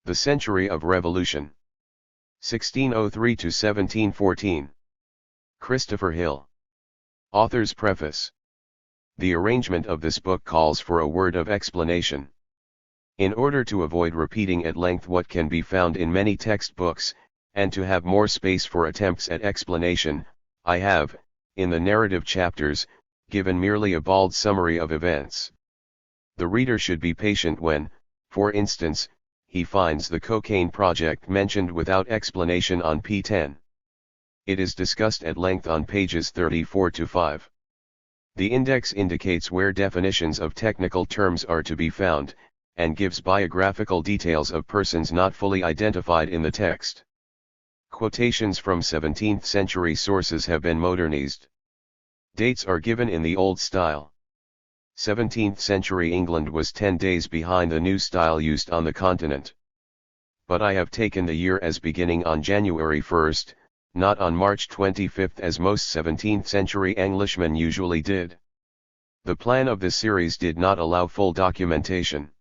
The Century of Revolution. 1603 to 1714. Christopher Hill. Author's Preface. The arrangement of this book calls for a word of explanation. In order to avoid repeating at length what can be found in many textbooks, and to have more space for attempts at explanation, I have, in the narrative chapters, given merely a bald summary of events. The reader should be patient when, for instance, he finds the cocaine project mentioned without explanation on p10. It is discussed at length on pages 34 to 5. The index indicates where definitions of technical terms are to be found, and gives biographical details of persons not fully identified in the text. Quotations from 17th century sources have been modernized. Dates are given in the old style. 17th century England was 10 days behind the new style used on the continent. But I have taken the year as beginning on January 1st, not on March 25th as most 17th century Englishmen usually did. The plan of this series did not allow full documentation.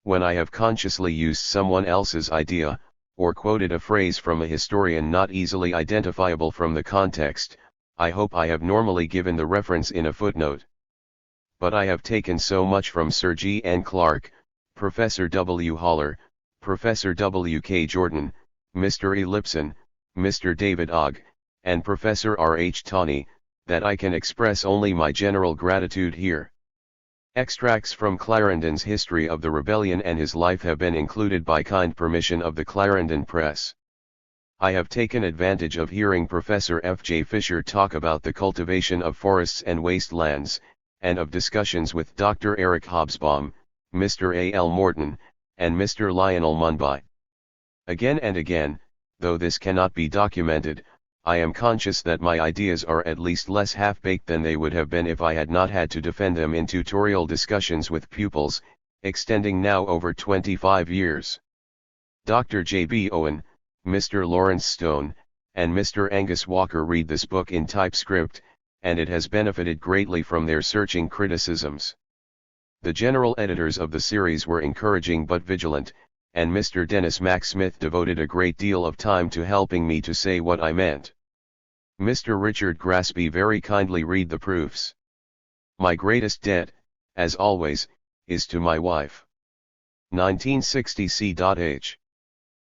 When I have consciously used someone else's idea, or quoted a phrase from a historian not easily identifiable from the context, I hope I have normally given the reference in a footnote. But I have taken so much from Sir G. N. Clarke, Professor W. Haller, Professor W. K. Jordan, Mr. E. Lipson, Mr. David Ogg, and Professor R. H. Tawney, that I can express only my general gratitude here. Extracts from Clarendon's History of the Rebellion and his life have been included by kind permission of the Clarendon Press. I have taken advantage of hearing Professor F. J. Fisher talk about the cultivation of forests and wastelands, and of discussions with Dr. Eric Hobsbawm, Mr. A. L. Morton, and Mr. Lionel Munby. Again and again, though this cannot be documented, I am conscious that my ideas are at least less half-baked than they would have been if I had not had to defend them in tutorial discussions with pupils, extending now over 25 years. Dr. J. B. Owen, Mr. Lawrence Stone, and Mr. Angus Walker read this book in typescript, and it has benefited greatly from their searching criticisms. The general editors of the series were encouraging but vigilant, and Mr. Dennis Mac Smith devoted a great deal of time to helping me to say what I meant. Mr. Richard Graspy very kindly read the proofs. My greatest debt, as always, is to my wife. 1960 C.H.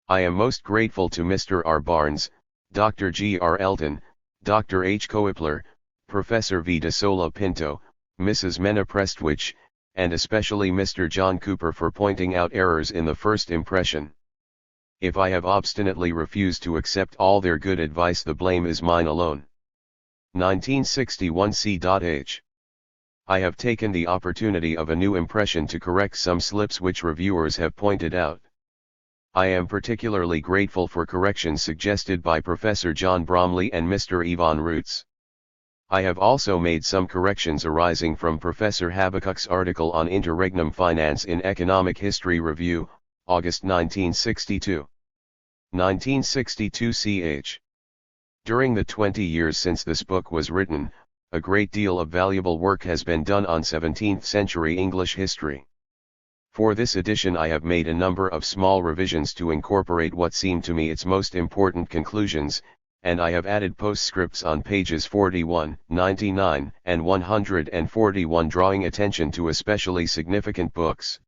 I am most grateful to Mr. R. Barnes, Dr. G. R. Elton, Dr. H. Coipler, Professor V. de Sola Pinto, Mrs. Mena Prestwich, and especially Mr. John Cooper for pointing out errors in the first impression. If I have obstinately refused to accept all their good advice, the blame is mine alone. 1961 C.H. I have taken the opportunity of a new impression to correct some slips which reviewers have pointed out. I am particularly grateful for corrections suggested by Professor John Bromley and Mr. Yvonne Roots. I have also made some corrections arising from Professor Habakkuk's article on Interregnum Finance in Economic History Review, August 1962. 1962 ch. During the 20 years since this book was written, a great deal of valuable work has been done on 17th century English history. For this edition I have made a number of small revisions to incorporate what seem to me its most important conclusions, and I have added postscripts on pages 41, 99, and 141 drawing attention to especially significant books.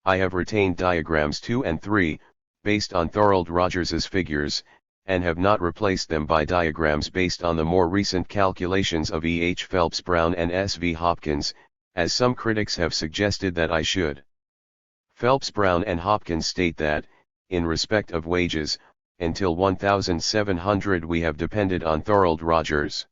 I have retained diagrams 2 and 3, based on Thorold Rogers's figures, and have not replaced them by diagrams based on the more recent calculations of E. H. Phelps Brown and S. V. Hopkins, as some critics have suggested that I should. Phelps Brown and Hopkins state that, in respect of wages, until 1700 we have depended on Thorold Rogers.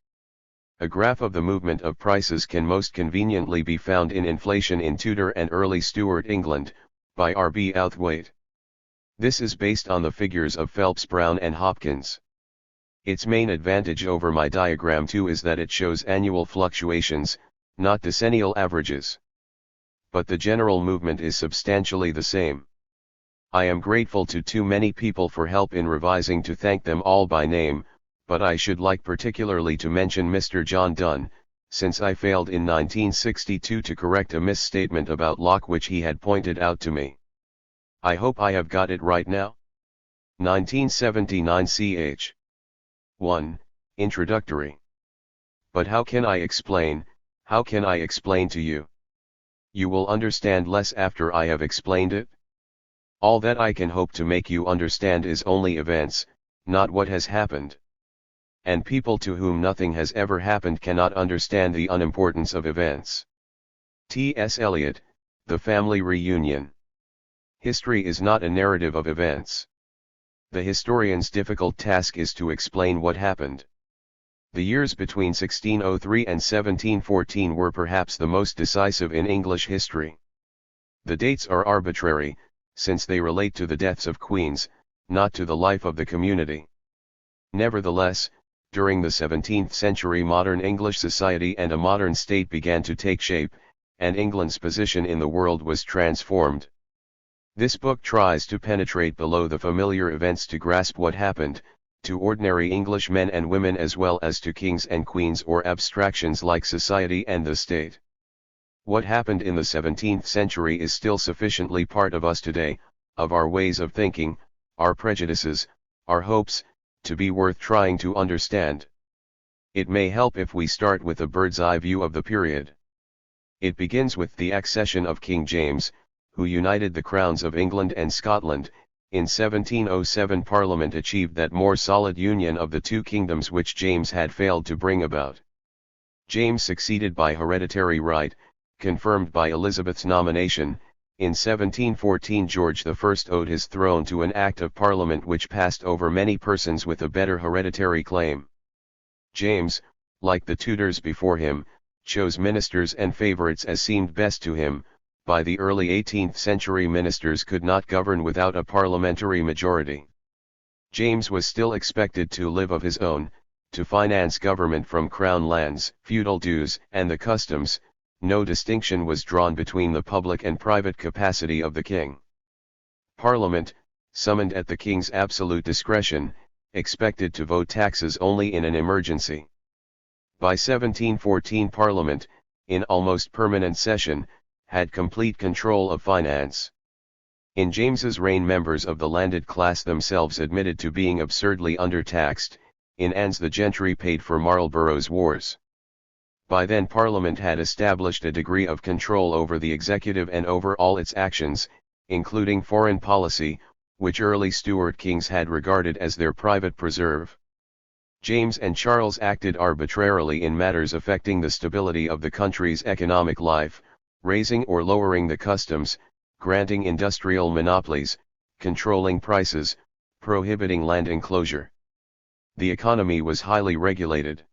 A graph of the movement of prices can most conveniently be found in Inflation in Tudor and Early Stuart England, by R. B. Outhwaite. This is based on the figures of Phelps Brown and Hopkins. Its main advantage over my diagram 2 is that it shows annual fluctuations, not decennial averages. But the general movement is substantially the same. I am grateful to too many people for help in revising to thank them all by name, but I should like particularly to mention Mr. John Dunn, since I failed in 1962 to correct a misstatement about Locke which he had pointed out to me. I hope I have got it right now. 1979 ch. 1. Introductory. But how can I explain to you? You will understand less after I have explained it. All that I can hope to make you understand is only events, not what has happened. And people to whom nothing has ever happened cannot understand the unimportance of events. T.S. Eliot, The Family Reunion. History is not a narrative of events. The historian's difficult task is to explain what happened. The years between 1603 and 1714 were perhaps the most decisive in English history. The dates are arbitrary, since they relate to the deaths of queens, not to the life of the community. Nevertheless, during the 17th century modern English society and a modern state began to take shape, and England's position in the world was transformed. This book tries to penetrate below the familiar events to grasp what happened, to ordinary English men and women as well as to kings and queens or abstractions like society and the state. What happened in the 17th century is still sufficiently part of us today, of our ways of thinking, our prejudices, our hopes, to be worth trying to understand. It may help if we start with a bird's-eye view of the period. It begins with the accession of King James, who united the crowns of England and Scotland. In 1707 Parliament achieved that more solid union of the two kingdoms which James had failed to bring about. James succeeded by hereditary right, confirmed by Elizabeth's nomination. In 1714 George I owed his throne to an Act of Parliament which passed over many persons with a better hereditary claim. James, like the Tudors before him, chose ministers and favourites as seemed best to him. By the early 18th century ministers could not govern without a parliamentary majority. James was still expected to live of his own, to finance government from crown lands, feudal dues, and the customs. No distinction was drawn between the public and private capacity of the king. Parliament, summoned at the king's absolute discretion, expected to vote taxes only in an emergency. By 1714 Parliament, in almost permanent session, had complete control of finance. In James's reign members of the landed class themselves admitted to being absurdly undertaxed. In Anne's the gentry paid for Marlborough's wars. By then Parliament had established a degree of control over the executive and over all its actions, including foreign policy, which early Stuart kings had regarded as their private preserve. James and Charles acted arbitrarily in matters affecting the stability of the country's economic life, raising or lowering the customs, granting industrial monopolies, controlling prices, prohibiting land enclosure. The economy was highly regulated.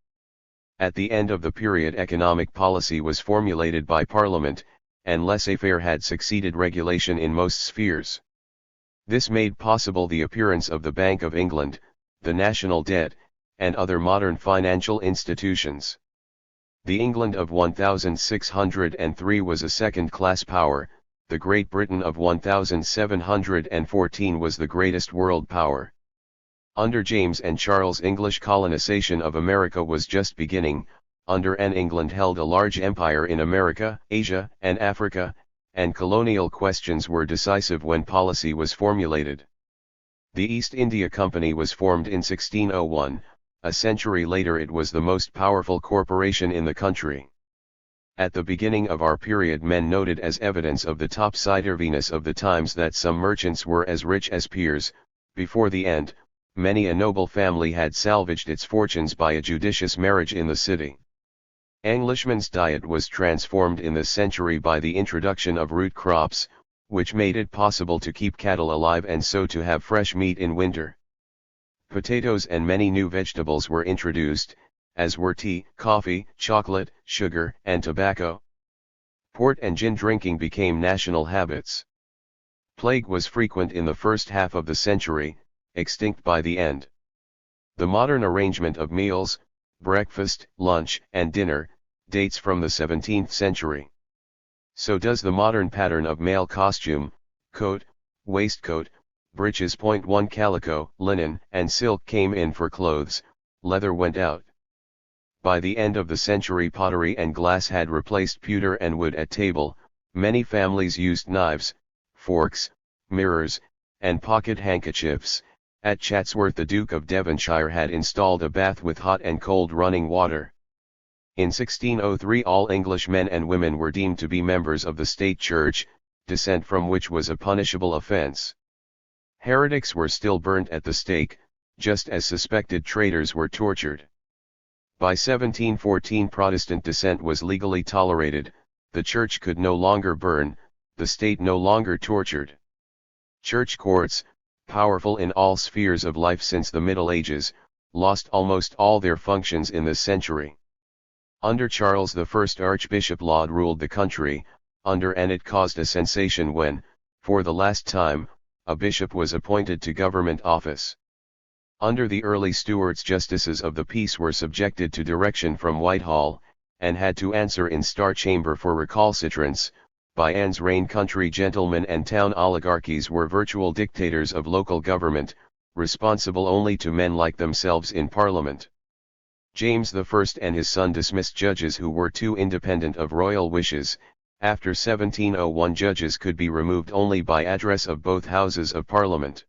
At the end of the period economic policy was formulated by Parliament, and laissez-faire had succeeded regulation in most spheres. This made possible the appearance of the Bank of England, the national debt, and other modern financial institutions. The England of 1603 was a second-class power, the Great Britain of 1714 was the greatest world power. Under James and Charles English colonization of America was just beginning. Under Anne England held a large empire in America, Asia, and Africa, and colonial questions were decisive when policy was formulated. The East India Company was formed in 1601. A century later it was the most powerful corporation in the country. At the beginning of our period men noted as evidence of the topsy-turviness of the times that some merchants were as rich as peers. Before the end, many a noble family had salvaged its fortunes by a judicious marriage in the city. Englishman's diet was transformed in this century by the introduction of root crops, which made it possible to keep cattle alive and so to have fresh meat in winter. Potatoes and many new vegetables were introduced, as were tea, coffee, chocolate, sugar, and tobacco. Port and gin drinking became national habits. Plague was frequent in the first half of the century, extinct by the end. The modern arrangement of meals, breakfast, lunch, and dinner, dates from the 17th century. So does the modern pattern of male costume, coat, waistcoat, breeches. 1 Calico, linen, and silk came in for clothes, leather went out. By the end of the century pottery and glass had replaced pewter and wood at table. Many families used knives, forks, mirrors, and pocket handkerchiefs. At Chatsworth the Duke of Devonshire had installed a bath with hot and cold running water. In 1603 all English men and women were deemed to be members of the state church, dissent from which was a punishable offence. Heretics were still burnt at the stake, just as suspected traitors were tortured. By 1714 Protestant dissent was legally tolerated, the church could no longer burn, the state no longer tortured. Church courts, powerful in all spheres of life since the Middle Ages, lost almost all their functions in this century. Under Charles I Archbishop Laud ruled the country, and it caused a sensation when, for the last time, a bishop was appointed to government office. Under the early Stuarts justices of the peace were subjected to direction from Whitehall, and had to answer in Star Chamber for recalcitrance. By Anne's reign country gentlemen and town oligarchies were virtual dictators of local government, responsible only to men like themselves in Parliament. James I and his son dismissed judges who were too independent of royal wishes. After 1701 judges could be removed only by address of both Houses of Parliament.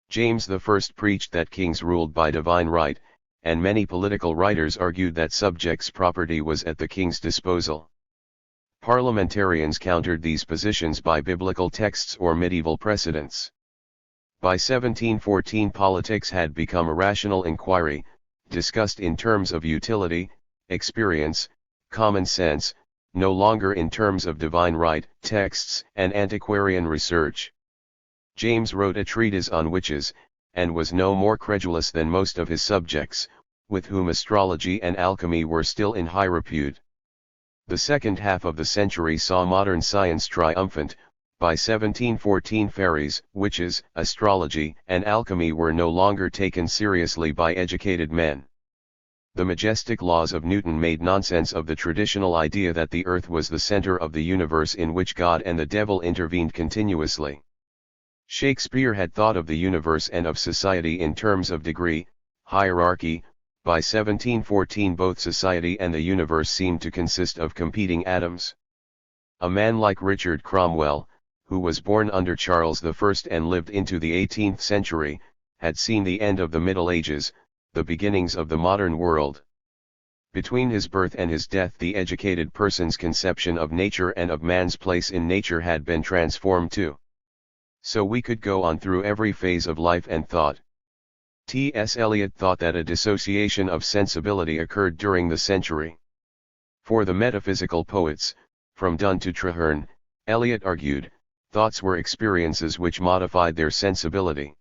James I preached that kings ruled by divine right, and many political writers argued that subjects' property was at the king's disposal. Parliamentarians countered these positions by biblical texts or medieval precedents. By 1714 politics had become a rational inquiry, discussed in terms of utility, experience, common sense, no longer in terms of divine right, texts, and antiquarian research. James wrote a treatise on witches, and was no more credulous than most of his subjects, with whom astrology and alchemy were still in high repute. The second half of the century saw modern science triumphant. By 1714 fairies, witches, astrology, and alchemy were no longer taken seriously by educated men. The majestic laws of Newton made nonsense of the traditional idea that the earth was the center of the universe in which God and the devil intervened continuously. Shakespeare had thought of the universe and of society in terms of degree, hierarchy. By 1714 both society and the universe seemed to consist of competing atoms. A man like Richard Cromwell, who was born under Charles I and lived into the 18th century, had seen the end of the Middle Ages, the beginnings of the modern world. Between his birth and his death the educated person's conception of nature and of man's place in nature had been transformed too. So we could go on through every phase of life and thought. T.S. Eliot thought that a dissociation of sensibility occurred during the century. For the metaphysical poets, from Donne to Traherne, Eliot argued, thoughts were experiences which modified their sensibility.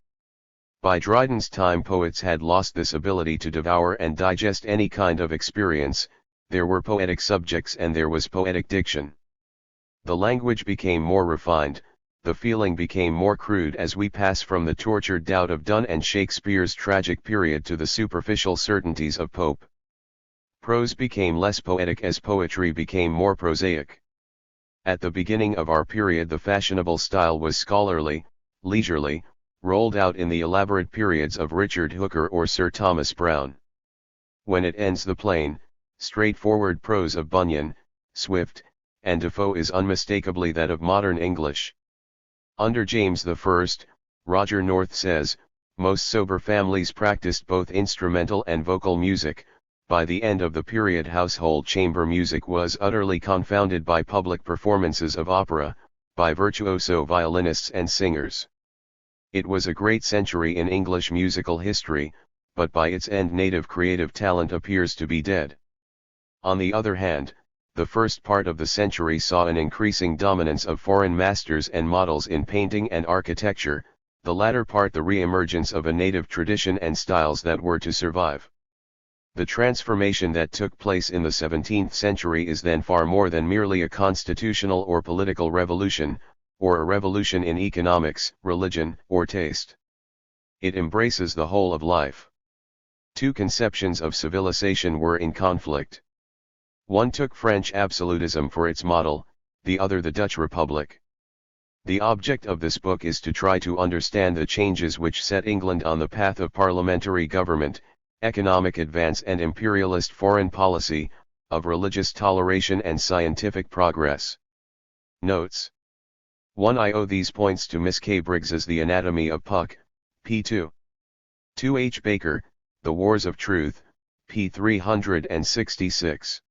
By Dryden's time poets had lost this ability to devour and digest any kind of experience. There were poetic subjects and there was poetic diction. The language became more refined, the feeling became more crude as we pass from the tortured doubt of Donne and Shakespeare's tragic period to the superficial certainties of Pope. Prose became less poetic as poetry became more prosaic. At the beginning of our period the fashionable style was scholarly, leisurely, rolled out in the elaborate periods of Richard Hooker or Sir Thomas Browne. When it ends the plain, straightforward prose of Bunyan, Swift, and Defoe is unmistakably that of modern English. Under James I, Roger North says, most sober families practiced both instrumental and vocal music. By the end of the period household chamber music was utterly confounded by public performances of opera, by virtuoso violinists and singers. It was a great century in English musical history, but by its end native creative talent appears to be dead. On the other hand, the first part of the century saw an increasing dominance of foreign masters and models in painting and architecture, the latter part the re-emergence of a native tradition and styles that were to survive. The transformation that took place in the 17th century is then far more than merely a constitutional or political revolution, or a revolution in economics, religion, or taste. It embraces the whole of life. Two conceptions of civilization were in conflict. One took French absolutism for its model, the other the Dutch Republic. The object of this book is to try to understand the changes which set England on the path of parliamentary government, economic advance and imperialist foreign policy, of religious toleration and scientific progress. Notes. 1. I owe these points to Miss K. Briggs's The Anatomy of Puck, p. 2 H. Baker, The Wars of Truth, p. 366.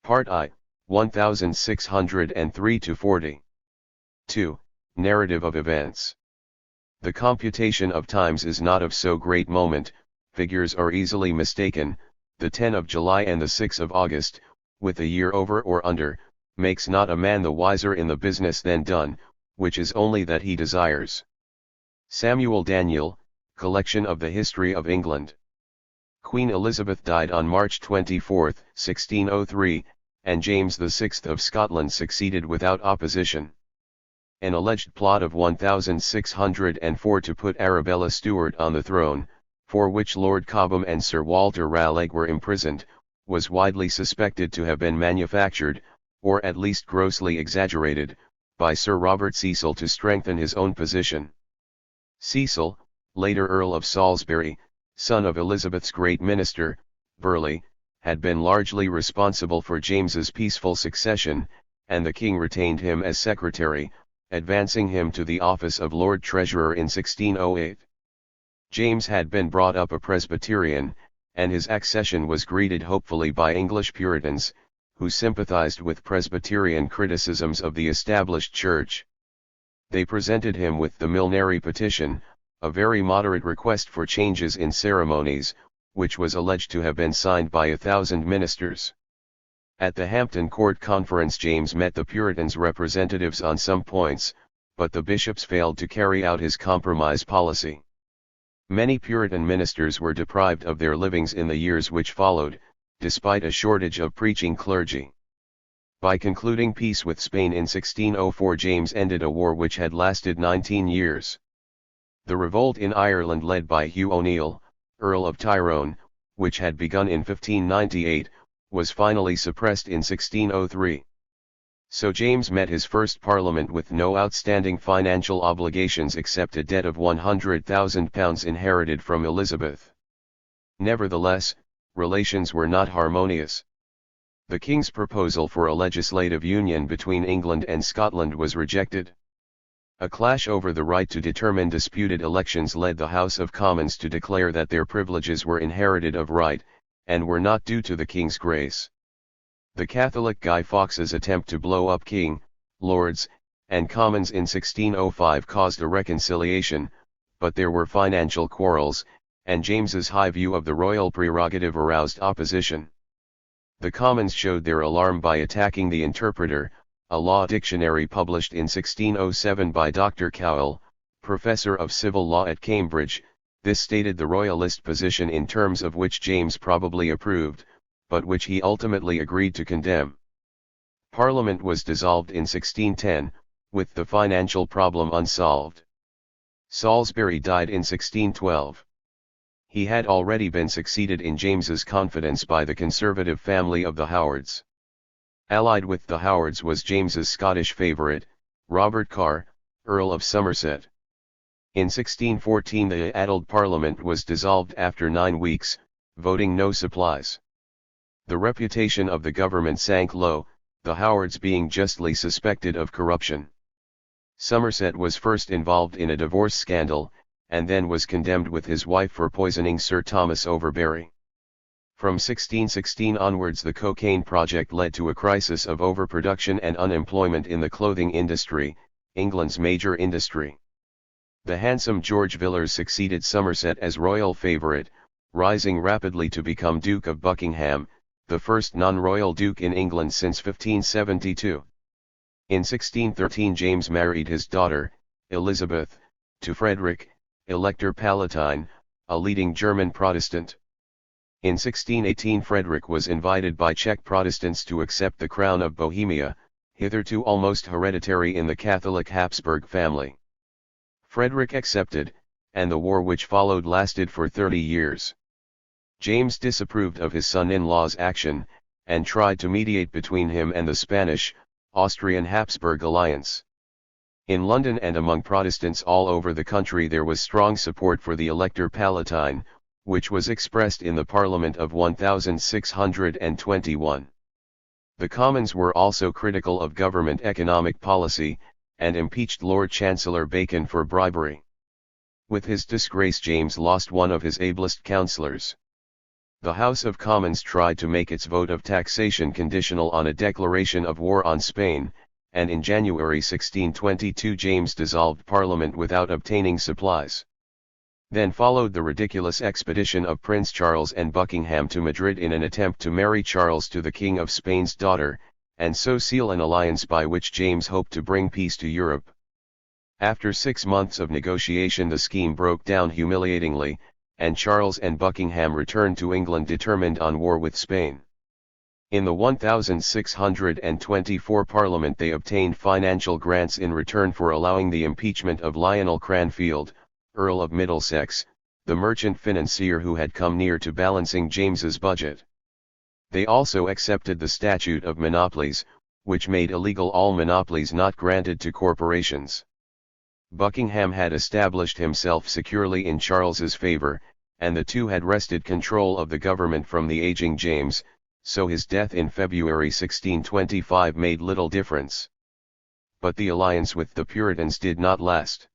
Part I, 1603-40. 2. Narrative of Events. The computation of times is not of so great moment, figures are easily mistaken, the 10 of July and the 6 of August, with a year over or under, makes not a man the wiser in the business then done, which is only that he desires. Samuel Daniel, Collection of the History of England. Queen Elizabeth died on March 24, 1603, and James VI of Scotland succeeded without opposition. An alleged plot of 1604 to put Arabella Stuart on the throne, for which Lord Cobham and Sir Walter Raleigh were imprisoned, was widely suspected to have been manufactured, or at least grossly exaggerated, by Sir Robert Cecil to strengthen his own position. Cecil, later Earl of Salisbury, son of Elizabeth's great minister, Burleigh, had been largely responsible for James's peaceful succession, and the king retained him as secretary, advancing him to the office of Lord Treasurer in 1608. James had been brought up a Presbyterian, and his accession was greeted hopefully by English Puritans, who sympathized with Presbyterian criticisms of the established church. They presented him with the Milnary Petition, a very moderate request for changes in ceremonies, which was alleged to have been signed by 1,000 ministers. At the Hampton Court Conference James met the Puritans' representatives on some points, but the bishops failed to carry out his compromise policy. Many Puritan ministers were deprived of their livings in the years which followed, despite a shortage of preaching clergy. By concluding peace with Spain in 1604 James ended a war which had lasted 19 years. The revolt in Ireland led by Hugh O'Neill, Earl of Tyrone, which had begun in 1598, was finally suppressed in 1603. So James met his first parliament with no outstanding financial obligations except a debt of £100,000 inherited from Elizabeth. Nevertheless, relations were not harmonious. The king's proposal for a legislative union between England and Scotland was rejected. A clash over the right to determine disputed elections led the House of Commons to declare that their privileges were inherited of right, and were not due to the king's grace. The Catholic Guy Fawkes's attempt to blow up King, Lords, and Commons in 1605 caused a reconciliation, but there were financial quarrels, and James's high view of the royal prerogative aroused opposition. The Commons showed their alarm by attacking the Interpreter, a law dictionary published in 1607 by Dr. Cowell, professor of civil law at Cambridge. This stated the royalist position in terms of which James probably approved, but which he ultimately agreed to condemn. Parliament was dissolved in 1610, with the financial problem unsolved. Salisbury died in 1612. He had already been succeeded in James's confidence by the conservative family of the Howards. Allied with the Howards was James's Scottish favourite, Robert Carr, Earl of Somerset. In 1614 the addled Parliament was dissolved after 9 weeks, voting no supplies. The reputation of the government sank low, the Howards being justly suspected of corruption. Somerset was first involved in a divorce scandal, and then was condemned with his wife for poisoning Sir Thomas Overbury. From 1616 onwards the cocaine project led to a crisis of overproduction and unemployment in the clothing industry, England's major industry. The handsome George Villiers succeeded Somerset as royal favourite, rising rapidly to become Duke of Buckingham, the first non-royal duke in England since 1572. In 1613 James married his daughter, Elizabeth, to Frederick, Elector Palatine, a leading German Protestant. In 1618 Frederick was invited by Czech Protestants to accept the crown of Bohemia, hitherto almost hereditary in the Catholic Habsburg family. Frederick accepted, and the war which followed lasted for 30 years. James disapproved of his son-in-law's action, and tried to mediate between him and the Spanish, Austrian Habsburg alliance. In London and among Protestants all over the country there was strong support for the Elector Palatine, which was expressed in the Parliament of 1621. The Commons were also critical of government economic policy, and impeached Lord Chancellor Bacon for bribery. With his disgrace, James lost one of his ablest counsellors. The House of Commons tried to make its vote of taxation conditional on a declaration of war on Spain, and in January 1622 James dissolved Parliament without obtaining supplies. Then followed the ridiculous expedition of Prince Charles and Buckingham to Madrid in an attempt to marry Charles to the King of Spain's daughter, and so seal an alliance by which James hoped to bring peace to Europe. After 6 months of negotiation, the scheme broke down humiliatingly, and Charles and Buckingham returned to England determined on war with Spain. In the 1624 Parliament they obtained financial grants in return for allowing the impeachment of Lionel Cranfield, Earl of Middlesex, the merchant financier who had come near to balancing James's budget. They also accepted the Statute of Monopolies, which made illegal all monopolies not granted to corporations. Buckingham had established himself securely in Charles's favor, and the two had wrested control of the government from the aging James, so his death in February 1625 made little difference. But the alliance with the Puritans did not last.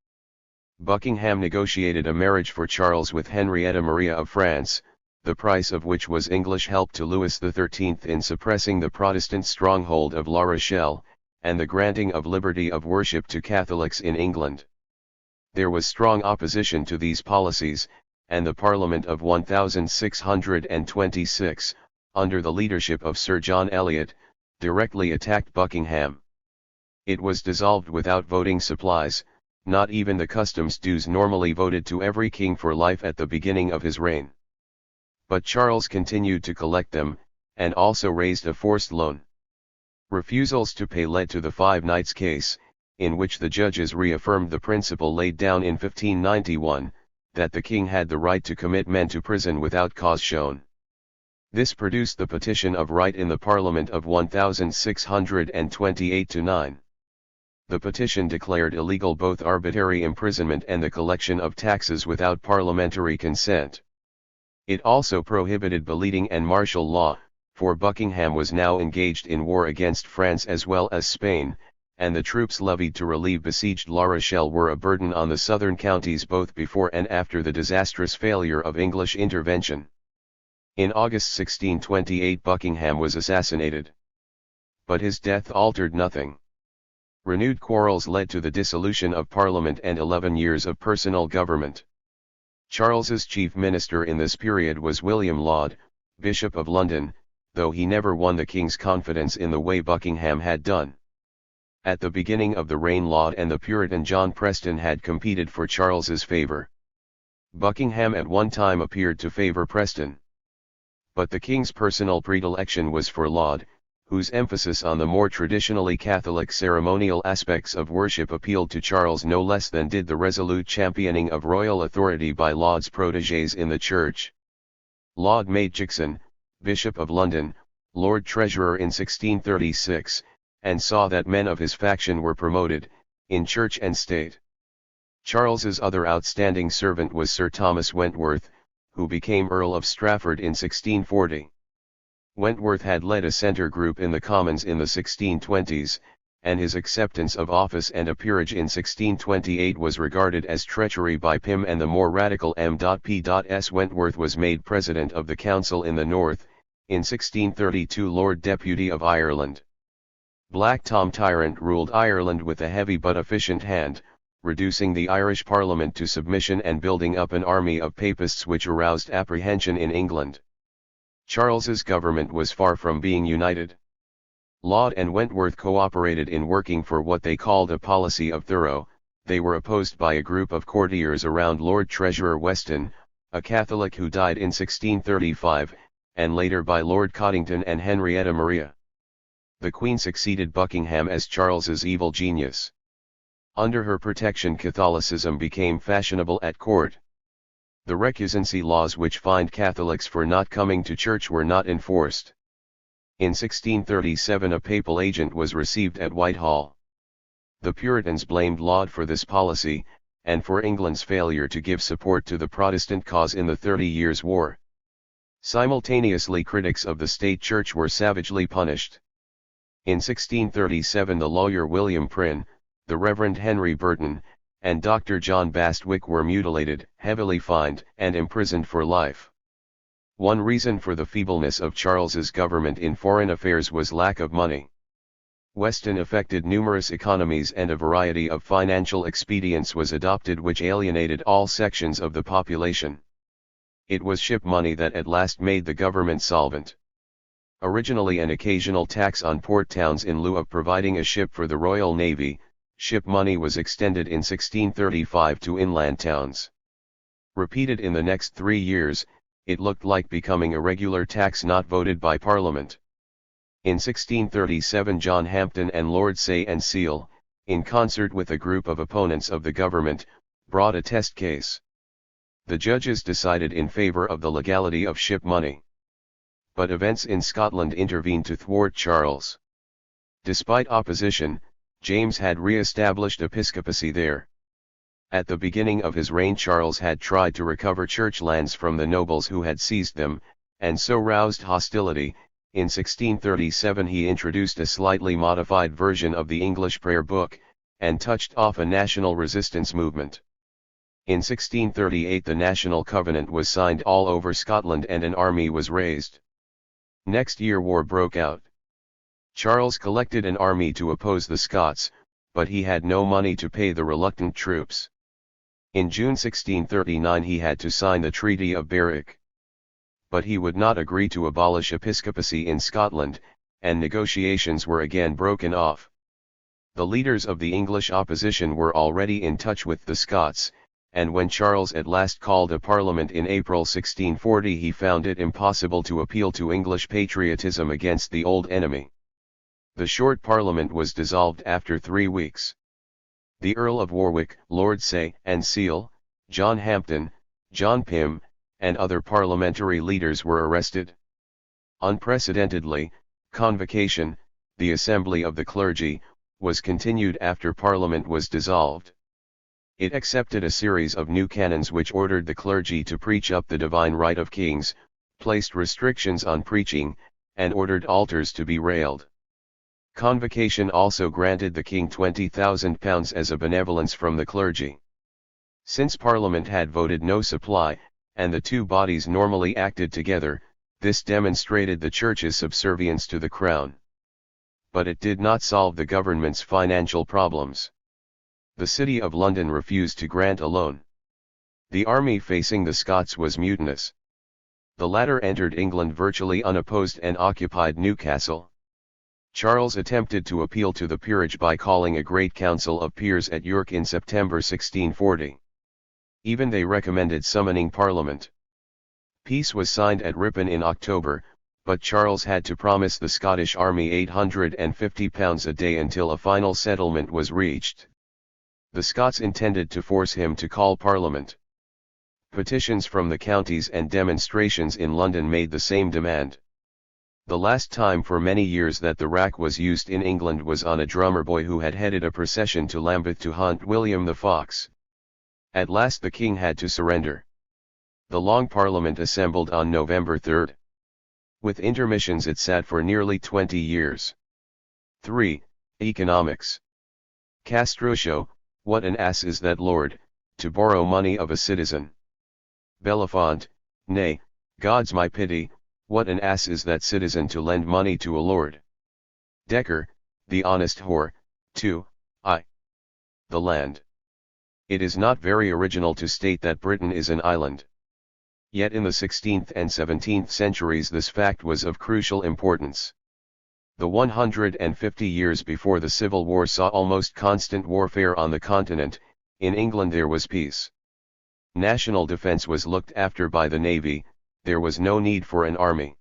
Buckingham negotiated a marriage for Charles with Henrietta Maria of France, the price of which was English help to Louis XIII in suppressing the Protestant stronghold of La Rochelle, and the granting of liberty of worship to Catholics in England. There was strong opposition to these policies, and the Parliament of 1626, under the leadership of Sir John Eliot, directly attacked Buckingham. It was dissolved without voting supplies, not even the customs dues normally voted to every king for life at the beginning of his reign. But Charles continued to collect them, and also raised a forced loan. Refusals to pay led to the Five Knights case, in which the judges reaffirmed the principle laid down in 1591, that the king had the right to commit men to prison without cause shown. This produced the Petition of Right in the Parliament of 1628-9. The petition declared illegal both arbitrary imprisonment and the collection of taxes without parliamentary consent. It also prohibited beleaguering and martial law, for Buckingham was now engaged in war against France as well as Spain, and the troops levied to relieve besieged La Rochelle were a burden on the southern counties both before and after the disastrous failure of English intervention. In August 1628 Buckingham was assassinated. But his death altered nothing. Renewed quarrels led to the dissolution of Parliament and 11 years of personal government. Charles's chief minister in this period was William Laud, Bishop of London, though he never won the king's confidence in the way Buckingham had done. At the beginning of the reign Laud and the Puritan John Preston had competed for Charles's favor. Buckingham at one time appeared to favor Preston. But the king's personal predilection was for Laud, whose emphasis on the more traditionally Catholic ceremonial aspects of worship appealed to Charles no less than did the resolute championing of royal authority by Laud's protégés in the church. Laud made Jackson, Bishop of London, Lord Treasurer in 1636, and saw that men of his faction were promoted, in church and state. Charles's other outstanding servant was Sir Thomas Wentworth, who became Earl of Strafford in 1640. Wentworth had led a centre group in the Commons in the 1620s, and his acceptance of office and a peerage in 1628 was regarded as treachery by Pym and the more radical M.P.S. Wentworth was made President of the Council in the North, in 1632 Lord Deputy of Ireland. Black Tom Tyrant ruled Ireland with a heavy but efficient hand, reducing the Irish Parliament to submission and building up an army of papists which aroused apprehension in England. Charles's government was far from being united. Laud and Wentworth cooperated in working for what they called a policy of thorough. They were opposed by a group of courtiers around Lord Treasurer Weston, a Catholic who died in 1635, and later by Lord Coddington and Henrietta Maria. The Queen succeeded Buckingham as Charles's evil genius. Under her protection Catholicism became fashionable at court. The recusancy laws which fined Catholics for not coming to church were not enforced. In 1637 a papal agent was received at Whitehall. The Puritans blamed Laud for this policy, and for England's failure to give support to the Protestant cause in the 30 Years' War. Simultaneously critics of the state church were savagely punished. In 1637 the lawyer William Prynne, the Reverend Henry Burton, and Dr. John Bastwick were mutilated, heavily fined, and imprisoned for life. One reason for the feebleness of Charles's government in foreign affairs was lack of money. Weston effected numerous economies and a variety of financial expedients was adopted which alienated all sections of the population. It was ship money that at last made the government solvent. Originally an occasional tax on port towns in lieu of providing a ship for the Royal Navy, ship money was extended in 1635 to inland towns. Repeated in the next 3 years, it looked like becoming a regular tax not voted by Parliament. In 1637 John Hampden and Lord Say and Seal, in concert with a group of opponents of the government, brought a test case. The judges decided in favour of the legality of ship money. But events in Scotland intervened to thwart Charles. Despite opposition, James had re-established episcopacy there. At the beginning of his reign Charles had tried to recover church lands from the nobles who had seized them, and so roused hostility. In 1637 he introduced a slightly modified version of the English prayer book, and touched off a national resistance movement. In 1638 the National Covenant was signed all over Scotland and an army was raised. Next year war broke out. Charles collected an army to oppose the Scots, but he had no money to pay the reluctant troops. In June 1639 he had to sign the Treaty of Berwick. But he would not agree to abolish episcopacy in Scotland, and negotiations were again broken off. The leaders of the English opposition were already in touch with the Scots, and when Charles at last called a parliament in April 1640 he found it impossible to appeal to English patriotism against the old enemy. The short parliament was dissolved after 3 weeks. The Earl of Warwick, Lord Say and Seal, John Hampden, John Pym, and other parliamentary leaders were arrested. Unprecedentedly, convocation, the assembly of the clergy, was continued after Parliament was dissolved. It accepted a series of new canons which ordered the clergy to preach up the divine right of kings, placed restrictions on preaching, and ordered altars to be railed. Convocation also granted the king £20,000 as a benevolence from the clergy. Since Parliament had voted no supply, and the two bodies normally acted together, this demonstrated the Church's subservience to the Crown. But it did not solve the government's financial problems. The City of London refused to grant a loan. The army facing the Scots was mutinous. The latter entered England virtually unopposed and occupied Newcastle. Charles attempted to appeal to the peerage by calling a great council of peers at York in September 1640. Even they recommended summoning Parliament. Peace was signed at Ripon in October, but Charles had to promise the Scottish army £850 a day until a final settlement was reached. The Scots intended to force him to call Parliament. Petitions from the counties and demonstrations in London made the same demand. The last time for many years that the rack was used in England was on a drummer boy who had headed a procession to Lambeth to hunt William the Fox. At last the king had to surrender. The Long Parliament assembled on November 3. With intermissions it sat for nearly 20 years. 3. Economics. Castruccio, what an ass is that lord, to borrow money of a citizen. Belafont, nay, God's my pity, what an ass is that citizen to lend money to a lord. Decker, the honest whore, 2. The land. It is not very original to state that Britain is an island. Yet in the 16th and 17th centuries this fact was of crucial importance. The 150 years before the Civil War saw almost constant warfare on the continent. In England there was peace. National defence was looked after by the navy, there was no need for an army.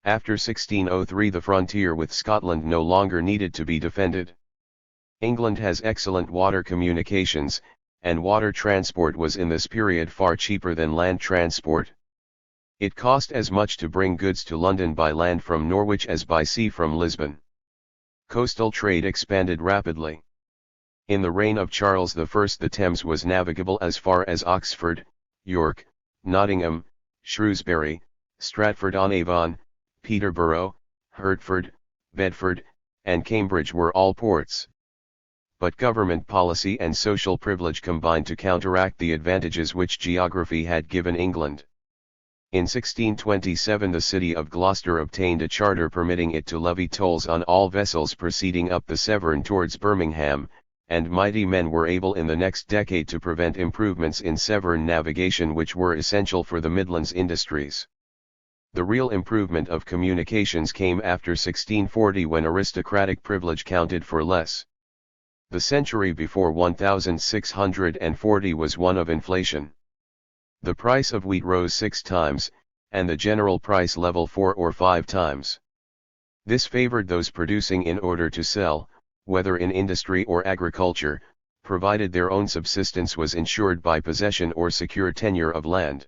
After 1603 the frontier with Scotland no longer needed to be defended. England has excellent water communications, and water transport was in this period far cheaper than land transport. It cost as much to bring goods to London by land from Norwich as by sea from Lisbon. Coastal trade expanded rapidly. In the reign of Charles I the Thames was navigable as far as Oxford, York, Nottingham, Shrewsbury, Stratford-on-Avon, Peterborough, Hertford, Bedford, and Cambridge were all ports. but government policy and social privilege combined to counteract the advantages which geography had given England. In 1627 the city of Gloucester obtained a charter permitting it to levy tolls on all vessels proceeding up the Severn towards Birmingham, and mighty men were able in the next decade to prevent improvements in Severn navigation which were essential for the Midlands industries. The real improvement of communications came after 1640 when aristocratic privilege counted for less. The century before 1640 was one of inflation. The price of wheat rose 6 times, and the general price level 4 or 5 times. This favored those producing in order to sell, whether in industry or agriculture, provided their own subsistence was ensured by possession or secure tenure of land.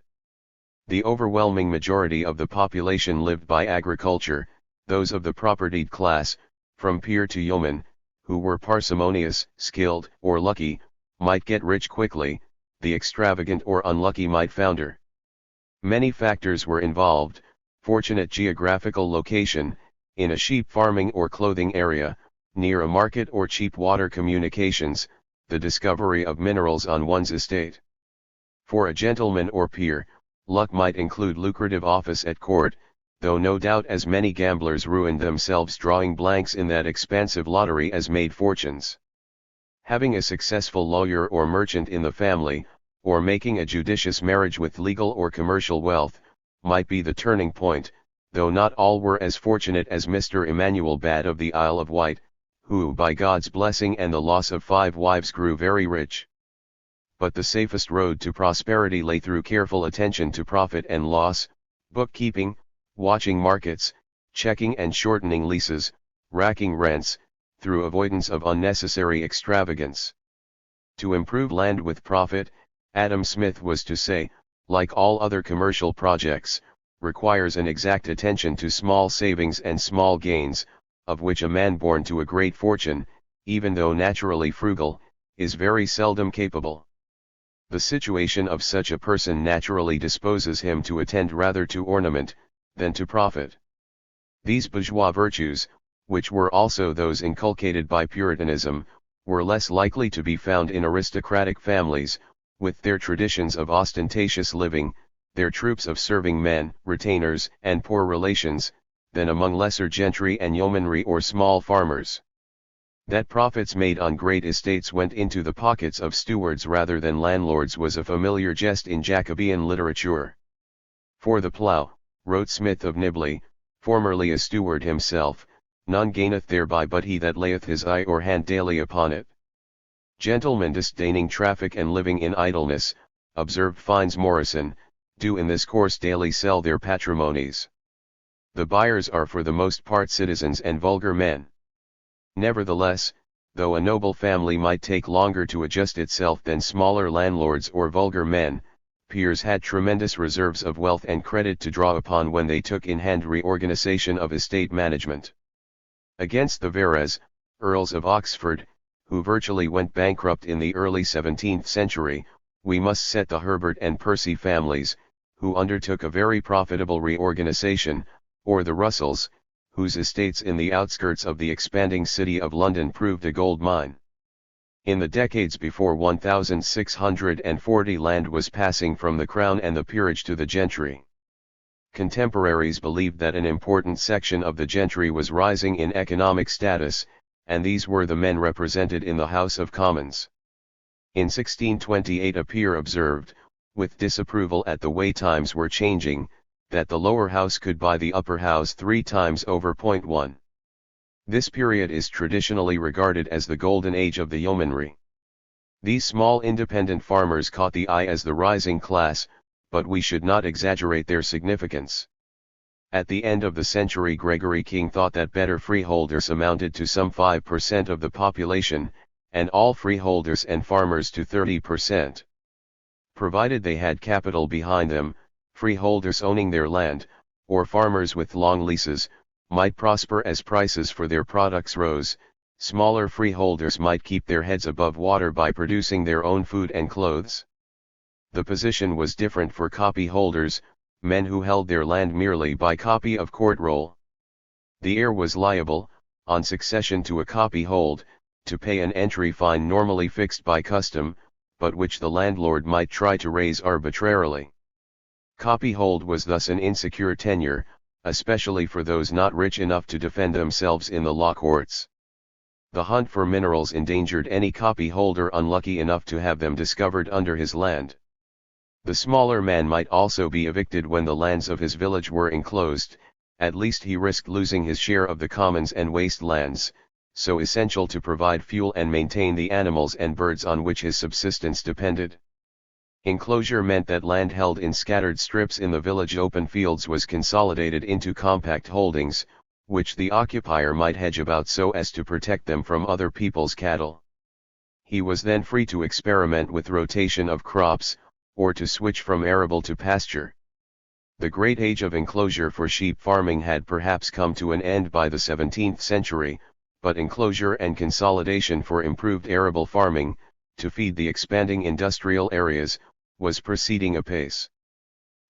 The overwhelming majority of the population lived by agriculture, those of the propertied class, from peer to yeoman, who were parsimonious, skilled, or lucky, might get rich quickly, the extravagant or unlucky might founder. Many factors were involved: fortunate geographical location, in a sheep farming or clothing area, near a market or cheap water communications, the discovery of minerals on one's estate. For a gentleman or peer, luck might include lucrative office at court, though no doubt as many gamblers ruined themselves drawing blanks in that expansive lottery as made fortunes. Having a successful lawyer or merchant in the family, or making a judicious marriage with legal or commercial wealth, might be the turning point, though not all were as fortunate as Mr. Emmanuel Badd of the Isle of Wight, who by God's blessing and the loss of 5 wives grew very rich. But the safest road to prosperity lay through careful attention to profit and loss, bookkeeping, watching markets, checking and shortening leases, racking rents, through avoidance of unnecessary extravagance. To improve land with profit, Adam Smith was to say, like all other commercial projects, requires an exact attention to small savings and small gains, of which a man born to a great fortune, even though naturally frugal, is very seldom capable. The situation of such a person naturally disposes him to attend rather to ornament, than to profit. These bourgeois virtues, which were also those inculcated by Puritanism, were less likely to be found in aristocratic families, with their traditions of ostentatious living, their troops of serving men, retainers, and poor relations, than among lesser gentry and yeomanry or small farmers. That profits made on great estates went into the pockets of stewards rather than landlords was a familiar jest in Jacobean literature. For the plough, wrote Smith of Nibley, formerly a steward himself, none gaineth thereby but he that layeth his eye or hand daily upon it. Gentlemen disdaining traffic and living in idleness, observed Fynes Morrison, do in this course daily sell their patrimonies. The buyers are for the most part citizens and vulgar men. Nevertheless, though a noble family might take longer to adjust itself than smaller landlords or vulgar men, peers had tremendous reserves of wealth and credit to draw upon when they took in hand reorganization of estate management. Against the Veres, Earls of Oxford, who virtually went bankrupt in the early 17th century, we must set the Herbert and Percy families, who undertook a very profitable reorganization, or the Russells, whose estates in the outskirts of the expanding city of London proved a gold mine. In the decades before 1640 land was passing from the crown and the peerage to the gentry. Contemporaries believed that an important section of the gentry was rising in economic status, and these were the men represented in the House of Commons. In 1628 a peer observed, with disapproval at the way times were changing, that the lower house could buy the upper house 3 times over. 1. This period is traditionally regarded as the golden age of the yeomanry. These small independent farmers caught the eye as the rising class, but we should not exaggerate their significance. At the end of the century Gregory King thought that better freeholders amounted to some 5% of the population, and all freeholders and farmers to 30%. Provided they had capital behind them, freeholders owning their land, or farmers with long leases, might prosper as prices for their products rose. Smaller freeholders might keep their heads above water by producing their own food and clothes. The position was different for copyholders, men who held their land merely by copy of court roll. The heir was liable, on succession to a copyhold, to pay an entry fine normally fixed by custom, but which the landlord might try to raise arbitrarily. Copyhold was thus an insecure tenure, especially for those not rich enough to defend themselves in the law courts. The hunt for minerals endangered any copyholder unlucky enough to have them discovered under his land. The smaller man might also be evicted when the lands of his village were enclosed. At least he risked losing his share of the commons and waste lands, so essential to provide fuel and maintain the animals and birds on which his subsistence depended. Enclosure meant that land held in scattered strips in the village open fields was consolidated into compact holdings, which the occupier might hedge about so as to protect them from other people's cattle. He was then free to experiment with rotation of crops, or to switch from arable to pasture. The great age of enclosure for sheep farming had perhaps come to an end by the 17th century, but enclosure and consolidation for improved arable farming, to feed the expanding industrial areas, was proceeding apace.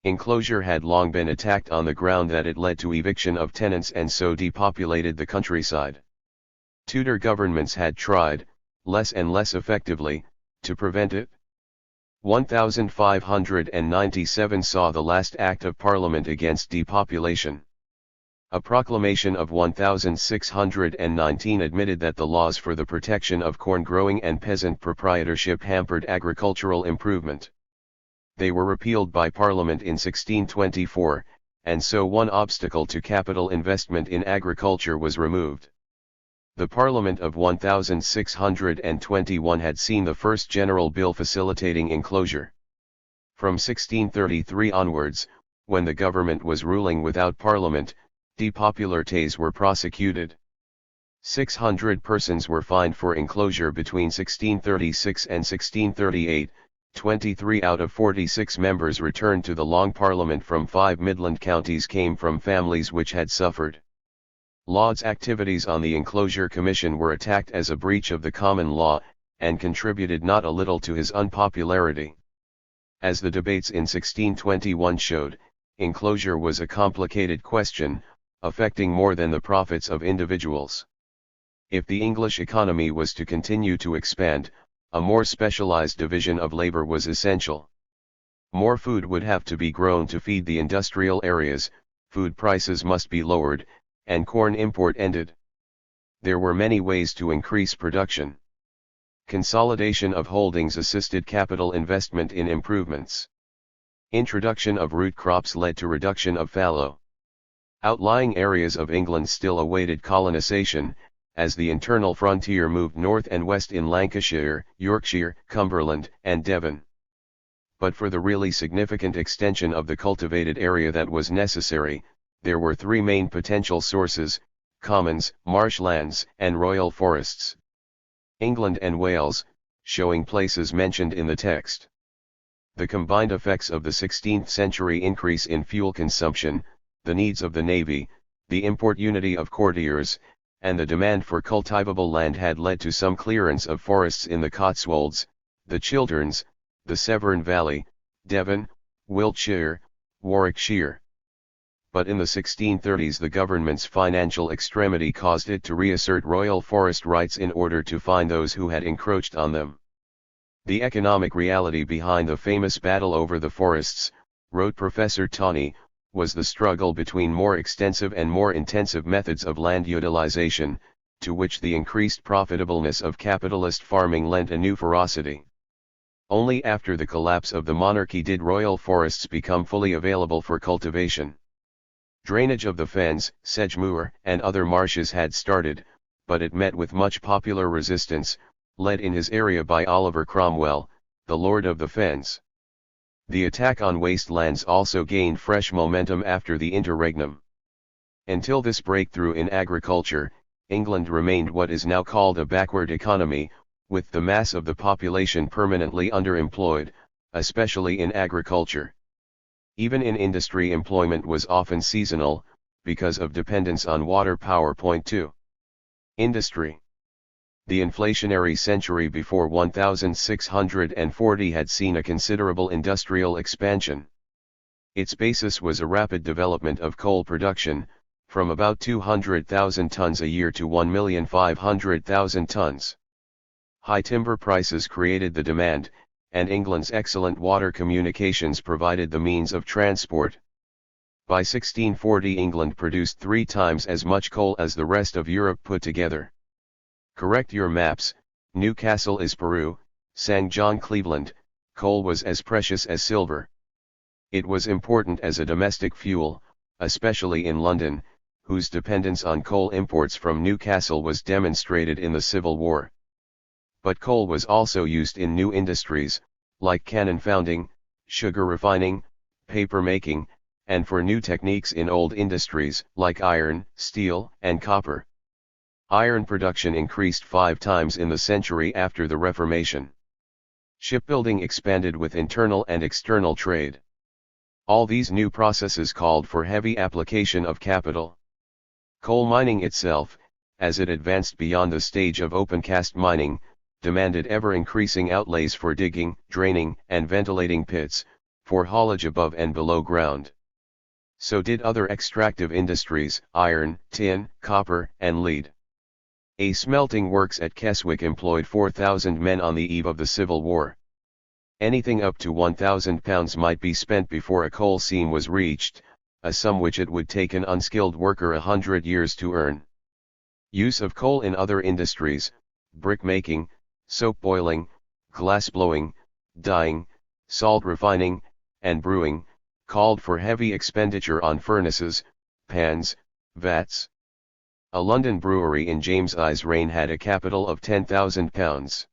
Enclosure had long been attacked on the ground that it led to eviction of tenants and so depopulated the countryside. Tudor governments had tried, less and less effectively, to prevent it. 1597 saw the last Act of Parliament against depopulation. A proclamation of 1619 admitted that the laws for the protection of corn growing and peasant proprietorship hampered agricultural improvement. They were repealed by Parliament in 1624, and so one obstacle to capital investment in agriculture was removed. The Parliament of 1621 had seen the first general bill facilitating enclosure. From 1633 onwards, when the government was ruling without Parliament, depopulates were prosecuted. 600 persons were fined for enclosure between 1636 and 1638, 23 out of 46 members returned to the Long Parliament from 5 Midland counties came from families which had suffered. Laud's activities on the Enclosure Commission were attacked as a breach of the common law, and contributed not a little to his unpopularity. As the debates in 1621 showed, enclosure was a complicated question, affecting more than the profits of individuals. If the English economy was to continue to expand, a more specialized division of labor was essential. More food would have to be grown to feed the industrial areas, food prices must be lowered, and corn import ended. There were many ways to increase production. Consolidation of holdings assisted capital investment in improvements. Introduction of root crops led to reduction of fallow. Outlying areas of England still awaited colonization, as the internal frontier moved north and west in Lancashire, Yorkshire, Cumberland, and Devon. But for the really significant extension of the cultivated area that was necessary, there were three main potential sources: commons, marshlands, and royal forests. England and Wales, showing places mentioned in the text. The combined effects of the 16th century increase in fuel consumption, the needs of the navy, the importunity of courtiers, and the demand for cultivable land had led to some clearance of forests in the Cotswolds, the Chilterns, the Severn Valley, Devon, Wiltshire, Warwickshire. But in the 1630s the government's financial extremity caused it to reassert royal forest rights in order to find those who had encroached on them. The economic reality behind the famous battle over the forests, wrote Professor Tawney, was the struggle between more extensive and more intensive methods of land utilization, to which the increased profitableness of capitalist farming lent a new ferocity. Only after the collapse of the monarchy did royal forests become fully available for cultivation. Drainage of the fens, Sedgemoor, and other marshes had started, but it met with much popular resistance, led in his area by Oliver Cromwell, the Lord of the Fens. The attack on wastelands also gained fresh momentum after the interregnum. Until this breakthrough in agriculture, England remained what is now called a backward economy, with the mass of the population permanently underemployed, especially in agriculture. Even in industry employment was often seasonal, because of dependence on water power. Point 2. Industry. The inflationary century before 1640 had seen a considerable industrial expansion. Its basis was a rapid development of coal production, from about 200,000 tons a year to 1,500,000 tons. High timber prices created the demand, and England's excellent water communications provided the means of transport. By 1640 England produced 3 times as much coal as the rest of Europe put together. Correct your maps, Newcastle is Peru, sang John Cleveland. Coal was as precious as silver. It was important as a domestic fuel, especially in London, whose dependence on coal imports from Newcastle was demonstrated in the Civil War. But coal was also used in new industries, like cannon founding, sugar refining, paper making, and for new techniques in old industries, like iron, steel, and copper. Iron production increased 5 times in the century after the Reformation. Shipbuilding expanded with internal and external trade. All these new processes called for heavy application of capital. Coal mining itself, as it advanced beyond the stage of open-cast mining, demanded ever-increasing outlays for digging, draining, and ventilating pits, for haulage above and below ground. So did other extractive industries, iron, tin, copper, and lead. A smelting works at Keswick employed 4,000 men on the eve of the Civil War. Anything up to £1,000 might be spent before a coal seam was reached, a sum which it would take an unskilled worker 100 years to earn. Use of coal in other industries, brick making, soap boiling, glass blowing, dyeing, salt refining, and brewing, called for heavy expenditure on furnaces, pans, vats. A London brewery in James I's reign had a capital of £10,000.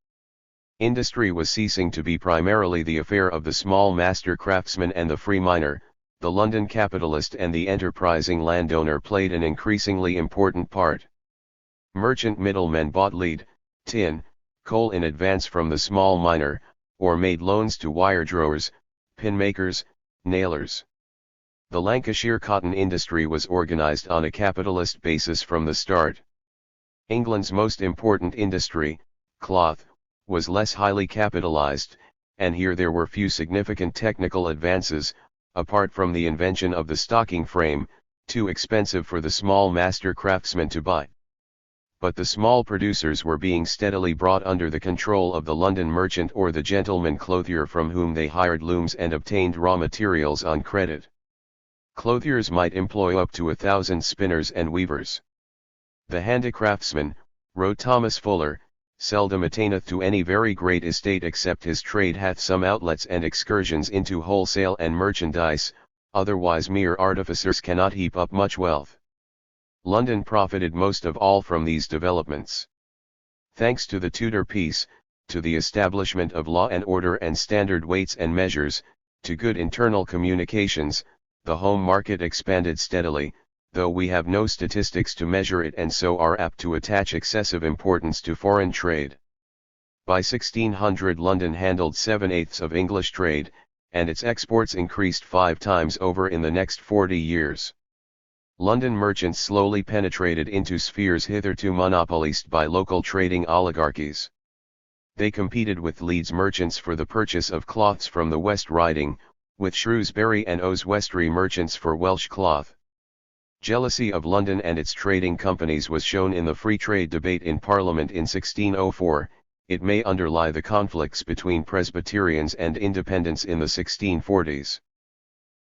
Industry was ceasing to be primarily the affair of the small master craftsman and the free miner. The London capitalist and the enterprising landowner played an increasingly important part. Merchant middlemen bought lead, tin, coal in advance from the small miner, or made loans to wire drawers, pin makers, nailers. The Lancashire cotton industry was organised on a capitalist basis from the start. England's most important industry, cloth, was less highly capitalised, and here there were few significant technical advances, apart from the invention of the stocking frame, too expensive for the small master craftsman to buy. But the small producers were being steadily brought under the control of the London merchant or the gentleman clothier, from whom they hired looms and obtained raw materials on credit. Clothiers might employ up to 1,000 spinners and weavers. The handicraftsman, wrote Thomas Fuller, seldom attaineth to any very great estate except his trade hath some outlets and excursions into wholesale and merchandise, otherwise mere artificers cannot heap up much wealth. London profited most of all from these developments. Thanks to the Tudor peace, to the establishment of law and order and standard weights and measures, to good internal communications, the home market expanded steadily, though we have no statistics to measure it and so are apt to attach excessive importance to foreign trade. By 1600 London handled 7/8 of English trade, and its exports increased 5 times over in the next 40 years. London merchants slowly penetrated into spheres hitherto monopolised by local trading oligarchies. They competed with Leeds merchants for the purchase of cloths from the West Riding, with Shrewsbury and Oswestry merchants for Welsh cloth. Jealousy of London and its trading companies was shown in the Free Trade debate in Parliament in 1604, it may underlie the conflicts between Presbyterians and Independents in the 1640s.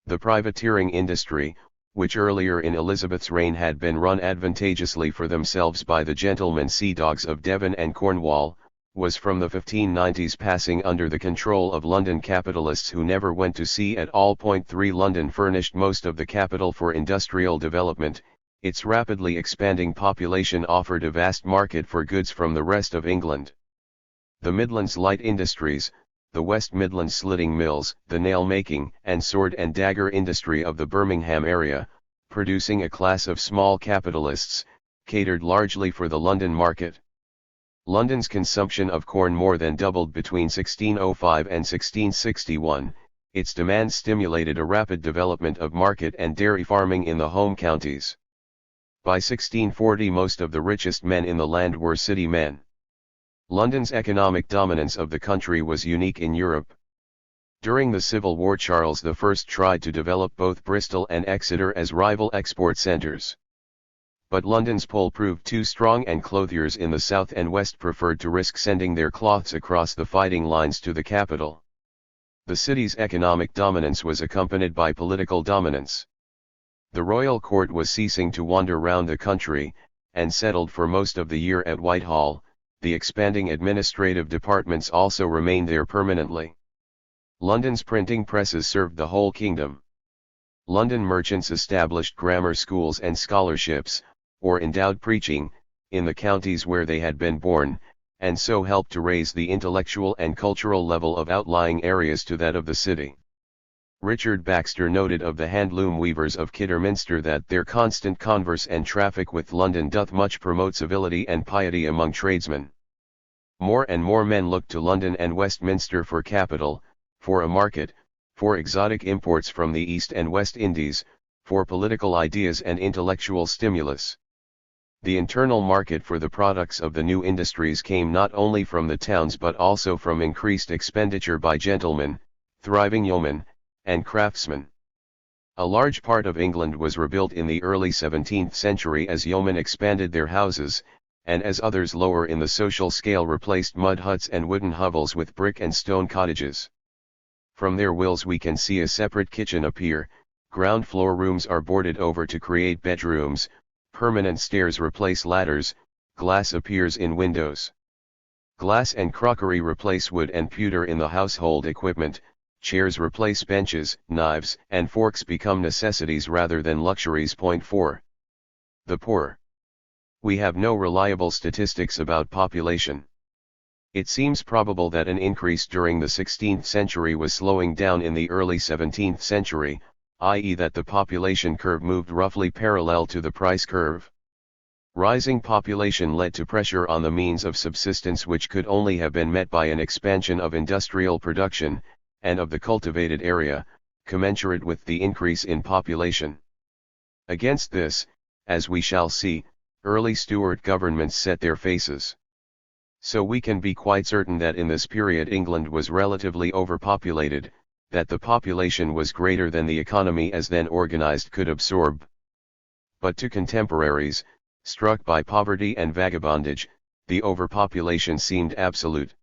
The privateering industry, which earlier in Elizabeth's reign had been run advantageously for themselves by the gentlemen sea dogs of Devon and Cornwall, was from the 1590s passing under the control of London capitalists who never went to sea at all. 3 London furnished most of the capital for industrial development, its rapidly expanding population offered a vast market for goods from the rest of England. The Midlands light industries, the West Midlands slitting mills, the nail-making and sword and dagger industry of the Birmingham area, producing a class of small capitalists, catered largely for the London market. London's consumption of corn more than doubled between 1605 and 1661, its demand stimulated a rapid development of market and dairy farming in the home counties. By 1640 most of the richest men in the land were city men. London's economic dominance of the country was unique in Europe. During the Civil War Charles I tried to develop both Bristol and Exeter as rival export centres. But London's pull proved too strong, and clothiers in the south and west preferred to risk sending their cloths across the fighting lines to the capital. The city's economic dominance was accompanied by political dominance. The royal court was ceasing to wander round the country, and settled for most of the year at Whitehall. The expanding administrative departments also remained there permanently. London's printing presses served the whole kingdom. London merchants established grammar schools and scholarships, or endowed preaching, in the counties where they had been born, and so helped to raise the intellectual and cultural level of outlying areas to that of the city. Richard Baxter noted of the handloom weavers of Kidderminster that their constant converse and traffic with London doth much promote civility and piety among tradesmen. More and more men look to London and Westminster for capital, for a market, for exotic imports from the East and West Indies, for political ideas and intellectual stimulus. The internal market for the products of the new industries came not only from the towns but also from increased expenditure by gentlemen, thriving yeomen, and craftsmen. A large part of England was rebuilt in the early 17th century as yeomen expanded their houses, and as others lower in the social scale replaced mud huts and wooden hovels with brick and stone cottages. From their wills we can see a separate kitchen appear, ground floor rooms are boarded over to create bedrooms, permanent stairs replace ladders, glass appears in windows. Glass and crockery replace wood and pewter in the household equipment, chairs replace benches, knives and forks become necessities rather than luxuries. Point 4. The poor. We have no reliable statistics about population. It seems probable that an increase during the 16th century was slowing down in the early 17th century, i.e. that the population curve moved roughly parallel to the price curve. Rising population led to pressure on the means of subsistence which could only have been met by an expansion of industrial production, and of the cultivated area, commensurate with the increase in population. Against this, as we shall see, early Stuart governments set their faces. So we can be quite certain that in this period England was relatively overpopulated, that the population was greater than the economy as then organized could absorb. But to contemporaries, struck by poverty and vagabondage, the overpopulation seemed absolute.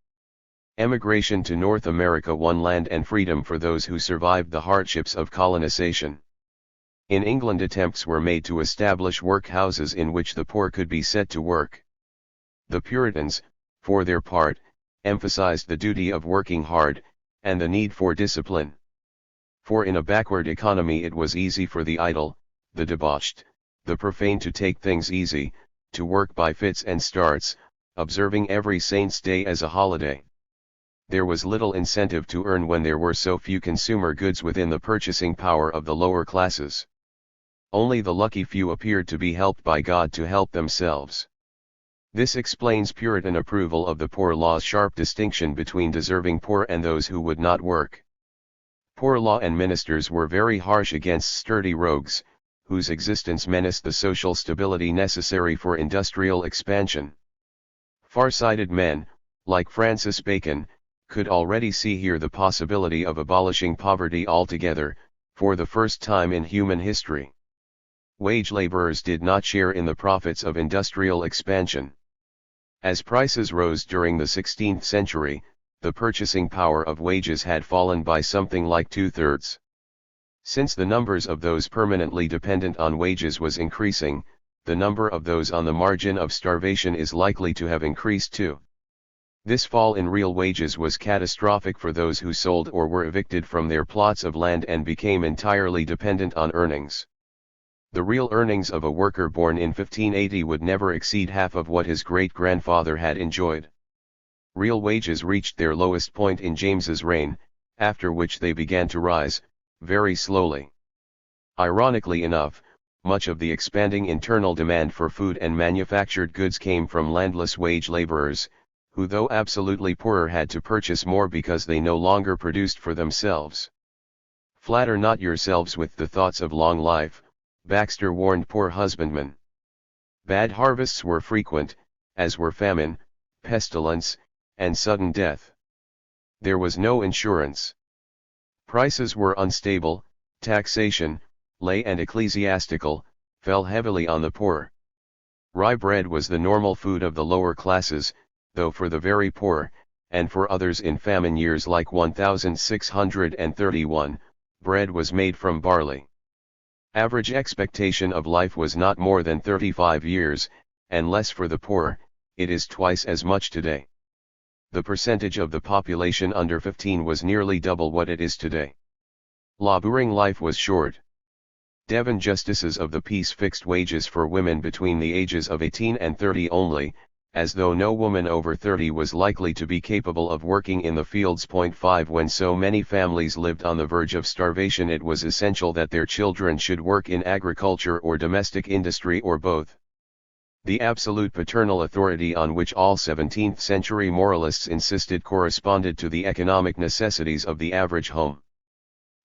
Emigration to North America won land and freedom for those who survived the hardships of colonization. In England attempts were made to establish workhouses in which the poor could be set to work. The Puritans, for their part, emphasized the duty of working hard, and the need for discipline. For in a backward economy it was easy for the idle, the debauched, the profane to take things easy, to work by fits and starts, observing every saint's day as a holiday. There was little incentive to earn when there were so few consumer goods within the purchasing power of the lower classes. Only the lucky few appeared to be helped by God to help themselves. This explains Puritan approval of the Poor Law's sharp distinction between deserving poor and those who would not work. Poor law and ministers were very harsh against sturdy rogues, whose existence menaced the social stability necessary for industrial expansion. Far-sighted men, like Francis Bacon, could already see here the possibility of abolishing poverty altogether, for the first time in human history. Wage laborers did not share in the profits of industrial expansion. As prices rose during the 16th century, the purchasing power of wages had fallen by something like 2/3. Since the numbers of those permanently dependent on wages was increasing, the number of those on the margin of starvation is likely to have increased too. This fall in real wages was catastrophic for those who sold or were evicted from their plots of land and became entirely dependent on earnings. The real earnings of a worker born in 1580 would never exceed half of what his great-grandfather had enjoyed. Real wages reached their lowest point in James's reign, after which they began to rise, very slowly. Ironically enough, much of the expanding internal demand for food and manufactured goods came from landless wage laborers, who though absolutely poorer had to purchase more because they no longer produced for themselves. Flatter not yourselves with the thoughts of long life, Baxter warned poor husbandmen. Bad harvests were frequent, as were famine, pestilence, and sudden death. There was no insurance. Prices were unstable, taxation, lay and ecclesiastical, fell heavily on the poor. Rye bread was the normal food of the lower classes, though for the very poor, and for others in famine years like 1631, bread was made from barley. Average expectation of life was not more than 35 years, and less for the poor. It is twice as much today. The percentage of the population under 15 was nearly double what it is today. Laboring life was short. Devon justices of the peace fixed wages for women between the ages of 18 and 30 only, as though no woman over 30 was likely to be capable of working in the fields. 5 When so many families lived on the verge of starvation, it was essential that their children should work in agriculture or domestic industry or both. The absolute paternal authority on which all 17th-century moralists insisted corresponded to the economic necessities of the average home.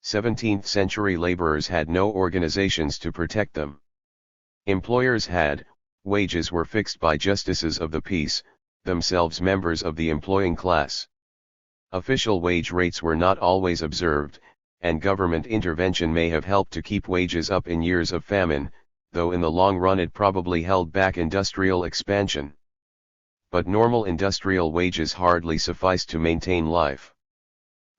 17th-century laborers had no organizations to protect them. Employers had. Wages were fixed by justices of the peace, themselves members of the employing class. Official wage rates were not always observed, and government intervention may have helped to keep wages up in years of famine, though in the long run it probably held back industrial expansion. But normal industrial wages hardly sufficed to maintain life.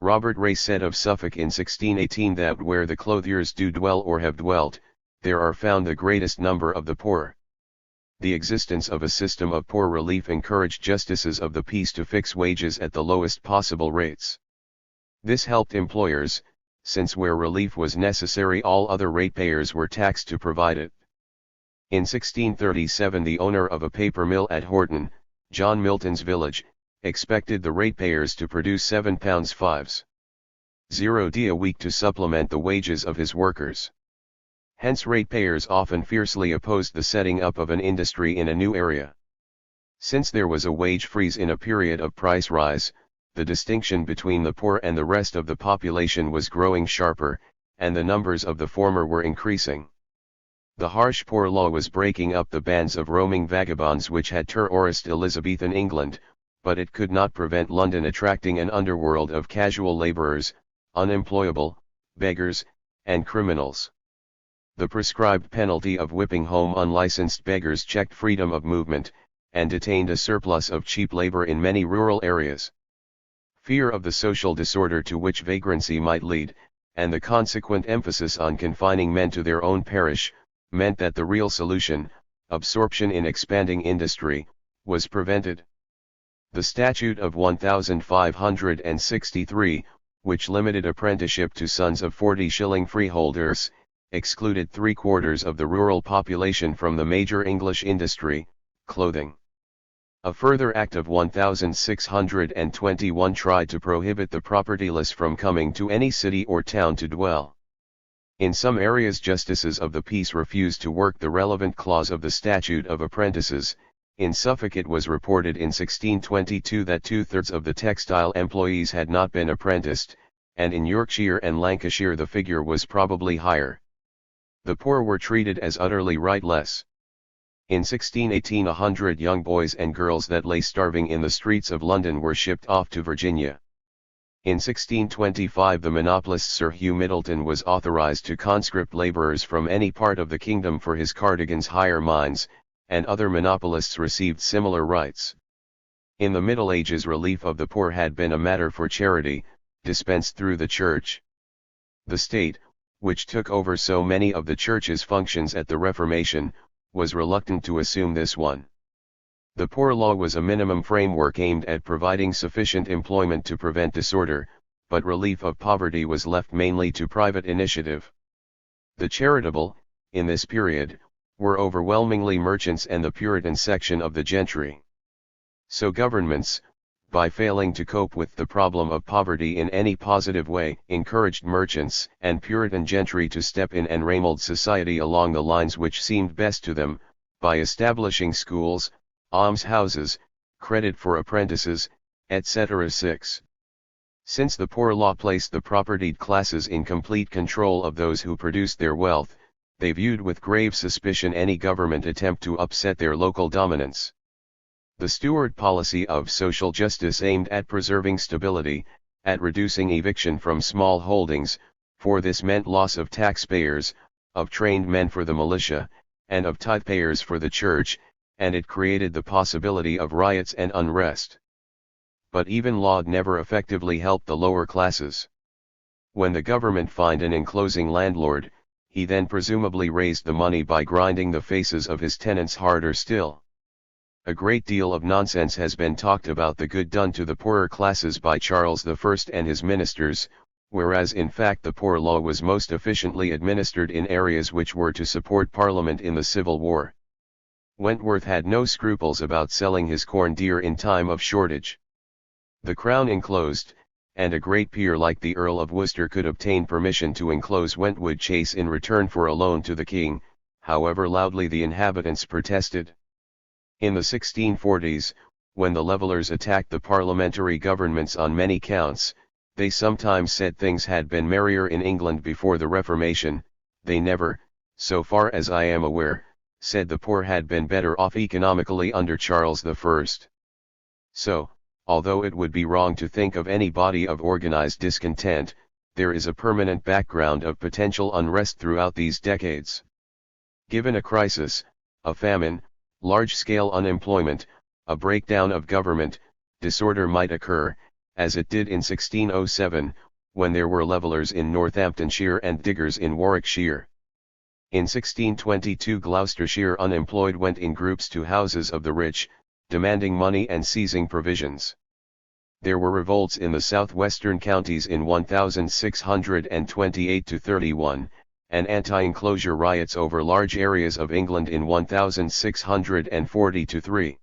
Robert Ray said of Suffolk in 1618 that where the clothiers do dwell or have dwelt, there are found the greatest number of the poor. The existence of a system of poor relief encouraged justices of the peace to fix wages at the lowest possible rates. This helped employers, since where relief was necessary all other ratepayers were taxed to provide it. In 1637 the owner of a paper mill at Horton, John Milton's village, expected the ratepayers to produce £7.50 a week to supplement the wages of his workers. Hence ratepayers often fiercely opposed the setting up of an industry in a new area. Since there was a wage freeze in a period of price rise, the distinction between the poor and the rest of the population was growing sharper, and the numbers of the former were increasing. The harsh poor law was breaking up the bands of roaming vagabonds which had terrorized Elizabethan England, but it could not prevent London attracting an underworld of casual labourers, unemployable, beggars, and criminals. The prescribed penalty of whipping home unlicensed beggars checked freedom of movement, and detained a surplus of cheap labor in many rural areas. Fear of the social disorder to which vagrancy might lead, and the consequent emphasis on confining men to their own parish, meant that the real solution, absorption in expanding industry, was prevented. The Statute of 1563, which limited apprenticeship to sons of 40-shilling freeholders, excluded 3/4 of the rural population from the major English industry, clothing. A further Act of 1621 tried to prohibit the propertyless from coming to any city or town to dwell. In some areas justices of the peace refused to work the relevant clause of the Statute of Apprentices. In Suffolk it was reported in 1622 that 2/3 of the textile employees had not been apprenticed, and in Yorkshire and Lancashire the figure was probably higher. The poor were treated as utterly rightless. In 1618 100 young boys and girls that lay starving in the streets of London were shipped off to Virginia. In 1625 the monopolist Sir Hugh Middleton was authorized to conscript laborers from any part of the kingdom for his Cardigan's hire mines, and other monopolists received similar rights. In the Middle Ages relief of the poor had been a matter for charity, dispensed through the Church. The state, which took over so many of the Church's functions at the Reformation, was reluctant to assume this one. The Poor Law was a minimum framework aimed at providing sufficient employment to prevent disorder, but relief of poverty was left mainly to private initiative. The charitable, in this period, were overwhelmingly merchants and the Puritan section of the gentry. So governments, by failing to cope with the problem of poverty in any positive way, encouraged merchants and Puritan gentry to step in and remold society along the lines which seemed best to them, by establishing schools, almshouses, credit for apprentices, etc. 6. Since the Poor Law placed the propertied classes in complete control of those who produced their wealth, they viewed with grave suspicion any government attempt to upset their local dominance. The Stuart policy of social justice aimed at preserving stability, at reducing eviction from small holdings, for this meant loss of taxpayers, of trained men for the militia, and of tithe-payers for the church, and it created the possibility of riots and unrest. But even law never effectively helped the lower classes. When the government fined an enclosing landlord, he then presumably raised the money by grinding the faces of his tenants harder still. A great deal of nonsense has been talked about the good done to the poorer classes by Charles I and his ministers, whereas in fact the poor law was most efficiently administered in areas which were to support Parliament in the Civil War. Wentworth had no scruples about selling his corn dear in time of shortage. The Crown enclosed, and a great peer like the Earl of Worcester could obtain permission to enclose Wentwood Chase in return for a loan to the king, however loudly the inhabitants protested. In the 1640s, when the Levellers attacked the parliamentary governments on many counts, they sometimes said things had been merrier in England before the Reformation. They never, so far as I am aware, said the poor had been better off economically under Charles I. So, although it would be wrong to think of any body of organized discontent, there is a permanent background of potential unrest throughout these decades. Given a crisis, a famine, large-scale unemployment, a breakdown of government, disorder might occur, as it did in 1607, when there were levellers in Northamptonshire and diggers in Warwickshire. In 1622 Gloucestershire unemployed went in groups to houses of the rich, demanding money and seizing provisions. There were revolts in the southwestern counties in 1628–31, and anti-enclosure riots over large areas of England in 1640–3.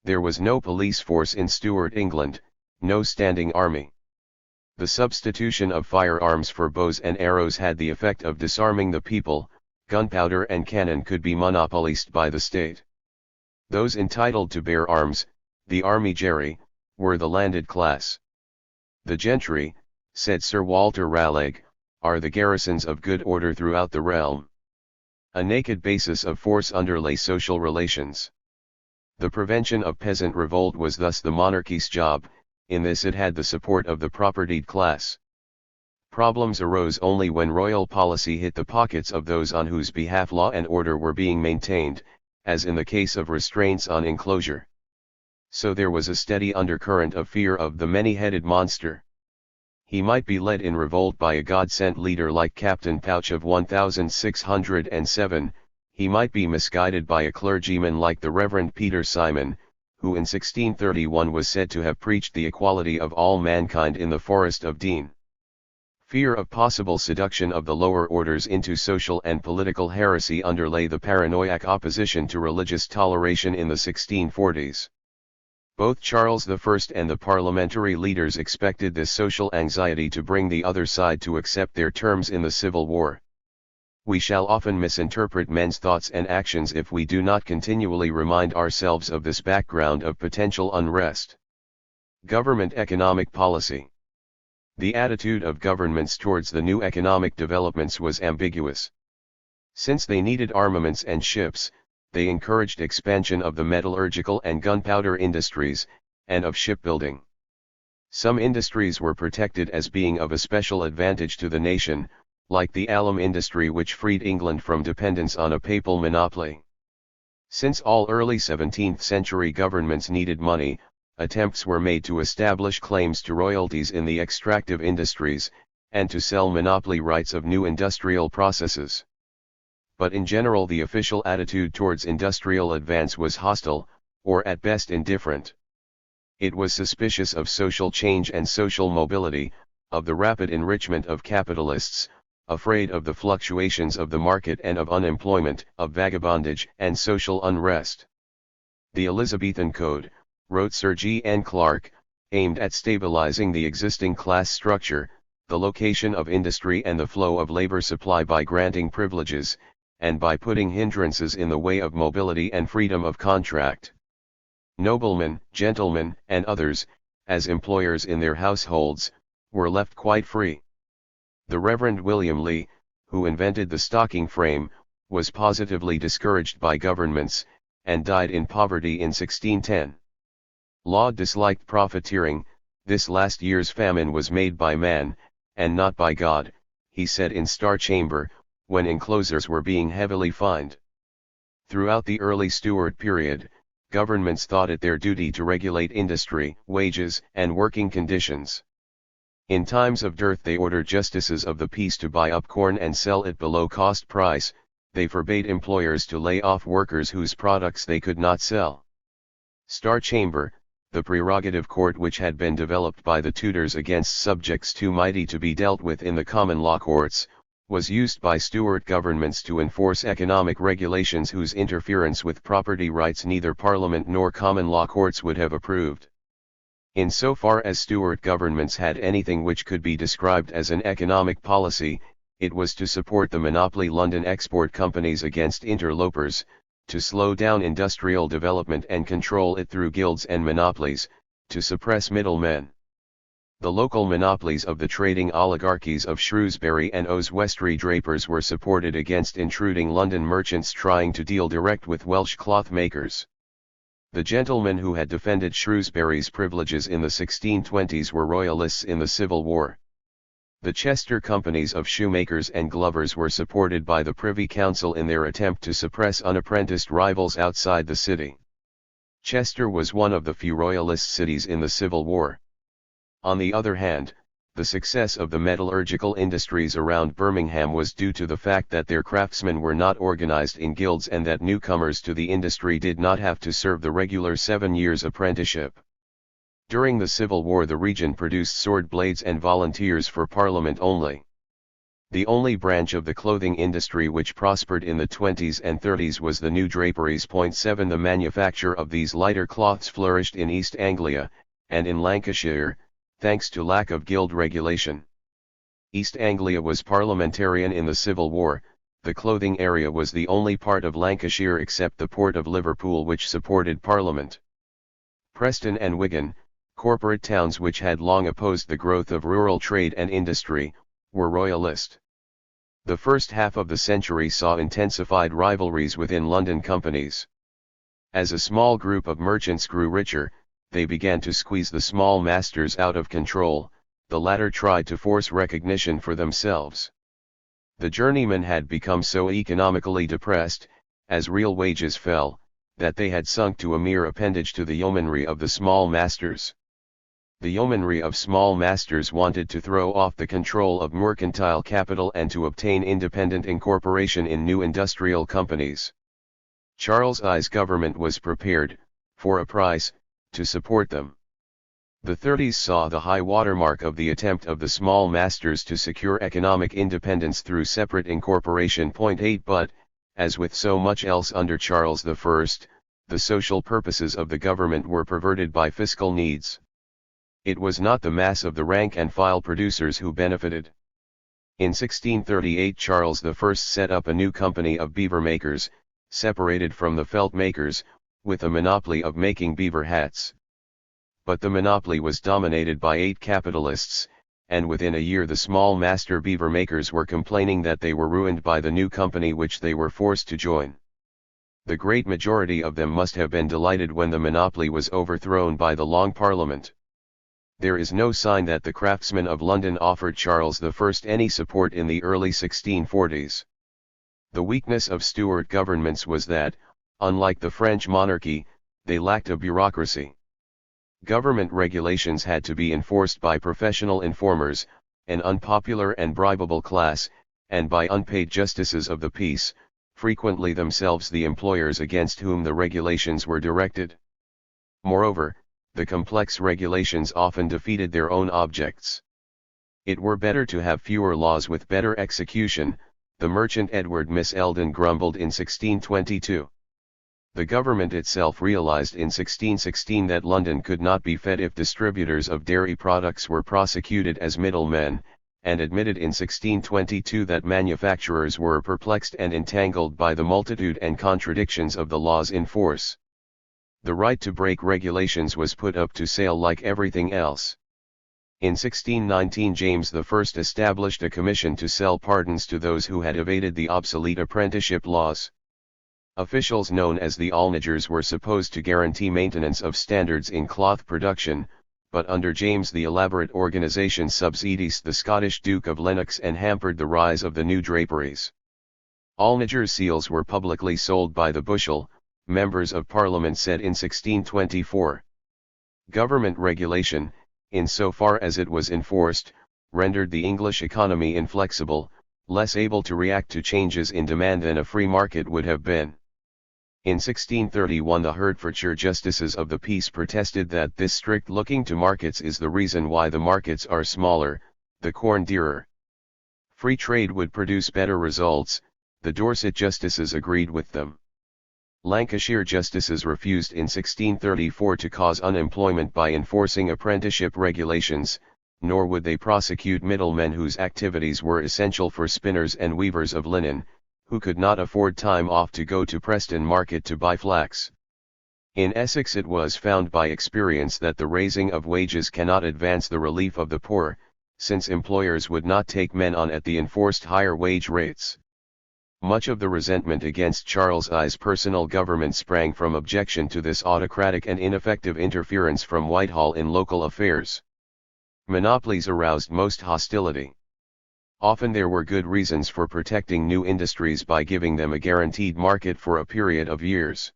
There was no police force in Stuart England, no standing army. The substitution of firearms for bows and arrows had the effect of disarming the people. Gunpowder and cannon could be monopolized by the state. Those entitled to bear arms, the armigeri, were the landed class. The gentry, said Sir Walter Raleigh, are the garrisons of good order throughout the realm. A naked basis of force underlay social relations. The prevention of peasant revolt was thus the monarchy's job. In this it had the support of the propertied class. Problems arose only when royal policy hit the pockets of those on whose behalf law and order were being maintained, as in the case of restraints on enclosure. So there was a steady undercurrent of fear of the many-headed monster. He might be led in revolt by a God-sent leader like Captain Pouch of 1607, he might be misguided by a clergyman like the Reverend Peter Simon, who in 1631 was said to have preached the equality of all mankind in the Forest of Dean. Fear of possible seduction of the lower orders into social and political heresy underlay the paranoiac opposition to religious toleration in the 1640s. Both Charles I and the parliamentary leaders expected this social anxiety to bring the other side to accept their terms in the Civil War. We shall often misinterpret men's thoughts and actions if we do not continually remind ourselves of this background of potential unrest. Government economic policy. The attitude of governments towards the new economic developments was ambiguous. Since they needed armaments and ships, they encouraged expansion of the metallurgical and gunpowder industries, and of shipbuilding. Some industries were protected as being of a special advantage to the nation, like the alum industry, which freed England from dependence on a papal monopoly. Since all early 17th century governments needed money, attempts were made to establish claims to royalties in the extractive industries, and to sell monopoly rights of new industrial processes. But in general the official attitude towards industrial advance was hostile, or at best indifferent. It was suspicious of social change and social mobility, of the rapid enrichment of capitalists, afraid of the fluctuations of the market and of unemployment, of vagabondage and social unrest. The Elizabethan Code, wrote Sir G. N. Clarke, aimed at stabilizing the existing class structure, the location of industry and the flow of labor supply by granting privileges, and by putting hindrances in the way of mobility and freedom of contract. Noblemen, gentlemen, and others, as employers in their households, were left quite free. The Reverend William Lee, who invented the stocking frame, was positively discouraged by governments, and died in poverty in 1610. Laud disliked profiteering. This last year's famine was made by man, and not by God, he said in Star Chamber, when enclosers were being heavily fined. Throughout the early Stuart period, governments thought it their duty to regulate industry, wages, and working conditions. In times of dearth they ordered justices of the peace to buy up corn and sell it below cost price. They forbade employers to lay off workers whose products they could not sell. Star Chamber, the prerogative court which had been developed by the Tudors against subjects too mighty to be dealt with in the common law courts, was used by Stuart governments to enforce economic regulations whose interference with property rights neither Parliament nor common law courts would have approved. In so far as Stuart governments had anything which could be described as an economic policy, it was to support the monopoly London export companies against interlopers, to slow down industrial development and control it through guilds and monopolies, to suppress middlemen. The local monopolies of the trading oligarchies of Shrewsbury and Oswestry drapers were supported against intruding London merchants trying to deal direct with Welsh cloth makers. The gentlemen who had defended Shrewsbury's privileges in the 1620s were royalists in the Civil War. The Chester companies of shoemakers and glovers were supported by the Privy Council in their attempt to suppress unapprenticed rivals outside the city. Chester was one of the few royalist cities in the Civil War. On the other hand, the success of the metallurgical industries around Birmingham was due to the fact that their craftsmen were not organized in guilds and that newcomers to the industry did not have to serve the regular 7 years apprenticeship. During the Civil War the region produced sword blades and volunteers for Parliament only. The only branch of the clothing industry which prospered in the 20s and 30s was the new draperies. 7 The manufacture of these lighter cloths flourished in East Anglia, and in Lancashire, thanks to lack of guild regulation. East Anglia was parliamentarian in the Civil War. The clothing area was the only part of Lancashire except the port of Liverpool which supported Parliament. Preston and Wigan, corporate towns which had long opposed the growth of rural trade and industry, were royalist. The first half of the century saw intensified rivalries within London companies. As a small group of merchants grew richer, they began to squeeze the small masters out of control. The latter tried to force recognition for themselves. The journeymen had become so economically depressed, as real wages fell, that they had sunk to a mere appendage to the yeomanry of the small masters. The yeomanry of small masters wanted to throw off the control of mercantile capital and to obtain independent incorporation in new industrial companies. Charles I's government was prepared, for a price, to support them. The 30s saw the high watermark of the attempt of the small masters to secure economic independence through separate incorporation. 8 But, as with so much else under Charles I, the social purposes of the government were perverted by fiscal needs. It was not the mass of the rank-and-file producers who benefited. In 1638 Charles I set up a new company of beaver makers, separated from the felt makers, with a monopoly of making beaver hats. But the monopoly was dominated by 8 capitalists, and within a year the small master beaver makers were complaining that they were ruined by the new company which they were forced to join. The great majority of them must have been delighted when the monopoly was overthrown by the Long Parliament. There is no sign that the craftsmen of London offered Charles I any support in the early 1640s. The weakness of Stuart governments was that, unlike the French monarchy, they lacked a bureaucracy. Government regulations had to be enforced by professional informers, an unpopular and bribable class, and by unpaid justices of the peace, frequently themselves the employers against whom the regulations were directed. Moreover, the complex regulations often defeated their own objects. It were better to have fewer laws with better execution, the merchant Edward Miss Eldon grumbled in 1622. The government itself realized in 1616 that London could not be fed if distributors of dairy products were prosecuted as middlemen, and admitted in 1622 that manufacturers were perplexed and entangled by the multitude and contradictions of the laws in force. The right to break regulations was put up to sale like everything else. In 1619 James I established a commission to sell pardons to those who had evaded the obsolete apprenticeship laws. Officials known as the alnagers were supposed to guarantee maintenance of standards in cloth production, but under James the elaborate organization subsidized the Scottish Duke of Lennox and hampered the rise of the new draperies. All Niger's seals were publicly sold by the bushel, members of parliament said in 1624. Government regulation, insofar as it was enforced, rendered the English economy inflexible, less able to react to changes in demand than a free market would have been. In 1631 the Hertfordshire Justices of the Peace protested that this strict looking to markets is the reason why the markets are smaller, the corn dearer. Free trade would produce better results. The Dorset Justices agreed with them. Lancashire Justices refused in 1634 to cause unemployment by enforcing apprenticeship regulations, nor would they prosecute middlemen whose activities were essential for spinners and weavers of linen, who could not afford time off to go to Preston Market to buy flax. In Essex it was found by experience that the raising of wages cannot advance the relief of the poor, since employers would not take men on at the enforced higher wage rates. Much of the resentment against Charles I's personal government sprang from objection to this autocratic and ineffective interference from Whitehall in local affairs. Monopolies aroused most hostility. Often there were good reasons for protecting new industries by giving them a guaranteed market for a period of years.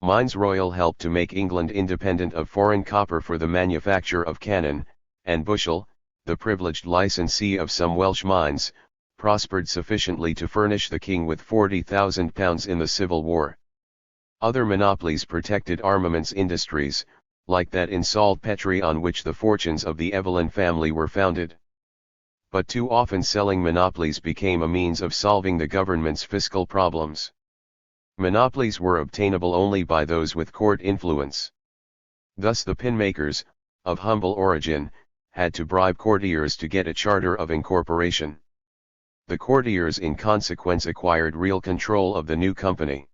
Mines Royal helped to make England independent of foreign copper for the manufacture of cannon, and Bushel, the privileged licensee of some Welsh mines, prospered sufficiently to furnish the king with £40,000 in the Civil War. Other monopolies protected armaments industries, like that in saltpetre on which the fortunes of the Evelyn family were founded. But too often selling monopolies became a means of solving the government's fiscal problems. Monopolies were obtainable only by those with court influence. Thus the pinmakers, of humble origin, had to bribe courtiers to get a charter of incorporation. The courtiers in consequence acquired real control of the new company.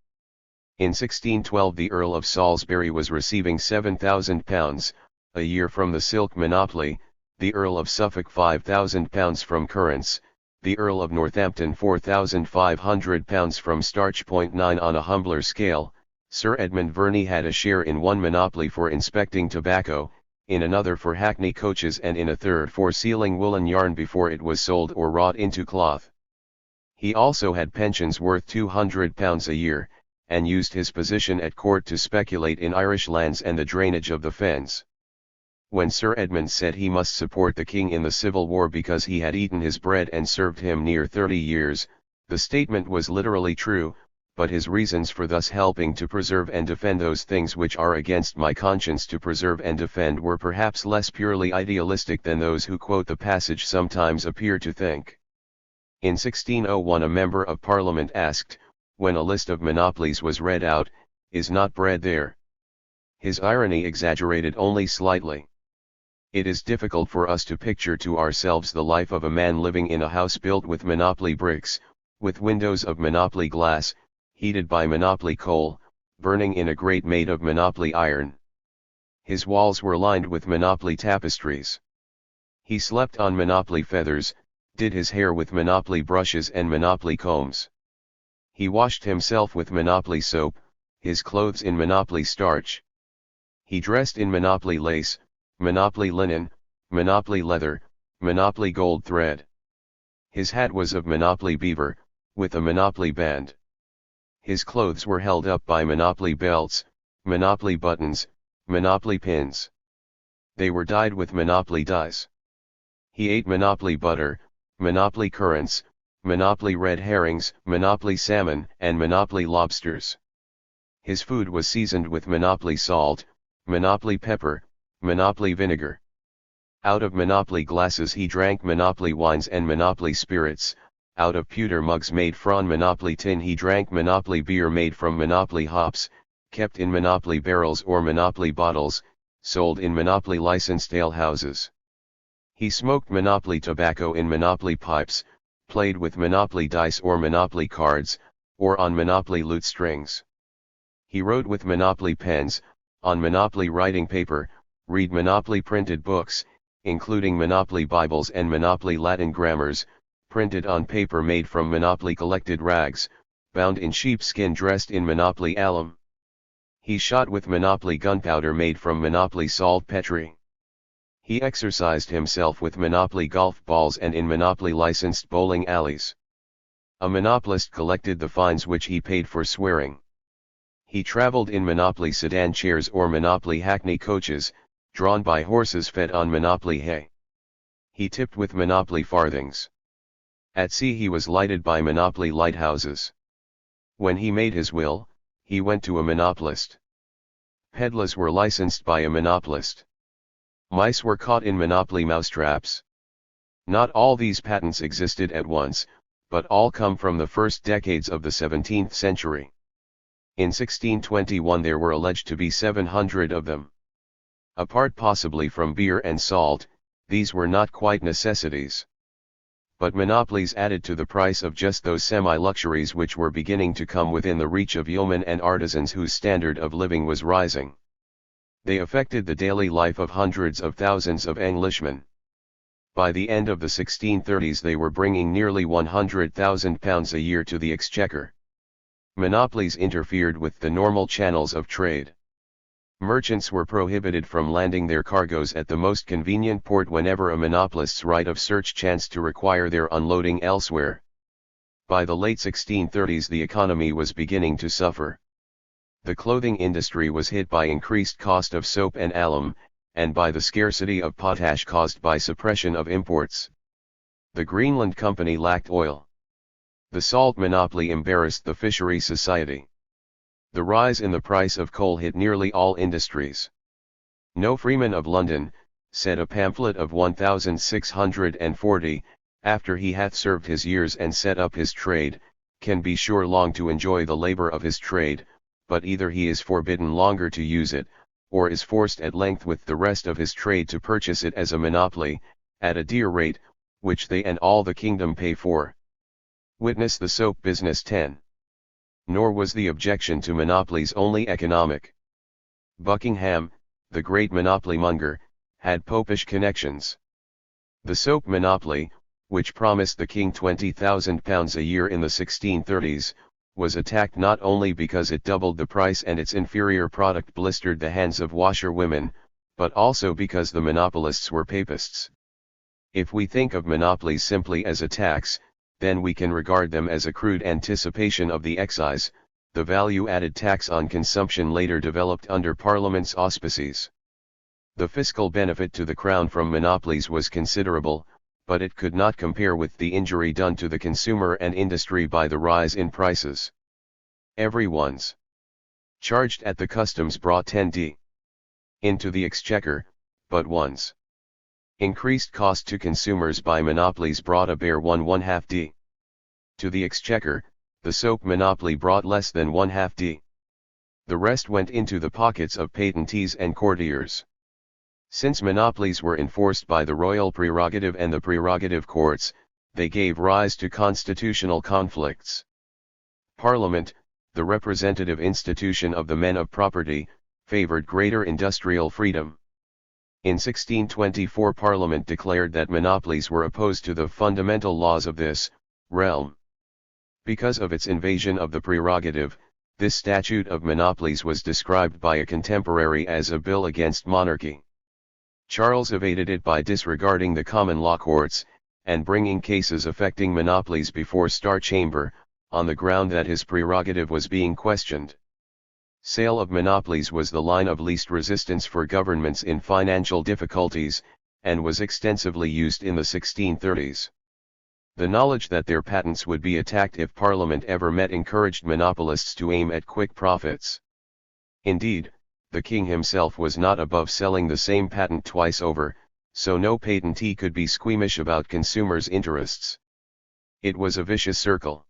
In 1612 the Earl of Salisbury was receiving £7,000 a year from the silk monopoly, the Earl of Suffolk £5,000 from currants, the Earl of Northampton £4,500 from starch. 9 On a humbler scale, Sir Edmund Verney had a share in one monopoly for inspecting tobacco, in another for hackney coaches, and in a third for sealing woolen yarn before it was sold or wrought into cloth. He also had pensions worth £200 a year, and used his position at court to speculate in Irish lands and the drainage of the fens. When Sir Edmund said he must support the king in the Civil War because he had eaten his bread and served him near 30 years, the statement was literally true, but his reasons for thus helping to preserve and defend those things which are against my conscience to preserve and defend were perhaps less purely idealistic than those who quote the passage sometimes appear to think. In 1601 a member of Parliament asked, when a list of monopolies was read out, "Is not bread there?" His irony exaggerated only slightly. It is difficult for us to picture to ourselves the life of a man living in a house built with monopoly bricks, with windows of monopoly glass, heated by monopoly coal, burning in a grate made of monopoly iron. His walls were lined with monopoly tapestries. He slept on monopoly feathers, did his hair with monopoly brushes and monopoly combs. He washed himself with monopoly soap, his clothes in monopoly starch. He dressed in monopoly lace, monopoly linen, monopoly leather, monopoly gold thread. His hat was of monopoly beaver, with a monopoly band. His clothes were held up by monopoly belts, monopoly buttons, monopoly pins. They were dyed with monopoly dyes. He ate monopoly butter, monopoly currants, monopoly red herrings, monopoly salmon, and monopoly lobsters. His food was seasoned with monopoly salt, monopoly pepper, monopoly vinegar. Out of monopoly glasses he drank monopoly wines and monopoly spirits. Out of pewter mugs made from monopoly tin he drank monopoly beer made from monopoly hops, kept in monopoly barrels or monopoly bottles, sold in monopoly licensed alehouses. He smoked monopoly tobacco in monopoly pipes, played with monopoly dice or monopoly cards, or on monopoly lute strings. He wrote with monopoly pens, on monopoly writing paper, read monopoly printed books, including monopoly Bibles and monopoly Latin grammars, printed on paper made from monopoly collected rags, bound in sheepskin, dressed in monopoly alum. He shot with monopoly gunpowder made from monopoly saltpetre. He exercised himself with monopoly golf balls and in monopoly licensed bowling alleys. A monopolist collected the fines which he paid for swearing. He traveled in monopoly sedan chairs or monopoly hackney coaches, drawn by horses fed on monopoly hay. He tipped with monopoly farthings. At sea he was lighted by monopoly lighthouses. When he made his will, he went to a monopolist. Peddlers were licensed by a monopolist. Mice were caught in monopoly mousetraps. Not all these patents existed at once, but all come from the first decades of the 17th century. In 1621 there were alleged to be 700 of them. Apart possibly from beer and salt, these were not quite necessities. But monopolies added to the price of just those semi-luxuries which were beginning to come within the reach of yeomen and artisans whose standard of living was rising. They affected the daily life of hundreds of thousands of Englishmen. By the end of the 1630s they were bringing nearly £100,000 a year to the exchequer. Monopolies interfered with the normal channels of trade. Merchants were prohibited from landing their cargoes at the most convenient port whenever a monopolist's right of search chanced to require their unloading elsewhere. By the late 1630s the economy was beginning to suffer. The clothing industry was hit by increased cost of soap and alum, and by the scarcity of potash caused by suppression of imports. The Greenland Company lacked oil. The salt monopoly embarrassed the Fishery Society. The rise in the price of coal hit nearly all industries. "No freeman of London," said a pamphlet of 1640, "after he hath served his years and set up his trade, can be sure long to enjoy the labour of his trade, but either he is forbidden longer to use it, or is forced at length with the rest of his trade to purchase it as a monopoly, at a dear rate, which they and all the kingdom pay for." Witness the soap business 10. Nor was the objection to monopolies only economic. Buckingham, the great monopoly monger, had popish connections. The soap monopoly, which promised the king £20,000 a year in the 1630s, was attacked not only because it doubled the price and its inferior product blistered the hands of washerwomen, but also because the monopolists were papists. If we think of monopolies simply as a tax, then we can regard them as a crude anticipation of the excise, the value-added tax on consumption later developed under Parliament's auspices. The fiscal benefit to the Crown from monopolies was considerable, but it could not compare with the injury done to the consumer and industry by the rise in prices. Every one's charged at the customs brought 10d into the exchequer, but one's increased cost to consumers by monopolies brought a bare 1/2d. To the exchequer, the soap monopoly brought less than 1/2d. The rest went into the pockets of patentees and courtiers. Since monopolies were enforced by the royal prerogative and the prerogative courts, they gave rise to constitutional conflicts. Parliament, the representative institution of the men of property, favoured greater industrial freedom. In 1624 Parliament declared that monopolies were opposed to the fundamental laws of this realm. Because of its invasion of the prerogative, this statute of monopolies was described by a contemporary as a bill against monarchy. Charles evaded it by disregarding the common law courts, and bringing cases affecting monopolies before Star Chamber, on the ground that his prerogative was being questioned. Sale of monopolies was the line of least resistance for governments in financial difficulties, and was extensively used in the 1630s. The knowledge that their patents would be attacked if Parliament ever met encouraged monopolists to aim at quick profits. Indeed, the king himself was not above selling the same patent twice over, so no patentee could be squeamish about consumers' interests. It was a vicious circle.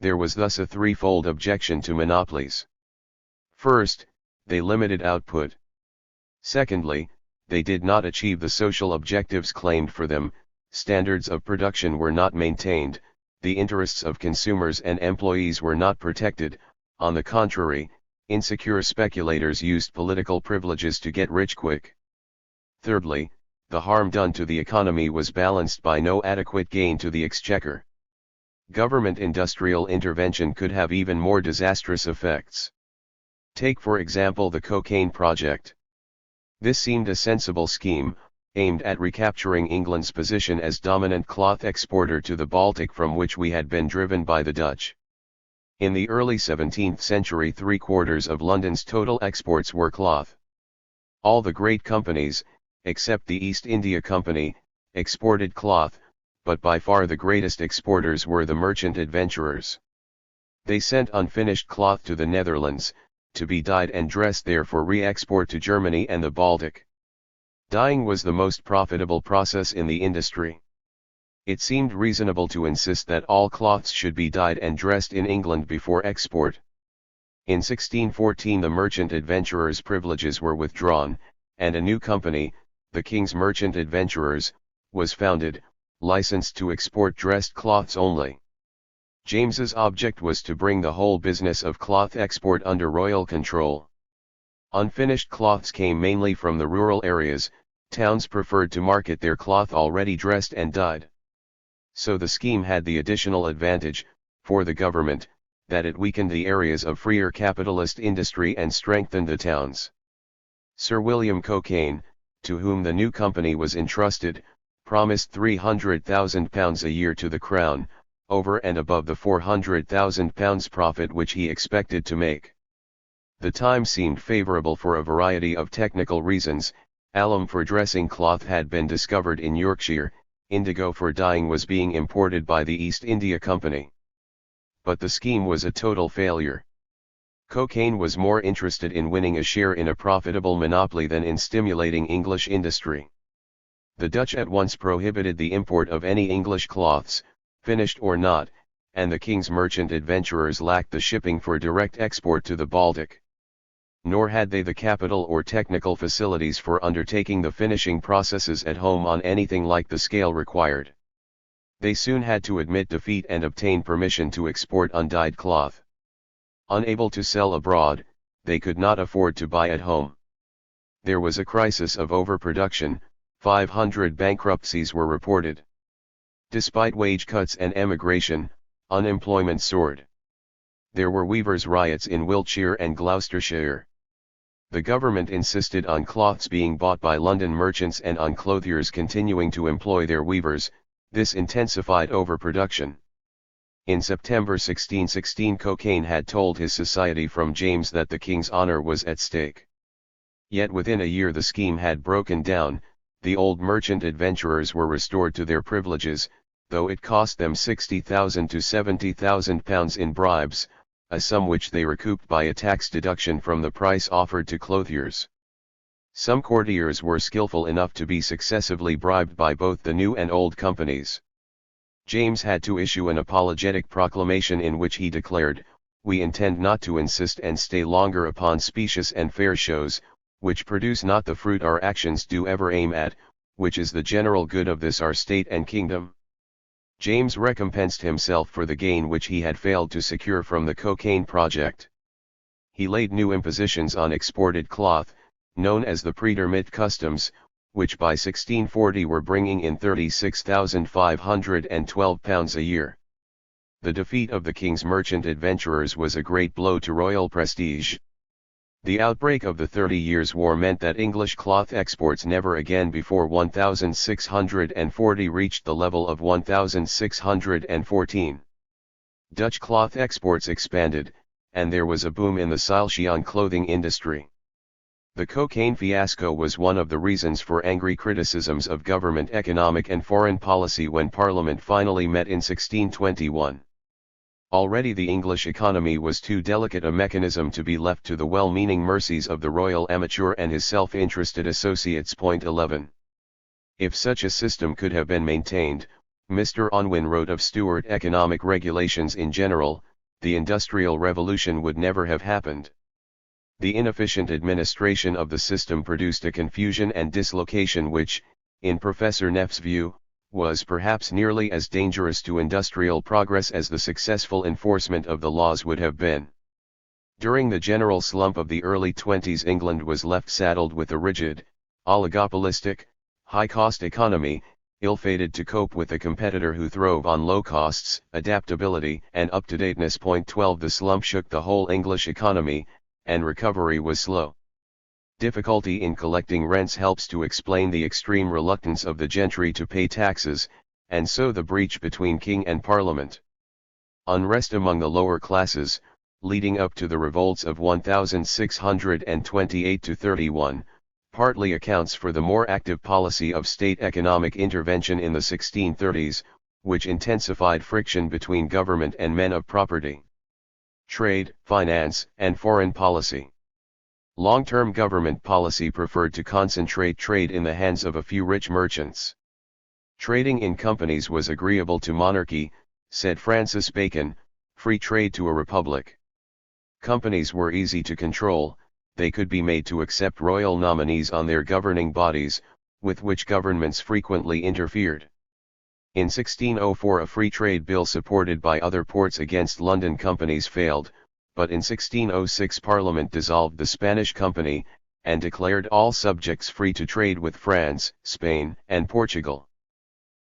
There was thus a threefold objection to monopolies. First, they limited output. Secondly, they did not achieve the social objectives claimed for them, standards of production were not maintained, the interests of consumers and employees were not protected, on the contrary, insecure speculators used political privileges to get rich quick. Thirdly, the harm done to the economy was balanced by no adequate gain to the exchequer. Government industrial intervention could have even more disastrous effects. Take for example the cocaine project. This seemed a sensible scheme, aimed at recapturing England's position as dominant cloth exporter to the Baltic, from which we had been driven by the Dutch. In the early 17th century, 3/4 of London's total exports were cloth. All the great companies, except the East India Company, exported cloth, but by far the greatest exporters were the merchant adventurers. They sent unfinished cloth to the Netherlands, to be dyed and dressed there for re-export to Germany and the Baltic. Dyeing was the most profitable process in the industry. It seemed reasonable to insist that all cloths should be dyed and dressed in England before export. In 1614 the merchant adventurers' privileges were withdrawn, and a new company, the King's Merchant Adventurers, was founded, licensed to export dressed cloths only. James's object was to bring the whole business of cloth export under royal control. Unfinished cloths came mainly from the rural areas. Towns preferred to market their cloth already dressed and dyed. So the scheme had the additional advantage, for the government, that it weakened the areas of freer capitalist industry and strengthened the towns. Sir William Cockayne, to whom the new company was entrusted, promised £300,000 a year to the Crown, over and above the £400,000 profit which he expected to make. The time seemed favourable for a variety of technical reasons. Alum for dressing cloth had been discovered in Yorkshire, indigo for dyeing was being imported by the East India Company. But the scheme was a total failure. Cockayne was more interested in winning a share in a profitable monopoly than in stimulating English industry. The Dutch at once prohibited the import of any English cloths, finished or not, and the King's Merchant Adventurers lacked the shipping for direct export to the Baltic. Nor had they the capital or technical facilities for undertaking the finishing processes at home on anything like the scale required. They soon had to admit defeat and obtain permission to export undyed cloth. Unable to sell abroad, they could not afford to buy at home. There was a crisis of overproduction. 500 bankruptcies were reported. Despite wage cuts and emigration, unemployment soared. There were weavers' riots in Wiltshire and Gloucestershire. The government insisted on cloths being bought by London merchants and on clothiers continuing to employ their weavers. This intensified overproduction. In September 1616 Cockayne had told his society from James that the king's honour was at stake. Yet within a year the scheme had broken down. The old merchant adventurers were restored to their privileges, though it cost them £60,000 to £70,000 in bribes, a sum which they recouped by a tax deduction from the price offered to clothiers. Some courtiers were skillful enough to be successively bribed by both the new and old companies. James had to issue an apologetic proclamation in which he declared, "We intend not to insist and stay longer upon specious and fair shows, which produce not the fruit our actions do ever aim at, which is the general good of this our state and kingdom." James recompensed himself for the gain which he had failed to secure from the Cockayne project. He laid new impositions on exported cloth, known as the Pretermit customs, which by 1640 were bringing in £36,512 a year. The defeat of the King's Merchant Adventurers was a great blow to royal prestige. The outbreak of the 30 Years' War meant that English cloth exports never again before 1640 reached the level of 1614. Dutch cloth exports expanded, and there was a boom in the Silesian clothing industry. The Cockayne fiasco was one of the reasons for angry criticisms of government economic and foreign policy when Parliament finally met in 1621. Already the English economy was too delicate a mechanism to be left to the well-meaning mercies of the royal amateur and his self-interested associates. 11. If such a system could have been maintained, Mr. Unwin wrote of Stuart economic regulations in general, the Industrial Revolution would never have happened. The inefficient administration of the system produced a confusion and dislocation which, in Professor Neff's view, was perhaps nearly as dangerous to industrial progress as the successful enforcement of the laws would have been. During the general slump of the early 20s, England was left saddled with a rigid, oligopolistic, high-cost economy, ill-fated to cope with a competitor who throve on low costs, adaptability, and up-to-dateness. 12. The slump shook the whole English economy, and recovery was slow. Difficulty in collecting rents helps to explain the extreme reluctance of the gentry to pay taxes, and so the breach between king and parliament. Unrest among the lower classes, leading up to the revolts of 1628–31, partly accounts for the more active policy of state economic intervention in the 1630s, which intensified friction between government and men of property. Trade, finance, and foreign policy. Long-term government policy preferred to concentrate trade in the hands of a few rich merchants. Trading in companies was agreeable to monarchy, said Francis Bacon, free trade to a republic. Companies were easy to control, they could be made to accept royal nominees on their governing bodies, with which governments frequently interfered. In 1604 a free trade bill supported by other ports against London companies failed, but in 1606 Parliament dissolved the Spanish Company, and declared all subjects free to trade with France, Spain, and Portugal.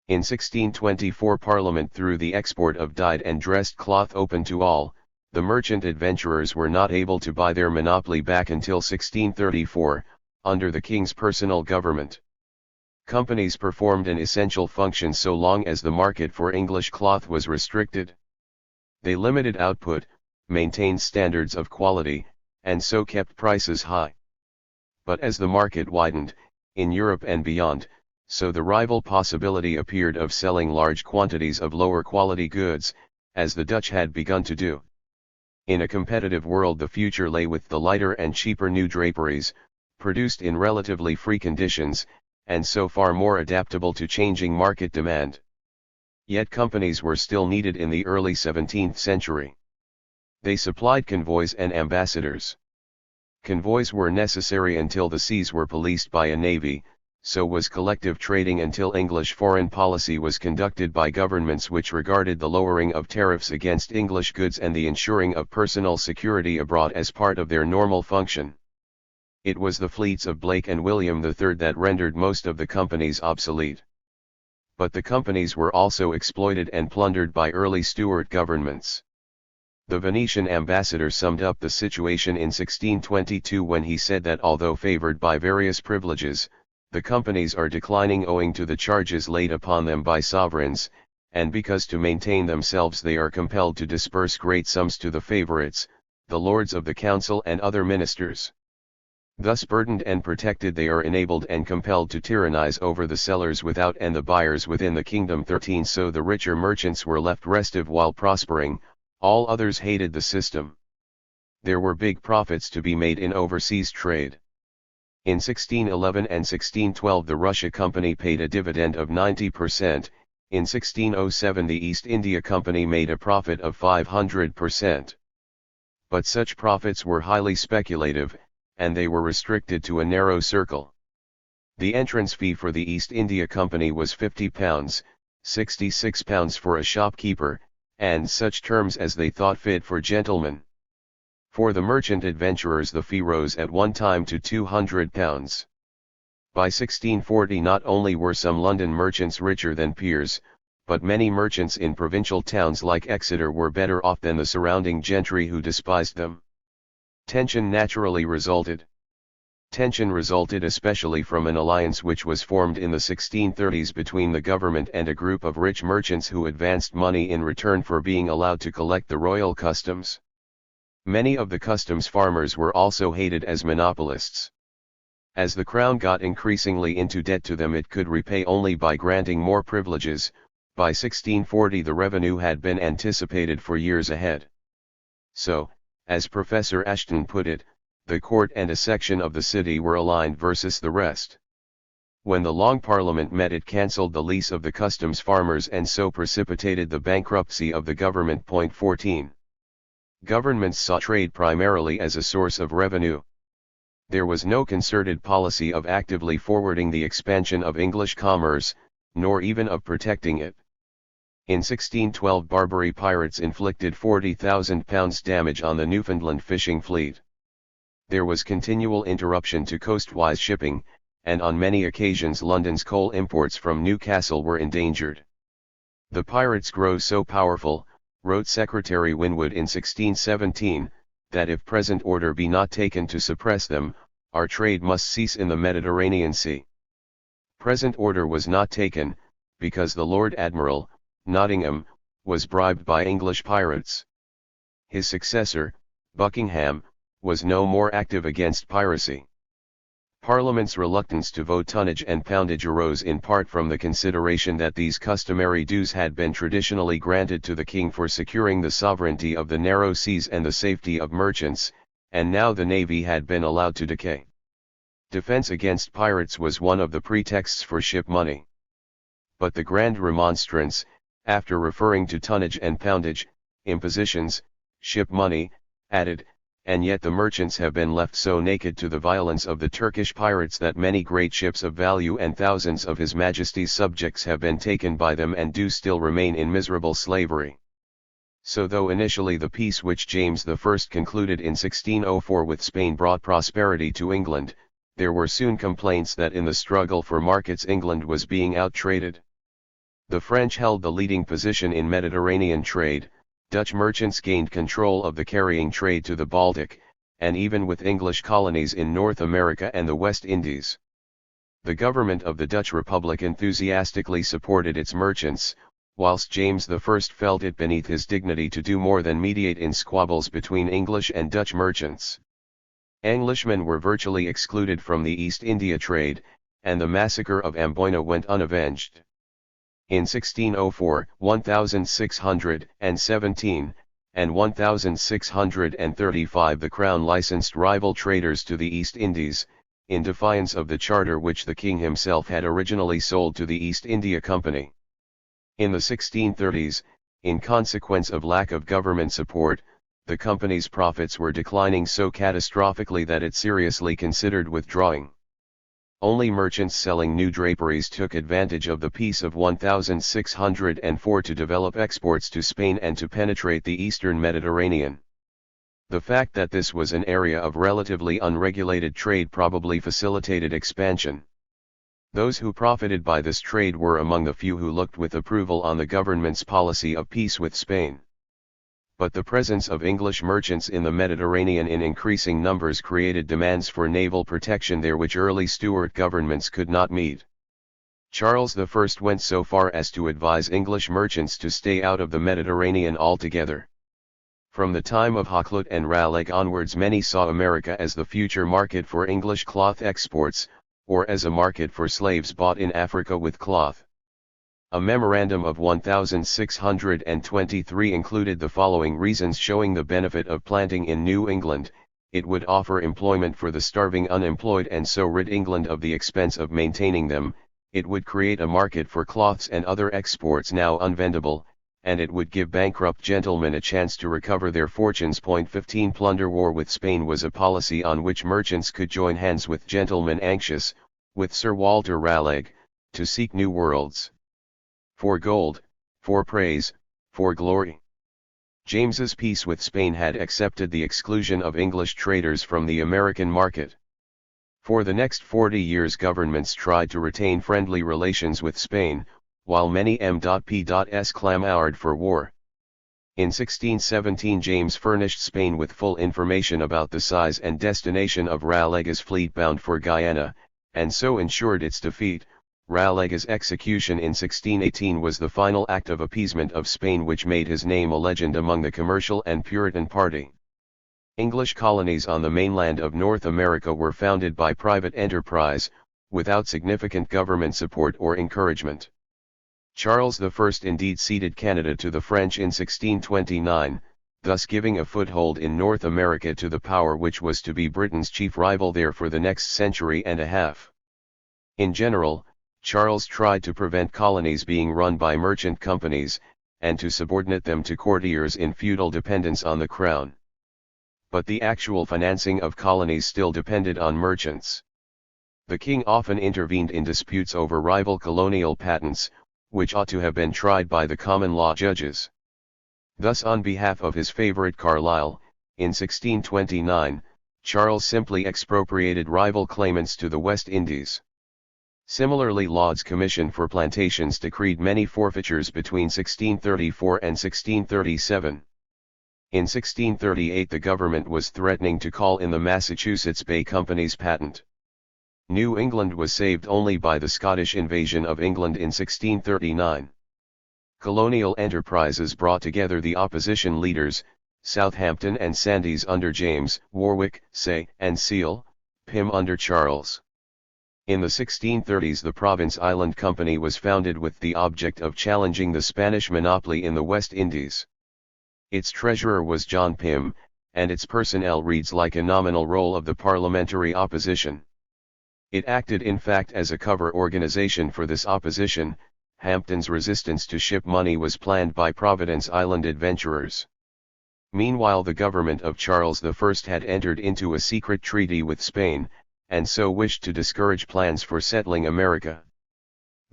In 1624 Parliament threw the export of dyed and dressed cloth open to all. The merchant adventurers were not able to buy their monopoly back until 1634, under the king's personal government. Companies performed an essential function so long as the market for English cloth was restricted. They limited output, maintained standards of quality, and so kept prices high. But as the market widened, in Europe and beyond, so the rival possibility appeared of selling large quantities of lower quality goods, as the Dutch had begun to do. In a competitive world the future lay with the lighter and cheaper new draperies, produced in relatively free conditions, and so far more adaptable to changing market demand. Yet companies were still needed in the early 17th century. They supplied convoys and ambassadors. Convoys were necessary until the seas were policed by a navy, so was collective trading until English foreign policy was conducted by governments which regarded the lowering of tariffs against English goods and the ensuring of personal security abroad as part of their normal function. It was the fleets of Blake and William III that rendered most of the companies obsolete. But the companies were also exploited and plundered by early Stuart governments. The Venetian ambassador summed up the situation in 1622 when he said that although favored by various privileges, the companies are declining owing to the charges laid upon them by sovereigns, and because to maintain themselves they are compelled to disburse great sums to the favorites, the lords of the council and other ministers. Thus burdened and protected they are enabled and compelled to tyrannize over the sellers without and the buyers within the kingdom. 13 So the richer merchants were left restive while prospering, all others hated the system. There were big profits to be made in overseas trade. In 1611 and 1612 the Russia Company paid a dividend of 90%, in 1607 the East India Company made a profit of 500%. But such profits were highly speculative, and they were restricted to a narrow circle. The entrance fee for the East India Company was £50, £66 for a shopkeeper, and such terms as they thought fit for gentlemen. For the merchant adventurers the fee rose at one time to £200. By 1640 not only were some London merchants richer than peers, but many merchants in provincial towns like Exeter were better off than the surrounding gentry who despised them. Tension naturally resulted. Tension resulted especially from an alliance which was formed in the 1630s between the government and a group of rich merchants who advanced money in return for being allowed to collect the royal customs. Many of the customs farmers were also hated as monopolists. As the crown got increasingly into debt to them it could repay only by granting more privileges. By 1640 the revenue had been anticipated for years ahead. So, as Professor Ashton put it, the court and a section of the city were aligned versus the rest. When the Long Parliament met it cancelled the lease of the customs farmers and so precipitated the bankruptcy of the government. 14. Governments saw trade primarily as a source of revenue. There was no concerted policy of actively forwarding the expansion of English commerce, nor even of protecting it. In 1612 Barbary pirates inflicted £40,000 damage on the Newfoundland fishing fleet. There was continual interruption to coastwise shipping, and on many occasions London's coal imports from Newcastle were endangered. The pirates grow so powerful, wrote Secretary Winwood in 1617, that if present order be not taken to suppress them, our trade must cease in the Mediterranean Sea. Present order was not taken, because the Lord Admiral, Nottingham, was bribed by English pirates. His successor, Buckingham, was no more active against piracy. Parliament's reluctance to vote tonnage and poundage arose in part from the consideration that these customary dues had been traditionally granted to the king for securing the sovereignty of the narrow seas and the safety of merchants, and now the navy had been allowed to decay. Defense against pirates was one of the pretexts for ship money. But the Grand Remonstrance, after referring to tonnage and poundage, impositions, ship money, added, and yet the merchants have been left so naked to the violence of the Turkish pirates that many great ships of value and thousands of His Majesty's subjects have been taken by them and do still remain in miserable slavery. So though initially the peace which James I concluded in 1604 with Spain brought prosperity to England, there were soon complaints that in the struggle for markets England was being outtraded. The French held the leading position in Mediterranean trade, Dutch merchants gained control of the carrying trade to the Baltic, and even with English colonies in North America and the West Indies. The government of the Dutch Republic enthusiastically supported its merchants, whilst James I felt it beneath his dignity to do more than mediate in squabbles between English and Dutch merchants. Englishmen were virtually excluded from the East India trade, and the massacre of Amboina went unavenged. In 1604, 1617, and 1635 the Crown licensed rival traders to the East Indies, in defiance of the charter which the king himself had originally sold to the East India Company. In the 1630s, in consequence of lack of government support, the company's profits were declining so catastrophically that it seriously considered withdrawing. Only merchants selling new draperies took advantage of the peace of 1604 to develop exports to Spain and to penetrate the eastern Mediterranean. The fact that this was an area of relatively unregulated trade probably facilitated expansion. Those who profited by this trade were among the few who looked with approval on the government's policy of peace with Spain. But the presence of English merchants in the Mediterranean in increasing numbers created demands for naval protection there which early Stuart governments could not meet. Charles I went so far as to advise English merchants to stay out of the Mediterranean altogether. From the time of Hakluyt and Raleigh onwards many saw America as the future market for English cloth exports, or as a market for slaves bought in Africa with cloth. A memorandum of 1623 included the following reasons showing the benefit of planting in New England: it would offer employment for the starving unemployed and so rid England of the expense of maintaining them, it would create a market for cloths and other exports now unvendable, and it would give bankrupt gentlemen a chance to recover their fortunes. 15 Plunder war with Spain was a policy on which merchants could join hands with gentlemen anxious, with Sir Walter Raleigh, to seek new worlds. For gold, for praise, for glory. James's peace with Spain had accepted the exclusion of English traders from the American market. For the next 40 years governments tried to retain friendly relations with Spain, while many M.P.s clamoured for war. In 1617 James furnished Spain with full information about the size and destination of Raleigh's fleet bound for Guyana, and so ensured its defeat. Raleigh's execution in 1618 was the final act of appeasement of Spain which made his name a legend among the commercial and Puritan party. English colonies on the mainland of North America were founded by private enterprise, without significant government support or encouragement. Charles I indeed ceded Canada to the French in 1629, thus giving a foothold in North America to the power which was to be Britain's chief rival there for the next century and a half. In general, Charles tried to prevent colonies being run by merchant companies, and to subordinate them to courtiers in feudal dependence on the crown. But the actual financing of colonies still depended on merchants. The king often intervened in disputes over rival colonial patents, which ought to have been tried by the common law judges. Thus on behalf of his favorite Carlisle, in 1629, Charles simply expropriated rival claimants to the West Indies. Similarly Laud's Commission for Plantations decreed many forfeitures between 1634 and 1637. In 1638 the government was threatening to call in the Massachusetts Bay Company's patent. New England was saved only by the Scottish invasion of England in 1639. Colonial enterprises brought together the opposition leaders, Southampton and Sandys under James, Warwick, Say, and Seal, Pym under Charles. In the 1630s the Province Island Company was founded with the object of challenging the Spanish monopoly in the West Indies. Its treasurer was John Pym, and its personnel reads like a nominal role of the parliamentary opposition. It acted in fact as a cover organization for this opposition. Hampton's resistance to ship money was planned by Providence Island adventurers. Meanwhile the government of Charles I had entered into a secret treaty with Spain, and so wished to discourage plans for settling America.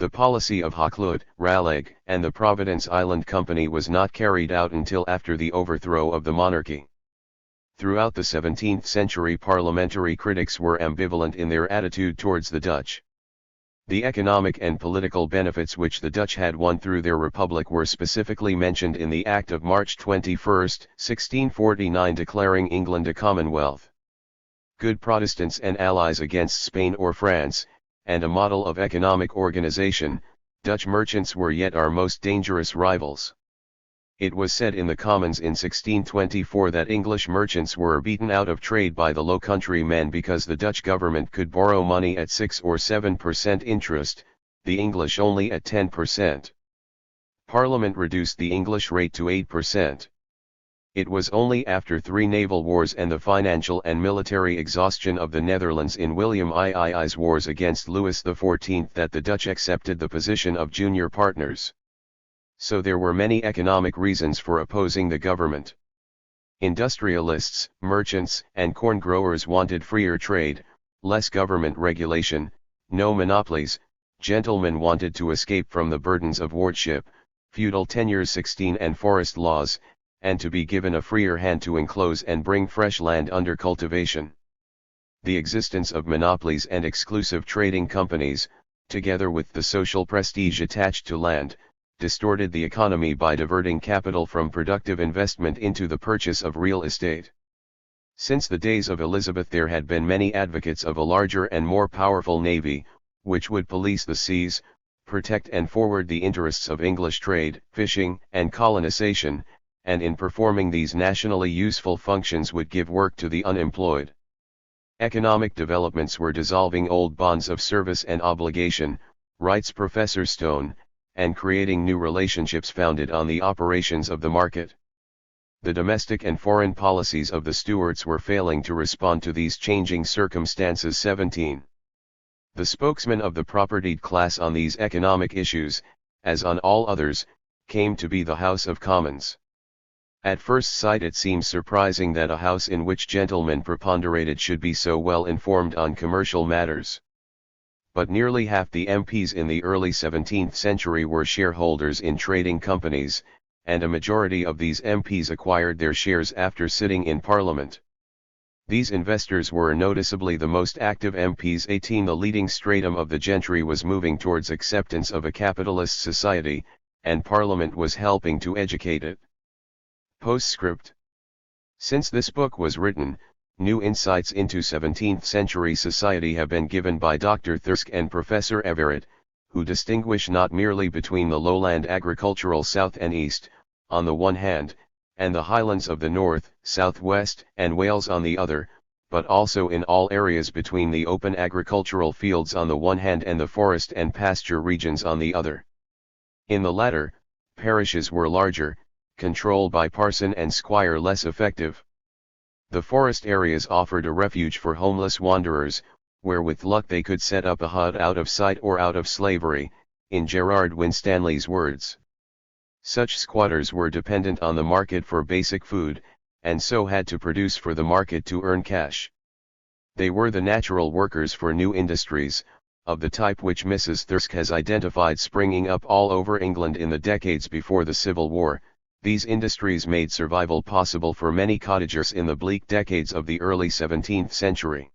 The policy of Hakluyt, Raleigh, and the Providence Island Company was not carried out until after the overthrow of the monarchy. Throughout the 17th century parliamentary critics were ambivalent in their attitude towards the Dutch. The economic and political benefits which the Dutch had won through their republic were specifically mentioned in the Act of March 21, 1649 declaring England a commonwealth. Good Protestants and allies against Spain or France, and a model of economic organization, Dutch merchants were yet our most dangerous rivals. It was said in the Commons in 1624 that English merchants were beaten out of trade by the Low Country men because the Dutch government could borrow money at 6 or 7% interest, the English only at 10%. Parliament reduced the English rate to 8%. It was only after 3 naval wars and the financial and military exhaustion of the Netherlands in William II's wars against Louis XIV that the Dutch accepted the position of junior partners. So there were many economic reasons for opposing the government. Industrialists, merchants, and corn growers wanted freer trade, less government regulation, no monopolies. Gentlemen wanted to escape from the burdens of wardship, feudal tenures 16 and forest laws, and to be given a freer hand to enclose and bring fresh land under cultivation. The existence of monopolies and exclusive trading companies, together with the social prestige attached to land, distorted the economy by diverting capital from productive investment into the purchase of real estate. Since the days of Elizabeth there had been many advocates of a larger and more powerful navy, which would police the seas, protect and forward the interests of English trade, fishing, and colonization, and in performing these nationally useful functions would give work to the unemployed. Economic developments were dissolving old bonds of service and obligation, writes Professor Stone, and creating new relationships founded on the operations of the market. The domestic and foreign policies of the Stuarts were failing to respond to these changing circumstances. 17. The spokesman of the propertied class on these economic issues, as on all others, came to be the House of Commons. At first sight it seems surprising that a house in which gentlemen preponderated should be so well informed on commercial matters. But nearly half the MPs in the early 17th century were shareholders in trading companies, and a majority of these MPs acquired their shares after sitting in Parliament. These investors were noticeably the most active MPs. 18. The leading stratum of the gentry was moving towards acceptance of a capitalist society, and Parliament was helping to educate it. Postscript. Since this book was written, new insights into 17th century society have been given by Dr. Thirsk and Professor Everett, who distinguish not merely between the lowland agricultural south and east, on the one hand, and the highlands of the north, southwest, and Wales on the other, but also in all areas between the open agricultural fields on the one hand and the forest and pasture regions on the other. In the latter, parishes were larger, control by parson and squire less effective. The forest areas offered a refuge for homeless wanderers, where with luck they could set up a hut out of sight or out of slavery, in Gerard Winstanley's words. Such squatters were dependent on the market for basic food, and so had to produce for the market to earn cash. They were the natural workers for new industries, of the type which Mrs. Thirsk has identified springing up all over England in the decades before the Civil War. These industries made survival possible for many cottagers in the bleak decades of the early 17th century.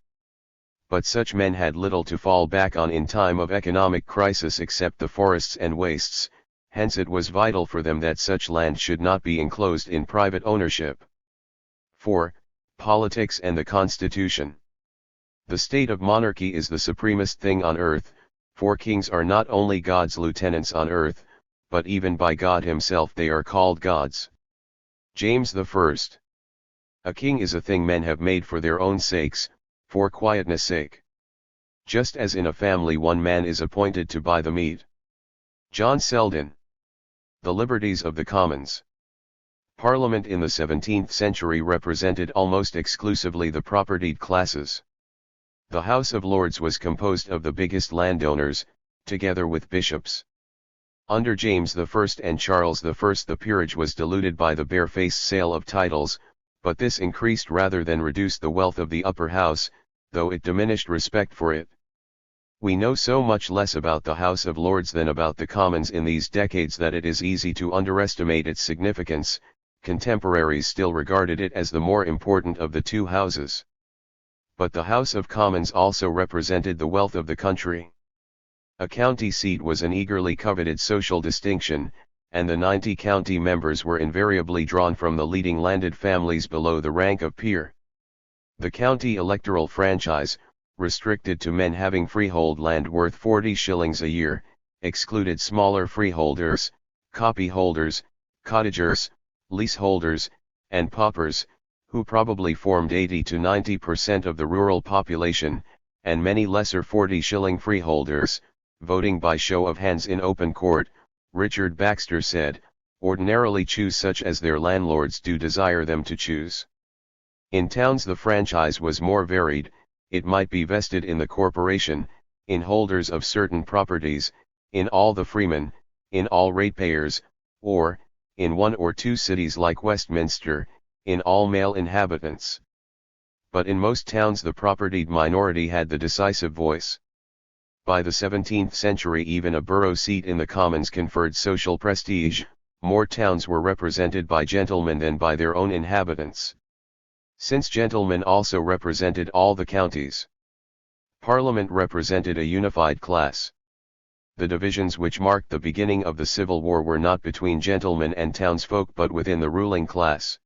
But such men had little to fall back on in time of economic crisis except the forests and wastes, hence it was vital for them that such land should not be enclosed in private ownership. 4. Politics and the Constitution. The state of monarchy is the supremest thing on earth, for kings are not only God's lieutenants on earth, but even by God himself they are called gods. James I. A king is a thing men have made for their own sakes, for quietness' sake. Just as in a family one man is appointed to buy the meat. John Selden. The liberties of the commons. Parliament in the 17th century represented almost exclusively the propertied classes. The House of Lords was composed of the biggest landowners, together with bishops. Under James I and Charles I the peerage was diluted by the barefaced sale of titles, but this increased rather than reduced the wealth of the upper house, though it diminished respect for it. We know so much less about the House of Lords than about the Commons in these decades that it is easy to underestimate its significance. Contemporaries still regarded it as the more important of the two houses. But the House of Commons also represented the wealth of the country. A county seat was an eagerly coveted social distinction, and the 90 county members were invariably drawn from the leading landed families below the rank of peer. The county electoral franchise, restricted to men having freehold land worth 40 shillings a year, excluded smaller freeholders, copyholders, cottagers, leaseholders, and paupers, who probably formed 80 to 90% of the rural population, and many lesser 40-shilling freeholders, voting by show of hands in open court. Richard Baxter said, ordinarily choose such as their landlords do desire them to choose. In towns the franchise was more varied. It might be vested in the corporation, in holders of certain properties, in all the freemen, in all ratepayers, or, in one or two cities like Westminster, in all male inhabitants. But in most towns the propertied minority had the decisive voice. By the 17th century even a borough seat in the Commons conferred social prestige. More towns were represented by gentlemen than by their own inhabitants. Since gentlemen also represented all the counties, Parliament represented a unified class. The divisions which marked the beginning of the Civil War were not between gentlemen and townsfolk but within the ruling class.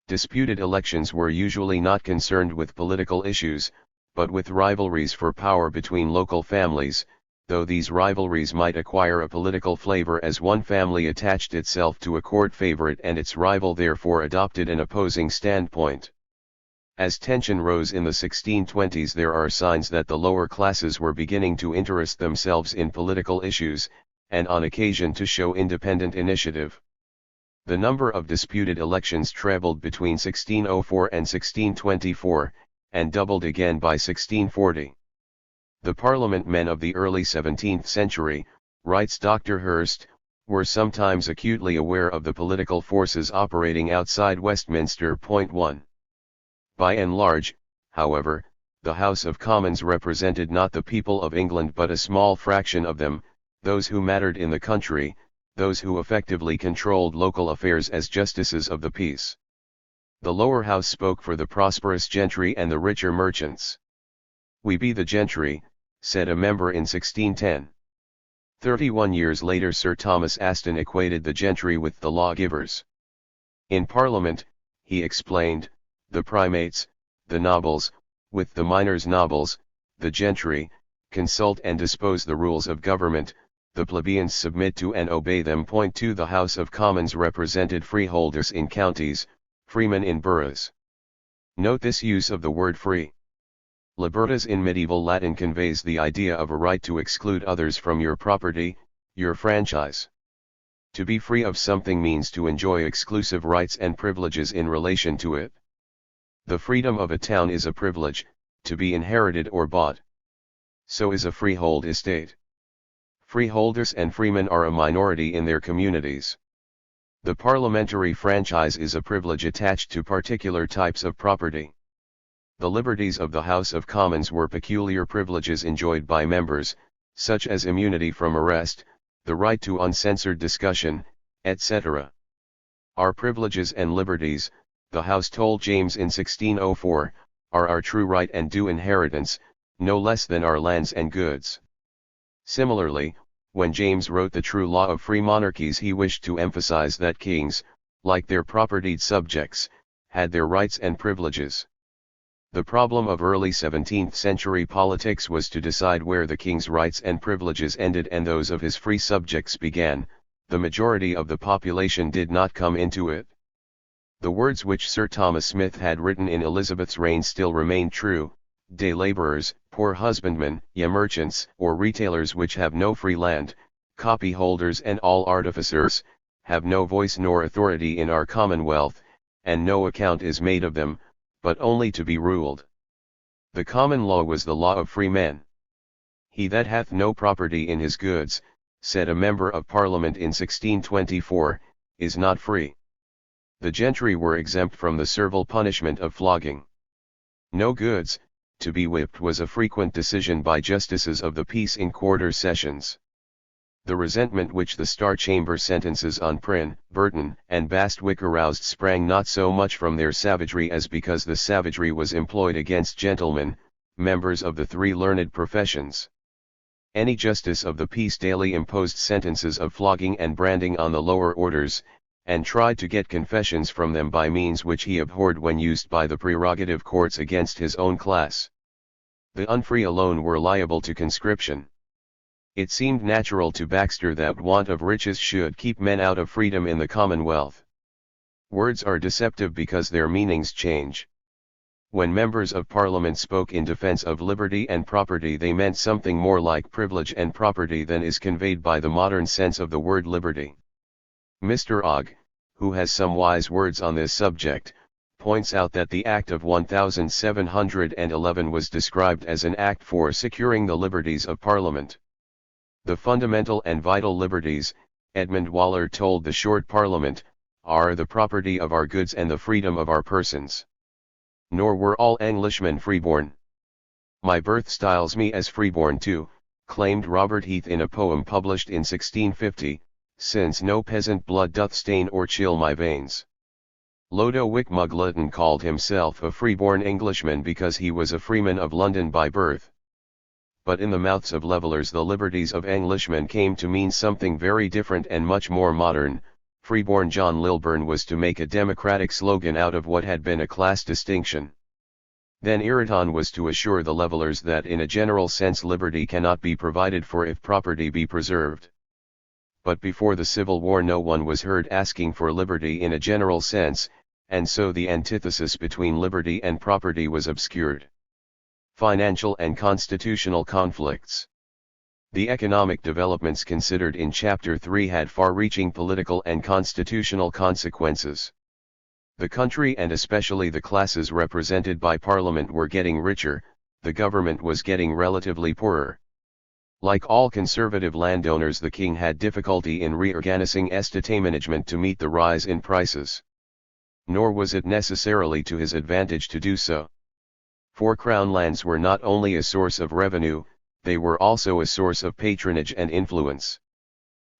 Disputed elections were usually not concerned with political issues, but with rivalries for power between local families, though these rivalries might acquire a political flavor as one family attached itself to a court favorite and its rival therefore adopted an opposing standpoint. As tension rose in the 1620s there are signs that the lower classes were beginning to interest themselves in political issues, and on occasion to show independent initiative. The number of disputed elections trebled between 1604 and 1624, and doubled again by 1640. The Parliament men of the early 17th century, writes Dr. Hurst, were sometimes acutely aware of the political forces operating outside Westminster. 1. By and large, however, the House of Commons represented not the people of England but a small fraction of them, those who mattered in the country, those who effectively controlled local affairs as justices of the peace. The lower house spoke for the prosperous gentry and the richer merchants. "We be the gentry," said a member in 1610. 31 years later Sir Thomas Aston equated the gentry with the lawgivers. In Parliament, he explained, the primates, the nobles, with the minors nobles, the gentry, consult and dispose the rules of government, the plebeians submit to and obey them. 2 The House of Commons represented freeholders in counties, freemen in boroughs. Note this use of the word free. Libertas in medieval Latin conveys the idea of a right to exclude others from your property, your franchise. To be free of something means to enjoy exclusive rights and privileges in relation to it. The freedom of a town is a privilege, to be inherited or bought. So is a freehold estate. Freeholders and freemen are a minority in their communities. The parliamentary franchise is a privilege attached to particular types of property. The liberties of the House of Commons were peculiar privileges enjoyed by members, such as immunity from arrest, the right to uncensored discussion, etc. Our privileges and liberties, the House told James in 1604, are our true right and due inheritance, no less than our lands and goods. Similarly, when James wrote the true law of free monarchies he wished to emphasize that kings, like their propertied subjects, had their rights and privileges. The problem of early 17th century politics was to decide where the king's rights and privileges ended and those of his free subjects began. The majority of the population did not come into it. The words which Sir Thomas Smith had written in Elizabeth's reign still remain true: day labourers, poor husbandmen, ye merchants or retailers which have no free land, copyholders and all artificers, have no voice nor authority in our commonwealth, and no account is made of them, but only to be ruled. The common law was the law of free men. He that hath no property in his goods, said a member of Parliament in 1624, is not free. The gentry were exempt from the servile punishment of flogging. No goods, to be whipped was a frequent decision by justices of the peace in quarter sessions. The resentment which the Star Chamber sentences on Prynne, Burton, and Bastwick aroused sprang not so much from their savagery as because the savagery was employed against gentlemen, members of the three learned professions. Any justice of the peace daily imposed sentences of flogging and branding on the lower orders, and tried to get confessions from them by means which he abhorred when used by the prerogative courts against his own class. The unfree alone were liable to conscription. It seemed natural to Baxter that want of riches should keep men out of freedom in the Commonwealth. Words are deceptive because their meanings change. When members of Parliament spoke in defence of liberty and property, they meant something more like privilege and property than is conveyed by the modern sense of the word liberty. Mr. Ogg, who has some wise words on this subject, points out that the Act of 1711 was described as an act for securing the liberties of Parliament. The fundamental and vital liberties, Edmund Waller told the Short Parliament, are the property of our goods and the freedom of our persons. Nor were all Englishmen freeborn. My birth styles me as freeborn too, claimed Robert Heath in a poem published in 1650, since no peasant blood doth stain or chill my veins. Lodowick Mugleton called himself a freeborn Englishman because he was a freeman of London by birth. But in the mouths of levellers the liberties of Englishmen came to mean something very different and much more modern. Freeborn John Lilburne was to make a democratic slogan out of what had been a class distinction. Then Ireton was to assure the levellers that in a general sense liberty cannot be provided for if property be preserved. But before the Civil War no one was heard asking for liberty in a general sense, and so the antithesis between liberty and property was obscured. Financial and constitutional conflicts. The economic developments considered in Chapter 3 had far-reaching political and constitutional consequences. The country and especially the classes represented by Parliament were getting richer, the government was getting relatively poorer. Like all conservative landowners, the king had difficulty in reorganizing estate management to meet the rise in prices. Nor was it necessarily to his advantage to do so. For crown lands were not only a source of revenue, they were also a source of patronage and influence.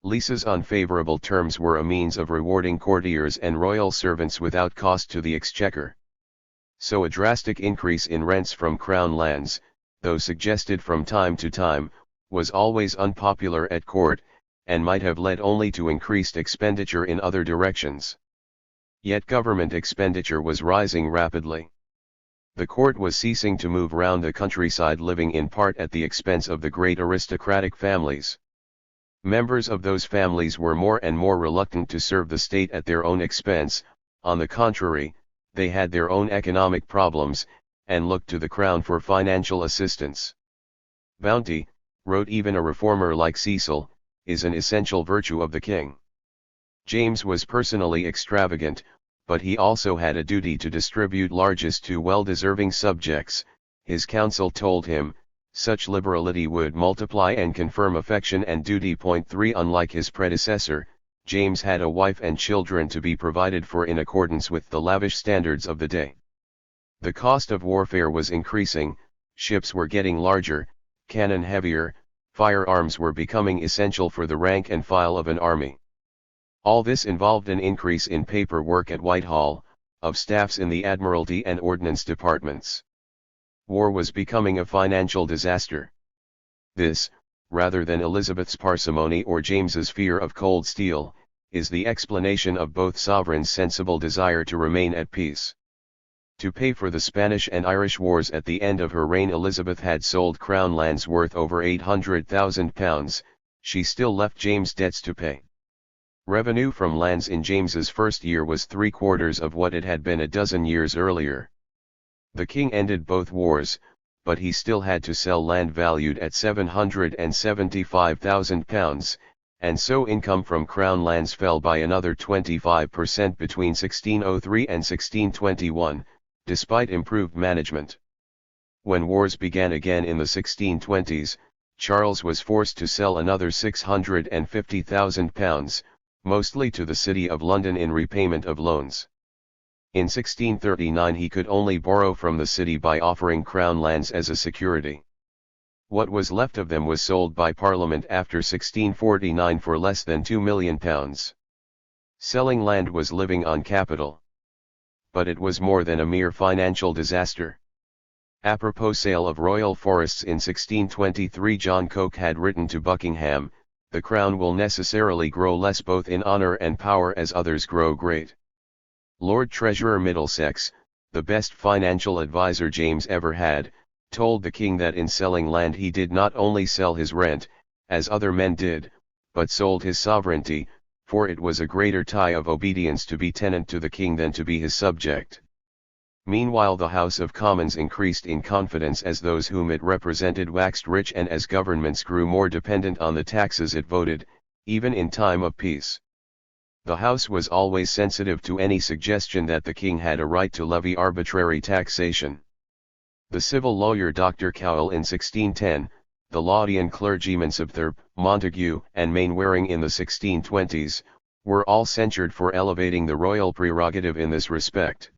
Leases on favourable terms were a means of rewarding courtiers and royal servants without cost to the exchequer. So a drastic increase in rents from crown lands, though suggested from time to time, was always unpopular at court, and might have led only to increased expenditure in other directions. Yet government expenditure was rising rapidly. The court was ceasing to move round the countryside, living in part at the expense of the great aristocratic families. Members of those families were more and more reluctant to serve the state at their own expense. On the contrary, they had their own economic problems, and looked to the crown for financial assistance. Bounty, wrote even a reformer like Cecil, is an essential virtue of the king. James was personally extravagant, but he also had a duty to distribute largesse to well-deserving subjects. His council told him, such liberality would multiply and confirm affection and duty. 3 Unlike his predecessor, James had a wife and children to be provided for in accordance with the lavish standards of the day. The cost of warfare was increasing, ships were getting larger, cannon heavier, firearms were becoming essential for the rank and file of an army. All this involved an increase in paperwork at Whitehall, of staffs in the Admiralty and Ordnance departments. War was becoming a financial disaster. This, rather than Elizabeth's parsimony or James's fear of cold steel, is the explanation of both sovereigns' sensible desire to remain at peace. To pay for the Spanish and Irish wars at the end of her reign, Elizabeth had sold crown lands worth over £800,000, she still left James debts to pay. Revenue from lands in James's first year was 3/4 of what it had been a dozen years earlier. The king ended both wars, but he still had to sell land valued at £775,000, and so income from crown lands fell by another 25% between 1603 and 1621, despite improved management. When wars began again in the 1620s, Charles was forced to sell another £650,000, mostly to the City of London in repayment of loans. In 1639 he could only borrow from the city by offering crown lands as a security. What was left of them was sold by Parliament after 1649 for less than £2 million. Selling land was living on capital. But it was more than a mere financial disaster. Apropos sale of royal forests in 1623, John Coke had written to Buckingham, "The crown will necessarily grow less both in honour and power as others grow great." Lord Treasurer Middlesex, the best financial adviser James ever had, told the king that in selling land he did not only sell his rent, as other men did, but sold his sovereignty, for it was a greater tie of obedience to be tenant to the king than to be his subject. Meanwhile the House of Commons increased in confidence as those whom it represented waxed rich and as governments grew more dependent on the taxes it voted, even in time of peace. The House was always sensitive to any suggestion that the king had a right to levy arbitrary taxation. The civil lawyer Dr. Cowell in 1610, the Laudian clergymen Subthorpe, Montague, and Mainwaring in the 1620s, were all censured for elevating the royal prerogative in this respect.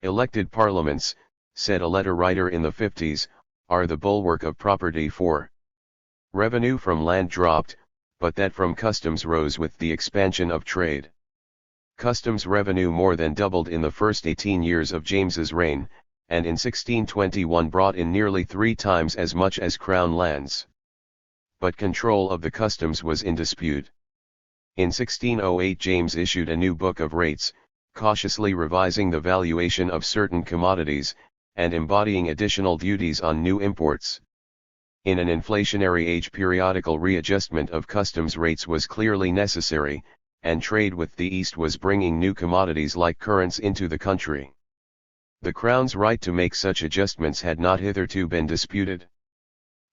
Elected parliaments, said a letter writer in the 50s, are the bulwark of property for. Revenue from land dropped, but that from customs rose with the expansion of trade. Customs revenue more than doubled in the first 18 years of James's reign, and in 1621 brought in nearly 3 times as much as crown lands. But control of the customs was in dispute. In 1608 James issued a new book of rates, cautiously revising the valuation of certain commodities, and embodying additional duties on new imports. In an inflationary age, periodical readjustment of customs rates was clearly necessary, and trade with the East was bringing new commodities like currants into the country. The Crown's right to make such adjustments had not hitherto been disputed.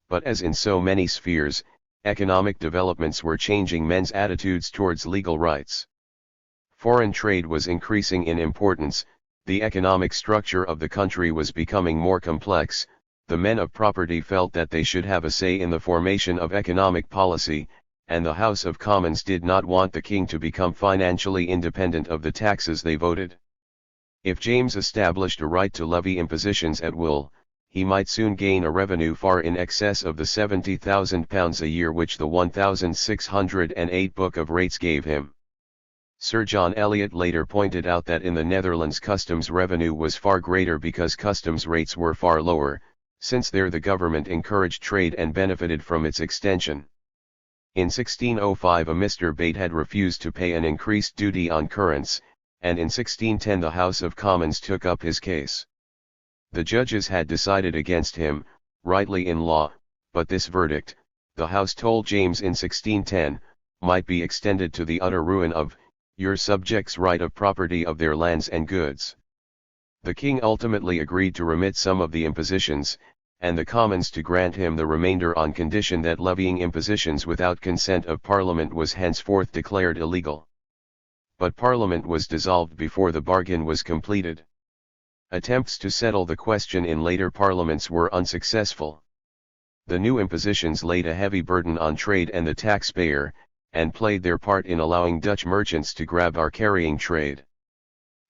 But as in so many spheres, economic developments were changing men's attitudes towards legal rights. Foreign trade was increasing in importance, the economic structure of the country was becoming more complex, the men of property felt that they should have a say in the formation of economic policy, and the House of Commons did not want the king to become financially independent of the taxes they voted. If James established a right to levy impositions at will, he might soon gain a revenue far in excess of the £70,000 a year which the 1608 Book of Rates gave him. Sir John Eliot later pointed out that in the Netherlands customs revenue was far greater because customs rates were far lower, since there the government encouraged trade and benefited from its extension. In 1605 a Mr. Bate had refused to pay an increased duty on currants, and in 1610 the House of Commons took up his case. The judges had decided against him, rightly in law, but this verdict, the House told James in 1610, might be extended to the utter ruin of your subjects' right of property of their lands and goods. The king ultimately agreed to remit some of the impositions, and the Commons to grant him the remainder on condition that levying impositions without consent of Parliament was henceforth declared illegal. But Parliament was dissolved before the bargain was completed. Attempts to settle the question in later parliaments were unsuccessful. The new impositions laid a heavy burden on trade and the taxpayer, and played their part in allowing Dutch merchants to grab our carrying trade.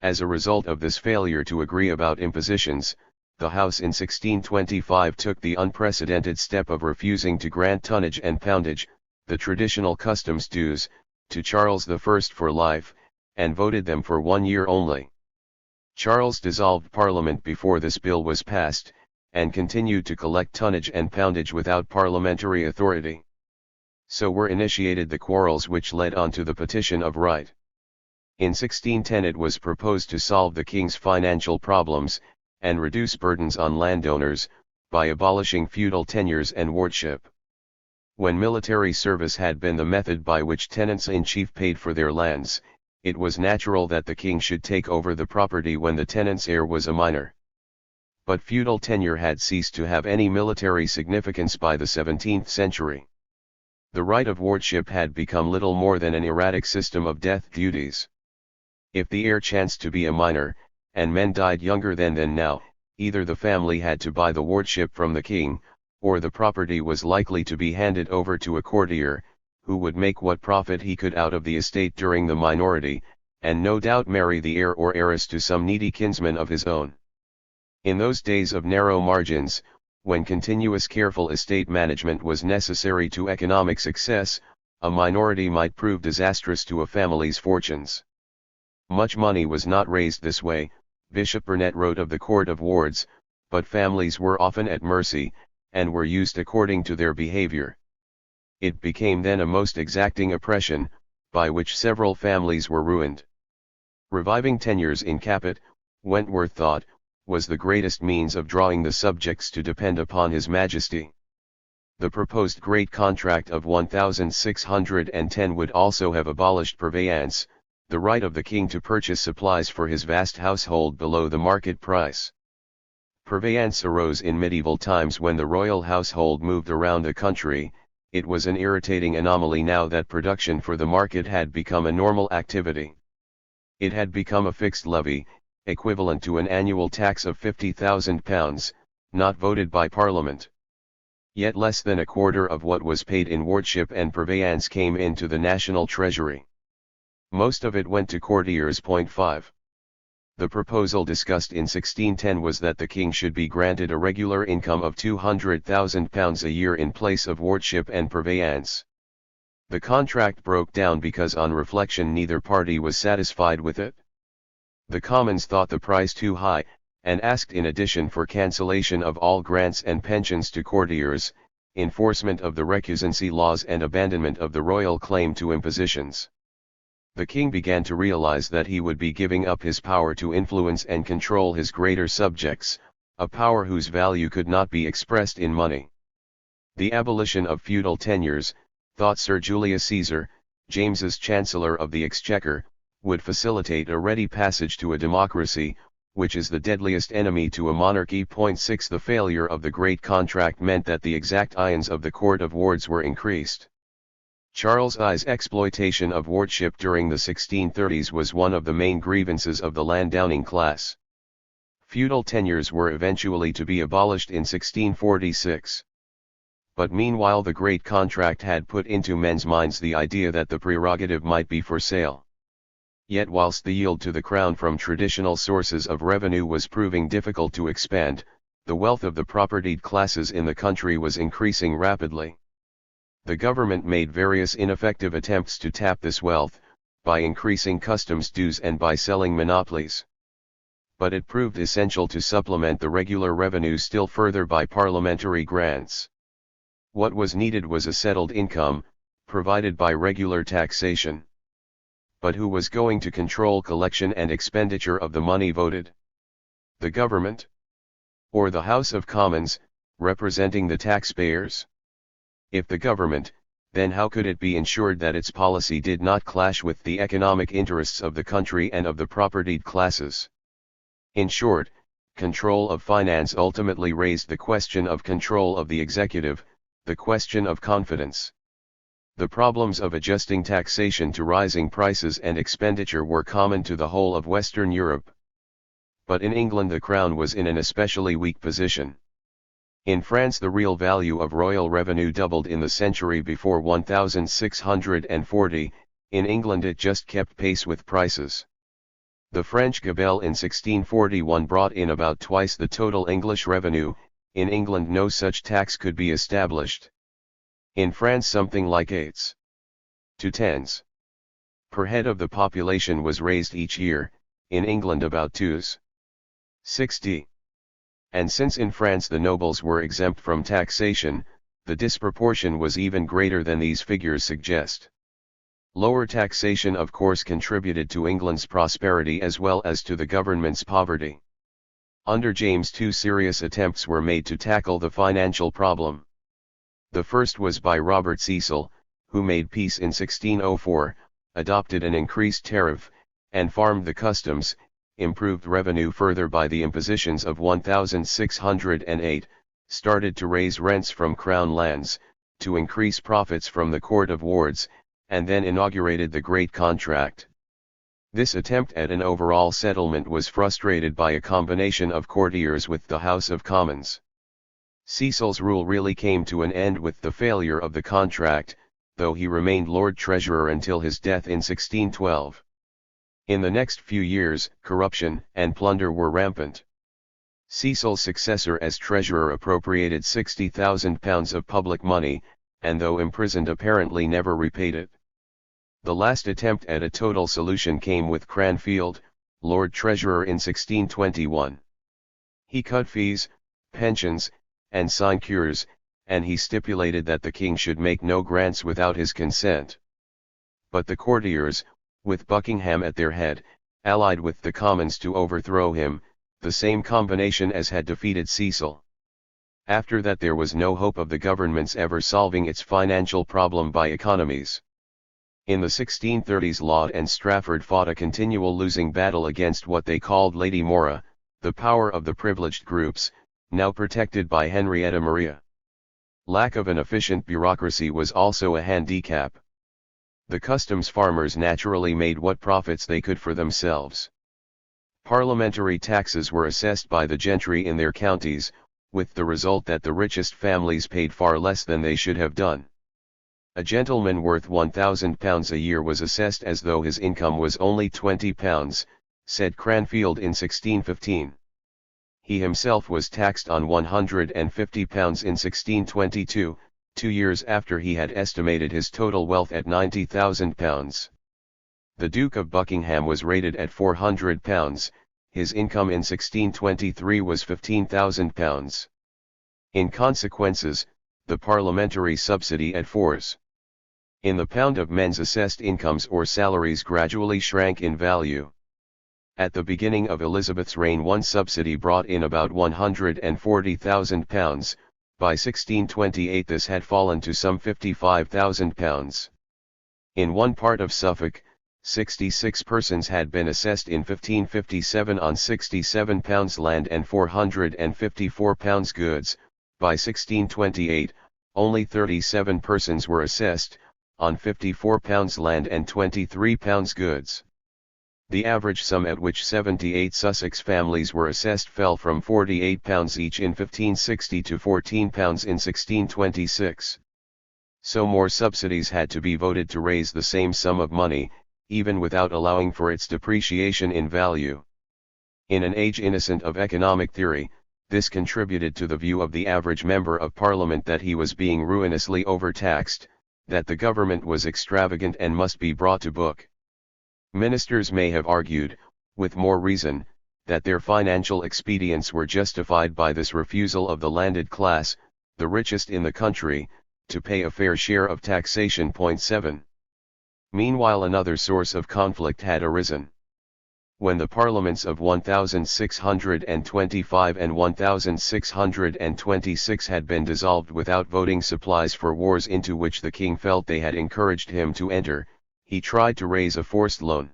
As a result of this failure to agree about impositions, the House in 1625 took the unprecedented step of refusing to grant tonnage and poundage, the traditional customs dues, to Charles I for life, and voted them for 1 year only. Charles dissolved Parliament before this bill was passed, and continued to collect tonnage and poundage without parliamentary authority. So were initiated the quarrels which led on to the Petition of Right. In 1610 it was proposed to solve the king's financial problems, and reduce burdens on landowners, by abolishing feudal tenures and wardship. When military service had been the method by which tenants-in-chief paid for their lands, it was natural that the king should take over the property when the tenant's heir was a minor. But feudal tenure had ceased to have any military significance by the 17th century. The right of wardship had become little more than an erratic system of death duties. If the heir chanced to be a minor, and men died younger then than now, either the family had to buy the wardship from the king, or the property was likely to be handed over to a courtier, who would make what profit he could out of the estate during the minority, and no doubt marry the heir or heiress to some needy kinsman of his own. In those days of narrow margins, when continuous careful estate management was necessary to economic success, a minority might prove disastrous to a family's fortunes. Much money was not raised this way, Bishop Burnet wrote of the Court of Wards, but families were often at mercy, and were used according to their behavior. It became then a most exacting oppression, by which several families were ruined. Reviving tenures in capite, Wentworth thought, was the greatest means of drawing the subjects to depend upon His Majesty. The proposed Great Contract of 1610 would also have abolished purveyance, the right of the king to purchase supplies for his vast household below the market price. Purveyance arose in medieval times when the royal household moved around the country. It was an irritating anomaly now that production for the market had become a normal activity. It had become a fixed levy, equivalent to an annual tax of £50,000, not voted by Parliament. Yet less than a quarter of what was paid in wardship and purveyance came into the national treasury. Most of it went to courtiers. 5. The proposal discussed in 1610 was that the king should be granted a regular income of £200,000 a year in place of wardship and purveyance. The contract broke down because on reflection neither party was satisfied with it. The Commons thought the price too high, and asked in addition for cancellation of all grants and pensions to courtiers, enforcement of the recusancy laws and abandonment of the royal claim to impositions. The king began to realize that he would be giving up his power to influence and control his greater subjects, a power whose value could not be expressed in money. The abolition of feudal tenures, thought Sir Julius Caesar, James's Chancellor of the Exchequer, would facilitate a ready passage to a democracy, which is the deadliest enemy to a monarchy. 6. The failure of the Great Contract meant that the exact ions of the Court of Wards were increased. Charles I's exploitation of wardship during the 1630s was one of the main grievances of the landowning class. Feudal tenures were eventually to be abolished in 1646. But meanwhile the Great Contract had put into men's minds the idea that the prerogative might be for sale. Yet whilst the yield to the crown from traditional sources of revenue was proving difficult to expand, the wealth of the propertied classes in the country was increasing rapidly. The government made various ineffective attempts to tap this wealth, by increasing customs dues and by selling monopolies. But it proved essential to supplement the regular revenue still further by parliamentary grants. What was needed was a settled income, provided by regular taxation. But who was going to control collection and expenditure of the money voted? The government? Or the House of Commons, representing the taxpayers? If the government, then how could it be ensured that its policy did not clash with the economic interests of the country and of the propertied classes? In short, control of finance ultimately raised the question of control of the executive, the question of confidence. The problems of adjusting taxation to rising prices and expenditure were common to the whole of Western Europe. But in England the crown was in an especially weak position. In France the real value of royal revenue doubled in the century before 1640, in England it just kept pace with prices. The French gabelle in 1641 brought in about twice the total English revenue. In England no such tax could be established. In France something like 8s to 10s per head of the population was raised each year, in England about 2s. 60. And since in France the nobles were exempt from taxation, the disproportion was even greater than these figures suggest. Lower taxation of course contributed to England's prosperity as well as to the government's poverty. Under James two serious attempts were made to tackle the financial problem. The first was by Robert Cecil, who made peace in 1604, adopted an increased tariff, and farmed the customs, improved revenue further by the impositions of 1608, started to raise rents from crown lands, to increase profits from the Court of Wards, and then inaugurated the Great Contract. This attempt at an overall settlement was frustrated by a combination of courtiers with the House of Commons. Cecil's rule really came to an end with the failure of the contract, though he remained Lord Treasurer until his death in 1612. In the next few years, corruption and plunder were rampant. Cecil's successor as Treasurer appropriated £60,000 of public money, and though imprisoned apparently never repaid it. The last attempt at a total solution came with Cranfield, Lord Treasurer in 1621. He cut fees, pensions, and sinecures, and he stipulated that the king should make no grants without his consent. But the courtiers, with Buckingham at their head, allied with the Commons to overthrow him, the same combination as had defeated Cecil. After that there was no hope of the government's ever solving its financial problem by economies. In the 1630s Laud and Strafford fought a continual losing battle against what they called Lady Mora, the power of the privileged groups, now protected by Henrietta Maria. Lack of an efficient bureaucracy was also a handicap. The customs farmers naturally made what profits they could for themselves. Parliamentary taxes were assessed by the gentry in their counties, with the result that the richest families paid far less than they should have done. A gentleman worth £1,000 a year was assessed as though his income was only £20, said Cranfield in 1615. He himself was taxed on £150 in 1622, 2 years after he had estimated his total wealth at £90,000. The Duke of Buckingham was rated at £400, his income in 1623 was £15,000. In consequences, the parliamentary subsidy at fours in the pound of men's assessed incomes or salaries gradually shrank in value. At the beginning of Elizabeth's reign one subsidy brought in about £140,000, by 1628 this had fallen to some £55,000. In one part of Suffolk, 66 persons had been assessed in 1557 on £67 land and £454 goods, by 1628, only 37 persons were assessed, on £54 land and £23 goods. The average sum at which 78 Sussex families were assessed fell from £48 each in 1560 to £14 in 1626. So more subsidies had to be voted to raise the same sum of money, even without allowing for its depreciation in value. In an age innocent of economic theory, this contributed to the view of the average member of Parliament that he was being ruinously overtaxed, that the government was extravagant and must be brought to book. Ministers may have argued, with more reason, that their financial expedients were justified by this refusal of the landed class, the richest in the country, to pay a fair share of taxation. 7. Meanwhile another source of conflict had arisen. When the parliaments of 1625 and 1626 had been dissolved without voting supplies for wars into which the king felt they had encouraged him to enter, he tried to raise a forced loan.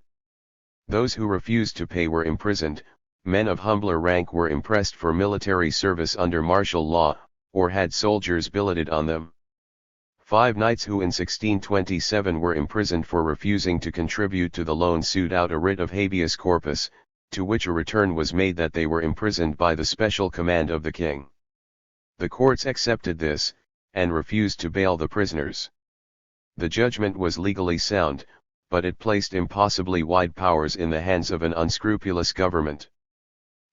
Those who refused to pay were imprisoned, men of humbler rank were impressed for military service under martial law, or had soldiers billeted on them. 5 knights who in 1627 were imprisoned for refusing to contribute to the loan sued out a writ of habeas corpus, to which a return was made that they were imprisoned by the special command of the king. The courts accepted this, and refused to bail the prisoners. The judgment was legally sound, but it placed impossibly wide powers in the hands of an unscrupulous government.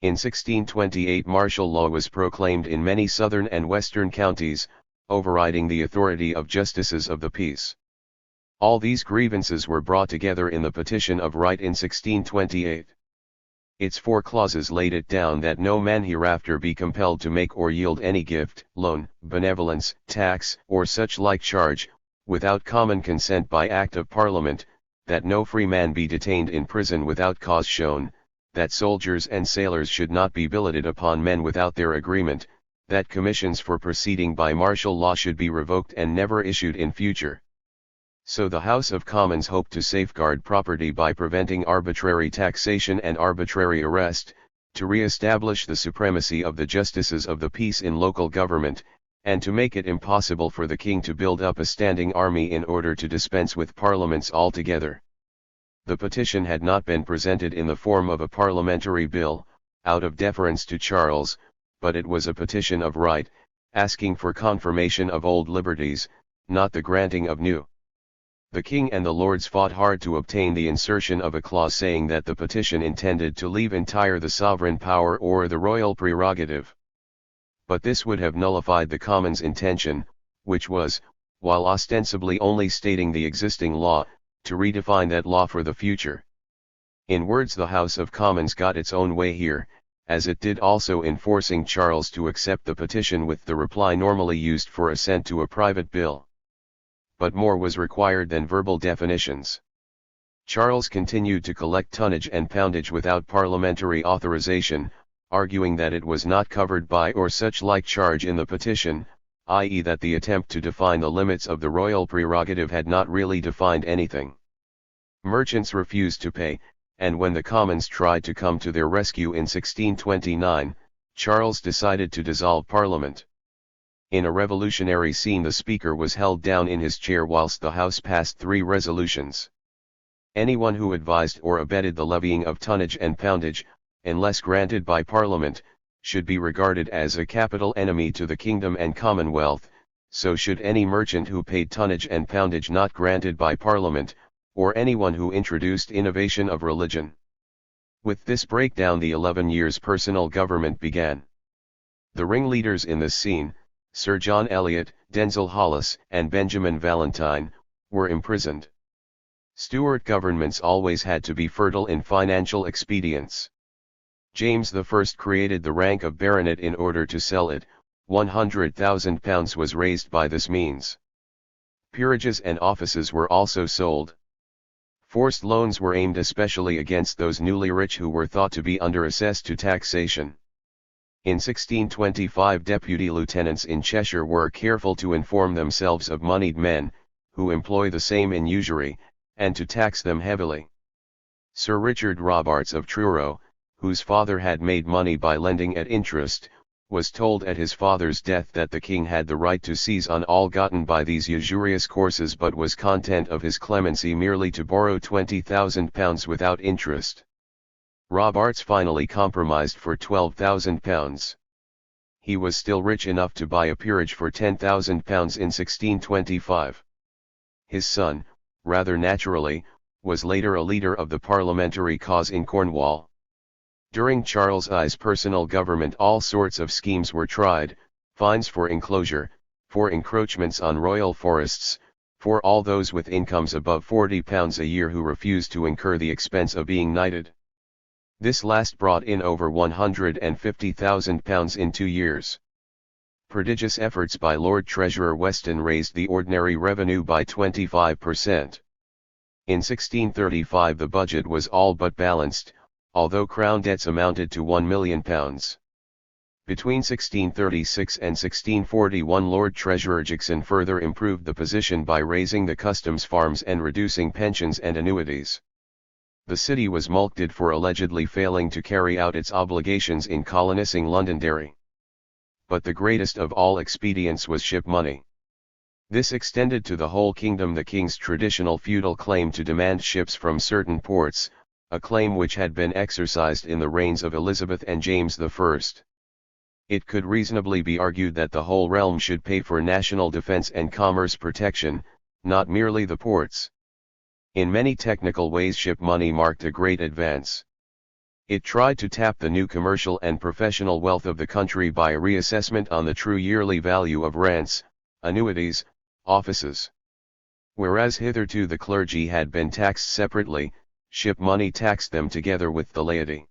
In 1628 martial law was proclaimed in many southern and western counties, overriding the authority of justices of the peace. All these grievances were brought together in the Petition of Right in 1628. Its 4 clauses laid it down that no man hereafter be compelled to make or yield any gift, loan, benevolence, tax, or such like charge, without common consent by Act of Parliament, that no free man be detained in prison without cause shown, that soldiers and sailors should not be billeted upon men without their agreement, that commissions for proceeding by martial law should be revoked and never issued in future. So the House of Commons hoped to safeguard property by preventing arbitrary taxation and arbitrary arrest, to re-establish the supremacy of the justices of the peace in local government, and to make it impossible for the king to build up a standing army in order to dispense with parliaments altogether. The petition had not been presented in the form of a parliamentary bill, out of deference to Charles, but it was a petition of right, asking for confirmation of old liberties, not the granting of new. The king and the lords fought hard to obtain the insertion of a clause saying that the petition intended to leave entire the sovereign power or the royal prerogative. But this would have nullified the Commons' intention, which was, while ostensibly only stating the existing law, to redefine that law for the future. In words, the House of Commons got its own way here, as it did also in forcing Charles to accept the petition with the reply normally used for assent to a private bill. But more was required than verbal definitions. Charles continued to collect tonnage and poundage without parliamentary authorization, arguing that it was not covered by or such like charge in the petition, i.e. that the attempt to define the limits of the royal prerogative had not really defined anything. Merchants refused to pay, and when the Commons tried to come to their rescue in 1629, Charles decided to dissolve Parliament. In a revolutionary scene, the Speaker was held down in his chair whilst the House passed 3 resolutions. Anyone who advised or abetted the levying of tonnage and poundage, unless granted by Parliament, should be regarded as a capital enemy to the kingdom and commonwealth, so should any merchant who paid tonnage and poundage not granted by Parliament, or anyone who introduced innovation of religion. With this breakdown, the 11 years' personal government began. The ringleaders in this scene, Sir John Eliot, Denzil Hollis, and Benjamin Valentine, were imprisoned. Stuart governments always had to be fertile in financial expedients. James I created the rank of baronet in order to sell it. £100,000 was raised by this means. Peerages and offices were also sold. Forced loans were aimed especially against those newly rich who were thought to be under-assessed to taxation. In 1625, deputy lieutenants in Cheshire were careful to inform themselves of moneyed men, who employ the same in usury, and to tax them heavily. Sir Richard Robarts of Truro, whose father had made money by lending at interest, was told at his father's death that the king had the right to seize on all gotten by these usurious courses, but was content of his clemency merely to borrow £20,000 without interest. Robarts finally compromised for £12,000. He was still rich enough to buy a peerage for £10,000 in 1625. His son, rather naturally, was later a leader of the parliamentary cause in Cornwall. During Charles I's personal government all sorts of schemes were tried: fines for enclosure, for encroachments on royal forests, for all those with incomes above £40 a year who refused to incur the expense of being knighted. This last brought in over £150,000 in 2 years. Prodigious efforts by Lord Treasurer Weston raised the ordinary revenue by 25%. In 1635 the budget was all but balanced, although crown debts amounted to £1 million. Between 1636 and 1641 Lord Treasurer Jackson further improved the position by raising the customs farms and reducing pensions and annuities. The city was mulcted for allegedly failing to carry out its obligations in colonizing Londonderry. But the greatest of all expedients was ship money. This extended to the whole kingdom the king's traditional feudal claim to demand ships from certain ports, a claim which had been exercised in the reigns of Elizabeth and James I. It could reasonably be argued that the whole realm should pay for national defense and commerce protection, not merely the ports. In many technical ways ship money marked a great advance. It tried to tap the new commercial and professional wealth of the country by a reassessment on the true yearly value of rents, annuities, offices. Whereas hitherto the clergy had been taxed separately, ship money taxed them together with the laity.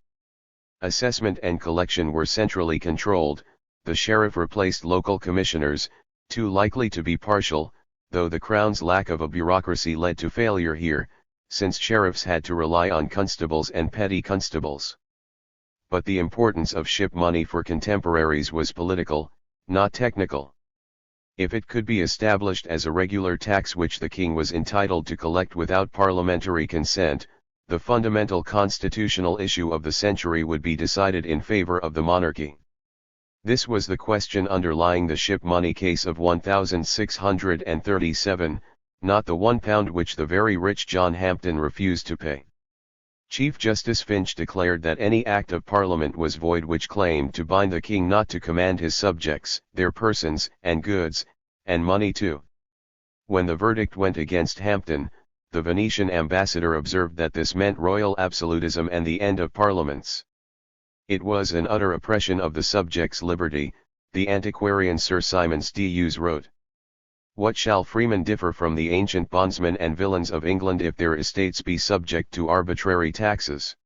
Assessment and collection were centrally controlled, the sheriff replaced local commissioners, too likely to be partial, though the Crown's lack of a bureaucracy led to failure here, since sheriffs had to rely on constables and petty constables. But the importance of ship money for contemporaries was political, not technical. If it could be established as a regular tax which the king was entitled to collect without parliamentary consent, the fundamental constitutional issue of the century would be decided in favor of the monarchy. This was the question underlying the ship money case of 1637, not the £1 which the very rich John Hampden refused to pay. Chief Justice Finch declared that any act of Parliament was void which claimed to bind the king not to command his subjects, their persons and goods, and money too. When the verdict went against Hampden, the Venetian ambassador observed that this meant royal absolutism and the end of parliaments. It was an utter oppression of the subjects' liberty, the antiquarian Sir Symonds d'Ewes wrote. What shall freemen differ from the ancient bondsmen and villains of England if their estates be subject to arbitrary taxes?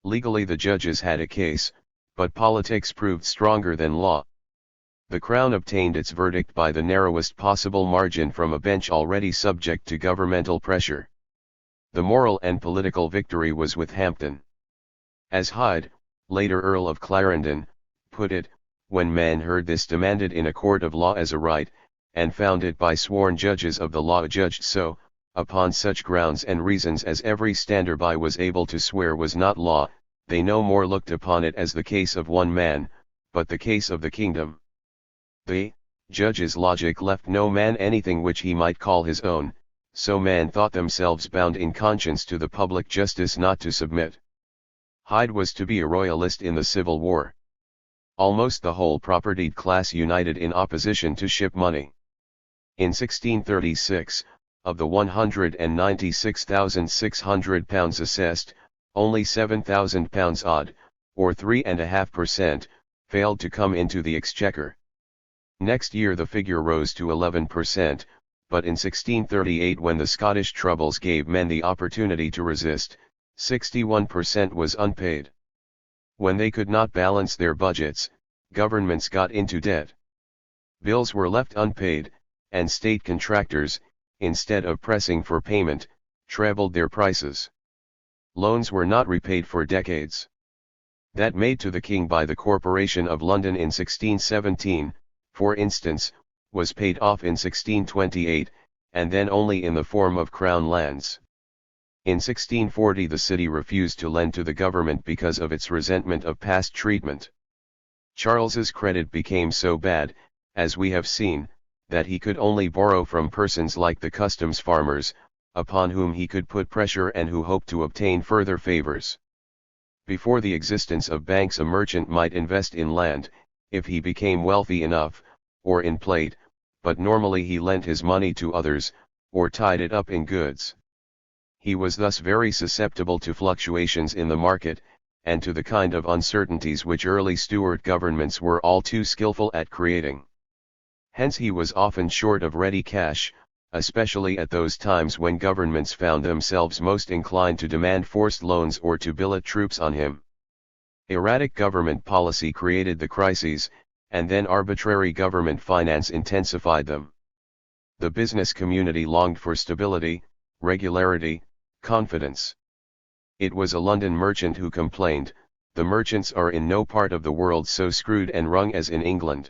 Legally the judges had a case, but politics proved stronger than law. The Crown obtained its verdict by the narrowest possible margin from a bench already subject to governmental pressure. The moral and political victory was with Hampden. As Hyde, later Earl of Clarendon, put it, when men heard this demanded in a court of law as a right, and found it by sworn judges of the law adjudged so, upon such grounds and reasons as every stander-by was able to swear was not law, they no more looked upon it as the case of one man, but the case of the kingdom. The judges' logic left no man anything which he might call his own, so men thought themselves bound in conscience to the public justice not to submit. Hyde was to be a royalist in the Civil War. Almost the whole propertied class united in opposition to ship money. In 1636, of the £196,600 assessed, only £7,000 odd, or 3.5%, failed to come into the exchequer. Next year the figure rose to 11%, but in 1638 when the Scottish troubles gave men the opportunity to resist, 61% was unpaid. When they could not balance their budgets, governments got into debt. Bills were left unpaid, and state contractors, instead of pressing for payment, trebled their prices. Loans were not repaid for decades. That made to the king by the Corporation of London in 1617, for instance, was paid off in 1628, and then only in the form of crown lands. In 1640 the city refused to lend to the government because of its resentment of past treatment. Charles's credit became so bad, as we have seen, that he could only borrow from persons like the customs farmers, upon whom he could put pressure and who hoped to obtain further favors. Before the existence of banks a merchant might invest in land, if he became wealthy enough, or in plate, but normally he lent his money to others, or tied it up in goods. He was thus very susceptible to fluctuations in the market, and to the kind of uncertainties which early Stuart governments were all too skillful at creating. Hence he was often short of ready cash, especially at those times when governments found themselves most inclined to demand forced loans or to billet troops on him. Erratic government policy created the crises, and then arbitrary government finance intensified them. The business community longed for stability, regularity, confidence. It was a London merchant who complained, "The merchants are in no part of the world so screwed and wrung as in England.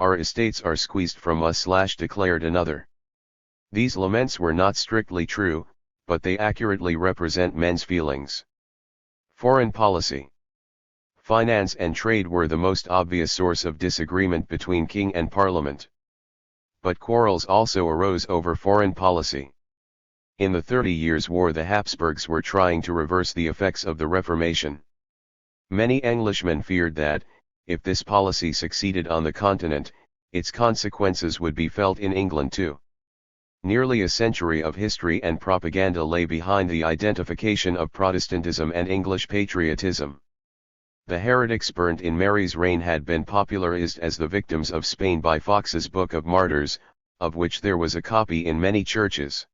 Our estates are squeezed from us," declared another. These laments were not strictly true, but they accurately represent men's feelings. Foreign policy. Finance and trade were the most obvious source of disagreement between king and parliament. But quarrels also arose over foreign policy. In the 30 Years' War the Habsburgs were trying to reverse the effects of the Reformation. Many Englishmen feared that, if this policy succeeded on the continent, its consequences would be felt in England too. Nearly a century of history and propaganda lay behind the identification of Protestantism and English patriotism. The heretics burnt in Mary's reign had been popularized as the victims of Spain by Fox's Book of Martyrs, of which there was a copy in many churches.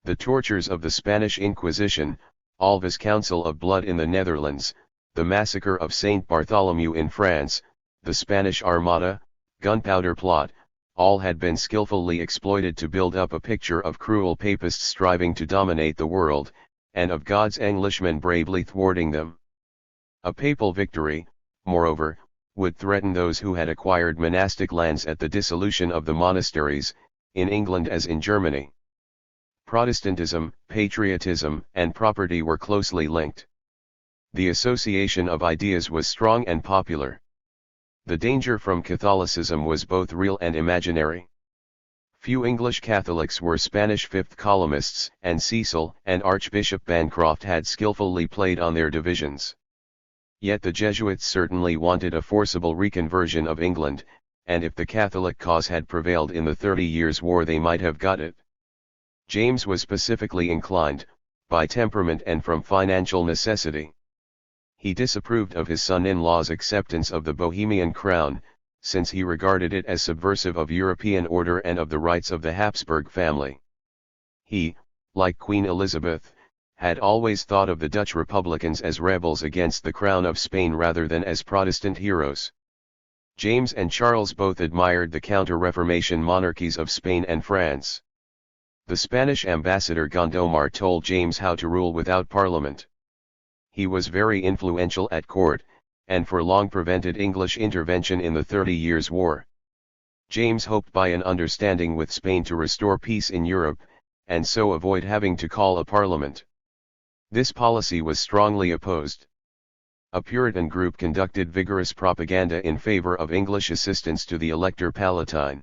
The tortures of the Spanish Inquisition, Alva's Council of Blood in the Netherlands, the massacre of Saint Bartholomew in France, the Spanish Armada, gunpowder plot, all had been skillfully exploited to build up a picture of cruel papists striving to dominate the world, and of God's Englishmen bravely thwarting them. A papal victory, moreover, would threaten those who had acquired monastic lands at the dissolution of the monasteries, in England as in Germany. Protestantism, patriotism, and property were closely linked. The association of ideas was strong and popular. The danger from Catholicism was both real and imaginary. Few English Catholics were Spanish fifth columnists, and Cecil and Archbishop Bancroft had skillfully played on their divisions. Yet the Jesuits certainly wanted a forcible reconversion of England, and if the Catholic cause had prevailed in the 30 Years' War they might have got it. James was pacifically inclined, by temperament and from financial necessity. He disapproved of his son-in-law's acceptance of the Bohemian crown, since he regarded it as subversive of European order and of the rights of the Habsburg family. He, like Queen Elizabeth, had always thought of the Dutch Republicans as rebels against the crown of Spain rather than as Protestant heroes. James and Charles both admired the counter-Reformation monarchies of Spain and France. The Spanish ambassador Gondomar told James how to rule without parliament. He was very influential at court, and for long prevented English intervention in the 30 Years' War. James hoped by an understanding with Spain to restore peace in Europe, and so avoid having to call a parliament. This policy was strongly opposed. A Puritan group conducted vigorous propaganda in favor of English assistance to the Elector Palatine.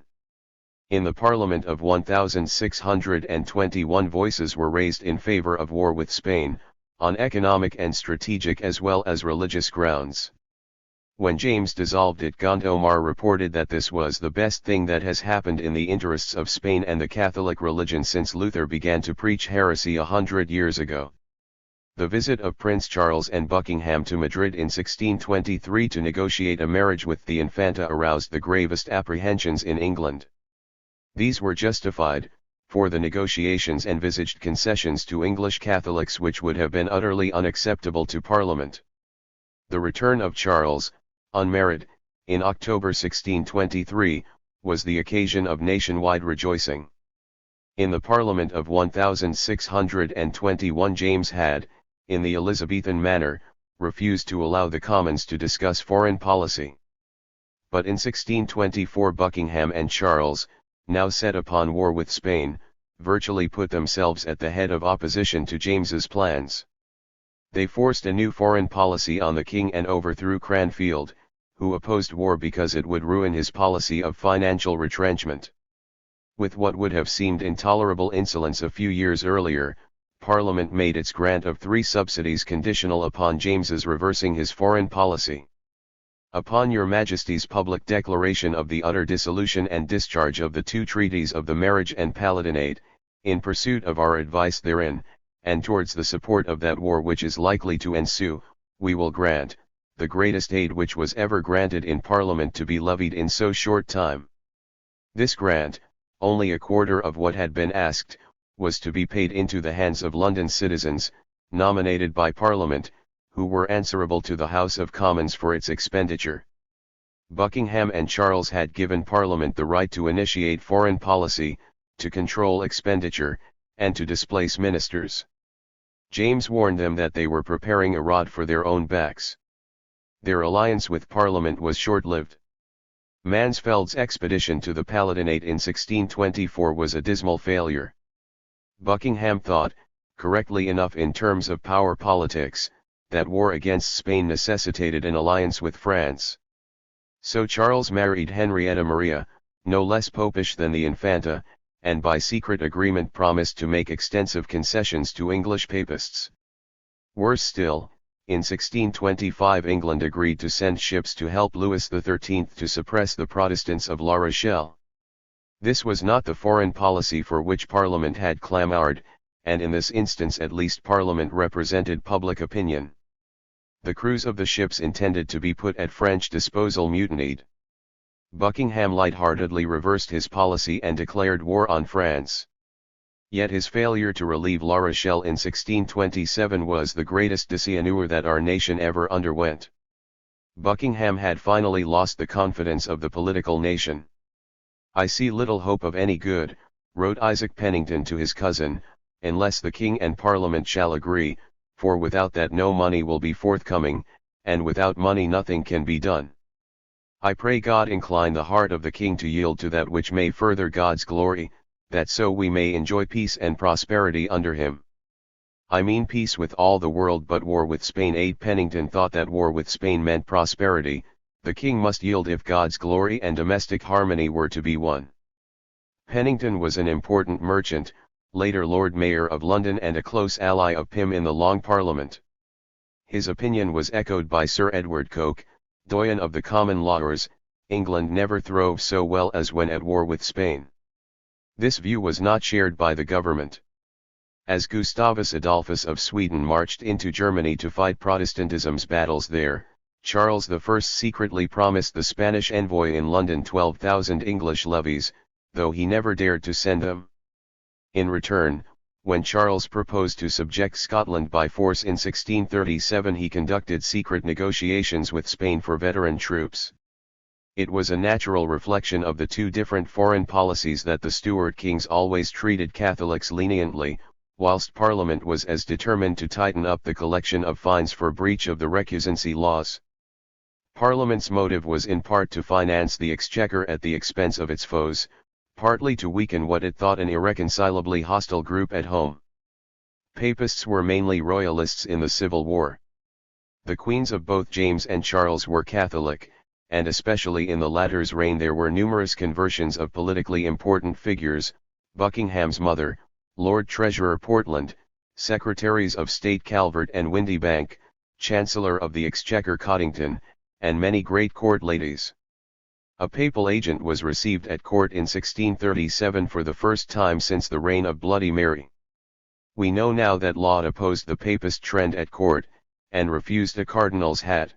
In the Parliament of 1621 voices were raised in favor of war with Spain, on economic and strategic as well as religious grounds. When James dissolved it, Gondomar reported that this was the best thing that has happened in the interests of Spain and the Catholic religion since Luther began to preach heresy 100 years ago. The visit of Prince Charles and Buckingham to Madrid in 1623 to negotiate a marriage with the Infanta aroused the gravest apprehensions in England. These were justified, for the negotiations envisaged concessions to English Catholics which would have been utterly unacceptable to Parliament. The return of Charles, unmarried, in October 1623, was the occasion of nationwide rejoicing. In the Parliament of 1621 James had, in the Elizabethan manner, refused to allow the Commons to discuss foreign policy. But in 1624 Buckingham and Charles, now set upon war with Spain, virtually put themselves at the head of opposition to James's plans. They forced a new foreign policy on the king and overthrew Cranfield, who opposed war because it would ruin his policy of financial retrenchment. With what would have seemed intolerable insolence a few years earlier, Parliament made its grant of 3 subsidies conditional upon James's reversing his foreign policy. Upon your Majesty's public declaration of the utter dissolution and discharge of the 2 treaties of the marriage and palatinate, in pursuit of our advice therein, and towards the support of that war which is likely to ensue, we will grant, the greatest aid which was ever granted in Parliament to be levied in so short time. This grant, only a quarter of what had been asked, was to be paid into the hands of London citizens, nominated by Parliament, who were answerable to the House of Commons for its expenditure. Buckingham and Charles had given Parliament the right to initiate foreign policy, to control expenditure, and to displace ministers. James warned them that they were preparing a rod for their own backs. Their alliance with Parliament was short-lived. Mansfeld's expedition to the Palatinate in 1624 was a dismal failure. Buckingham thought, correctly enough in terms of power politics, that war against Spain necessitated an alliance with France. So Charles married Henrietta Maria, no less popish than the Infanta, and by secret agreement promised to make extensive concessions to English papists. Worse still, in 1625 England agreed to send ships to help Louis XIII to suppress the Protestants of La Rochelle. This was not the foreign policy for which Parliament had clamoured, and in this instance at least Parliament represented public opinion. The crews of the ships intended to be put at French disposal mutinied. Buckingham lightheartedly reversed his policy and declared war on France. Yet his failure to relieve La Rochelle in 1627 was the greatest dishonor that our nation ever underwent. Buckingham had finally lost the confidence of the political nation. "I see little hope of any good," wrote Isaac Pennington to his cousin, "unless the King and Parliament shall agree, for without that no money will be forthcoming, and without money nothing can be done. I pray God incline the heart of the King to yield to that which may further God's glory, that so we may enjoy peace and prosperity under him. I mean peace with all the world, but war with Spain." 8. Pennington thought that war with Spain meant prosperity. The King must yield if God's glory and domestic harmony were to be won. Pennington was an important merchant, later Lord Mayor of London and a close ally of Pym in the Long Parliament. His opinion was echoed by Sir Edward Coke, doyen of the common lawyers. England never throve so well as when at war with Spain. This view was not shared by the government. As Gustavus Adolphus of Sweden marched into Germany to fight Protestantism's battles there, Charles I secretly promised the Spanish envoy in London 12,000 English levies, though he never dared to send them. In return, when Charles proposed to subject Scotland by force in 1637, he conducted secret negotiations with Spain for veteran troops. It was a natural reflection of the two different foreign policies that the Stuart kings always treated Catholics leniently, whilst Parliament was as determined to tighten up the collection of fines for breach of the recusancy laws. Parliament's motive was in part to finance the exchequer at the expense of its foes, partly to weaken what it thought an irreconcilably hostile group at home. Papists were mainly royalists in the Civil War. The queens of both James and Charles were Catholic, and especially in the latter's reign there were numerous conversions of politically important figures: Buckingham's mother, Lord Treasurer Portland, Secretaries of State Calvert and Windibank, Chancellor of the Exchequer Coddington, and many great court ladies. A papal agent was received at court in 1637 for the first time since the reign of Bloody Mary. We know now that Laud opposed the papist trend at court, and refused a cardinal's hat.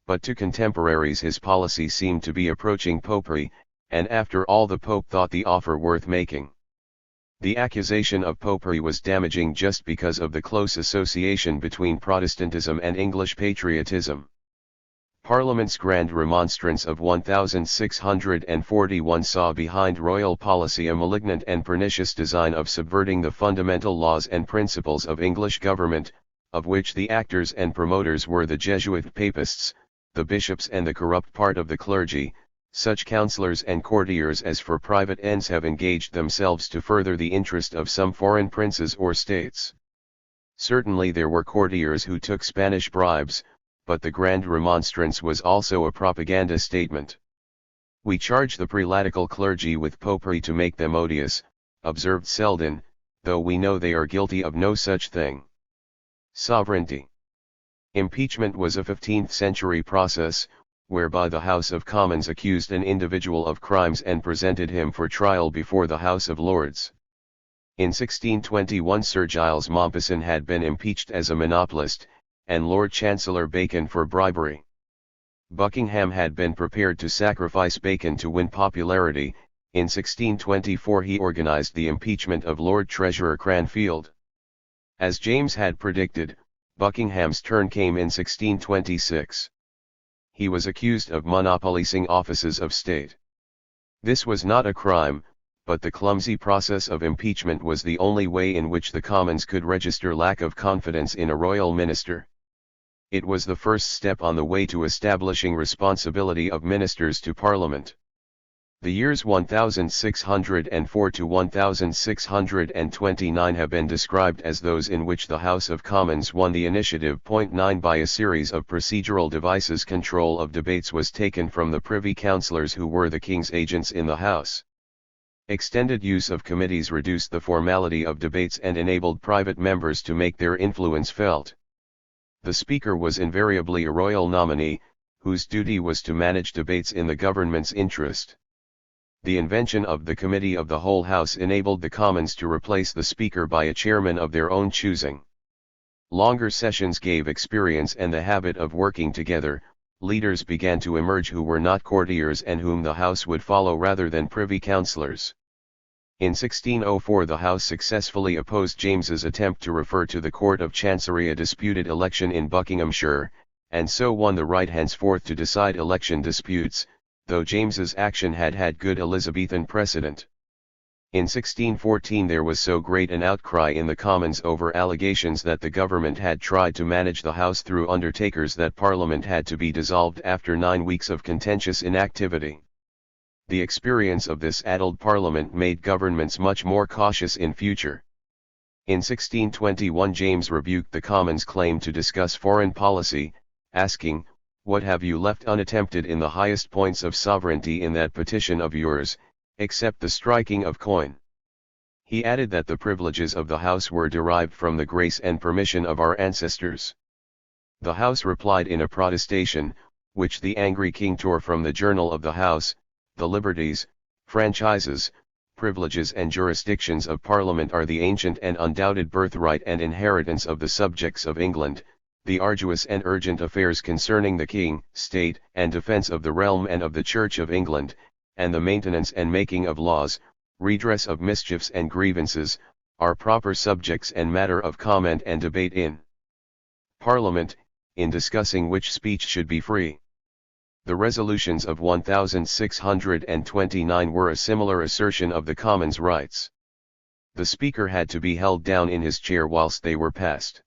But to contemporaries his policy seemed to be approaching popery, and after all the Pope thought the offer worth making. The accusation of popery was damaging just because of the close association between Protestantism and English patriotism. Parliament's Grand Remonstrance of 1641 saw behind royal policy a malignant and pernicious design of subverting the fundamental laws and principles of English government, of which the actors and promoters were the Jesuit papists, the bishops and the corrupt part of the clergy, such councillors and courtiers as for private ends have engaged themselves to further the interest of some foreign princes or states. Certainly there were courtiers who took Spanish bribes, but the Grand Remonstrance was also a propaganda statement. "We charge the prelatical clergy with popery to make them odious," observed Selden, "though we know they are guilty of no such thing." Sovereignty. Impeachment was a 15th-century process, whereby the House of Commons accused an individual of crimes and presented him for trial before the House of Lords. In 1621 Sir Giles Mompesson had been impeached as a monopolist, and Lord Chancellor Bacon for bribery. Buckingham had been prepared to sacrifice Bacon to win popularity. In 1624 he organised the impeachment of Lord Treasurer Cranfield. As James had predicted, Buckingham's turn came in 1626. He was accused of monopolising offices of state. This was not a crime, but the clumsy process of impeachment was the only way in which the Commons could register lack of confidence in a royal minister. It was the first step on the way to establishing responsibility of ministers to Parliament. The years 1604 to 1629 have been described as those in which the House of Commons won the initiative. 9 By a series of procedural devices, control of debates was taken from the Privy Councillors, who were the King's agents in the House. Extended use of committees reduced the formality of debates and enabled private members to make their influence felt. The Speaker was invariably a royal nominee, whose duty was to manage debates in the government's interest. The invention of the Committee of the Whole House enabled the Commons to replace the Speaker by a chairman of their own choosing. Longer sessions gave experience and the habit of working together. Leaders began to emerge who were not courtiers and whom the House would follow rather than privy councillors. In 1604 the House successfully opposed James's attempt to refer to the Court of Chancery a disputed election in Buckinghamshire, and so won the right henceforth to decide election disputes. though James's action had had good Elizabethan precedent. In 1614 there was so great an outcry in the Commons over allegations that the government had tried to manage the House through undertakers that Parliament had to be dissolved after 9 weeks of contentious inactivity. The experience of this addled Parliament made governments much more cautious in future. In 1621 James rebuked the Commons' claim to discuss foreign policy, asking, "What have you left unattempted in the highest points of sovereignty in that petition of yours, except the striking of coin?" He added that the privileges of the House were derived from the grace and permission of our ancestors. The House replied in a protestation, which the angry king tore from the journal of the House: "The liberties, franchises, privileges and jurisdictions of Parliament are the ancient and undoubted birthright and inheritance of the subjects of England. The arduous and urgent affairs concerning the king, state, and defence of the realm and of the Church of England, and the maintenance and making of laws, redress of mischiefs and grievances, are proper subjects and matter of comment and debate in Parliament, in discussing which speech should be free." The resolutions of 1629 were a similar assertion of the Commons' rights. The Speaker had to be held down in his chair whilst they were passed.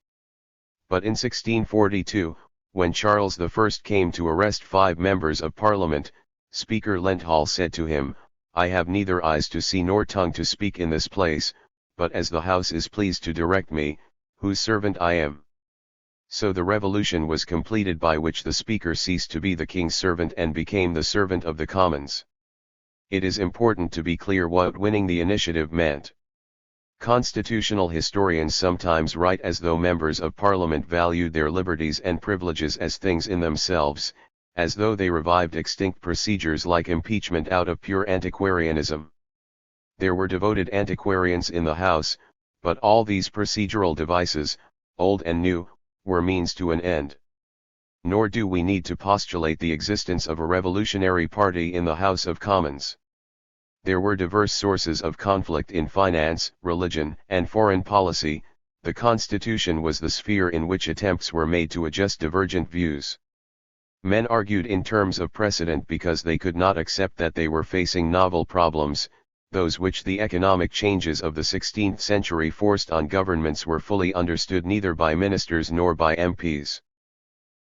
But in 1642, when Charles I came to arrest 5 members of Parliament, Speaker Lenthal said to him, "I have neither eyes to see nor tongue to speak in this place, but as the House is pleased to direct me, whose servant I am." So the revolution was completed, by which the Speaker ceased to be the King's servant and became the servant of the Commons. It is important to be clear what winning the initiative meant. Constitutional historians sometimes write as though members of Parliament valued their liberties and privileges as things in themselves, as though they revived extinct procedures like impeachment out of pure antiquarianism. There were devoted antiquarians in the House, but all these procedural devices, old and new, were means to an end. Nor do we need to postulate the existence of a revolutionary party in the House of Commons. There were diverse sources of conflict in finance, religion, and foreign policy. The Constitution was the sphere in which attempts were made to adjust divergent views. Men argued in terms of precedent because they could not accept that they were facing novel problems. Those which the economic changes of the 16th century forced on governments were fully understood neither by ministers nor by MPs.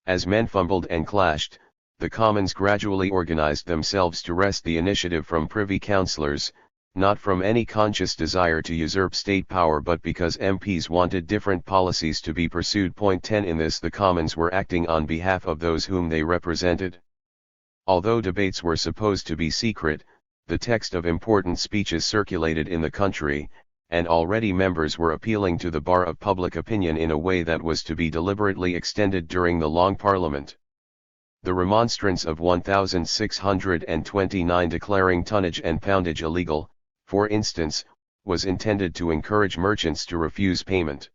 As men fumbled and clashed, the Commons gradually organized themselves to wrest the initiative from privy councillors, not from any conscious desire to usurp state power but because MPs wanted different policies to be pursued. Point 10. In this the Commons were acting on behalf of those whom they represented. Although debates were supposed to be secret, the text of important speeches circulated in the country, and already members were appealing to the bar of public opinion in a way that was to be deliberately extended during the Long Parliament. The remonstrance of 1629 declaring tonnage and poundage illegal, for instance, was intended to encourage merchants to refuse payment.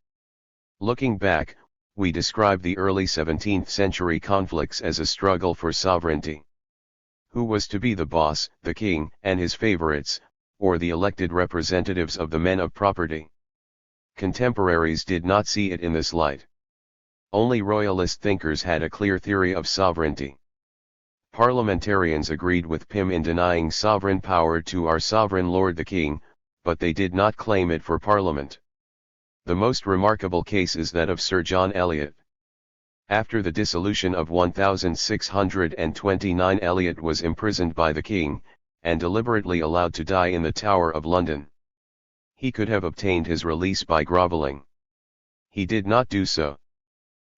Looking back, we describe the early 17th century conflicts as a struggle for sovereignty. Who was to be the boss, the king and his favorites, or the elected representatives of the men of property? Contemporaries did not see it in this light. Only royalist thinkers had a clear theory of sovereignty. Parliamentarians agreed with Pym in denying sovereign power to our sovereign lord the king, but they did not claim it for Parliament. The most remarkable case is that of Sir John Eliot. After the dissolution of 1629, Eliot was imprisoned by the king, and deliberately allowed to die in the Tower of London. He could have obtained his release by grovelling. He did not do so.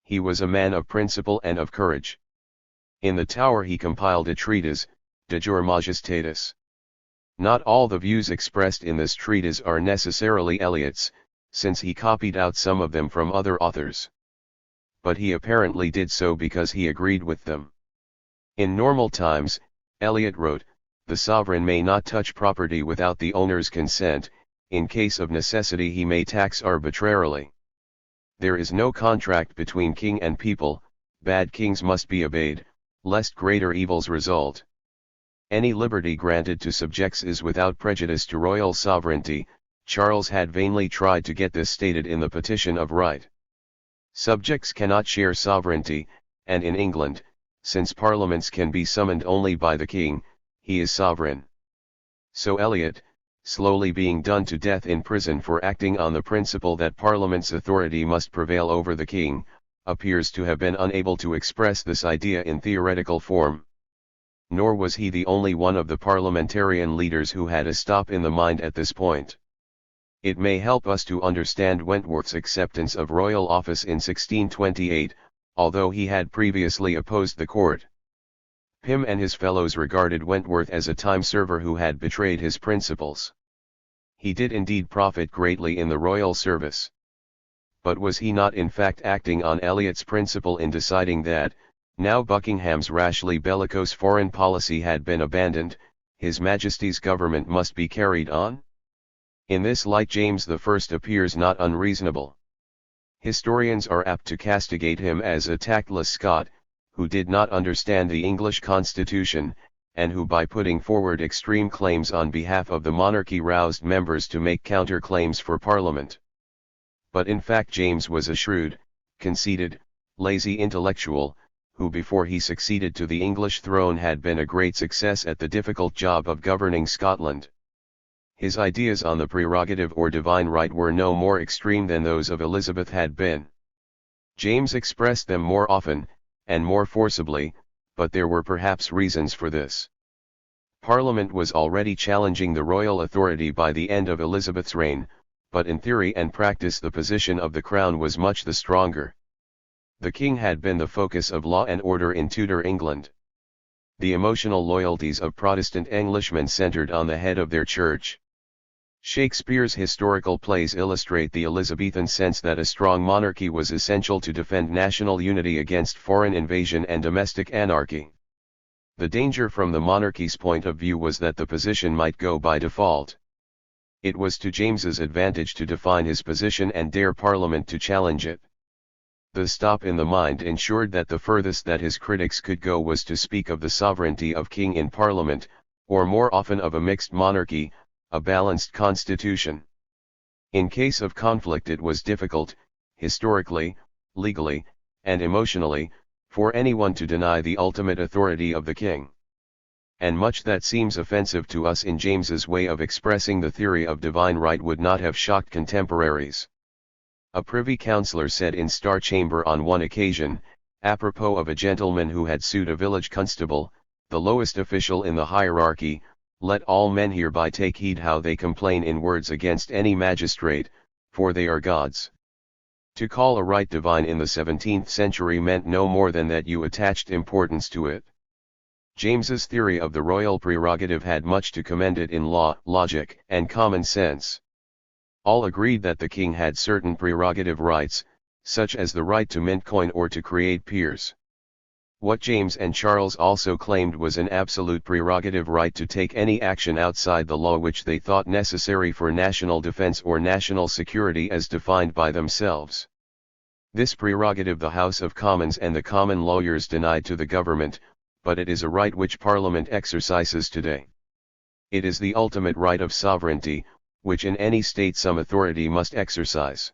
He was a man of principle and of courage. In the Tower he compiled a treatise, De Jure Majestatis. Not all the views expressed in this treatise are necessarily Eliot's, since he copied out some of them from other authors. But he apparently did so because he agreed with them. In normal times, Eliot wrote, "The sovereign may not touch property without the owner's consent. In case of necessity he may tax arbitrarily. There is no contract between king and people, bad kings must be obeyed, lest greater evils result. Any liberty granted to subjects is without prejudice to royal sovereignty." Charles had vainly tried to get this stated in the Petition of Right. Subjects cannot share sovereignty, and in England, since parliaments can be summoned only by the king, he is sovereign. So Eliot, slowly being done to death in prison for acting on the principle that Parliament's authority must prevail over the king, appears to have been unable to express this idea in theoretical form. Nor was he the only one of the parliamentarian leaders who had a stop in the mind at this point. It may help us to understand Wentworth's acceptance of royal office in 1628, although he had previously opposed the court. Pym and his fellows regarded Wentworth as a time-server who had betrayed his principles. He did indeed profit greatly in the royal service. But was he not in fact acting on Eliot's principle in deciding that, now Buckingham's rashly bellicose foreign policy had been abandoned, His Majesty's government must be carried on? In this light James I appears not unreasonable. Historians are apt to castigate him as a tactless Scot, who did not understand the English constitution, and who by putting forward extreme claims on behalf of the monarchy roused members to make counter-claims for Parliament. But in fact James was a shrewd, conceited, lazy intellectual, who before he succeeded to the English throne had been a great success at the difficult job of governing Scotland. His ideas on the prerogative or divine right were no more extreme than those of Elizabeth had been. James expressed them more often, and more forcibly, but there were perhaps reasons for this. Parliament was already challenging the royal authority by the end of Elizabeth's reign, but in theory and practice the position of the Crown was much the stronger. The king had been the focus of law and order in Tudor England. The emotional loyalties of Protestant Englishmen centered on the head of their church. Shakespeare's historical plays illustrate the Elizabethan sense that a strong monarchy was essential to defend national unity against foreign invasion and domestic anarchy. The danger from the monarchy's point of view was that the position might go by default. It was to James's advantage to define his position and dare Parliament to challenge it. The stop in the mind ensured that the furthest that his critics could go was to speak of the sovereignty of king in Parliament, or more often of a mixed monarchy, a balanced constitution. In case of conflict it was difficult, historically, legally, and emotionally, for anyone to deny the ultimate authority of the king. And much that seems offensive to us in James's way of expressing the theory of divine right would not have shocked contemporaries. A privy councillor said in Star Chamber on one occasion, apropos of a gentleman who had sued a village constable, the lowest official in the hierarchy, "Let all men hereby take heed how they complain in words against any magistrate, for they are gods." To call a right divine in the 17th century meant no more than that you attached importance to it. James's theory of the royal prerogative had much to commend it in law, logic, and common sense. All agreed that the king had certain prerogative rights, such as the right to mint coin or to create peers. What James and Charles also claimed was an absolute prerogative right to take any action outside the law which they thought necessary for national defense or national security as defined by themselves. This prerogative the House of Commons and the common lawyers denied to the government, but it is a right which Parliament exercises today. It is the ultimate right of sovereignty, which in any state some authority must exercise.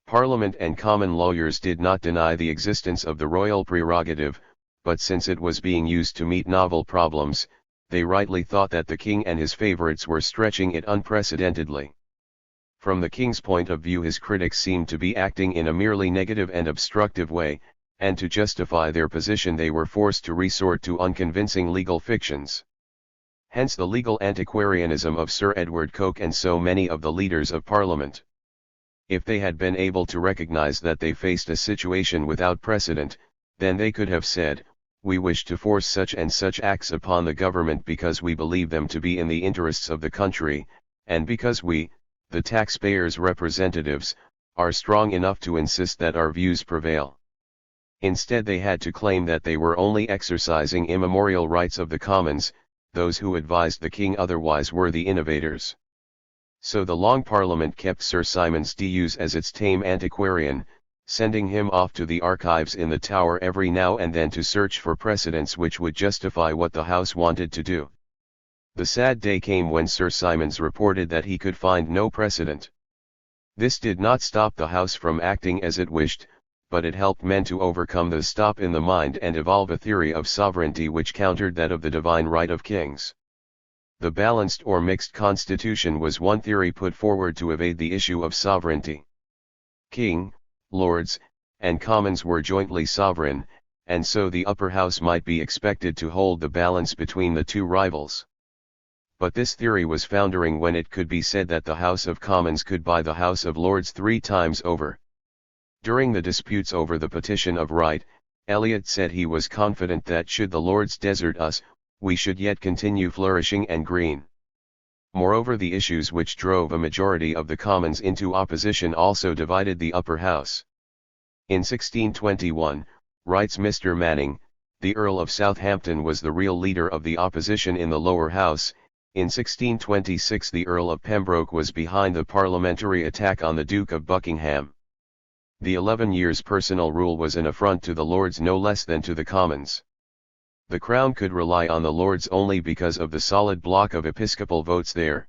Parliament and common lawyers did not deny the existence of the royal prerogative, but since it was being used to meet novel problems, they rightly thought that the king and his favorites were stretching it unprecedentedly. From the king's point of view his critics seemed to be acting in a merely negative and obstructive way, and to justify their position they were forced to resort to unconvincing legal fictions. Hence the legal antiquarianism of Sir Edward Coke and so many of the leaders of Parliament. If they had been able to recognize that they faced a situation without precedent, then they could have said, "We wish to force such and such acts upon the government because we believe them to be in the interests of the country, and because we, the taxpayers' representatives, are strong enough to insist that our views prevail." Instead they had to claim that they were only exercising immemorial rights of the commons, those who advised the king otherwise were the innovators. So the Long Parliament kept Sir Symonds D'Ewes as its tame antiquarian, sending him off to the archives in the Tower every now and then to search for precedents which would justify what the House wanted to do. The sad day came when Sir Symonds reported that he could find no precedent. This did not stop the House from acting as it wished, but it helped men to overcome the stop in the mind and evolve a theory of sovereignty which countered that of the divine right of kings. The balanced or mixed constitution was one theory put forward to evade the issue of sovereignty. King, lords, and commons were jointly sovereign, and so the upper house might be expected to hold the balance between the two rivals. But this theory was foundering when it could be said that the House of Commons could buy the House of Lords 3 times over. During the disputes over the Petition of Right, Eliot said he was confident that should the Lords desert us, we should yet continue flourishing and green. Moreover, the issues which drove a majority of the Commons into opposition also divided the upper house. In 1621, writes Mr. Manning, the Earl of Southampton was the real leader of the opposition in the lower house. In 1626 the Earl of Pembroke was behind the parliamentary attack on the Duke of Buckingham. The 11 years' personal rule was an affront to the Lords no less than to the Commons. The Crown could rely on the Lords only because of the solid block of episcopal votes there.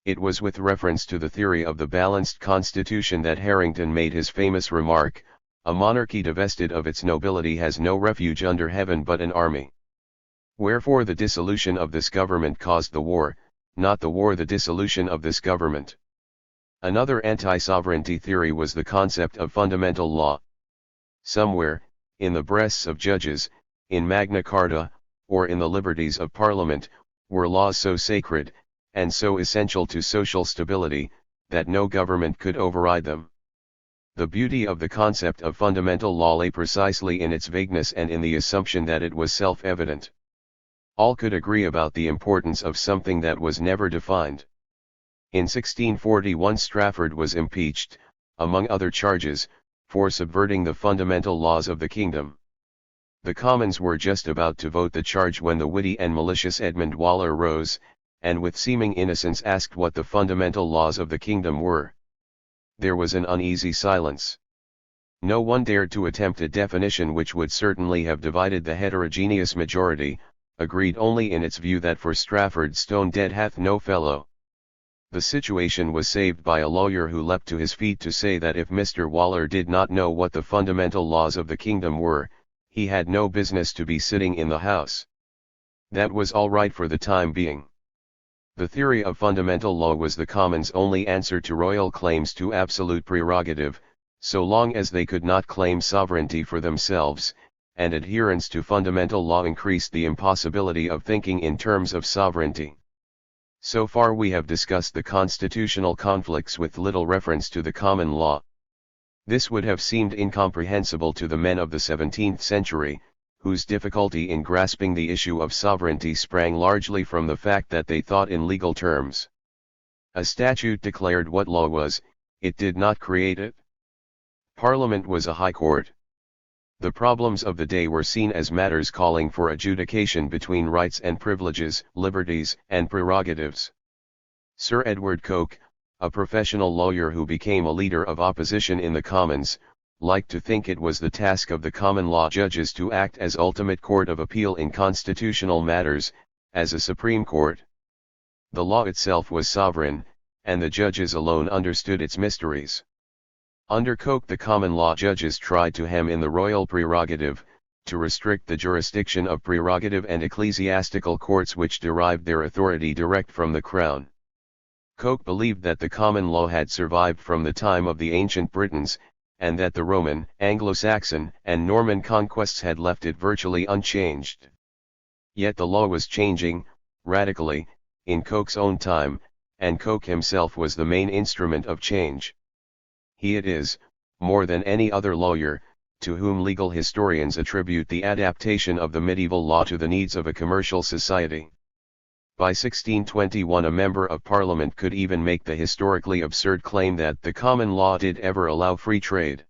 It was with reference to the theory of the balanced constitution that Harrington made his famous remark, "A monarchy divested of its nobility has no refuge under heaven but an army." Wherefore the dissolution of this government caused the war, not the war the dissolution of this government. Another anti-sovereignty theory was the concept of fundamental law. Somewhere, in the breasts of judges, in Magna Carta, or in the liberties of Parliament, were laws so sacred, and so essential to social stability, that no government could override them. The beauty of the concept of fundamental law lay precisely in its vagueness and in the assumption that it was self-evident. All could agree about the importance of something that was never defined. In 1641 Strafford was impeached, among other charges, for subverting the fundamental laws of the kingdom. The Commons were just about to vote the charge when the witty and malicious Edmund Waller rose, and with seeming innocence asked what the fundamental laws of the kingdom were. There was an uneasy silence. No one dared to attempt a definition which would certainly have divided the heterogeneous majority, agreed only in its view that for Strafford stone dead hath no fellow. The situation was saved by a lawyer who leapt to his feet to say that if Mr. Waller did not know what the fundamental laws of the kingdom were, he had no business to be sitting in the House. That was all right for the time being. The theory of fundamental law was the Commons' only answer to royal claims to absolute prerogative, so long as they could not claim sovereignty for themselves, and adherence to fundamental law increased the impossibility of thinking in terms of sovereignty. So far we have discussed the constitutional conflicts with little reference to the common law. This would have seemed incomprehensible to the men of the 17th century, whose difficulty in grasping the issue of sovereignty sprang largely from the fact that they thought in legal terms. A statute declared what law was, it did not create it. Parliament was a high court. The problems of the day were seen as matters calling for adjudication between rights and privileges, liberties and prerogatives. Sir Edward Coke, a professional lawyer who became a leader of opposition in the Commons, liked to think it was the task of the common law judges to act as ultimate court of appeal in constitutional matters, as a supreme court. The law itself was sovereign, and the judges alone understood its mysteries. Under Coke the common law judges tried to hem in the royal prerogative, to restrict the jurisdiction of prerogative and ecclesiastical courts which derived their authority direct from the crown. Coke believed that the common law had survived from the time of the ancient Britons, and that the Roman, Anglo-Saxon, and Norman conquests had left it virtually unchanged. Yet the law was changing, radically, in Coke's own time, and Coke himself was the main instrument of change. He it is, more than any other lawyer, to whom legal historians attribute the adaptation of the medieval law to the needs of a commercial society. By 1621 a member of Parliament could even make the historically absurd claim that the common law did ever allow free trade.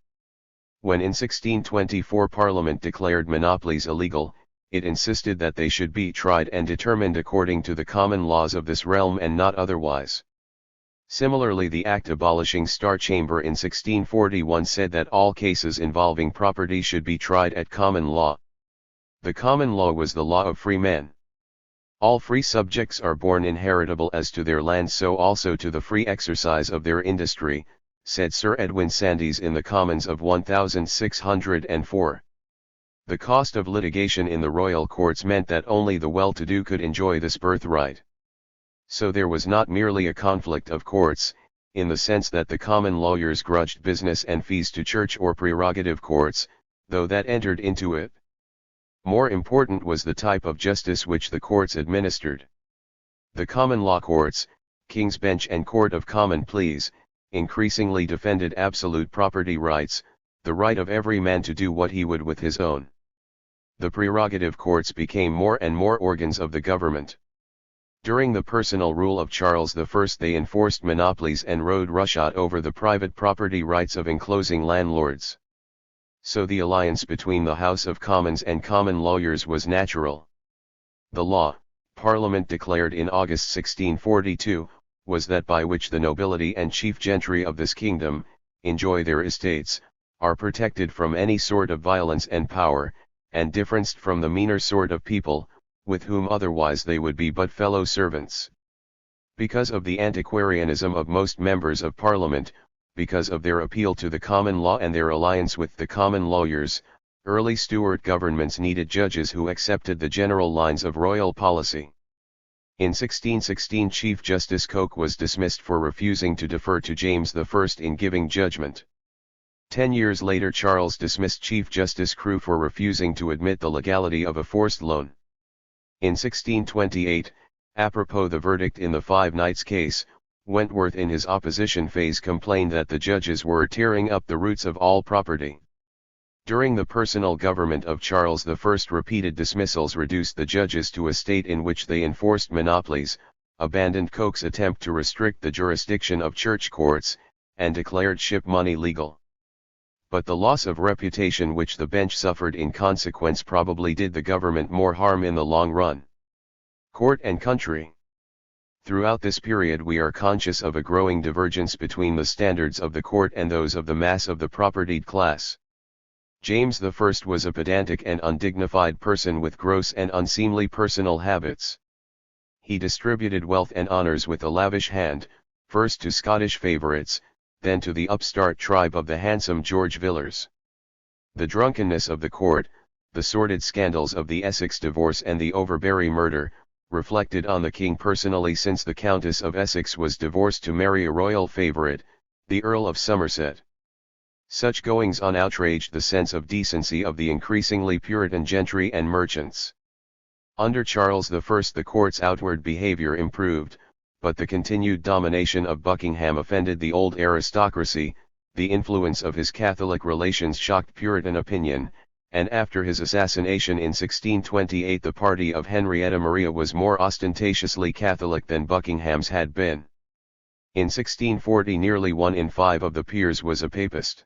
When in 1624 Parliament declared monopolies illegal, it insisted that they should be tried and determined according to the common laws of this realm and not otherwise. Similarly, the Act abolishing Star Chamber in 1641 said that all cases involving property should be tried at common law. The common law was the law of free men. All free subjects are born inheritable as to their land, so also to the free exercise of their industry, said Sir Edwin Sandys in the Commons of 1604. The cost of litigation in the royal courts meant that only the well-to-do could enjoy this birthright. So there was not merely a conflict of courts, in the sense that the common lawyers grudged business and fees to church or prerogative courts, though that entered into it. More important was the type of justice which the courts administered. The common law courts, King's Bench and Court of Common Pleas, increasingly defended absolute property rights, the right of every man to do what he would with his own. The prerogative courts became more and more organs of the government. During the personal rule of Charles I they enforced monopolies and rode roughshod over the private property rights of enclosing landlords. So the alliance between the House of Commons and common lawyers was natural. The law, Parliament declared in August 1642, was that by which the nobility and chief gentry of this kingdom, enjoy their estates, are protected from any sort of violence and power, and differenced from the meaner sort of people, with whom otherwise they would be but fellow servants. Because of the antiquarianism of most members of Parliament, because of their appeal to the common law and their alliance with the common lawyers, early Stuart governments needed judges who accepted the general lines of royal policy. In 1616 Chief Justice Coke was dismissed for refusing to defer to James I in giving judgment. 10 years later Charles dismissed Chief Justice Crewe for refusing to admit the legality of a forced loan. In 1628, apropos the verdict in the Five Knights case, Wentworth in his opposition phase complained that the judges were tearing up the roots of all property. During the personal government of Charles I repeated dismissals reduced the judges to a state in which they enforced monopolies, abandoned Coke's attempt to restrict the jurisdiction of church courts, and declared ship money legal. But the loss of reputation which the bench suffered in consequence probably did the government more harm in the long run. Court and country. Throughout this period we are conscious of a growing divergence between the standards of the court and those of the mass of the propertied class. James I was a pedantic and undignified person with gross and unseemly personal habits. He distributed wealth and honors with a lavish hand, first to Scottish favourites, then to the upstart tribe of the handsome George Villiers. The drunkenness of the court, the sordid scandals of the Essex divorce and the Overbury murder, reflected on the king personally since the Countess of Essex was divorced to marry a royal favourite, the Earl of Somerset. Such goings-on outraged the sense of decency of the increasingly Puritan gentry and merchants. Under Charles I the court's outward behaviour improved, but the continued domination of Buckingham offended the old aristocracy, the influence of his Catholic relations shocked Puritan opinion, and after his assassination in 1628 the party of Henrietta Maria was more ostentatiously Catholic than Buckingham's had been. In 1640 nearly 1 in 5 of the peers was a papist.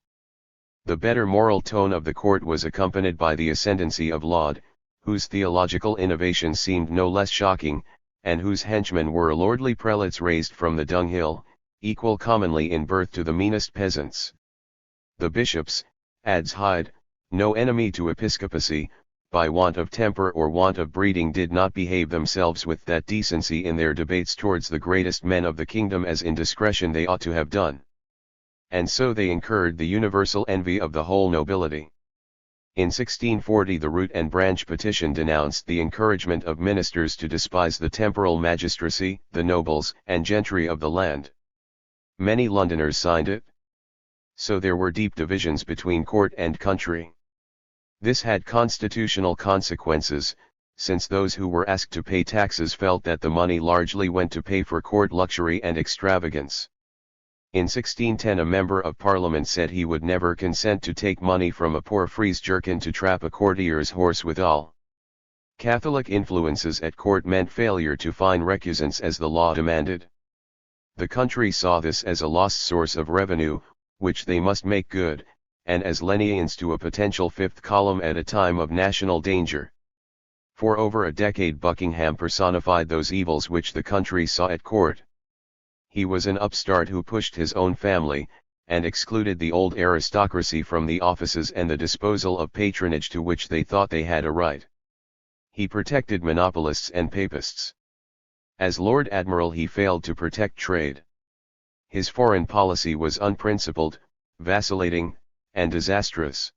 The better moral tone of the court was accompanied by the ascendancy of Laud, whose theological innovations seemed no less shocking, and whose henchmen were lordly prelates raised from the dunghill, equal commonly in birth to the meanest peasants. The bishops, adds Hyde, no enemy to episcopacy, by want of temper or want of breeding did not behave themselves with that decency in their debates towards the greatest men of the kingdom as in discretion they ought to have done. And so they incurred the universal envy of the whole nobility. In 1640 the Root and Branch petition denounced the encouragement of ministers to despise the temporal magistracy, the nobles and gentry of the land. Many Londoners signed it. So there were deep divisions between court and country. This had constitutional consequences, since those who were asked to pay taxes felt that the money largely went to pay for court luxury and extravagance. In 1610 a member of Parliament said he would never consent to take money from a poor frieze jerkin to trap a courtier's horse withal. Catholic influences at court meant failure to fine recusants as the law demanded. The country saw this as a lost source of revenue, which they must make good, and as lenient to a potential fifth column at a time of national danger. For over a decade Buckingham personified those evils which the country saw at court. He was an upstart who pushed his own family, and excluded the old aristocracy from the offices and the disposal of patronage to which they thought they had a right. He protected monopolists and papists. As Lord Admiral he failed to protect trade. His foreign policy was unprincipled, vacillating, and disastrous.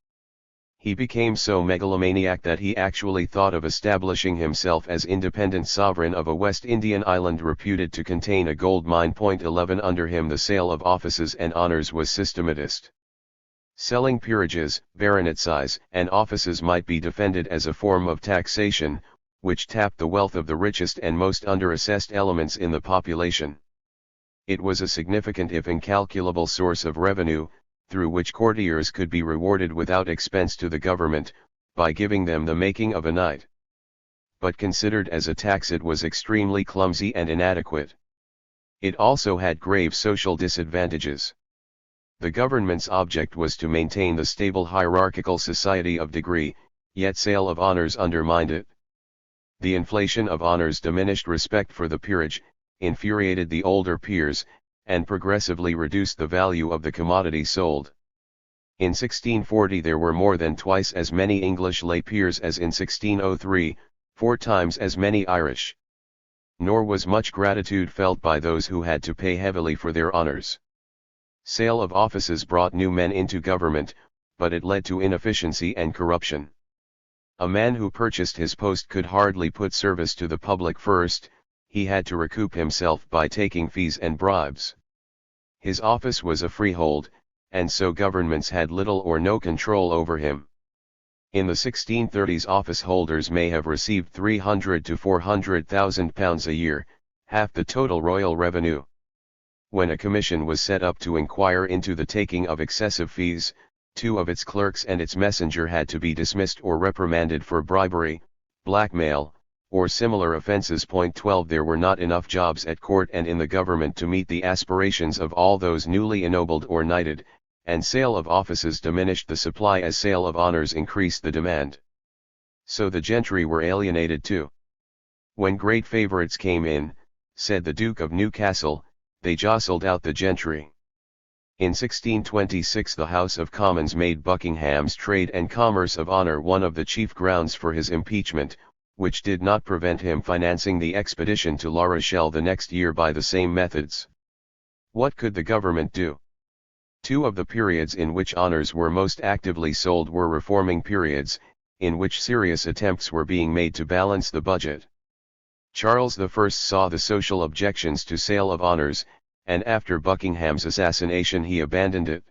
He became so megalomaniac that he actually thought of establishing himself as independent sovereign of a West Indian island reputed to contain a gold mine. 11 Under him the sale of offices and honors was systematized. Selling peerages, baronetcies, and offices might be defended as a form of taxation, which tapped the wealth of the richest and most under-assessed elements in the population. It was a significant if incalculable source of revenue, through which courtiers could be rewarded without expense to the government, by giving them the making of a knight. But considered as a tax it was extremely clumsy and inadequate. It also had grave social disadvantages. The government's object was to maintain the stable hierarchical society of degree, yet sale of honors undermined it. The inflation of honors diminished respect for the peerage, infuriated the older peers, and progressively reduced the value of the commodity sold. In 1640 there were more than twice as many English lay peers as in 1603, 4 times as many Irish. Nor was much gratitude felt by those who had to pay heavily for their honors. Sale of offices brought new men into government, but it led to inefficiency and corruption. A man who purchased his post could hardly put service to the public first, he had to recoup himself by taking fees and bribes. His office was a freehold, and so governments had little or no control over him. In the 1630s office holders may have received £300,000 to £400,000 a year, half the total royal revenue. When a commission was set up to inquire into the taking of excessive fees, 2 of its clerks and its messenger had to be dismissed or reprimanded for bribery, blackmail, or similar offences. 12 There were not enough jobs at court and in the government to meet the aspirations of all those newly ennobled or knighted, and sale of offices diminished the supply as sale of honours increased the demand. So the gentry were alienated too. When great favourites came in, said the Duke of Newcastle, they jostled out the gentry. In 1626 the House of Commons made Buckingham's trade and commerce of honour one of the chief grounds for his impeachment, which did not prevent him financing the expedition to La Rochelle the next year by the same methods. What could the government do? 2 of the periods in which honours were most actively sold were reforming periods, in which serious attempts were being made to balance the budget. Charles I saw the social objections to sale of honours, and after Buckingham's assassination he abandoned it.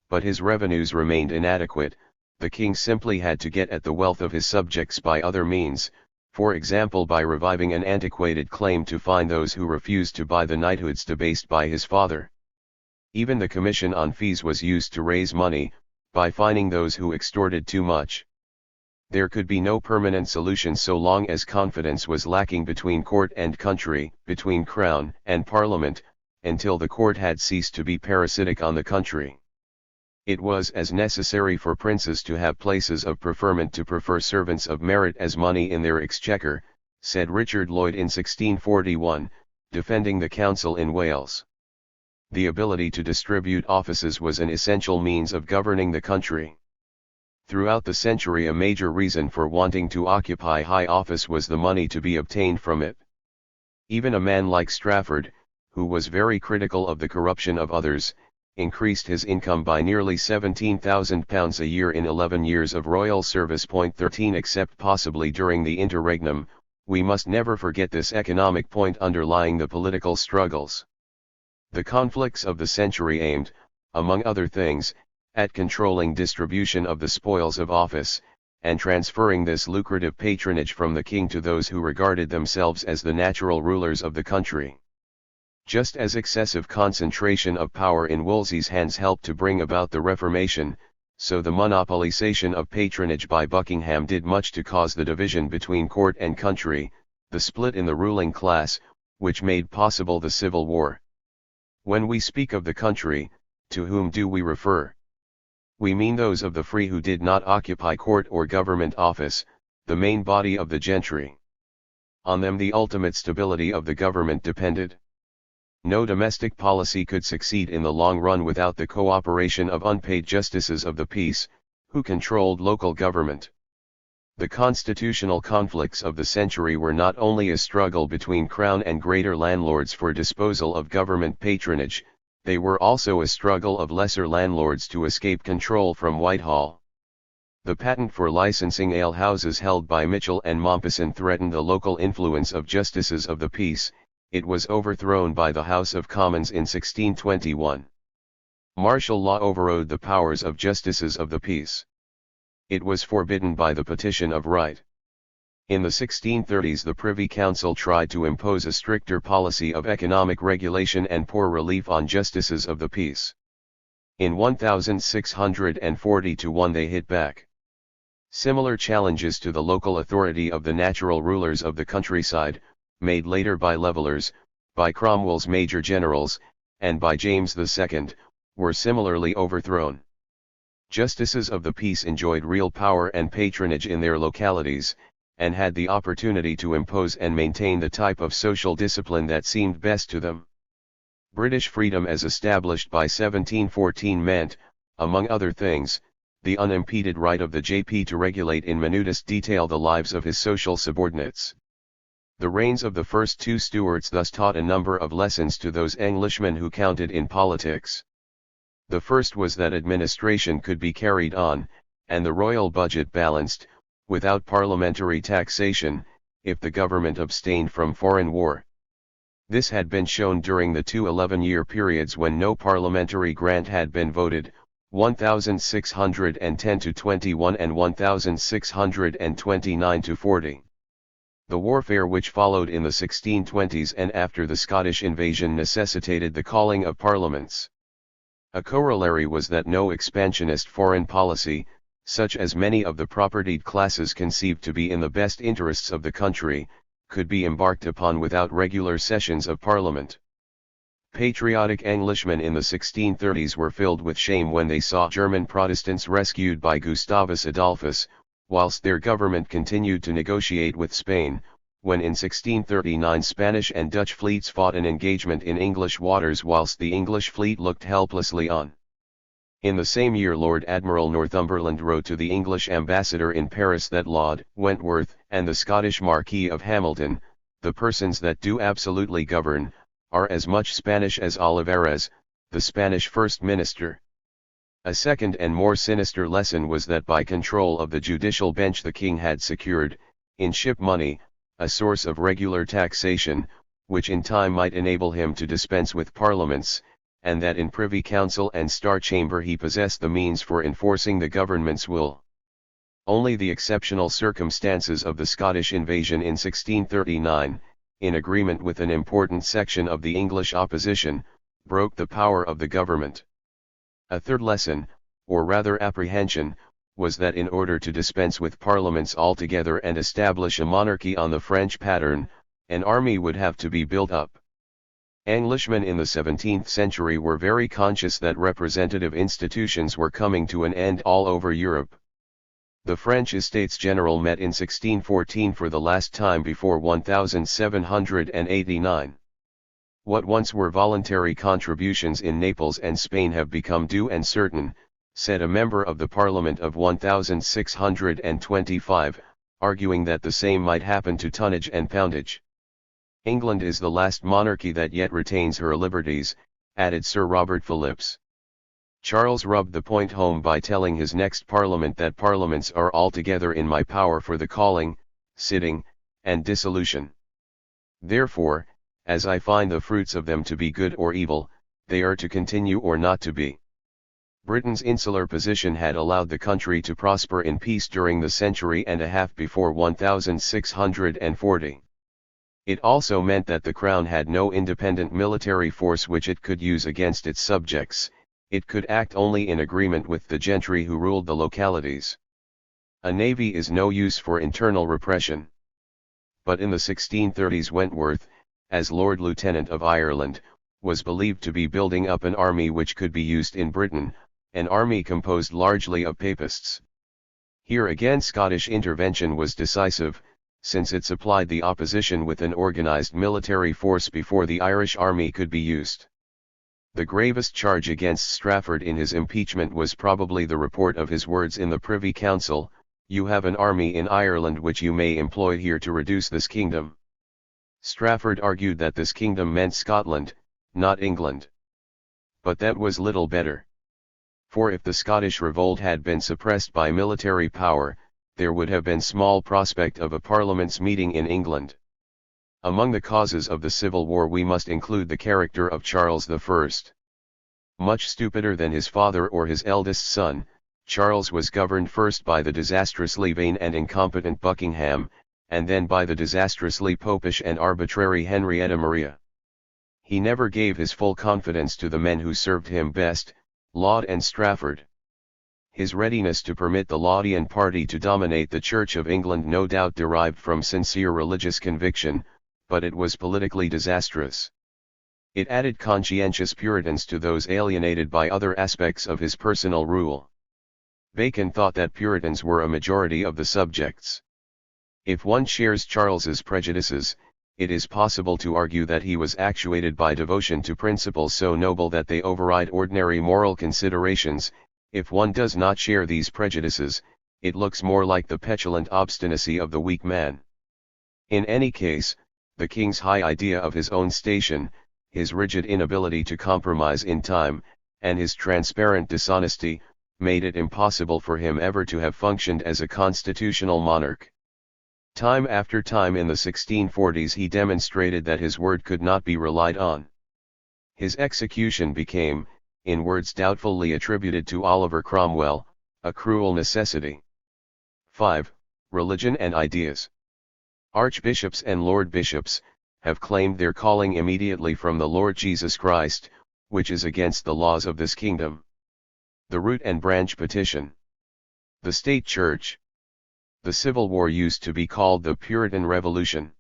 But his revenues remained inadequate. The king simply had to get at the wealth of his subjects by other means, for example by reviving an antiquated claim to fine those who refused to buy the knighthoods debased by his father. Even the commission on fees was used to raise money, by fining those who extorted too much. There could be no permanent solution so long as confidence was lacking between court and country, between crown and parliament, until the court had ceased to be parasitic on the country. It was as necessary for princes to have places of preferment to prefer servants of merit as money in their exchequer, said Richard Lloyd in 1641, defending the council in Wales. The ability to distribute offices was an essential means of governing the country. Throughout the century a major reason for wanting to occupy high office was the money to be obtained from it. Even a man like Strafford, who was very critical of the corruption of others, increased his income by nearly £17,000 a year in 11 years of royal service. 13 Except possibly during the interregnum, we must never forget this economic point underlying the political struggles. The conflicts of the century aimed, among other things, at controlling distribution of the spoils of office, and transferring this lucrative patronage from the king to those who regarded themselves as the natural rulers of the country. Just as excessive concentration of power in Wolsey's hands helped to bring about the Reformation, so the monopolization of patronage by Buckingham did much to cause the division between court and country, the split in the ruling class, which made possible the Civil War. When we speak of the country, to whom do we refer? We mean those of the free who did not occupy court or government office, the main body of the gentry. On them the ultimate stability of the government depended. No domestic policy could succeed in the long run without the cooperation of unpaid justices of the peace, who controlled local government. The constitutional conflicts of the century were not only a struggle between Crown and greater landlords for disposal of government patronage, they were also a struggle of lesser landlords to escape control from Whitehall. The patent for licensing alehouses held by Mitchell and Mompesson threatened the local influence of justices of the peace. It was overthrown by the House of Commons in 1621. Martial law overrode the powers of justices of the peace. It was forbidden by the Petition of Right. In the 1630s the Privy Council tried to impose a stricter policy of economic regulation and poor relief on justices of the peace. In 1640-1 they hit back. Similar challenges to the local authority of the natural rulers of the countryside, made later by levellers, by Cromwell's major generals, and by James II, were similarly overthrown. Justices of the peace enjoyed real power and patronage in their localities, and had the opportunity to impose and maintain the type of social discipline that seemed best to them. British freedom as established by 1714 meant, among other things, the unimpeded right of the JP to regulate in minutest detail the lives of his social subordinates. The reigns of the first two Stuarts thus taught a number of lessons to those Englishmen who counted in politics. The first was that administration could be carried on, and the royal budget balanced, without parliamentary taxation, if the government abstained from foreign war. This had been shown during the two 11-year periods when no parliamentary grant had been voted, 1610-21 and 1629-40. The warfare which followed in the 1620s and after the Scottish invasion necessitated the calling of parliaments. A corollary was that no expansionist foreign policy, such as many of the propertied classes conceived to be in the best interests of the country, could be embarked upon without regular sessions of Parliament. Patriotic Englishmen in the 1630s were filled with shame when they saw German Protestants rescued by Gustavus Adolphus, whilst their government continued to negotiate with Spain, when in 1639 Spanish and Dutch fleets fought an engagement in English waters whilst the English fleet looked helplessly on. In the same year Lord Admiral Northumberland wrote to the English ambassador in Paris that Laud, Wentworth, and the Scottish Marquis of Hamilton, the persons that do absolutely govern, are as much Spanish as Olivares, the Spanish First Minister. A second and more sinister lesson was that by control of the judicial bench the king had secured, in ship money, a source of regular taxation, which in time might enable him to dispense with parliaments, and that in Privy Council and Star Chamber he possessed the means for enforcing the government's will. Only the exceptional circumstances of the Scottish invasion in 1639, in agreement with an important section of the English opposition, broke the power of the government. A third lesson, or rather apprehension, was that in order to dispense with parliaments altogether and establish a monarchy on the French pattern, an army would have to be built up. Englishmen in the 17th century were very conscious that representative institutions were coming to an end all over Europe. The French Estates General met in 1614 for the last time before 1789. What once were voluntary contributions in Naples and Spain have become due and certain, said a member of the Parliament of 1625, arguing that the same might happen to tonnage and poundage. England is the last monarchy that yet retains her liberties, added Sir Robert Phillips. Charles rubbed the point home by telling his next Parliament that parliaments are altogether in my power for the calling, sitting, and dissolution. Therefore, as I find the fruits of them to be good or evil, they are to continue or not to be. Britain's insular position had allowed the country to prosper in peace during the century and a half before 1640. It also meant that the Crown had no independent military force which it could use against its subjects. It could act only in agreement with the gentry who ruled the localities. A navy is no use for internal repression. But in the 1630s Wentworth, as Lord Lieutenant of Ireland, was believed to be building up an army which could be used in Britain, an army composed largely of papists. Here again Scottish intervention was decisive, since it supplied the opposition with an organised military force before the Irish army could be used. The gravest charge against Strafford in his impeachment was probably the report of his words in the Privy Council, You have an army in Ireland which you may employ here to reduce this kingdom. Strafford argued that this kingdom meant Scotland, not England. But that was little better. For if the Scottish revolt had been suppressed by military power, there would have been small prospect of a Parliament's meeting in England. Among the causes of the Civil War we must include the character of Charles I. Much stupider than his father or his eldest son, Charles was governed first by the disastrously vain and incompetent Buckingham, and then by the disastrously popish and arbitrary Henrietta Maria. He never gave his full confidence to the men who served him best, Laud and Strafford. His readiness to permit the Laudian party to dominate the Church of England no doubt derived from sincere religious conviction, but it was politically disastrous. It added conscientious Puritans to those alienated by other aspects of his personal rule. Bacon thought that Puritans were a majority of the subjects. If one shares Charles's prejudices, it is possible to argue that he was actuated by devotion to principles so noble that they override ordinary moral considerations. If one does not share these prejudices, it looks more like the petulant obstinacy of the weak man. In any case, the king's high idea of his own station, his rigid inability to compromise in time, and his transparent dishonesty, made it impossible for him ever to have functioned as a constitutional monarch. Time after time in the 1640s he demonstrated that his word could not be relied on. His execution became, in words doubtfully attributed to Oliver Cromwell, a cruel necessity. 5. Religion and ideas. Archbishops and Lord Bishops have claimed their calling immediately from the Lord Jesus Christ, which is against the laws of this kingdom. The root and branch petition. The State Church. The Civil War used to be called the Puritan Revolution.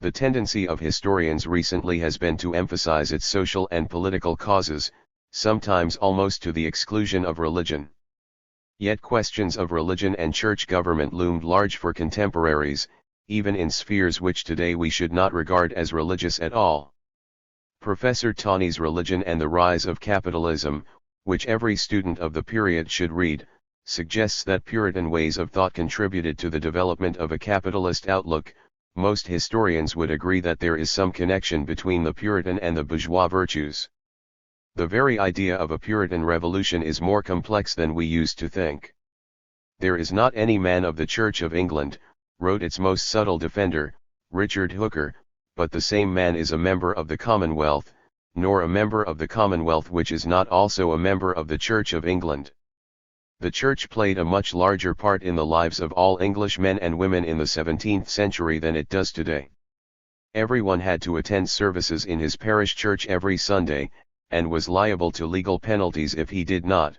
The tendency of historians recently has been to emphasize its social and political causes, sometimes almost to the exclusion of religion. Yet questions of religion and church government loomed large for contemporaries, even in spheres which today we should not regard as religious at all. Professor Tawney's Religion and the Rise of Capitalism, which every student of the period should read, suggests that Puritan ways of thought contributed to the development of a capitalist outlook. Most historians would agree that there is some connection between the Puritan and the bourgeois virtues. The very idea of a Puritan revolution is more complex than we used to think. There is not any man of the Church of England, wrote its most subtle defender, Richard Hooker, but the same man is a member of the Commonwealth, nor a member of the Commonwealth which is not also a member of the Church of England. The Church played a much larger part in the lives of all English men and women in the 17th century than it does today. Everyone had to attend services in his parish church every Sunday, and was liable to legal penalties if he did not.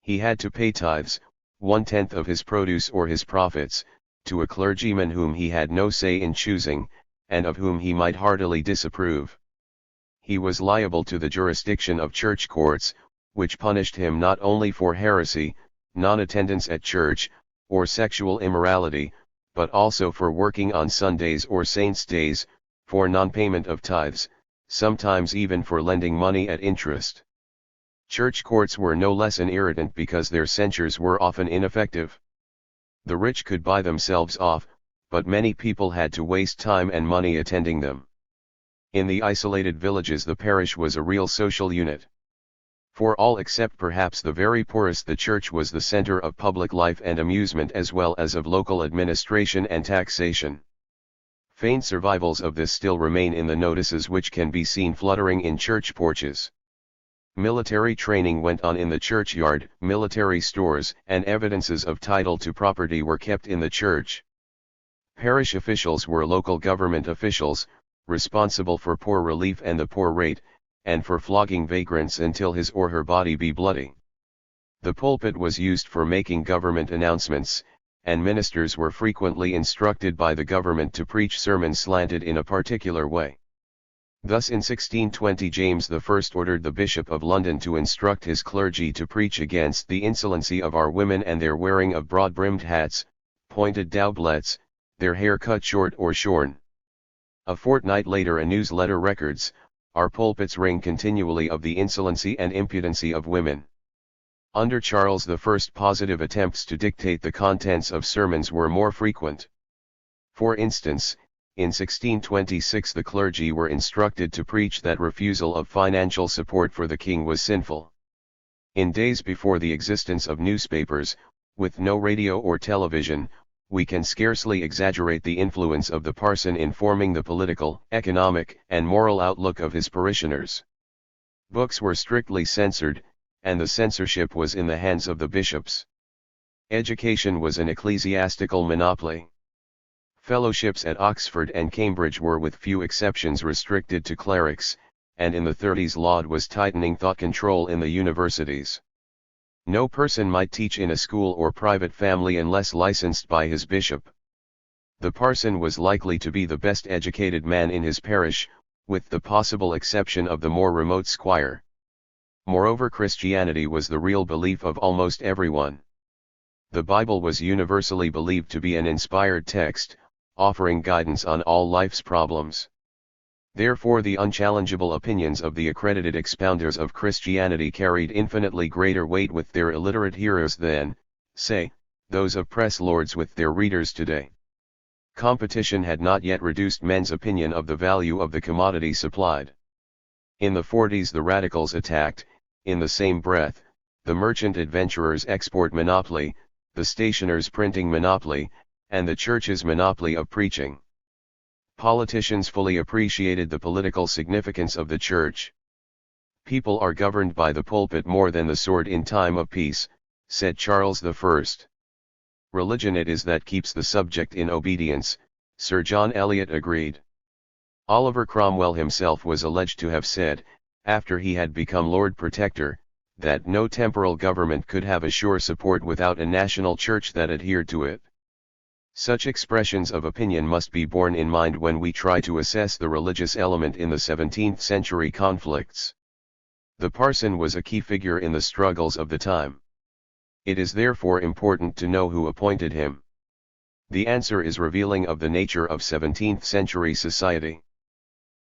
He had to pay tithes, 1/10 of his produce or his profits, to a clergyman whom he had no say in choosing, and of whom he might heartily disapprove. He was liable to the jurisdiction of church courts, which punished him not only for heresy, non-attendance at church, or sexual immorality, but also for working on Sundays or saints' days, for non-payment of tithes, sometimes even for lending money at interest. Church courts were no less an irritant because their censures were often ineffective. The rich could buy themselves off, but many people had to waste time and money attending them. In the isolated villages the parish was a real social unit. For all except perhaps the very poorest the church was the center of public life and amusement as well as of local administration and taxation. Faint survivals of this still remain in the notices which can be seen fluttering in church porches. Military training went on in the churchyard, military stores and evidences of title to property were kept in the church. Parish officials were local government officials, responsible for poor relief and the poor rate, and for flogging vagrants until his or her body be bloody. The pulpit was used for making government announcements, and ministers were frequently instructed by the government to preach sermons slanted in a particular way. Thus in 1620 James I ordered the Bishop of London to instruct his clergy to preach against the insolency of our women and their wearing of broad-brimmed hats, pointed doublets, their hair cut short or shorn. A fortnight later a newsletter records, "Our pulpits ring continually of the insolency and impudency of women." Under Charles I, positive attempts to dictate the contents of sermons were more frequent. For instance, in 1626 the clergy were instructed to preach that refusal of financial support for the king was sinful. In days before the existence of newspapers, with no radio or television, we can scarcely exaggerate the influence of the parson in forming the political, economic, and moral outlook of his parishioners. Books were strictly censored, and the censorship was in the hands of the bishops. Education was an ecclesiastical monopoly. Fellowships at Oxford and Cambridge were with few exceptions restricted to clerics, and in the 30s Laud was tightening thought control in the universities. No person might teach in a school or private family unless licensed by his bishop. The parson was likely to be the best educated man in his parish, with the possible exception of the more remote squire. Moreover, Christianity was the real belief of almost everyone. The Bible was universally believed to be an inspired text, offering guidance on all life's problems. Therefore the unchallengeable opinions of the accredited expounders of Christianity carried infinitely greater weight with their illiterate hearers than, say, those of press lords with their readers today. Competition had not yet reduced men's opinion of the value of the commodity supplied. In the 40s the radicals attacked, in the same breath, the merchant adventurers' export monopoly, the stationers' printing monopoly, and the church's monopoly of preaching. Politicians fully appreciated the political significance of the church. People are governed by the pulpit more than the sword in time of peace, said Charles I. Religion it is that keeps the subject in obedience, Sir John Eliot agreed. Oliver Cromwell himself was alleged to have said, after he had become Lord Protector, that no temporal government could have a sure support without a national church that adhered to it. Such expressions of opinion must be borne in mind when we try to assess the religious element in the 17th century conflicts. The parson was a key figure in the struggles of the time. It is therefore important to know who appointed him. The answer is revealing of the nature of 17th century society.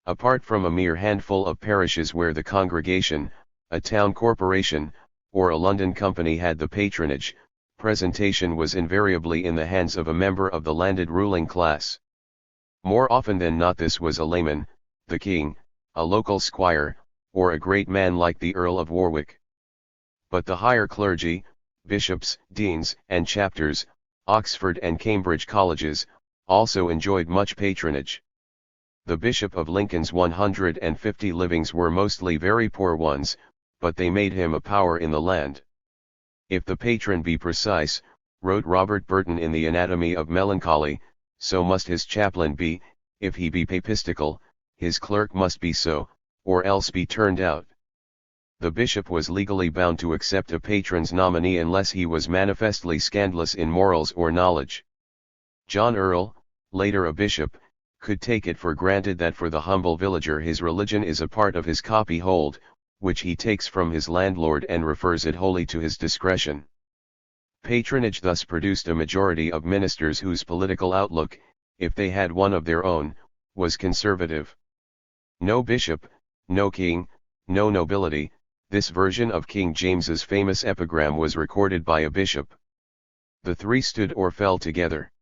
Apart from a mere handful of parishes where the congregation, a town corporation, or a London company had the patronage, presentation was invariably in the hands of a member of the landed ruling class. More often than not this was a layman, the king, a local squire, or a great man like the Earl of Warwick. But the higher clergy, bishops, deans, and chapters, Oxford and Cambridge colleges, also enjoyed much patronage. The Bishop of Lincoln's 150 livings were mostly very poor ones, but they made him a power in the land. If the patron be precise, wrote Robert Burton in The Anatomy of Melancholy, so must his chaplain be; if he be papistical, his clerk must be so, or else be turned out. The bishop was legally bound to accept a patron's nominee unless he was manifestly scandalous in morals or knowledge. John Earle, later a bishop, could take it for granted that for the humble villager his religion is a part of his copyhold, which he takes from his landlord and refers it wholly to his discretion. Patronage thus produced a majority of ministers whose political outlook, if they had one of their own, was conservative. No bishop, no king, no nobility. This version of King James's famous epigram was recorded by a bishop. The three stood or fell together.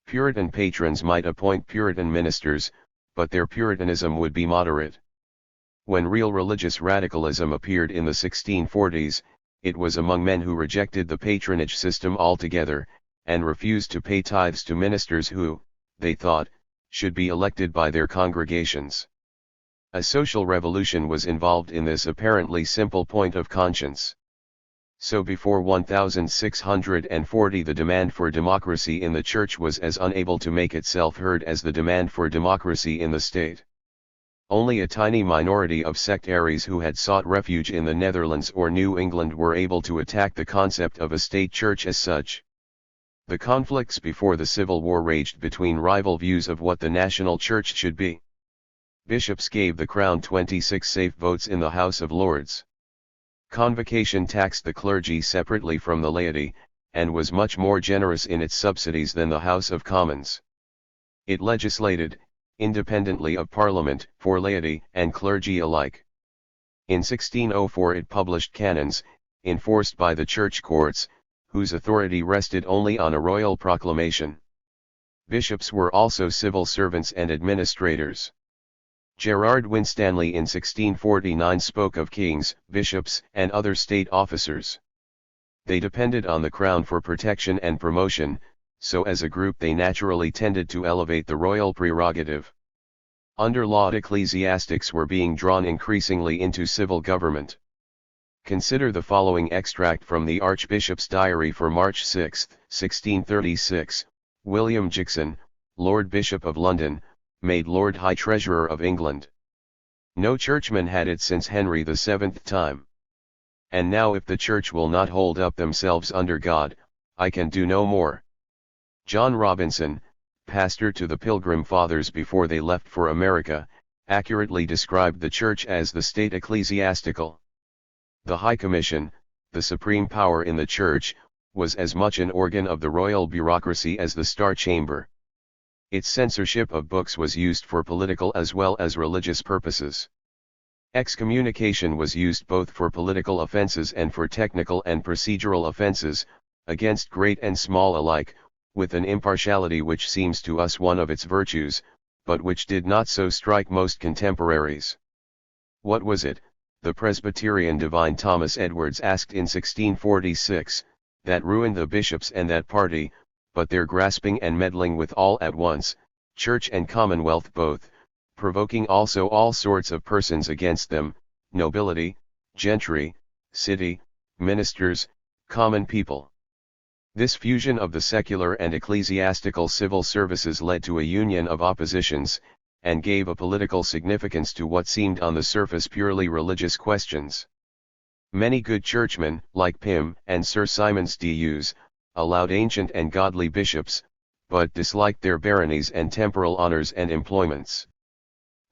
Puritan patrons might appoint Puritan ministers, but their Puritanism would be moderate. When real religious radicalism appeared in the 1640s, it was among men who rejected the patronage system altogether, and refused to pay tithes to ministers who, they thought, should be elected by their congregations. A social revolution was involved in this apparently simple point of conscience. So before 1640 the demand for democracy in the church was as unable to make itself heard as the demand for democracy in the state. Only a tiny minority of sectaries who had sought refuge in the Netherlands or New England were able to attack the concept of a state church as such. The conflicts before the Civil War raged between rival views of what the national church should be. Bishops gave the Crown 26 safe votes in the House of Lords. Convocation taxed the clergy separately from the laity, and was much more generous in its subsidies than the House of Commons. It legislated, independently of Parliament, for laity and clergy alike. In 1604 it published canons, enforced by the church courts, whose authority rested only on a royal proclamation. Bishops were also civil servants and administrators. Gerard Winstanley in 1649 spoke of kings, bishops, and other state officers. They depended on the crown for protection and promotion, so as a group they naturally tended to elevate the royal prerogative. Under law, ecclesiastics were being drawn increasingly into civil government. Consider the following extract from the Archbishop's diary for March 6, 1636, William Jixon, Lord Bishop of London, made Lord High Treasurer of England. No churchman had it since Henry VII time. And now if the church will not hold up themselves under God, I can do no more. John Robinson, pastor to the Pilgrim Fathers before they left for America, accurately described the church as the state ecclesiastical. The High Commission, the supreme power in the church, was as much an organ of the royal bureaucracy as the Star Chamber. Its censorship of books was used for political as well as religious purposes. Excommunication was used both for political offenses and for technical and procedural offenses, against great and small alike, with an impartiality which seems to us one of its virtues, but which did not so strike most contemporaries. What was it, the Presbyterian divine Thomas Edwards asked in 1646, that ruined the bishops and that party, but their grasping and meddling with all at once, church and commonwealth both, provoking also all sorts of persons against them, nobility, gentry, city, ministers, common people. This fusion of the secular and ecclesiastical civil services led to a union of oppositions, and gave a political significance to what seemed on the surface purely religious questions. Many good churchmen, like Pym and Sir Symonds d'Ewes, allowed ancient and godly bishops, but disliked their baronies and temporal honours and employments.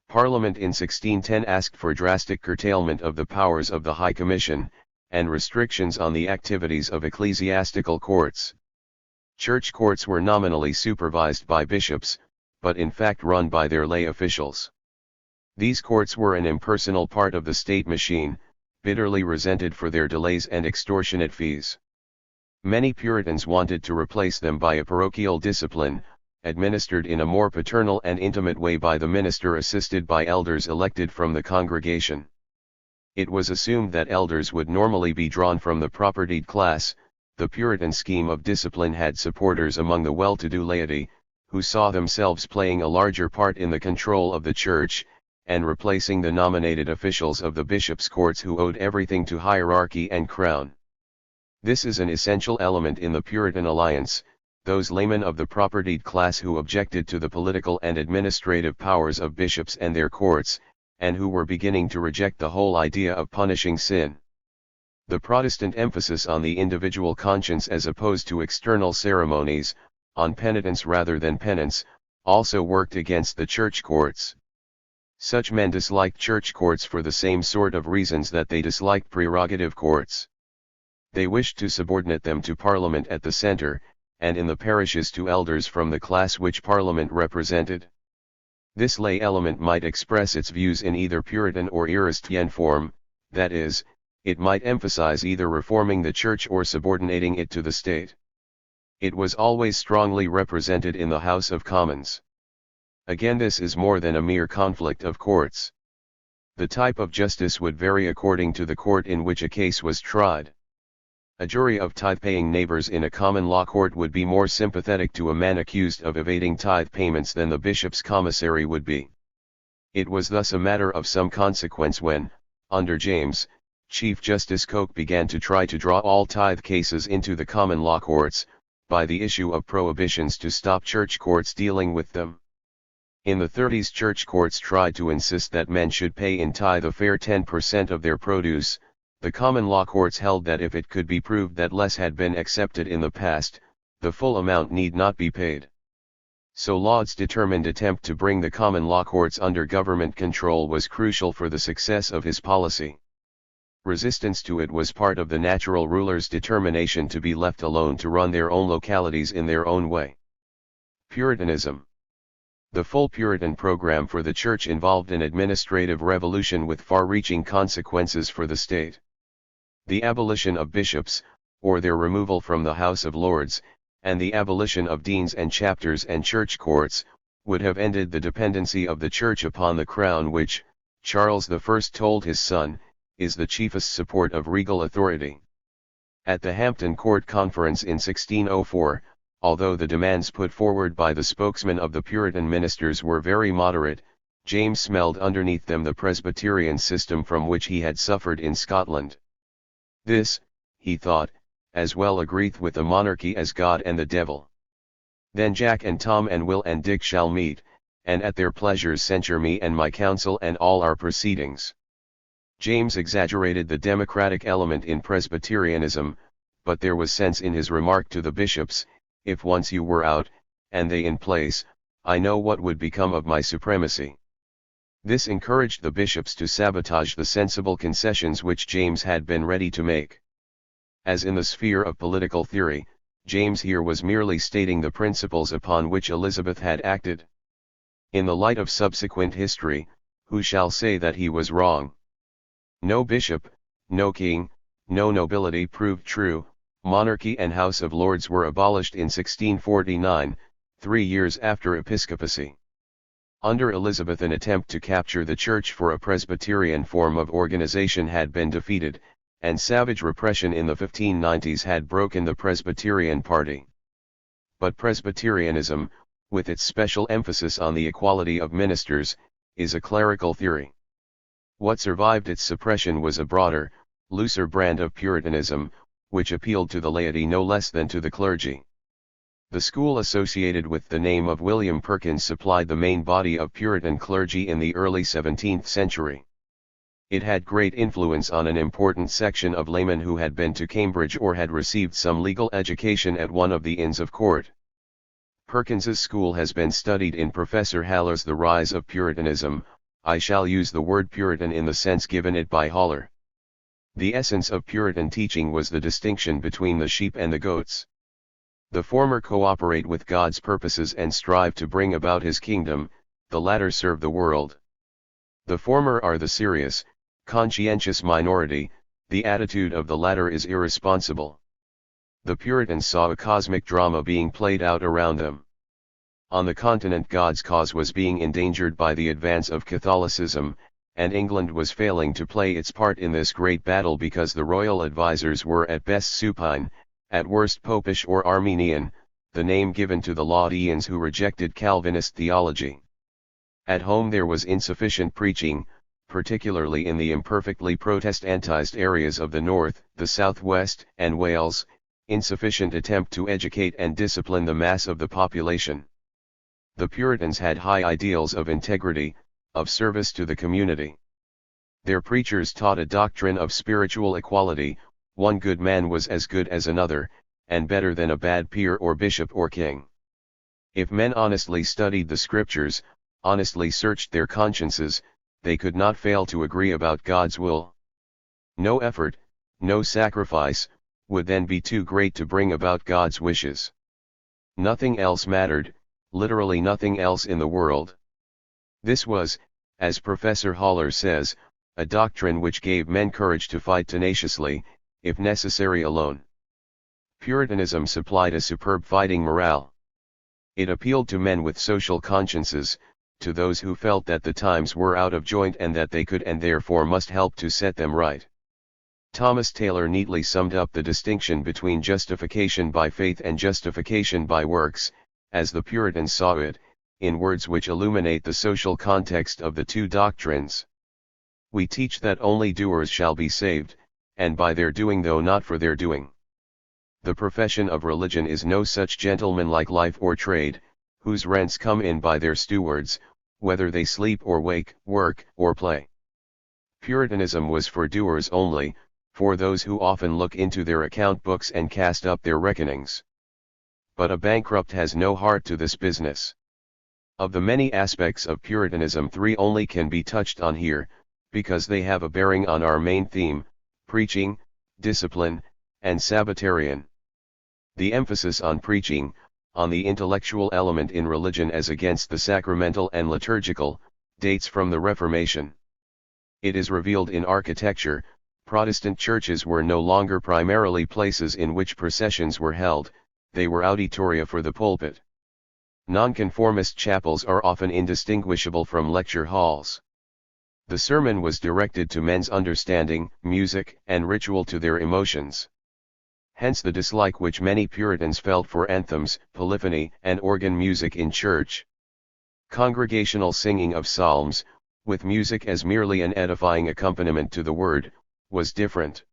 Parliament in 1610 asked for drastic curtailment of the powers of the High Commission, and restrictions on the activities of ecclesiastical courts. Church courts were nominally supervised by bishops, but in fact run by their lay officials. These courts were an impersonal part of the state machine, bitterly resented for their delays and extortionate fees. Many Puritans wanted to replace them by a parochial discipline, administered in a more paternal and intimate way by the minister assisted by elders elected from the congregation. It was assumed that elders would normally be drawn from the propertied class. The Puritan scheme of discipline had supporters among the well-to-do laity, who saw themselves playing a larger part in the control of the church, and replacing the nominated officials of the bishops' courts who owed everything to hierarchy and crown. This is an essential element in the Puritan alliance, those laymen of the propertied class who objected to the political and administrative powers of bishops and their courts, and who were beginning to reject the whole idea of punishing sin. The Protestant emphasis on the individual conscience as opposed to external ceremonies, on penitence rather than penance, also worked against the church courts. Such men disliked church courts for the same sort of reasons that they disliked prerogative courts. They wished to subordinate them to Parliament at the centre, and in the parishes to elders from the class which Parliament represented. This lay element might express its views in either Puritan or Erastian form, that is, it might emphasize either reforming the church or subordinating it to the state. It was always strongly represented in the House of Commons. Again, this is more than a mere conflict of courts. The type of justice would vary according to the court in which a case was tried. A jury of tithe-paying neighbors in a common law court would be more sympathetic to a man accused of evading tithe payments than the bishop's commissary would be. It was thus a matter of some consequence when, under James, Chief Justice Coke began to try to draw all tithe cases into the common law courts, by the issue of prohibitions to stop church courts dealing with them. In the 30s, church courts tried to insist that men should pay in tithe a fair 10% of their produce. The common law courts held that if it could be proved that less had been accepted in the past, the full amount need not be paid. So Laud's determined attempt to bring the common law courts under government control was crucial for the success of his policy. Resistance to it was part of the natural rulers' determination to be left alone to run their own localities in their own way. Puritanism. The full Puritan program for the Church involved an administrative revolution with far-reaching consequences for the state. The abolition of bishops, or their removal from the House of Lords, and the abolition of deans and chapters and church courts, would have ended the dependency of the Church upon the Crown which, Charles I told his son, is the chiefest support of regal authority. At the Hampton Court Conference in 1604, although the demands put forward by the spokesmen of the Puritan ministers were very moderate, James smelled underneath them the Presbyterian system from which he had suffered in Scotland. This, he thought, as well agreeth with the monarchy as God and the devil. Then Jack and Tom and Will and Dick shall meet, and at their pleasures censure me and my council and all our proceedings. James exaggerated the democratic element in Presbyterianism, but there was sense in his remark to the bishops, if once you were out, and they in place, I know what would become of my supremacy. This encouraged the bishops to sabotage the sensible concessions which James had been ready to make. As in the sphere of political theory, James here was merely stating the principles upon which Elizabeth had acted. In the light of subsequent history, who shall say that he was wrong? No bishop, no king, no nobility proved true. Monarchy and House of Lords were abolished in 1649, 3 years after episcopacy. Under Elizabeth an attempt to capture the Church for a Presbyterian form of organization had been defeated, and savage repression in the 1590s had broken the Presbyterian party. But Presbyterianism, with its special emphasis on the equality of ministers, is a clerical theory. What survived its suppression was a broader, looser brand of Puritanism, which appealed to the laity no less than to the clergy. The school associated with the name of William Perkins supplied the main body of Puritan clergy in the early 17th century. It had great influence on an important section of laymen who had been to Cambridge or had received some legal education at one of the Inns of Court. Perkins's school has been studied in Professor Haller's The Rise of Puritanism. I shall use the word Puritan in the sense given it by Haller. The essence of Puritan teaching was the distinction between the sheep and the goats. The former cooperate with God's purposes and strive to bring about his kingdom, the latter serve the world. The former are the serious, conscientious minority, the attitude of the latter is irresponsible. The Puritans saw a cosmic drama being played out around them. On the continent God's cause was being endangered by the advance of Catholicism, and England was failing to play its part in this great battle because the royal advisers were at best supine, at worst popish or Armenian, the name given to the Laudians who rejected Calvinist theology. At home there was insufficient preaching, particularly in the imperfectly Protestantized areas of the north, the southwest, and Wales, insufficient attempt to educate and discipline the mass of the population. The Puritans had high ideals of integrity, of service to the community. Their preachers taught a doctrine of spiritual equality. One good man was as good as another, and better than a bad peer or bishop or king. If men honestly studied the scriptures, honestly searched their consciences, they could not fail to agree about God's will. No effort, no sacrifice, would then be too great to bring about God's wishes. Nothing else mattered, literally nothing else in the world. This was, as Professor Haller says, a doctrine which gave men courage to fight tenaciously, if necessary alone. Puritanism supplied a superb fighting morale. It appealed to men with social consciences, to those who felt that the times were out of joint and that they could and therefore must help to set them right. Thomas Taylor neatly summed up the distinction between justification by faith and justification by works, as the Puritans saw it, in words which illuminate the social context of the two doctrines. We teach that only doers shall be saved, and by their doing though not for their doing. The profession of religion is no such gentlemanlike life or trade, whose rents come in by their stewards, whether they sleep or wake, work or play. Puritanism was for doers only, for those who often look into their account books and cast up their reckonings. But a bankrupt has no heart to this business. Of the many aspects of Puritanism 3 only can be touched on here, because they have a bearing on our main theme, preaching, discipline, and Sabbatarian. The emphasis on preaching, on the intellectual element in religion as against the sacramental and liturgical, dates from the Reformation. It is revealed in architecture, Protestant churches were no longer primarily places in which processions were held, they were auditoria for the pulpit. Nonconformist chapels are often indistinguishable from lecture halls. The sermon was directed to men's understanding, music, and ritual to their emotions. Hence the dislike which many Puritans felt for anthems, polyphony, and organ music in church. Congregational singing of psalms, with music as merely an edifying accompaniment to the word, was different.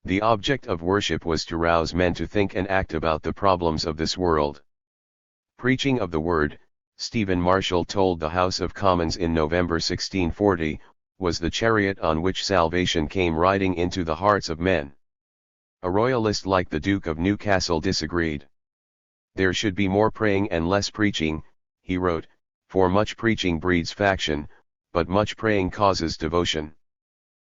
The object of worship was to rouse men to think and act about the problems of this world. Preaching of the word, Stephen Marshall told the House of Commons in November 1640, was the chariot on which salvation came riding into the hearts of men. A royalist like the Duke of Newcastle disagreed. There should be more praying and less preaching, he wrote, for much preaching breeds faction, but much praying causes devotion.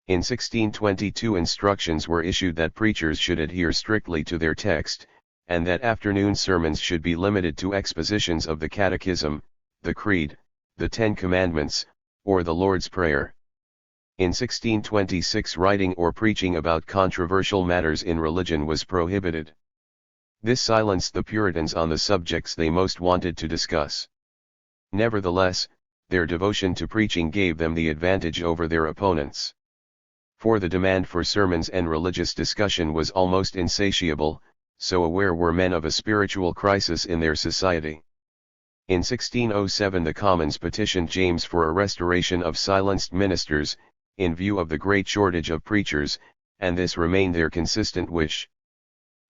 In 1622 instructions were issued that preachers should adhere strictly to their text, and that afternoon sermons should be limited to expositions of the Catechism, the Creed, the Ten Commandments, or the Lord's Prayer. In 1626 writing or preaching about controversial matters in religion was prohibited. This silenced the Puritans on the subjects they most wanted to discuss. Nevertheless, their devotion to preaching gave them the advantage over their opponents. For the demand for sermons and religious discussion was almost insatiable, so aware were men of a spiritual crisis in their society. In 1607 the Commons petitioned James for a restoration of silenced ministers, in view of the great shortage of preachers, and this remained their consistent wish.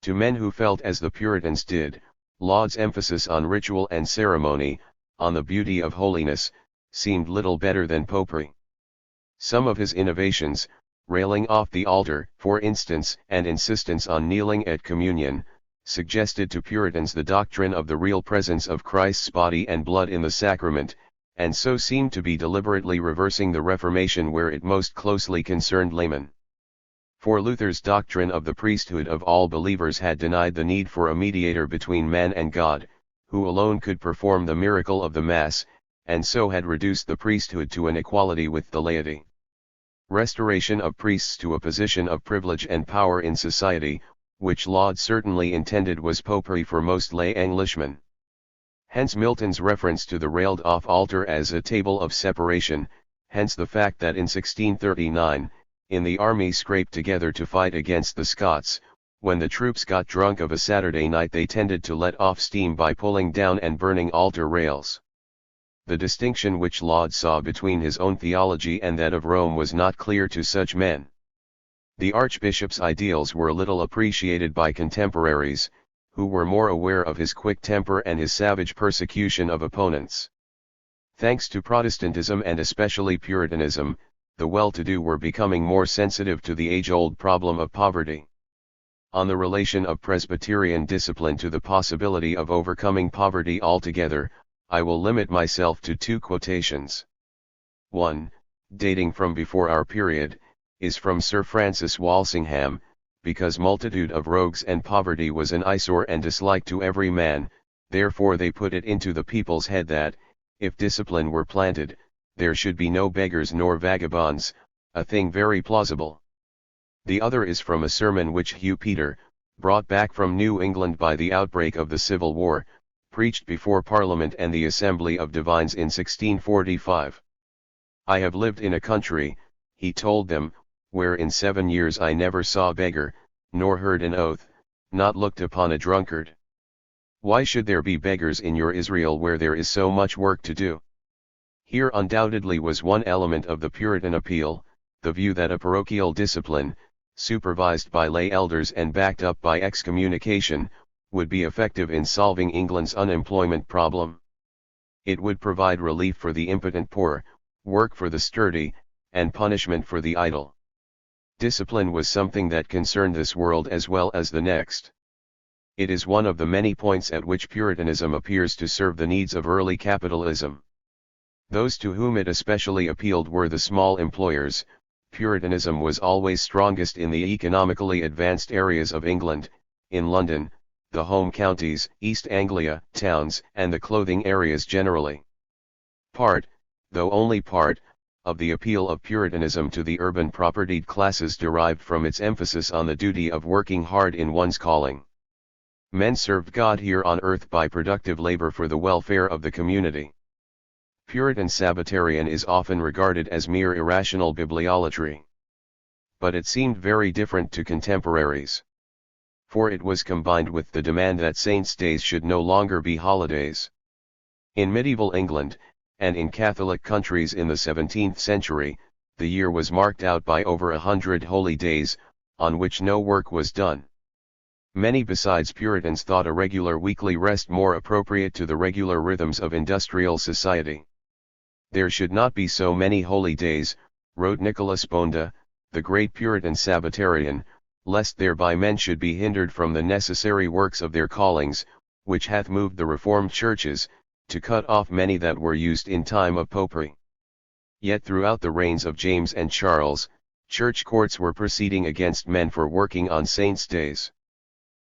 To men who felt as the Puritans did, Laud's emphasis on ritual and ceremony, on the beauty of holiness, seemed little better than popery. Some of his innovations, railing off the altar, for instance, and insistence on kneeling at communion, suggested to Puritans the doctrine of the real presence of Christ's body and blood in the sacrament, and so seemed to be deliberately reversing the Reformation where it most closely concerned laymen. For Luther's doctrine of the priesthood of all believers had denied the need for a mediator between man and God, who alone could perform the miracle of the Mass, and so had reduced the priesthood to an equality with the laity. Restoration of priests to a position of privilege and power in society, which Laud certainly intended, was popery for most lay Englishmen. Hence Milton's reference to the railed-off altar as a table of separation, hence the fact that in 1639, in the army scraped together to fight against the Scots, when the troops got drunk of a Saturday night they tended to let off steam by pulling down and burning altar rails. The distinction which Laud saw between his own theology and that of Rome was not clear to such men. The archbishop's ideals were little appreciated by contemporaries, who were more aware of his quick temper and his savage persecution of opponents. Thanks to Protestantism and especially Puritanism, the well-to-do were becoming more sensitive to the age-old problem of poverty. On the relation of Presbyterian discipline to the possibility of overcoming poverty altogether, I will limit myself to two quotations. One, dating from before our period, is from Sir Francis Walsingham, because multitude of rogues and poverty was an eyesore and dislike to every man, therefore they put it into the people's head that, if discipline were planted, there should be no beggars nor vagabonds, a thing very plausible. The other is from a sermon which Hugh Peter, brought back from New England by the outbreak of the Civil War, preached before Parliament and the Assembly of Divines in 1645. I have lived in a country, he told them, where in 7 years I never saw a beggar, nor heard an oath, not looked upon a drunkard. Why should there be beggars in your Israel where there is so much work to do? Here undoubtedly was one element of the Puritan appeal, the view that a parochial discipline, supervised by lay elders and backed up by excommunication, would be effective in solving England's unemployment problem. It would provide relief for the impotent poor, work for the sturdy, and punishment for the idle. Discipline was something that concerned this world as well as the next. It is one of the many points at which Puritanism appears to serve the needs of early capitalism. Those to whom it especially appealed were the small employers. Puritanism was always strongest in the economically advanced areas of England, in London, the home counties, East Anglia, towns, and the clothing areas generally. Part, though only part, of the appeal of Puritanism to the urban propertied classes derived from its emphasis on the duty of working hard in one's calling. Men served God here on earth by productive labor for the welfare of the community. Puritan Sabbatarian is often regarded as mere irrational bibliolatry. But it seemed very different to contemporaries. For it was combined with the demand that saints' days should no longer be holidays. In medieval England, and in Catholic countries in the 17th century, the year was marked out by over 100 holy days, on which no work was done. Many besides Puritans thought a regular weekly rest more appropriate to the regular rhythms of industrial society. There should not be so many holy days, wrote Nicholas Bonda, the great Puritan Sabbatarian, lest thereby men should be hindered from the necessary works of their callings, which hath moved the Reformed churches, to cut off many that were used in time of popery. Yet throughout the reigns of James and Charles, church courts were proceeding against men for working on saints' days.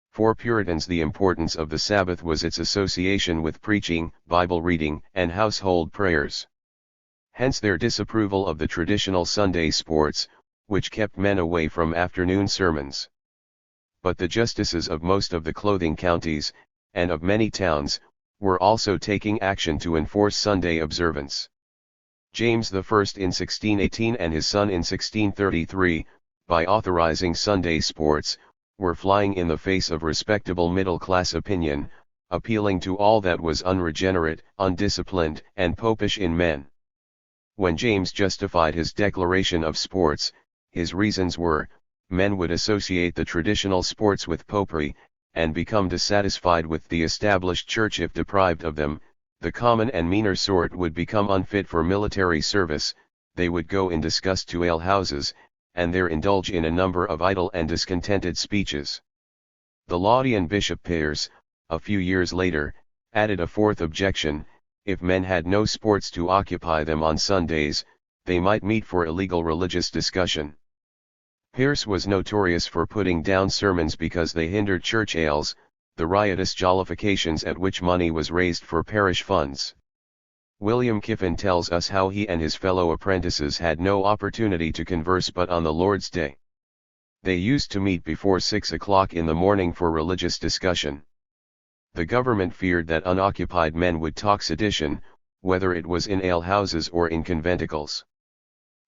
For Puritans the importance of the Sabbath was its association with preaching, Bible reading, and household prayers. Hence their disapproval of the traditional Sunday sports, which kept men away from afternoon sermons. But the justices of most of the clothing counties, and of many towns, were also taking action to enforce Sunday observance. James I in 1618 and his son in 1633, by authorizing Sunday sports, were flying in the face of respectable middle-class opinion, appealing to all that was unregenerate, undisciplined, and popish in men. When James justified his declaration of sports, his reasons were, men would associate the traditional sports with popery, and become dissatisfied with the established church if deprived of them, the common and meaner sort would become unfit for military service, they would go in disgust to alehouses, and there indulge in a number of idle and discontented speeches. The Laudian Bishop Pearse, a few years later, added a fourth objection: if men had no sports to occupy them on Sundays, they might meet for illegal religious discussion. Pearse was notorious for putting down sermons because they hindered church ales, the riotous jollifications at which money was raised for parish funds. William Kiffin tells us how he and his fellow apprentices had no opportunity to converse but on the Lord's Day. They used to meet before 6 o'clock in the morning for religious discussion. The government feared that unoccupied men would talk sedition, whether it was in alehouses or in conventicles.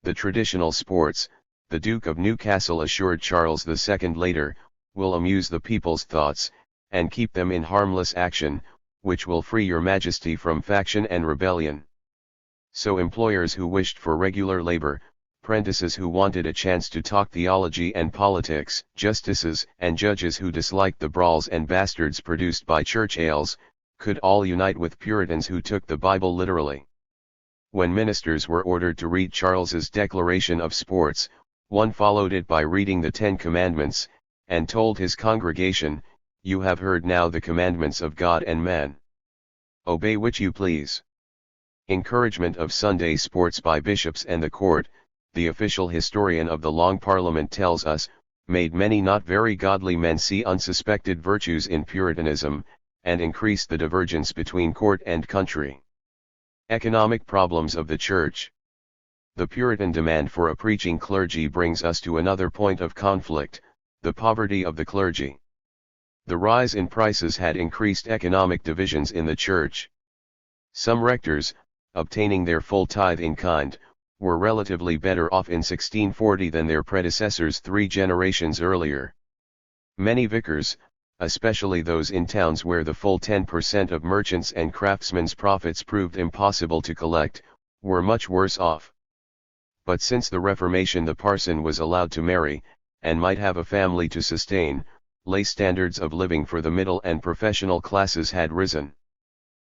The traditional sports, the Duke of Newcastle assured Charles II later, will amuse the people's thoughts, and keep them in harmless action, which will free your majesty from faction and rebellion. So employers who wished for regular labor, prentices who wanted a chance to talk theology and politics, justices and judges who disliked the brawls and bastards produced by church ales, could all unite with Puritans who took the Bible literally. When ministers were ordered to read Charles's declaration of sports, one followed it by reading the 10 Commandments, and told his congregation, "You have heard now the commandments of God and man. Obey which you please." Encouragement of Sunday sports by bishops and the court, the official historian of the Long Parliament tells us, made many not very godly men see unsuspected virtues in Puritanism, and increased the divergence between court and country. Economic problems of the Church. The Puritan demand for a preaching clergy brings us to another point of conflict, the poverty of the clergy. The rise in prices had increased economic divisions in the Church. Some rectors, obtaining their full tithe in kind, were relatively better off in 1640 than their predecessors 3 generations earlier. Many vicars, especially those in towns where the full 10% of merchants' and craftsmen's profits proved impossible to collect, were much worse off. But since the Reformation the parson was allowed to marry, and might have a family to sustain, lay standards of living for the middle and professional classes had risen.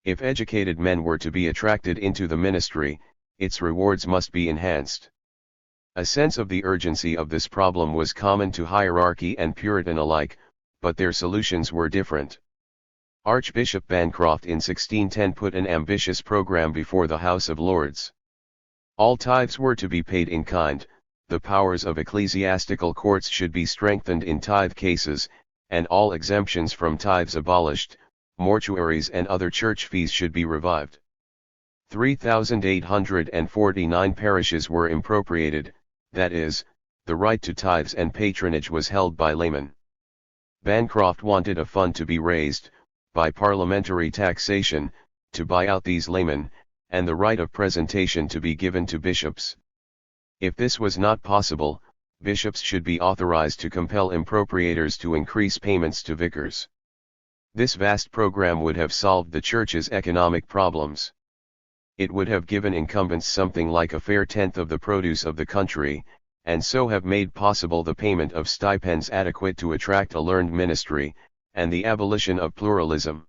If educated men were to be attracted into the ministry, its rewards must be enhanced. A sense of the urgency of this problem was common to hierarchy and Puritan alike, but their solutions were different. Archbishop Bancroft in 1610 put an ambitious program before the House of Lords. All tithes were to be paid in kind, the powers of ecclesiastical courts should be strengthened in tithe cases, and all exemptions from tithes abolished, mortuaries and other church fees should be revived. 3,849 parishes were impropriated, that is, the right to tithes and patronage was held by laymen. Bancroft wanted a fund to be raised, by parliamentary taxation, to buy out these laymen, and the right of presentation to be given to bishops. If this was not possible, bishops should be authorized to compel impropriators to increase payments to vicars. This vast program would have solved the Church's economic problems. It would have given incumbents something like a fair tenth of the produce of the country, and so have made possible the payment of stipends adequate to attract a learned ministry, and the abolition of pluralism.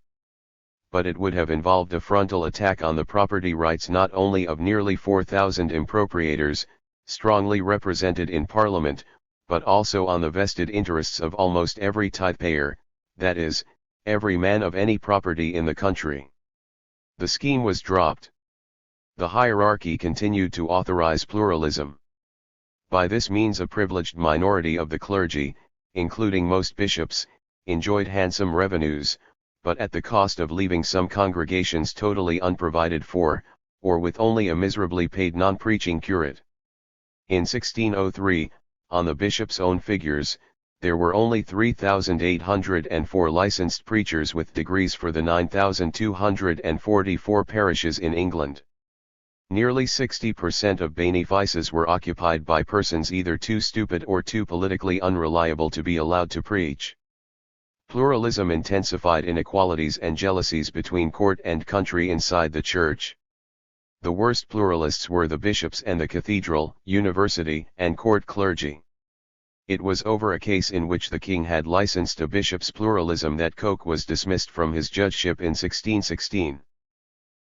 But it would have involved a frontal attack on the property rights not only of nearly 4,000 impropriators, strongly represented in Parliament, but also on the vested interests of almost every tithe-payer, that is, every man of any property in the country. The scheme was dropped. The hierarchy continued to authorize pluralism. By this means a privileged minority of the clergy, including most bishops, enjoyed handsome revenues, but at the cost of leaving some congregations totally unprovided for, or with only a miserably paid non-preaching curate. In 1603, on the bishop's own figures, there were only 3,804 licensed preachers with degrees for the 9,244 parishes in England. Nearly 60% of benefices were occupied by persons either too stupid or too politically unreliable to be allowed to preach. Pluralism intensified inequalities and jealousies between court and country inside the church. The worst pluralists were the bishops and the cathedral, university, and court clergy. It was over a case in which the king had licensed a bishop's pluralism that Coke was dismissed from his judgeship in 1616.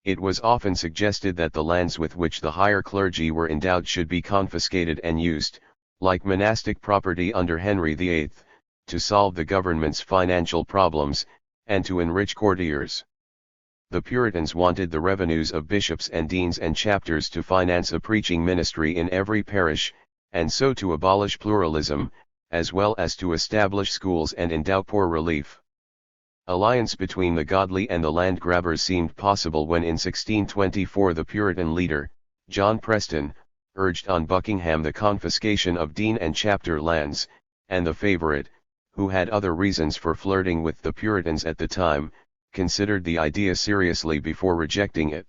It was often suggested that the lands with which the higher clergy were endowed should be confiscated and used, like monastic property under Henry VIII, to solve the government's financial problems, and to enrich courtiers. The Puritans wanted the revenues of bishops and deans and chapters to finance a preaching ministry in every parish, and so to abolish pluralism, as well as to establish schools and endow poor relief. Alliance between the godly and the land grabbers seemed possible when in 1624 the Puritan leader, John Preston, urged on Buckingham the confiscation of dean and chapter lands, and the favourite, who had other reasons for flirting with the Puritans at the time, considered the idea seriously before rejecting it.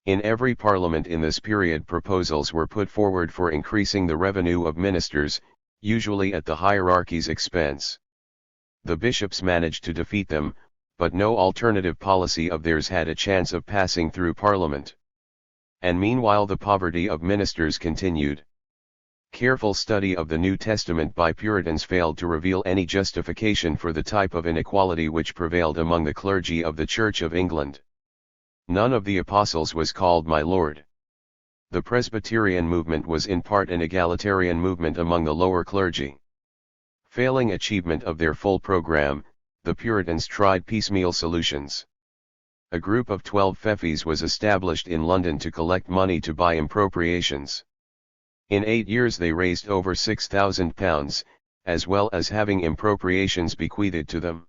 In every parliament in this period proposals were put forward for increasing the revenue of ministers, usually at the hierarchy's expense. The bishops managed to defeat them, but no alternative policy of theirs had a chance of passing through Parliament. And meanwhile the poverty of ministers continued. Careful study of the New Testament by Puritans failed to reveal any justification for the type of inequality which prevailed among the clergy of the Church of England. None of the apostles was called my Lord. The Presbyterian movement was in part an egalitarian movement among the lower clergy. Failing achievement of their full program, the Puritans tried piecemeal solutions. A group of 12 feffies was established in London to collect money to buy impropriations. In 8 years they raised over £6,000, as well as having impropriations bequeathed to them.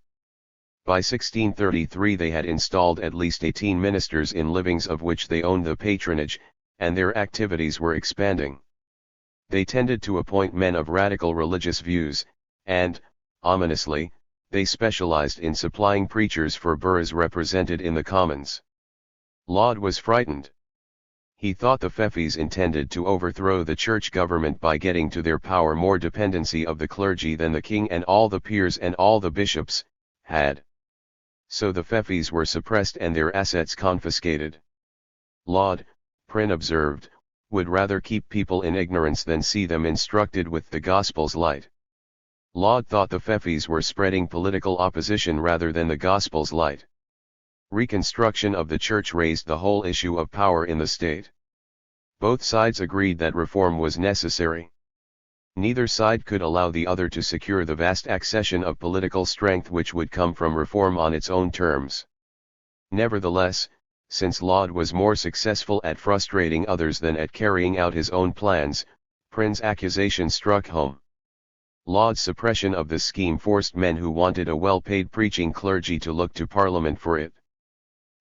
By 1633 they had installed at least 18 ministers in livings of which they owned the patronage, and their activities were expanding. They tended to appoint men of radical religious views, and, ominously, they specialized in supplying preachers for boroughs represented in the Commons. Laud was frightened. He thought the feffies intended to overthrow the church government by getting to their power more dependency of the clergy than the king and all the peers and all the bishops had. So the feffies were suppressed and their assets confiscated. Laud, Prynne observed, would rather keep people in ignorance than see them instructed with the gospel's light. Laud thought the feffies were spreading political opposition rather than the gospel's light. Reconstruction of the church raised the whole issue of power in the state. Both sides agreed that reform was necessary. Neither side could allow the other to secure the vast accession of political strength which would come from reform on its own terms. Nevertheless, since Laud was more successful at frustrating others than at carrying out his own plans, Prynne's accusation struck home. Laud's suppression of the scheme forced men who wanted a well-paid preaching clergy to look to Parliament for it.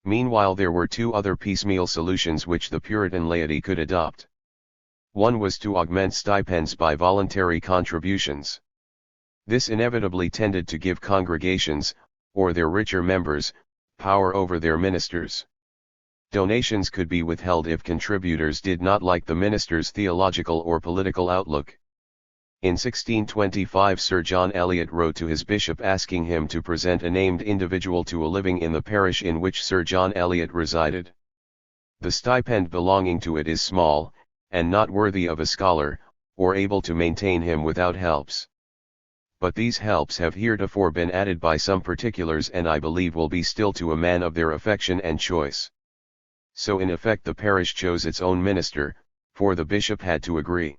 Meanwhile there were two other piecemeal solutions which the Puritan laity could adopt. One was to augment stipends by voluntary contributions. This inevitably tended to give congregations, or their richer members, power over their ministers. Donations could be withheld if contributors did not like the minister's theological or political outlook. In 1625 Sir John Eliot wrote to his bishop asking him to present a named individual to a living in the parish in which Sir John Eliot resided. The stipend belonging to it is small, and not worthy of a scholar, or able to maintain him without helps. But these helps have heretofore been added by some particulars and I believe will be still to a man of their affection and choice. So in effect the parish chose its own minister, for the bishop had to agree.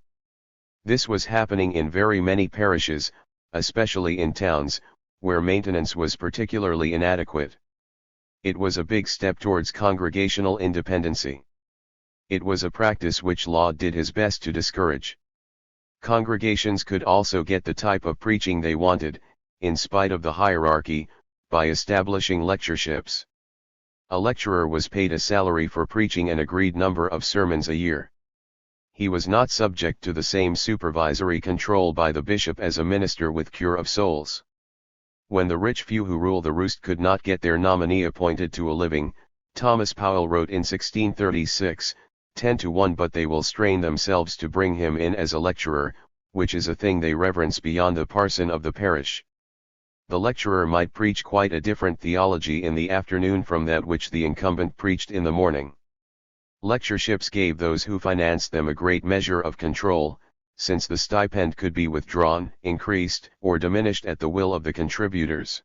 This was happening in very many parishes, especially in towns, where maintenance was particularly inadequate. It was a big step towards congregational independency. It was a practice which Laud did his best to discourage. Congregations could also get the type of preaching they wanted, in spite of the hierarchy, by establishing lectureships. A lecturer was paid a salary for preaching an agreed number of sermons a year. He was not subject to the same supervisory control by the bishop as a minister with cure of souls. When the rich few who rule the roost could not get their nominee appointed to a living, Thomas Powell wrote in 1636, 10-1 but they will strain themselves to bring him in as a lecturer, which is a thing they reverence beyond the parson of the parish. The lecturer might preach quite a different theology in the afternoon from that which the incumbent preached in the morning. Lectureships gave those who financed them a great measure of control, since the stipend could be withdrawn, increased, or diminished at the will of the contributors.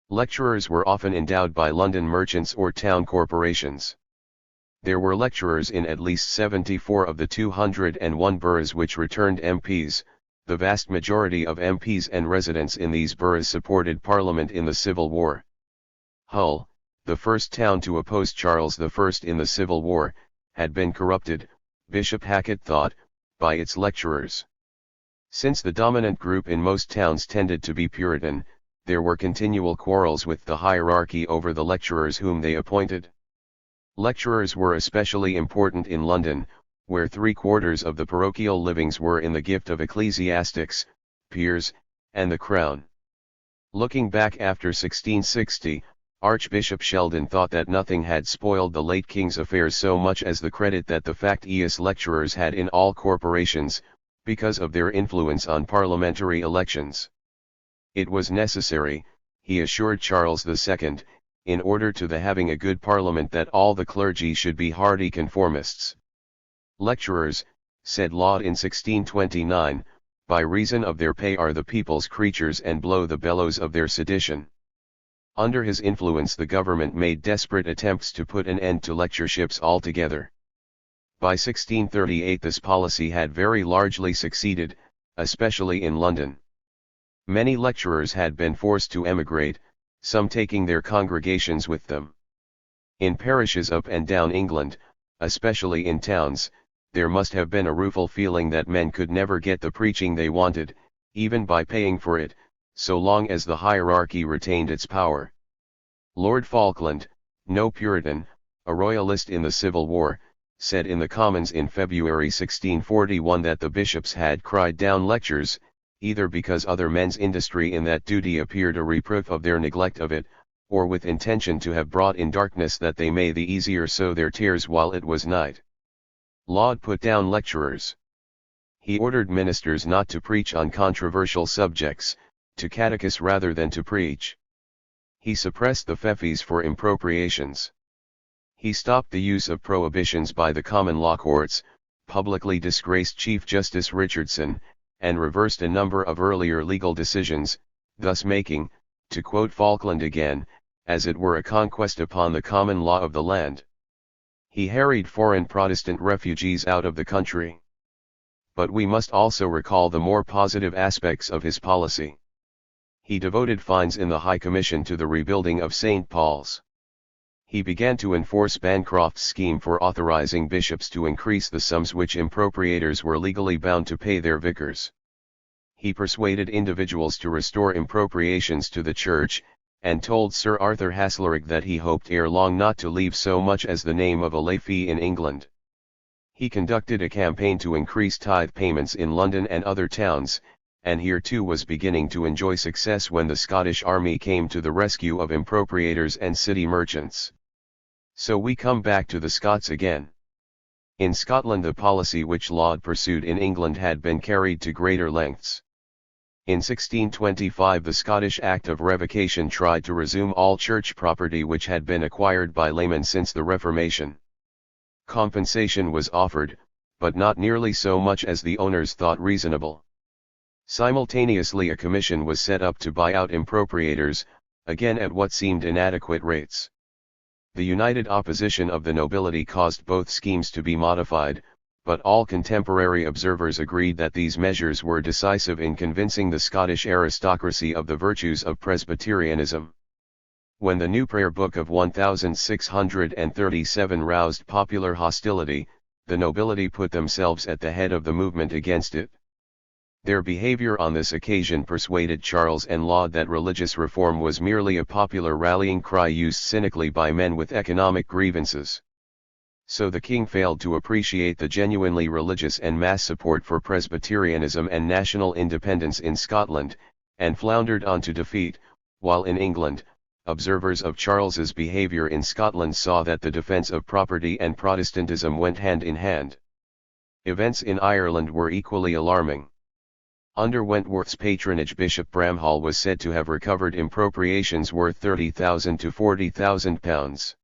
Lecturers were often endowed by London merchants or town corporations. There were lecturers in at least 74 of the 201 boroughs which returned MPs. The vast majority of MPs and residents in these boroughs supported Parliament in the Civil War. Hull, the first town to oppose Charles I in the Civil War, had been corrupted, Bishop Hacket thought, by its lecturers. Since the dominant group in most towns tended to be Puritan, there were continual quarrels with the hierarchy over the lecturers whom they appointed. Lecturers were especially important in London, where 3/4 of the parochial livings were in the gift of ecclesiastics, peers, and the crown. Looking back after 1660, Archbishop Sheldon thought that nothing had spoiled the late king's affairs so much as the credit that the factious lecturers had in all corporations, because of their influence on parliamentary elections. It was necessary, he assured Charles II, in order to the having a good parliament that all the clergy should be hearty conformists. Lecturers, said Laud in 1629, by reason of their pay are the people's creatures and blow the bellows of their sedition. Under his influence the government made desperate attempts to put an end to lectureships altogether. By 1638 this policy had very largely succeeded, especially in London. Many lecturers had been forced to emigrate, some taking their congregations with them. In parishes up and down England, especially in towns, there must have been a rueful feeling that men could never get the preaching they wanted, even by paying for it, so long as the hierarchy retained its power. Lord Falkland, no Puritan, a royalist in the Civil War, said in the Commons in February 1641 that the bishops had cried down lectures, either because other men's industry in that duty appeared a reproof of their neglect of it, or with intention to have brought in darkness that they may the easier sow their tares while it was night. Laud put down lecturers. He ordered ministers not to preach on controversial subjects, to catechise rather than to preach. He suppressed the fefees for impropriations. He stopped the use of prohibitions by the common law courts, publicly disgraced Chief Justice Richardson, and reversed a number of earlier legal decisions, thus making, to quote Falkland again, as it were a conquest upon the common law of the land. He harried foreign Protestant refugees out of the country. But we must also recall the more positive aspects of his policy. He devoted fines in the High Commission to the rebuilding of St. Paul's. He began to enforce Bancroft's scheme for authorizing bishops to increase the sums which impropriators were legally bound to pay their vicars. He persuaded individuals to restore impropriations to the church, and told Sir Arthur Haslerigg that he hoped ere long not to leave so much as the name of a lay fee in England. He conducted a campaign to increase tithe payments in London and other towns, and here too was beginning to enjoy success when the Scottish army came to the rescue of impropriators and city merchants. So we come back to the Scots again. In Scotland the policy which Laud pursued in England had been carried to greater lengths. In 1625 the Scottish Act of Revocation tried to resume all church property which had been acquired by laymen since the Reformation. Compensation was offered, but not nearly so much as the owners thought reasonable. Simultaneously a commission was set up to buy out impropriators, again at what seemed inadequate rates. The united opposition of the nobility caused both schemes to be modified, but all contemporary observers agreed that these measures were decisive in convincing the Scottish aristocracy of the virtues of Presbyterianism. When the new prayer book of 1637 roused popular hostility, the nobility put themselves at the head of the movement against it. Their behavior on this occasion persuaded Charles and Laud that religious reform was merely a popular rallying cry used cynically by men with economic grievances. So the king failed to appreciate the genuinely religious and mass support for Presbyterianism and national independence in Scotland, and floundered on to defeat, while in England, observers of Charles's behavior in Scotland saw that the defence of property and Protestantism went hand in hand. Events in Ireland were equally alarming. Under Wentworth's patronage Bishop Bramhall was said to have recovered impropriations worth £30,000 to £40,000.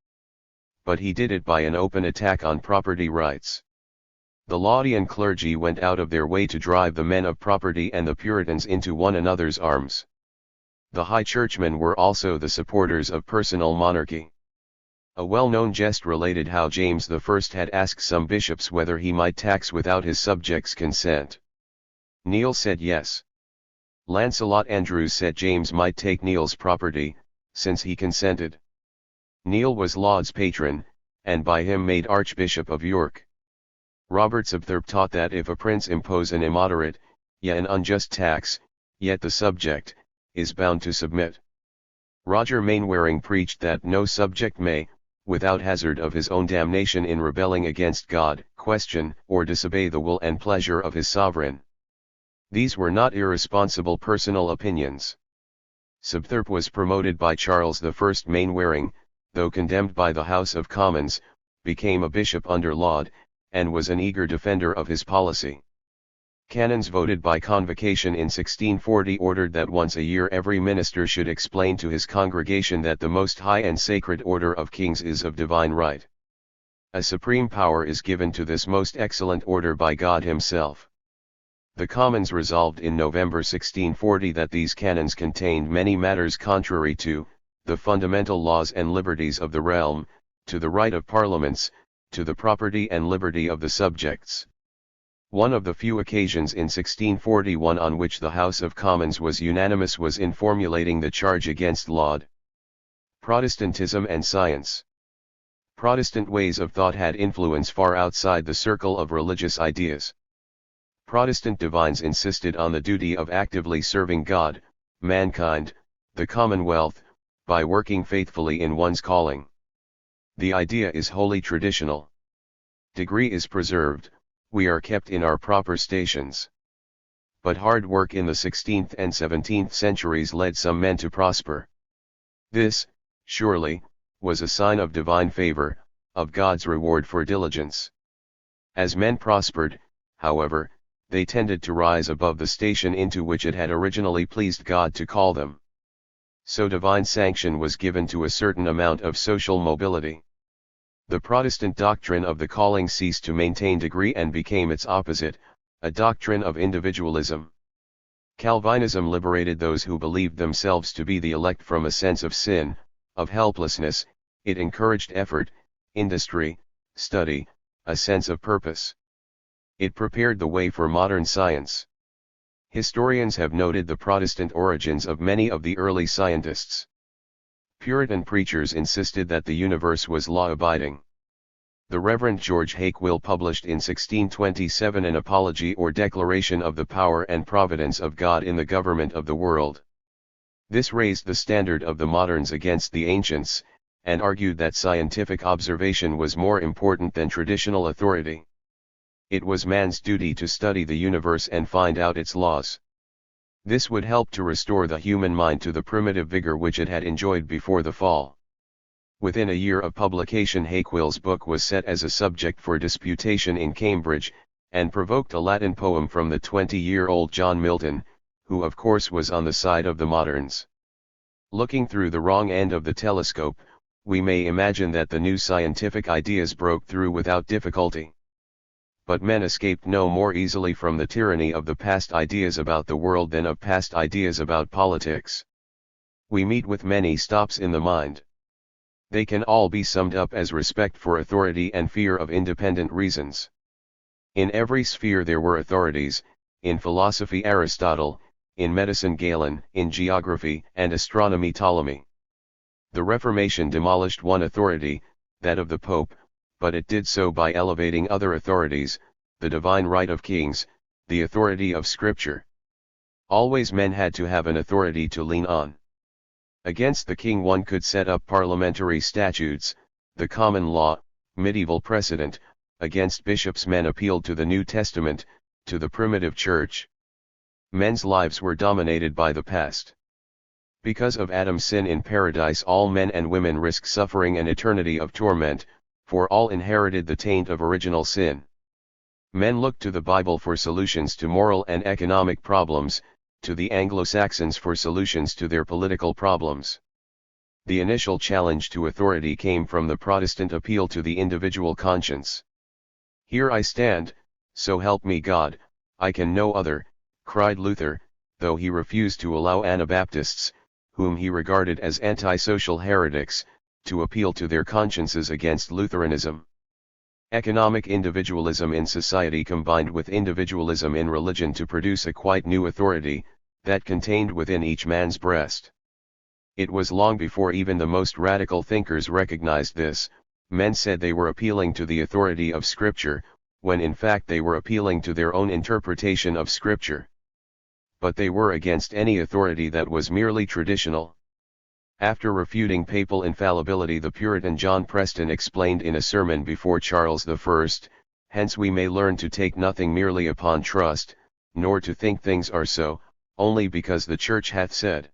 But he did it by an open attack on property rights. The Laudian clergy went out of their way to drive the men of property and the Puritans into one another's arms. The high churchmen were also the supporters of personal monarchy. A well-known jest related how James I had asked some bishops whether he might tax without his subjects' consent. Neil said yes. Lancelot Andrews said James might take Neil's property, since he consented. Neil was Laud's patron, and by him made Archbishop of York. Roberts of Thirp taught that if a prince impose an immoderate, yet an unjust tax, yet the subject is bound to submit. Roger Mainwaring preached that no subject may, without hazard of his own damnation in rebelling against God, question or disobey the will and pleasure of his sovereign. These were not irresponsible personal opinions. Subthorpe was promoted by Charles I. Mainwaring, though condemned by the House of Commons, became a bishop under Laud, and was an eager defender of his policy. Canons voted by convocation in 1640 ordered that once a year every minister should explain to his congregation that the most high and sacred order of kings is of divine right. A supreme power is given to this most excellent order by God himself. The Commons resolved in November 1640 that these canons contained many matters contrary to the fundamental laws and liberties of the realm, to the right of parliaments, to the property and liberty of the subjects. One of the few occasions in 1641 on which the House of Commons was unanimous was in formulating the charge against Laud. Protestantism and science. Protestant ways of thought had influence far outside the circle of religious ideas. Protestant divines insisted on the duty of actively serving God, mankind, the commonwealth, by working faithfully in one's calling. The idea is wholly traditional. Degree is preserved, we are kept in our proper stations. But hard work in the 16th and 17th centuries led some men to prosper. This, surely, was a sign of divine favor, of God's reward for diligence. As men prospered, however, they tended to rise above the station into which it had originally pleased God to call them. So divine sanction was given to a certain amount of social mobility. The Protestant doctrine of the calling ceased to maintain degree and became its opposite, a doctrine of individualism. Calvinism liberated those who believed themselves to be the elect from a sense of sin, of helplessness. It encouraged effort, industry, study, a sense of purpose. It prepared the way for modern science. Historians have noted the Protestant origins of many of the early scientists. Puritan preachers insisted that the universe was law-abiding. The Reverend George Hakewill published in 1627 an apology or declaration of the power and providence of God in the government of the world. This raised the standard of the moderns against the ancients, and argued that scientific observation was more important than traditional authority. It was man's duty to study the universe and find out its laws. This would help to restore the human mind to the primitive vigor which it had enjoyed before the fall. Within a year of publication, Haeckel's book was set as a subject for disputation in Cambridge, and provoked a Latin poem from the 20-year-old John Milton, who of course was on the side of the moderns. Looking through the wrong end of the telescope, we may imagine that the new scientific ideas broke through without difficulty. But men escaped no more easily from the tyranny of the past ideas about the world than of past ideas about politics. We meet with many stops in the mind. They can all be summed up as respect for authority and fear of independent reasons. In every sphere there were authorities: in philosophy Aristotle, in medicine Galen, in geography and astronomy Ptolemy. The Reformation demolished one authority, that of the Pope, but it did so by elevating other authorities: the divine right of kings, the authority of Scripture. Always men had to have an authority to lean on. Against the king one could set up parliamentary statutes, the common law, medieval precedent. Against bishops men appealed to the New Testament, to the primitive church. Men's lives were dominated by the past. Because of Adam's sin in paradise, all men and women risk suffering an eternity of torment, for all inherited the taint of original sin. Men looked to the Bible for solutions to moral and economic problems, to the Anglo-Saxons for solutions to their political problems. The initial challenge to authority came from the Protestant appeal to the individual conscience. "Here I stand, so help me God, I can no other," cried Luther, though he refused to allow Anabaptists, whom he regarded as antisocial heretics, to appeal to their consciences against Lutheranism. Economic individualism in society combined with individualism in religion to produce a quite new authority, that contained within each man's breast. It was long before even the most radical thinkers recognized this. Men said they were appealing to the authority of Scripture, when in fact they were appealing to their own interpretation of Scripture. But they were against any authority that was merely traditional. After refuting papal infallibility, the Puritan John Preston explained in a sermon before Charles I, "Hence we may learn to take nothing merely upon trust, nor to think things are so, only because the Church hath said."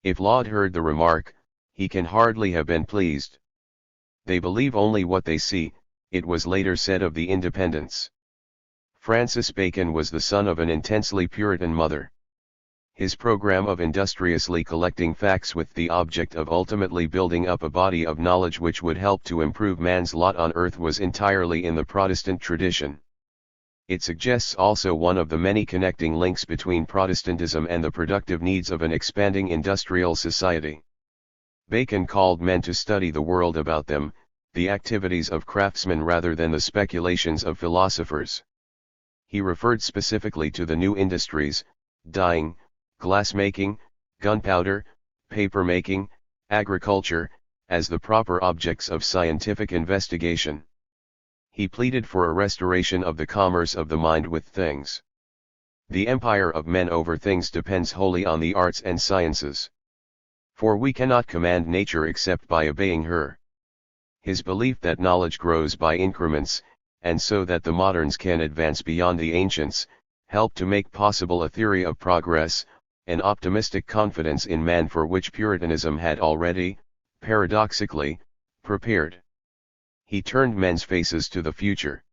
If Laud heard the remark, he can hardly have been pleased. They believe only what they see, it was later said of the Independents. Francis Bacon was the son of an intensely Puritan mother. His program of industriously collecting facts with the object of ultimately building up a body of knowledge which would help to improve man's lot on earth was entirely in the Protestant tradition. It suggests also one of the many connecting links between Protestantism and the productive needs of an expanding industrial society. Bacon called men to study the world about them, the activities of craftsmen rather than the speculations of philosophers. He referred specifically to the new industries, dyeing, glass-making, gunpowder, paper-making, agriculture, as the proper objects of scientific investigation. He pleaded for a restoration of the commerce of the mind with things. The empire of men over things depends wholly on the arts and sciences. For we cannot command nature except by obeying her. His belief that knowledge grows by increments, and so that the moderns can advance beyond the ancients, helped to make possible a theory of progress, an optimistic confidence in man for which Puritanism had already, paradoxically, prepared. He turned men's faces to the future.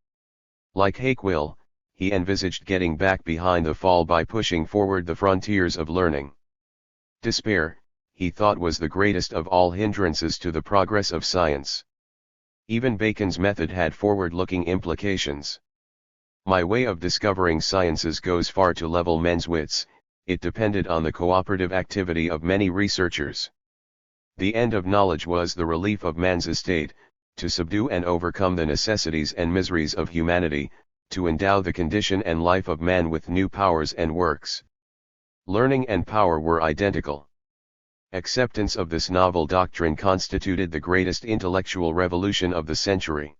Like Haeckel, he envisaged getting back behind the fall by pushing forward the frontiers of learning. Despair, he thought, was the greatest of all hindrances to the progress of science. Even Bacon's method had forward-looking implications. "My way of discovering sciences goes far to level men's wits," it depended on the cooperative activity of many researchers. The end of knowledge was the relief of man's estate, to subdue and overcome the necessities and miseries of humanity, to endow the condition and life of man with new powers and works. Learning and power were identical. Acceptance of this novel doctrine constituted the greatest intellectual revolution of the century.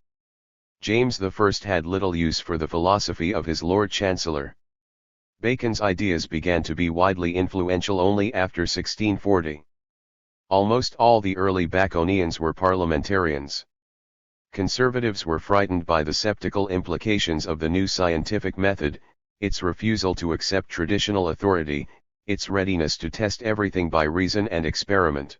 James I had little use for the philosophy of his Lord Chancellor. Bacon's ideas began to be widely influential only after 1640. Almost all the early Baconians were parliamentarians. Conservatives were frightened by the skeptical implications of the new scientific method, its refusal to accept traditional authority, its readiness to test everything by reason and experiment.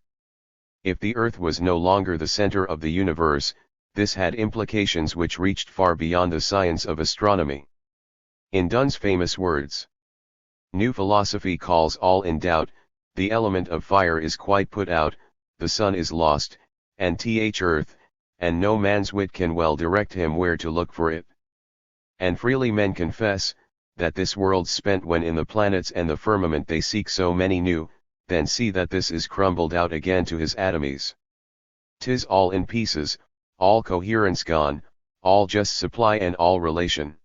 If the Earth was no longer the center of the universe, this had implications which reached far beyond the science of astronomy. In Donne's famous words, "New philosophy calls all in doubt, the element of fire is quite put out, the sun is lost, and earth, and no man's wit can well direct him where to look for it. And freely men confess, that this world's spent when in the planets and the firmament they seek so many new, then see that this is crumbled out again to his atomies. 'Tis all in pieces, all coherence gone, all just supply and all relation.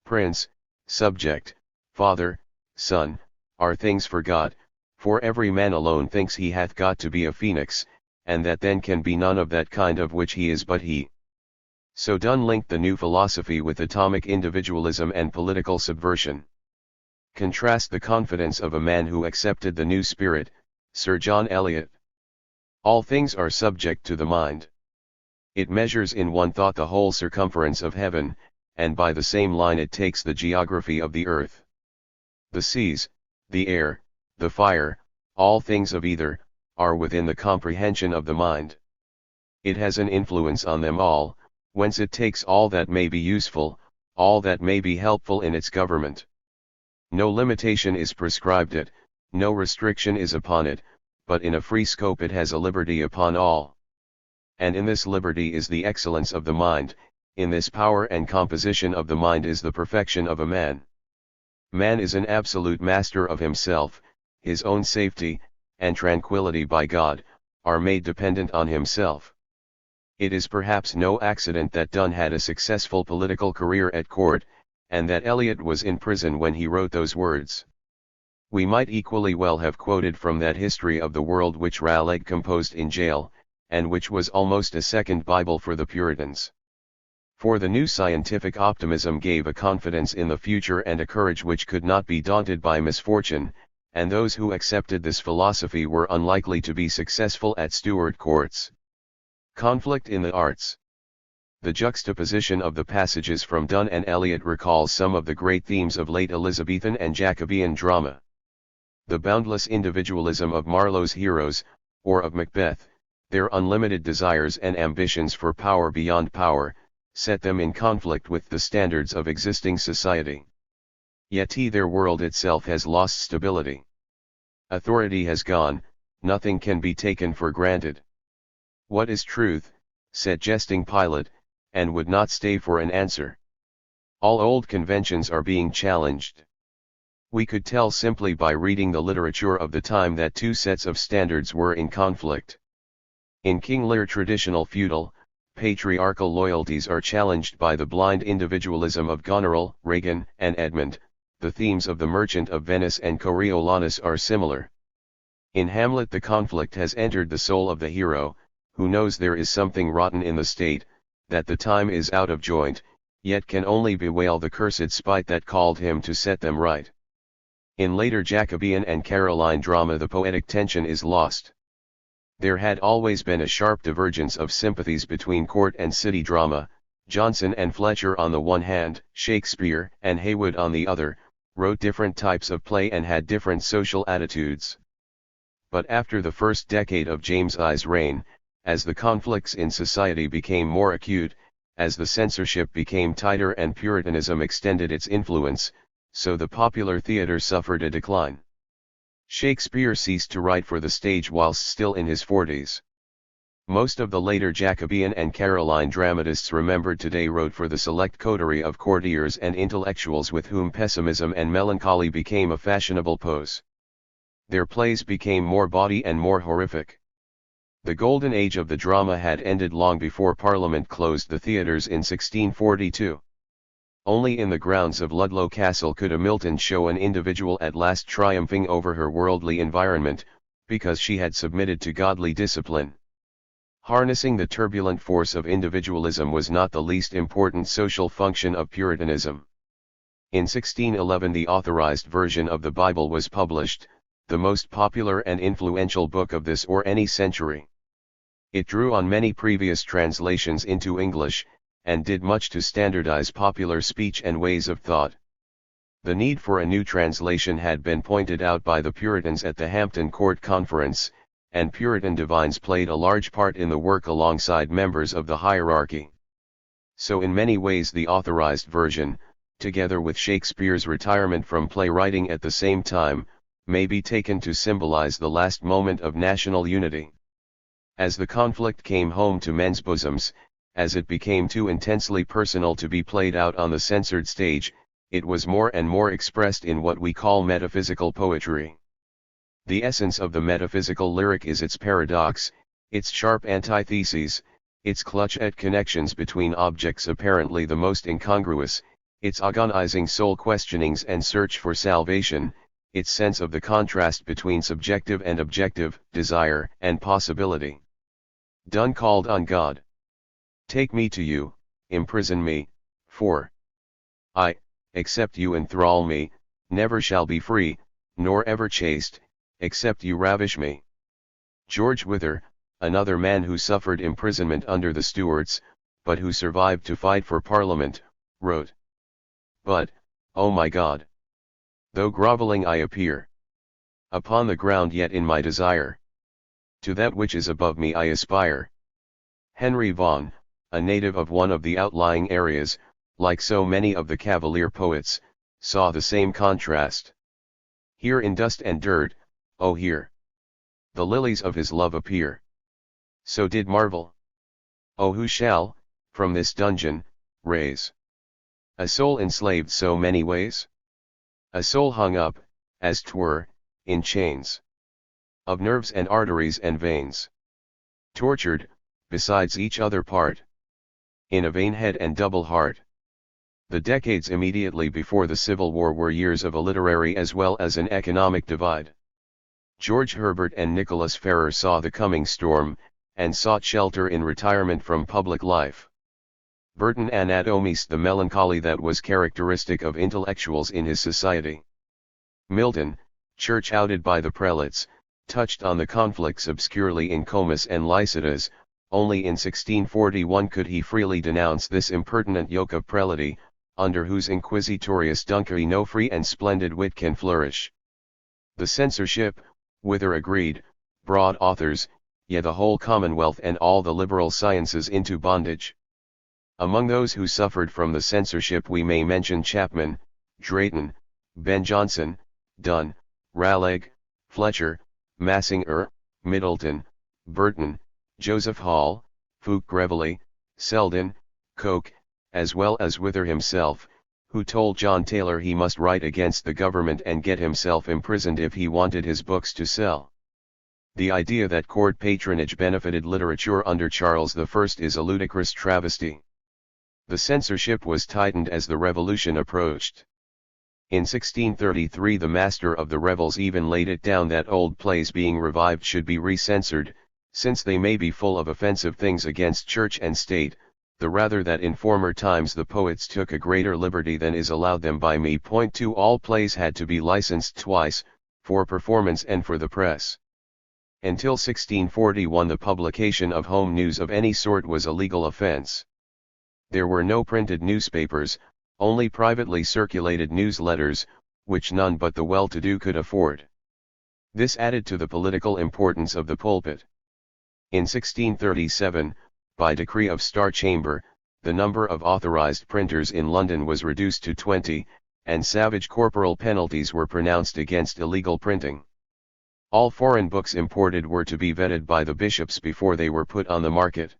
Prince, subject, father, son, are things forgot, for every man alone thinks he hath got to be a phoenix, and that then can be none of that kind of which he is but he." So Donne linked the new philosophy with atomic individualism and political subversion. Contrast the confidence of a man who accepted the new spirit, Sir John Eliot. "All things are subject to the mind. It measures in one thought the whole circumference of heaven, and by the same line it takes the geography of the earth. The seas, the air, the fire, all things of either, are within the comprehension of the mind. It has an influence on them all, whence it takes all that may be useful, all that may be helpful in its government. No limitation is prescribed it, no restriction is upon it, but in a free scope it has a liberty upon all. And in this liberty is the excellence of the mind, in this power and composition of the mind is the perfection of a man. Man is an absolute master of himself, his own safety, and tranquility by God, are made dependent on himself." It is perhaps no accident that Donne had a successful political career at court, and that Eliot was in prison when he wrote those words. We might equally well have quoted from that history of the world which Raleigh composed in jail, and which was almost a second Bible for the Puritans. For the new scientific optimism gave a confidence in the future and a courage which could not be daunted by misfortune, and those who accepted this philosophy were unlikely to be successful at Stuart courts. Conflict in the arts. The juxtaposition of the passages from Donne and Eliot recalls some of the great themes of late Elizabethan and Jacobean drama. The boundless individualism of Marlowe's heroes, or of Macbeth, their unlimited desires and ambitions for power beyond power, set them in conflict with the standards of existing society. Yet their world itself has lost stability. Authority has gone, nothing can be taken for granted. "What is truth?" said jesting Pilate, and would not stay for an answer. All old conventions are being challenged. We could tell simply by reading the literature of the time that two sets of standards were in conflict. In King Lear traditional feudal, patriarchal loyalties are challenged by the blind individualism of Goneril, Regan, and Edmund. The themes of The Merchant of Venice and Coriolanus are similar. In Hamlet the conflict has entered the soul of the hero, who knows there is something rotten in the state, that the time is out of joint, yet can only bewail the cursed spite that called him to set them right. In later Jacobean and Caroline drama the poetic tension is lost. There had always been a sharp divergence of sympathies between court and city drama. Jonson and Fletcher on the one hand, Shakespeare and Heywood on the other, wrote different types of play and had different social attitudes. But after the first decade of James I's reign, as the conflicts in society became more acute, as the censorship became tighter and Puritanism extended its influence, so the popular theatre suffered a decline. Shakespeare ceased to write for the stage whilst still in his 40s. Most of the later Jacobean and Caroline dramatists remembered today wrote for the select coterie of courtiers and intellectuals with whom pessimism and melancholy became a fashionable pose. Their plays became more bawdy and more horrific. The golden age of the drama had ended long before Parliament closed the theatres in 1642. Only in the grounds of Ludlow Castle could a Milton show an individual at last triumphing over her worldly environment, because she had submitted to godly discipline. Harnessing the turbulent force of individualism was not the least important social function of Puritanism. In 1611 the authorized version of the Bible was published, the most popular and influential book of this or any century. It drew on many previous translations into English, and did much to standardize popular speech and ways of thought. The need for a new translation had been pointed out by the Puritans at the Hampton Court Conference, and Puritan divines played a large part in the work alongside members of the hierarchy. So in many ways the authorized version, together with Shakespeare's retirement from playwriting at the same time, may be taken to symbolize the last moment of national unity. As the conflict came home to men's bosoms, as it became too intensely personal to be played out on the censored stage, it was more and more expressed in what we call metaphysical poetry. The essence of the metaphysical lyric is its paradox, its sharp antitheses, its clutch at connections between objects apparently the most incongruous, its agonizing soul questionings and search for salvation, its sense of the contrast between subjective and objective, desire and possibility. Done called on God. Take me to you, imprison me, for I, except you enthrall me, never shall be free, nor ever chaste, except you ravish me. George Wither, another man who suffered imprisonment under the Stuarts, but who survived to fight for Parliament, wrote, "But, O my God! Though grovelling I appear upon the ground, yet in my desire to that which is above me I aspire." Henry Vaughan, a native of one of the outlying areas, like so many of the Cavalier poets, saw the same contrast. Here in dust and dirt, oh here, the lilies of his love appear. So did marvel. Oh who shall, from this dungeon, raise a soul enslaved so many ways? A soul hung up, as 'twere, in chains of nerves and arteries and veins, tortured, besides each other part, in a vain head and double heart. The decades immediately before the Civil War were years of a literary as well as an economic divide. George Herbert and Nicholas Ferrer saw the coming storm, and sought shelter in retirement from public life. Burton anatomized the melancholy that was characteristic of intellectuals in his society. Milton, church outed by the prelates, touched on the conflicts obscurely in Comus and Lycidas. Only in 1641 could he freely denounce this impertinent yoke of prelaty, under whose inquisitorius dunkery no free and splendid wit can flourish. The censorship, Wither agreed, brought authors, yea the whole commonwealth and all the liberal sciences into bondage. Among those who suffered from the censorship we may mention Chapman, Drayton, Ben Jonson, Donne, Raleigh, Fletcher, Massinger, Middleton, Burton, Joseph Hall, Fulke Greville, Selden, Coke, as well as Wither himself, who told John Taylor he must write against the government and get himself imprisoned if he wanted his books to sell. The idea that court patronage benefited literature under Charles I is a ludicrous travesty. The censorship was tightened as the Revolution approached. In 1633 the Master of the Revels even laid it down that old plays being revived should be recensored, since they may be full of offensive things against church and state, the rather that in former times the poets took a greater liberty than is allowed them by me. 2 All plays had to be licensed twice, for performance and for the press. Until 1641 the publication of home news of any sort was a legal offense. There were no printed newspapers, only privately circulated newsletters, which none but the well-to-do could afford. This added to the political importance of the pulpit. In 1637, by decree of Star Chamber, the number of authorized printers in London was reduced to 20, and savage corporal penalties were pronounced against illegal printing. All foreign books imported were to be vetted by the bishops before they were put on the market.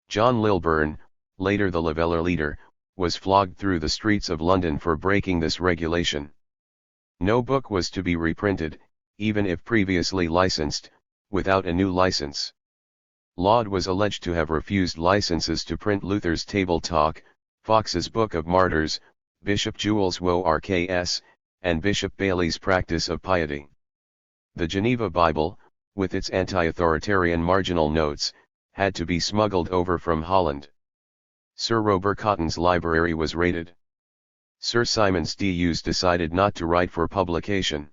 John Lilburne, later the Leveller leader, was flogged through the streets of London for breaking this regulation. No book was to be reprinted, even if previously licensed, without a new license. Laud was alleged to have refused licenses to print Luther's Table Talk, Fox's Book of Martyrs, Bishop Jewell's Woe Rks, and Bishop Bailey's Practice of Piety. The Geneva Bible, with its anti-authoritarian marginal notes, had to be smuggled over from Holland. Sir Robert Cotton's library was raided. Sir Symonds d'Ewes decided not to write for publication.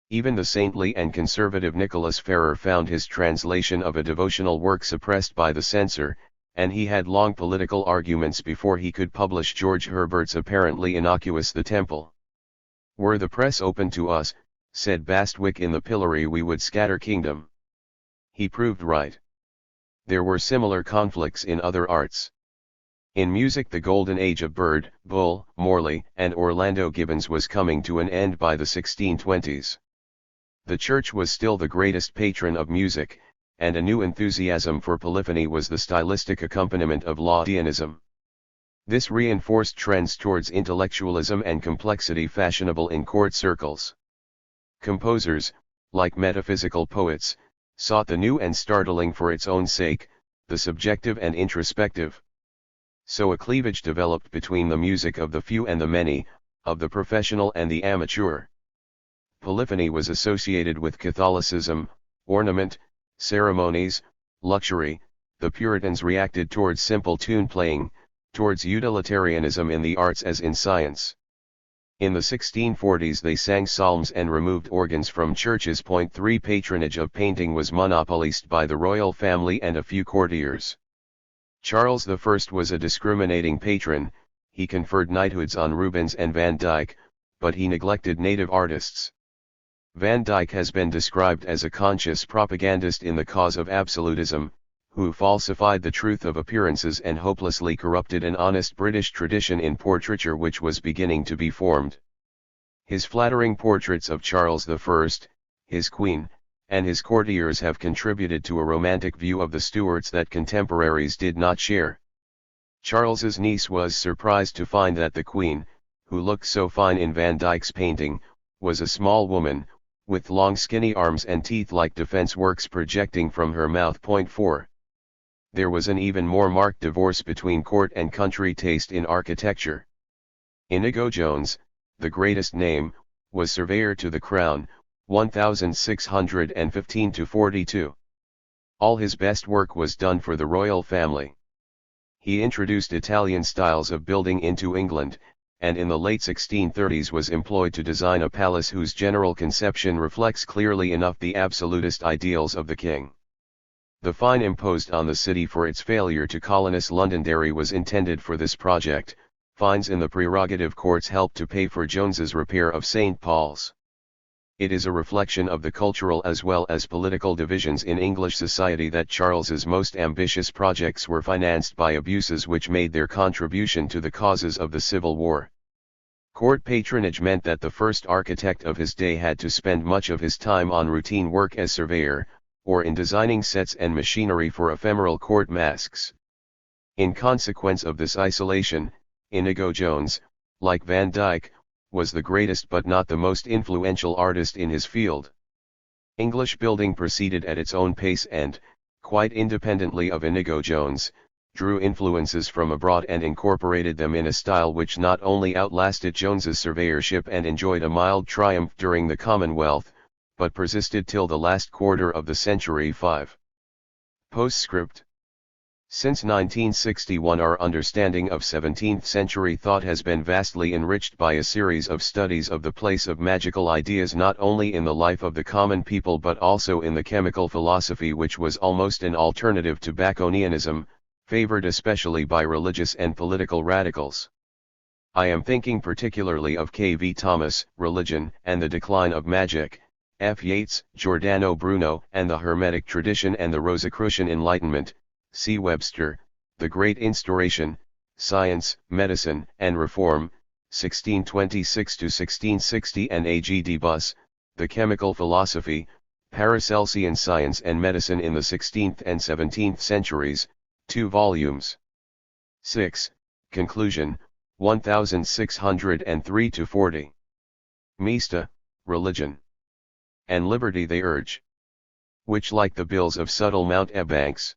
Even the saintly and conservative Nicholas Ferrer found his translation of a devotional work suppressed by the censor, and he had long political arguments before he could publish George Herbert's apparently innocuous The Temple. "Were the press open to us," said Bastwick in The Pillory, "we would scatter kingdom." He proved right. There were similar conflicts in other arts. In music, the golden age of Byrd, Bull, Morley, and Orlando Gibbons was coming to an end by the 1620s. The Church was still the greatest patron of music, and a new enthusiasm for polyphony was the stylistic accompaniment of Laudianism. This reinforced trends towards intellectualism and complexity fashionable in court circles. Composers, like metaphysical poets, sought the new and startling for its own sake, the subjective and introspective. So a cleavage developed between the music of the few and the many, of the professional and the amateur. Polyphony was associated with Catholicism, ornament, ceremonies, luxury. The Puritans reacted towards simple tune playing, towards utilitarianism in the arts as in science. In the 1640s they sang psalms and removed organs from churches. 3 Patronage of painting was monopolized by the royal family and a few courtiers. Charles I was a discriminating patron. He conferred knighthoods on Rubens and Van Dyck, but he neglected native artists. Van Dyck has been described as a conscious propagandist in the cause of absolutism, who falsified the truth of appearances and hopelessly corrupted an honest British tradition in portraiture which was beginning to be formed. His flattering portraits of Charles I, his Queen, and his courtiers have contributed to a romantic view of the Stuarts that contemporaries did not share. Charles's niece was surprised to find that the Queen, who looked so fine in Van Dyck's painting, was a small woman, with long skinny arms and teeth like defense works projecting from her mouth. 4. There was an even more marked divorce between court and country taste in architecture. Inigo Jones, the greatest name, was surveyor to the Crown, 1615–42. All his best work was done for the royal family. He introduced Italian styles of building into England, and in the late 1630s was employed to design a palace whose general conception reflects clearly enough the absolutist ideals of the king. The fine imposed on the city for its failure to colonize Londonderry was intended for this project. Fines in the prerogative courts helped to pay for Jones's repair of St. Paul's. It is a reflection of the cultural as well as political divisions in English society that Charles's most ambitious projects were financed by abuses which made their contribution to the causes of the Civil War. Court patronage meant that the first architect of his day had to spend much of his time on routine work as surveyor, or in designing sets and machinery for ephemeral court masques. In consequence of this isolation, Inigo Jones, like Van Dyck, was the greatest but not the most influential artist in his field. English building proceeded at its own pace and, quite independently of Inigo Jones, drew influences from abroad and incorporated them in a style which not only outlasted Jones's surveyorship and enjoyed a mild triumph during the Commonwealth, but persisted till the last quarter of the century. 5. Postscript. Since 1961 our understanding of 17th-century thought has been vastly enriched by a series of studies of the place of magical ideas not only in the life of the common people but also in the chemical philosophy which was almost an alternative to Baconianism, favored especially by religious and political radicals. I am thinking particularly of K. V. Thomas, Religion and the Decline of Magic, F. Yeats, Giordano Bruno and the Hermetic Tradition and the Rosicrucian Enlightenment, C. Webster, The Great Instauration, Science, Medicine, and Reform, 1626–1660 and A. G. D. Buss, The Chemical Philosophy, Paracelsian Science and Medicine in the 16th and 17th centuries, 2 volumes. 6. Conclusion, 1603–40. Mista, Religion and Liberty they urge, which like the bills of subtle mountebanks,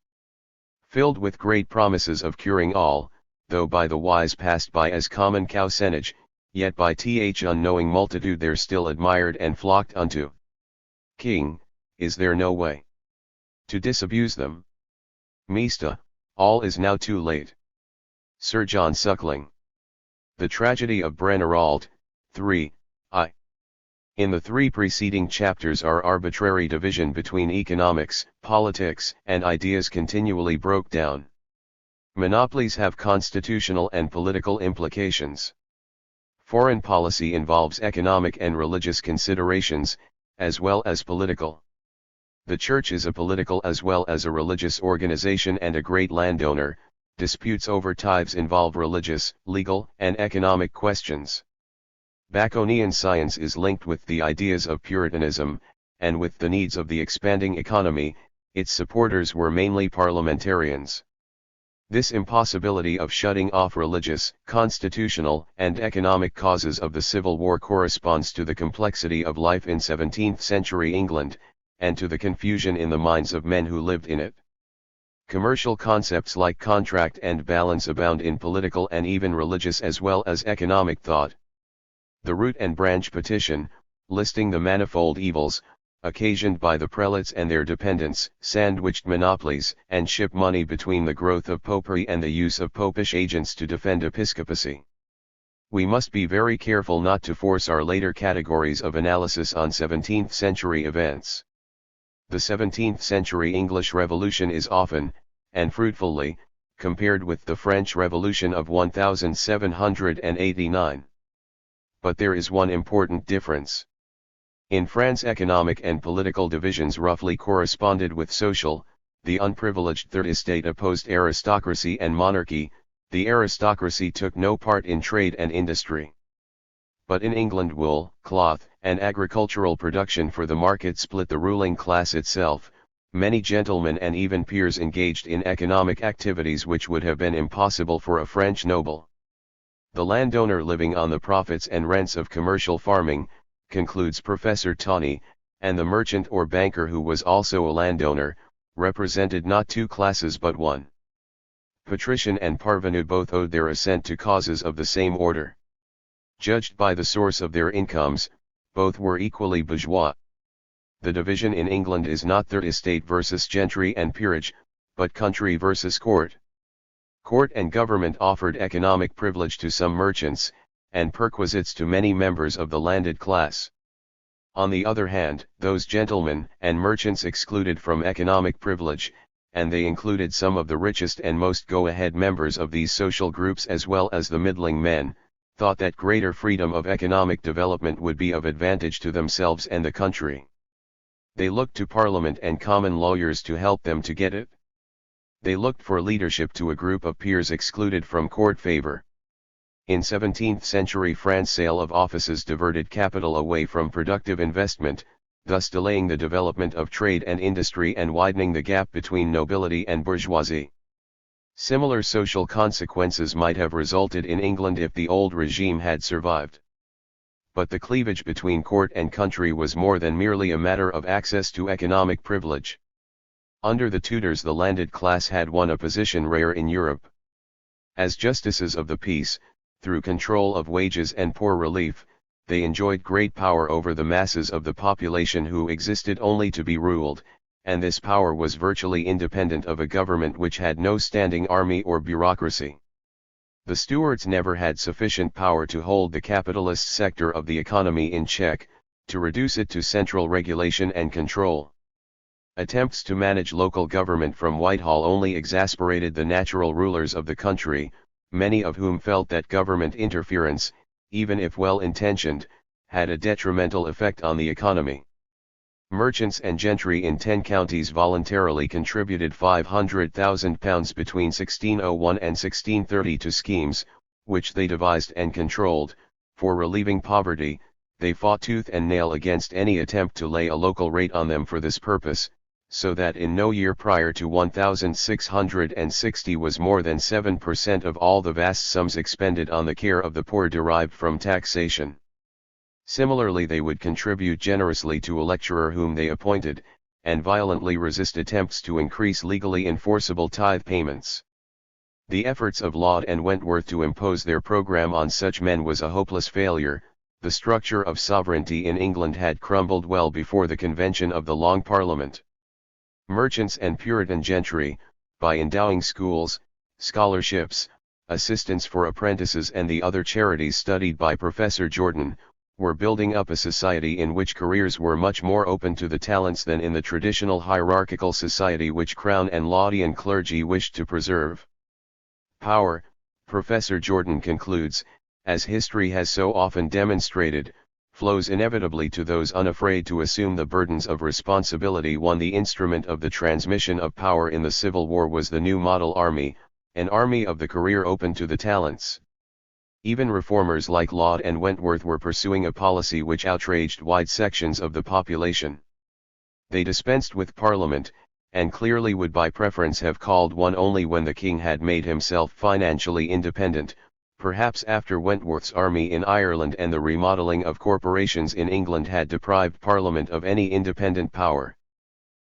filled with great promises of curing all, though by the wise passed by as common cowsenage, yet by th unknowing multitude they're still admired and flocked unto. King, is there no way to disabuse them? Mista, all is now too late. Sir John Suckling. The Tragedy of Brennerald, 3, I. In the three preceding chapters our arbitrary division between economics, politics, and ideas continually broke down. Monopolies have constitutional and political implications. Foreign policy involves economic and religious considerations, as well as political. The Church is a political as well as a religious organization and a great landowner. Disputes over tithes involve religious, legal, and economic questions. Baconian science is linked with the ideas of Puritanism, and with the needs of the expanding economy. Its supporters were mainly parliamentarians. This impossibility of shutting off religious, constitutional, and economic causes of the Civil War corresponds to the complexity of life in 17th century England, and to the confusion in the minds of men who lived in it. Commercial concepts like contract and balance abound in political and even religious as well as economic thought. The Root and Branch Petition, listing the manifold evils occasioned by the prelates and their dependents, sandwiched monopolies and ship money between the growth of popery and the use of popish agents to defend episcopacy. We must be very careful not to force our later categories of analysis on 17th century events. The 17th century English Revolution is often, and fruitfully, compared with the French Revolution of 1789. But there is one important difference. In France, economic and political divisions roughly corresponded with social. The unprivileged third estate opposed aristocracy and monarchy. The aristocracy took no part in trade and industry. But in England, wool, cloth, and agricultural production for the market split the ruling class itself. Many gentlemen and even peers engaged in economic activities which would have been impossible for a French noble. The landowner living on the profits and rents of commercial farming, concludes Professor Tawney, and the merchant or banker who was also a landowner, represented not two classes but one. Patrician and parvenu both owed their assent to causes of the same order. Judged by the source of their incomes, both were equally bourgeois. The division in England is not third estate versus gentry and peerage, but country versus court. Court and government offered economic privilege to some merchants, and perquisites to many members of the landed class. On the other hand, those gentlemen and merchants excluded from economic privilege, and they included some of the richest and most go-ahead members of these social groups as well as the middling men, thought that greater freedom of economic development would be of advantage to themselves and the country. They looked to Parliament and common lawyers to help them to get it. They looked for leadership to a group of peers excluded from court favor. In 17th century France, sale of offices diverted capital away from productive investment, thus delaying the development of trade and industry and widening the gap between nobility and bourgeoisie. Similar social consequences might have resulted in England if the old regime had survived. But the cleavage between court and country was more than merely a matter of access to economic privilege. Under the Tudors, the landed class had won a position rare in Europe. As justices of the peace, through control of wages and poor relief, they enjoyed great power over the masses of the population who existed only to be ruled, and this power was virtually independent of a government which had no standing army or bureaucracy. The Stuarts never had sufficient power to hold the capitalist sector of the economy in check, to reduce it to central regulation and control. Attempts to manage local government from Whitehall only exasperated the natural rulers of the country, many of whom felt that government interference, even if well-intentioned, had a detrimental effect on the economy. Merchants and gentry in 10 counties voluntarily contributed £500,000 between 1601 and 1630 to schemes, which they devised and controlled, for relieving poverty. They fought tooth and nail against any attempt to lay a local rate on them for this purpose, so that in no year prior to 1660 was more than 7% of all the vast sums expended on the care of the poor derived from taxation. Similarly, they would contribute generously to a lecturer whom they appointed, and violently resist attempts to increase legally enforceable tithe payments. The efforts of Laud and Wentworth to impose their program on such men was a hopeless failure. The structure of sovereignty in England had crumbled well before the convention of the Long Parliament. Merchants and Puritan gentry, by endowing schools, scholarships, assistance for apprentices and the other charities studied by Professor Jordan, were building up a society in which careers were much more open to the talents than in the traditional hierarchical society which Crown and Laudian clergy wished to preserve. Power, Professor Jordan concludes, as history has so often demonstrated, flows inevitably to those unafraid to assume the burdens of responsibility. One, the instrument of the transmission of power in the Civil War was the new model army, an army of the career open to the talents. Even reformers like Laud and Wentworth were pursuing a policy which outraged wide sections of the population. They dispensed with Parliament, and clearly would by preference have called one only when the king had made himself financially independent, perhaps after Wentworth's army in Ireland and the remodelling of corporations in England had deprived Parliament of any independent power.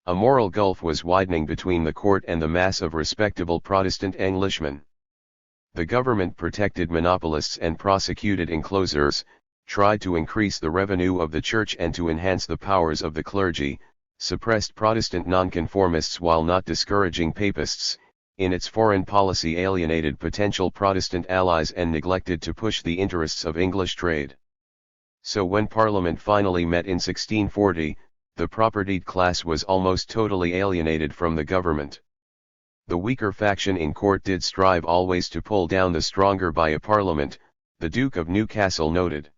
A moral gulf was widening between the court and the mass of respectable Protestant Englishmen. The government protected monopolists and prosecuted enclosures, tried to increase the revenue of the church and to enhance the powers of the clergy, suppressed Protestant nonconformists while not discouraging papists, in its foreign policy alienated potential Protestant allies and neglected to push the interests of English trade. So when Parliament finally met in 1640, the propertied class was almost totally alienated from the government. The weaker faction in court did strive always to pull down the stronger by a parliament, the Duke of Newcastle noted.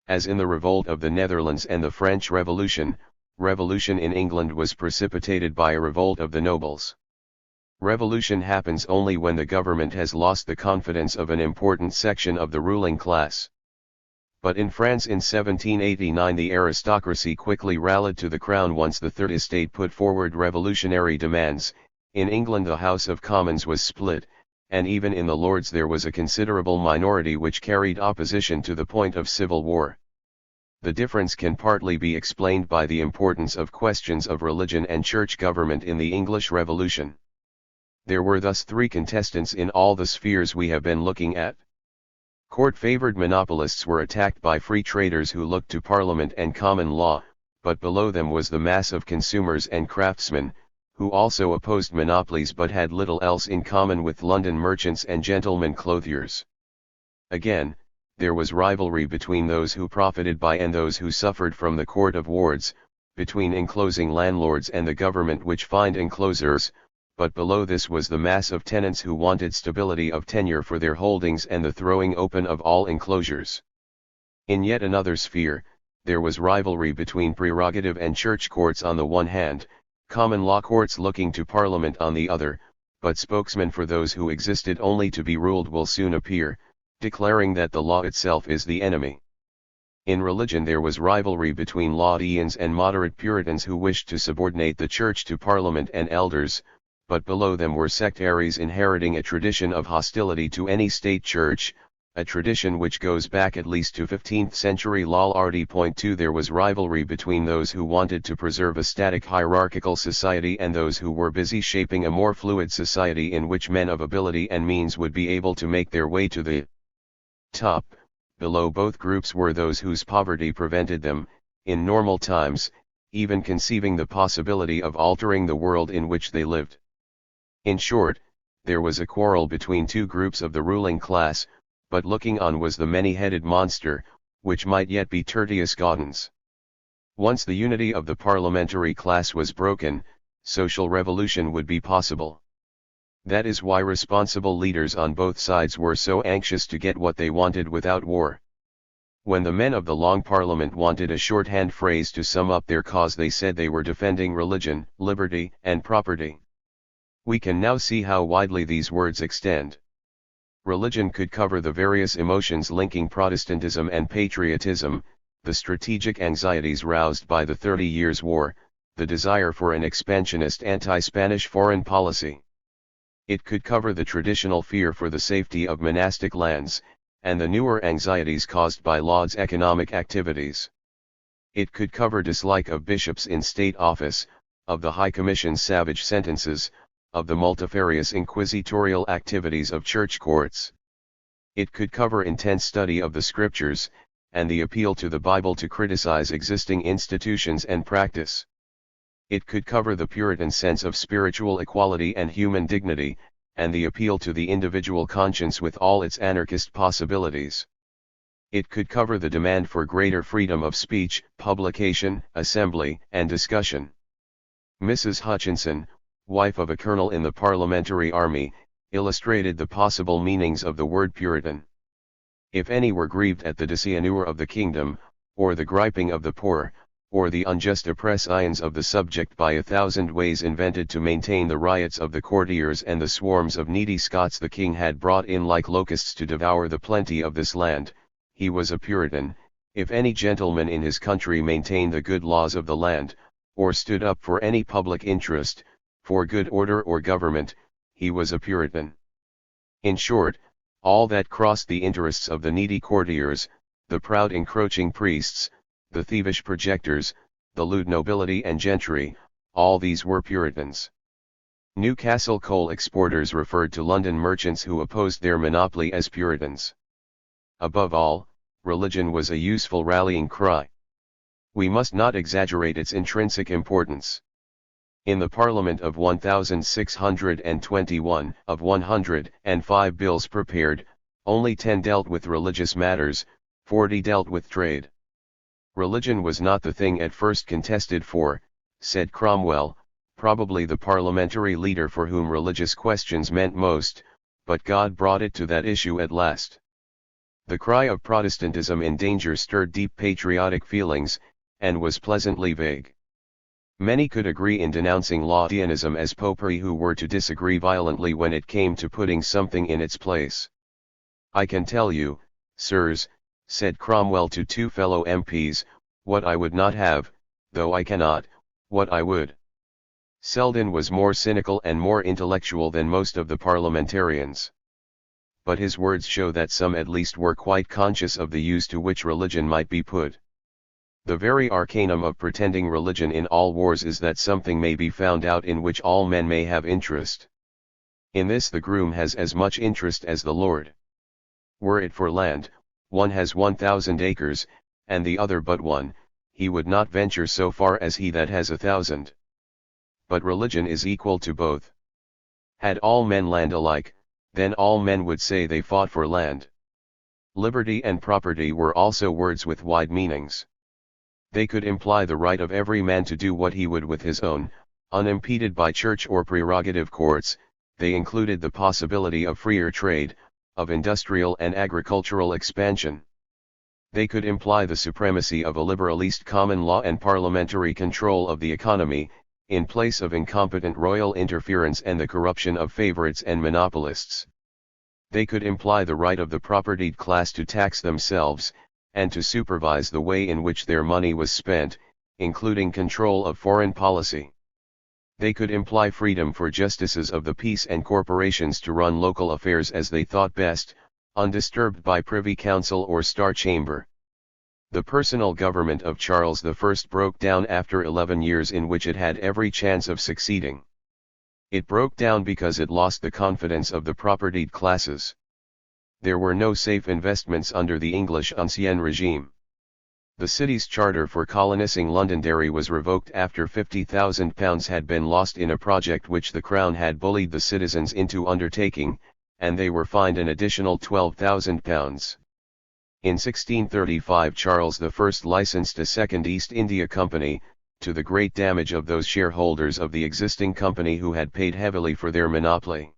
As in the revolt of the Netherlands and the French Revolution, revolution in England was precipitated by a revolt of the nobles. Revolution happens only when the government has lost the confidence of an important section of the ruling class. But in France in 1789 the aristocracy quickly rallied to the crown once the Third Estate put forward revolutionary demands. In England the House of Commons was split, and even in the Lords there was a considerable minority which carried opposition to the point of civil war. The difference can partly be explained by the importance of questions of religion and church government in the English Revolution. There were thus three contestants in all the spheres we have been looking at. Court-favoured monopolists were attacked by free traders who looked to Parliament and common law, but below them was the mass of consumers and craftsmen, who also opposed monopolies but had little else in common with London merchants and gentlemen clothiers. Again, there was rivalry between those who profited by and those who suffered from the Court of Wards, between enclosing landlords and the government which fined enclosers, but below this was the mass of tenants who wanted stability of tenure for their holdings and the throwing open of all enclosures. In yet another sphere, there was rivalry between prerogative and church courts on the one hand, common law courts looking to Parliament on the other, but spokesmen for those who existed only to be ruled will soon appear, declaring that the law itself is the enemy. In religion there was rivalry between Laudians and moderate Puritans who wished to subordinate the church to Parliament and elders, but below them were sectaries inheriting a tradition of hostility to any state church, a tradition which goes back at least to 15th century. Lol RD.2 There was rivalry between those who wanted to preserve a static hierarchical society and those who were busy shaping a more fluid society in which men of ability and means would be able to make their way to the top. Below both groups were those whose poverty prevented them, in normal times, even conceiving the possibility of altering the world in which they lived. In short, there was a quarrel between two groups of the ruling class, but looking on was the many-headed monster, which might yet be Tertius Gaudens. Once the unity of the parliamentary class was broken, social revolution would be possible. That is why responsible leaders on both sides were so anxious to get what they wanted without war. When the men of the Long Parliament wanted a shorthand phrase to sum up their cause, they said they were defending religion, liberty, and property. We can now see how widely these words extend. Religion could cover the various emotions linking Protestantism and patriotism, the strategic anxieties roused by the 30 Years' War, the desire for an expansionist anti-Spanish foreign policy. It could cover the traditional fear for the safety of monastic lands, and the newer anxieties caused by Laud's economic activities. It could cover dislike of bishops in state office, of the High Commission's savage sentences, of the multifarious inquisitorial activities of church courts. It could cover intense study of the scriptures, and the appeal to the Bible to criticize existing institutions and practice. It could cover the Puritan sense of spiritual equality and human dignity, and the appeal to the individual conscience with all its anarchist possibilities. It could cover the demand for greater freedom of speech, publication, assembly, and discussion. Mrs. Hutchinson, wife of a colonel in the Parliamentary Army, illustrated the possible meanings of the word Puritan. If any were grieved at the dishonour of the kingdom, or the griping of the poor, or the unjust oppressions of the subject by 1,000 ways invented to maintain the riots of the courtiers and the swarms of needy Scots the king had brought in like locusts to devour the plenty of this land, he was a Puritan. If any gentleman in his country maintained the good laws of the land, or stood up for any public interest, for good order or government, he was a Puritan. In short, all that crossed the interests of the needy courtiers, the proud encroaching priests, the thievish projectors, the lewd nobility and gentry, all these were Puritans. Newcastle coal exporters referred to London merchants who opposed their monopoly as Puritans. Above all, religion was a useful rallying cry. We must not exaggerate its intrinsic importance. In the Parliament of 1621, of 105 bills prepared, only 10 dealt with religious matters, 40 dealt with trade. Religion was not the thing at first contested for, said Cromwell, probably the parliamentary leader for whom religious questions meant most, but God brought it to that issue at last. The cry of Protestantism in danger stirred deep patriotic feelings, and was pleasantly vague. Many could agree in denouncing Laudianism as popery who were to disagree violently when it came to putting something in its place. I can tell you, sirs, said Cromwell to 2 fellow MPs, what I would not have, though I cannot, what I would. Selden was more cynical and more intellectual than most of the parliamentarians. But his words show that some at least were quite conscious of the use to which religion might be put. The very arcanum of pretending religion in all wars is that something may be found out in which all men may have interest. In this the groom has as much interest as the lord. Were it for land, one has 1,000 acres, and the other but one, he would not venture so far as he that has 1,000. But religion is equal to both. Had all men land alike, then all men would say they fought for land. Liberty and property were also words with wide meanings. They could imply the right of every man to do what he would with his own, unimpeded by church or prerogative courts. They included the possibility of freer trade, of industrial and agricultural expansion. They could imply the supremacy of a liberalist common law and parliamentary control of the economy, in place of incompetent royal interference and the corruption of favorites and monopolists. They could imply the right of the propertied class to tax themselves, and to supervise the way in which their money was spent, including control of foreign policy. They could imply freedom for justices of the peace and corporations to run local affairs as they thought best, undisturbed by Privy Council or Star Chamber. The personal government of Charles I broke down after 11 years in which it had every chance of succeeding. It broke down because it lost the confidence of the propertied classes. There were no safe investments under the English Ancien regime. The city's charter for colonising Londonderry was revoked after £50,000 had been lost in a project which the Crown had bullied the citizens into undertaking, and they were fined an additional £12,000. In 1635 Charles I licensed a second East India Company, to the great damage of those shareholders of the existing company who had paid heavily for their monopoly.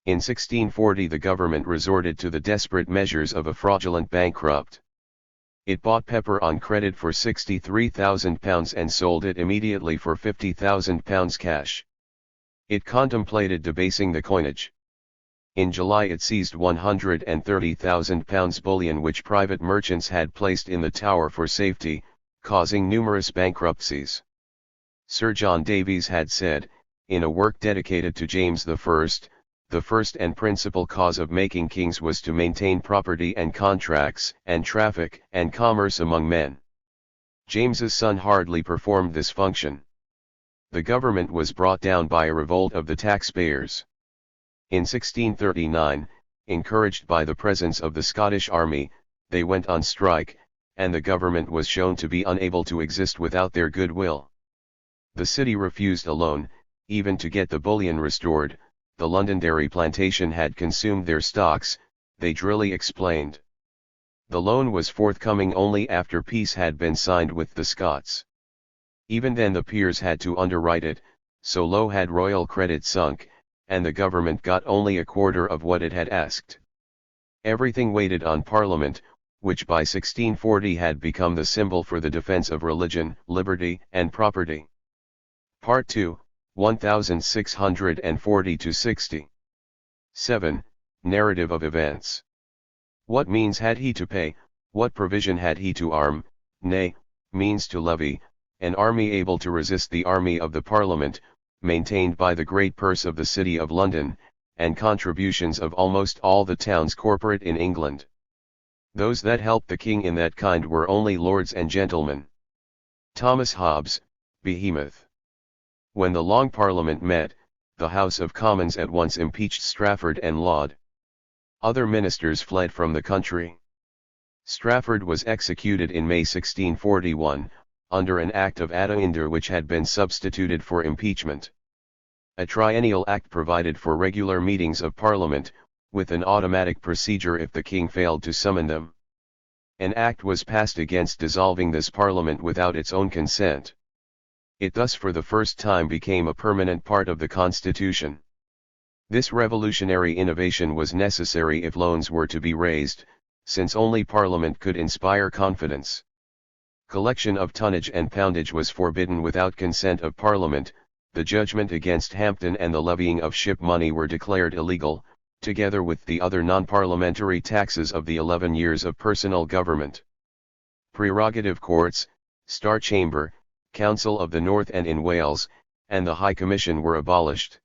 In 1640 the government resorted to the desperate measures of a fraudulent bankrupt. It bought pepper on credit for £63,000 and sold it immediately for £50,000 cash. It contemplated debasing the coinage. In July it seized £130,000 bullion which private merchants had placed in the Tower for safety, causing numerous bankruptcies. Sir John Davies had said, in a work dedicated to James I, the first and principal cause of making kings was to maintain property and contracts and traffic and commerce among men. James's son hardly performed this function. The government was brought down by a revolt of the taxpayers. In 1639, encouraged by the presence of the Scottish army, they went on strike, and the government was shown to be unable to exist without their goodwill. The city refused a loan, even to get the bullion restored, the Londonderry plantation had consumed their stocks, they drily explained. The loan was forthcoming only after peace had been signed with the Scots. Even then the peers had to underwrite it, so low had royal credit sunk, and the government got only a quarter of what it had asked. Everything waited on Parliament, which by 1640 had become the symbol for the defense of religion, liberty, and property. Part 2, 1640-60. 7. Narrative of events. What means had he to pay, what provision had he to arm, nay, means to levy, an army able to resist the army of the Parliament, maintained by the great purse of the City of London, and contributions of almost all the towns corporate in England. Those that helped the king in that kind were only lords and gentlemen. Thomas Hobbes, Behemoth. When the Long Parliament met, the House of Commons at once impeached Strafford and Laud. Other ministers fled from the country. Strafford was executed in May 1641, under an Act of Attainder which had been substituted for impeachment. A triennial act provided for regular meetings of Parliament, with an automatic procedure if the king failed to summon them. An act was passed against dissolving this Parliament without its own consent. It thus for the first time became a permanent part of the Constitution. This revolutionary innovation was necessary if loans were to be raised, since only Parliament could inspire confidence. Collection of tonnage and poundage was forbidden without consent of Parliament, the judgment against Hampden and the levying of ship money were declared illegal, together with the other non-parliamentary taxes of the 11 years of personal government. Prerogative courts, Star Chamber, Council of the North and in Wales, and the High Commission were abolished.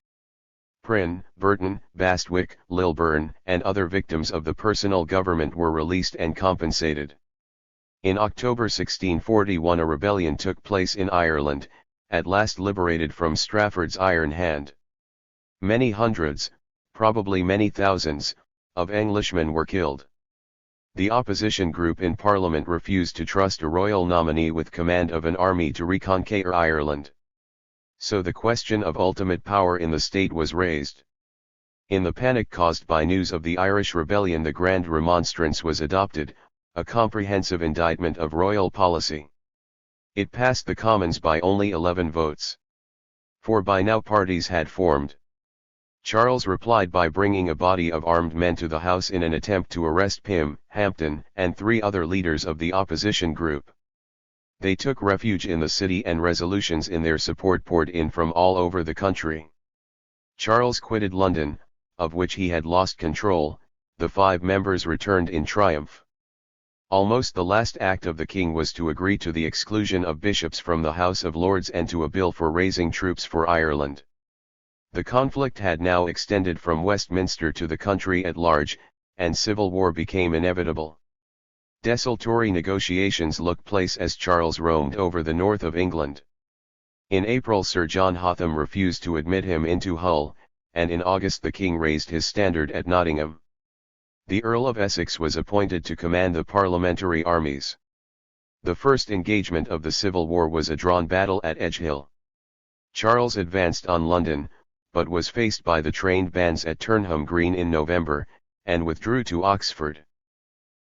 Prynne, Burton, Bastwick, Lilburne, and other victims of the personal government were released and compensated. In October 1641 a rebellion took place in Ireland, at last liberated from Strafford's iron hand. Many hundreds, probably many thousands, of Englishmen were killed. The opposition group in Parliament refused to trust a royal nominee with command of an army to reconquer Ireland. So the question of ultimate power in the state was raised. In the panic caused by news of the Irish rebellion the Grand Remonstrance was adopted, a comprehensive indictment of royal policy. It passed the Commons by only 11 votes. For by now parties had formed. Charles replied by bringing a body of armed men to the House in an attempt to arrest Pym, Hampden, and 3 other leaders of the opposition group. They took refuge in the city and resolutions in their support poured in from all over the country. Charles quitted London, of which he had lost control, the 5 members returned in triumph. Almost the last act of the king was to agree to the exclusion of bishops from the House of Lords and to a bill for raising troops for Ireland. The conflict had now extended from Westminster to the country at large, and civil war became inevitable. Desultory negotiations took place as Charles roamed over the north of England. In April Sir John Hotham refused to admit him into Hull, and in August the king raised his standard at Nottingham. The Earl of Essex was appointed to command the parliamentary armies. The first engagement of the Civil War was a drawn battle at Edgehill. Charles advanced on London, but was faced by the trained bands at Turnham Green in November, and withdrew to Oxford.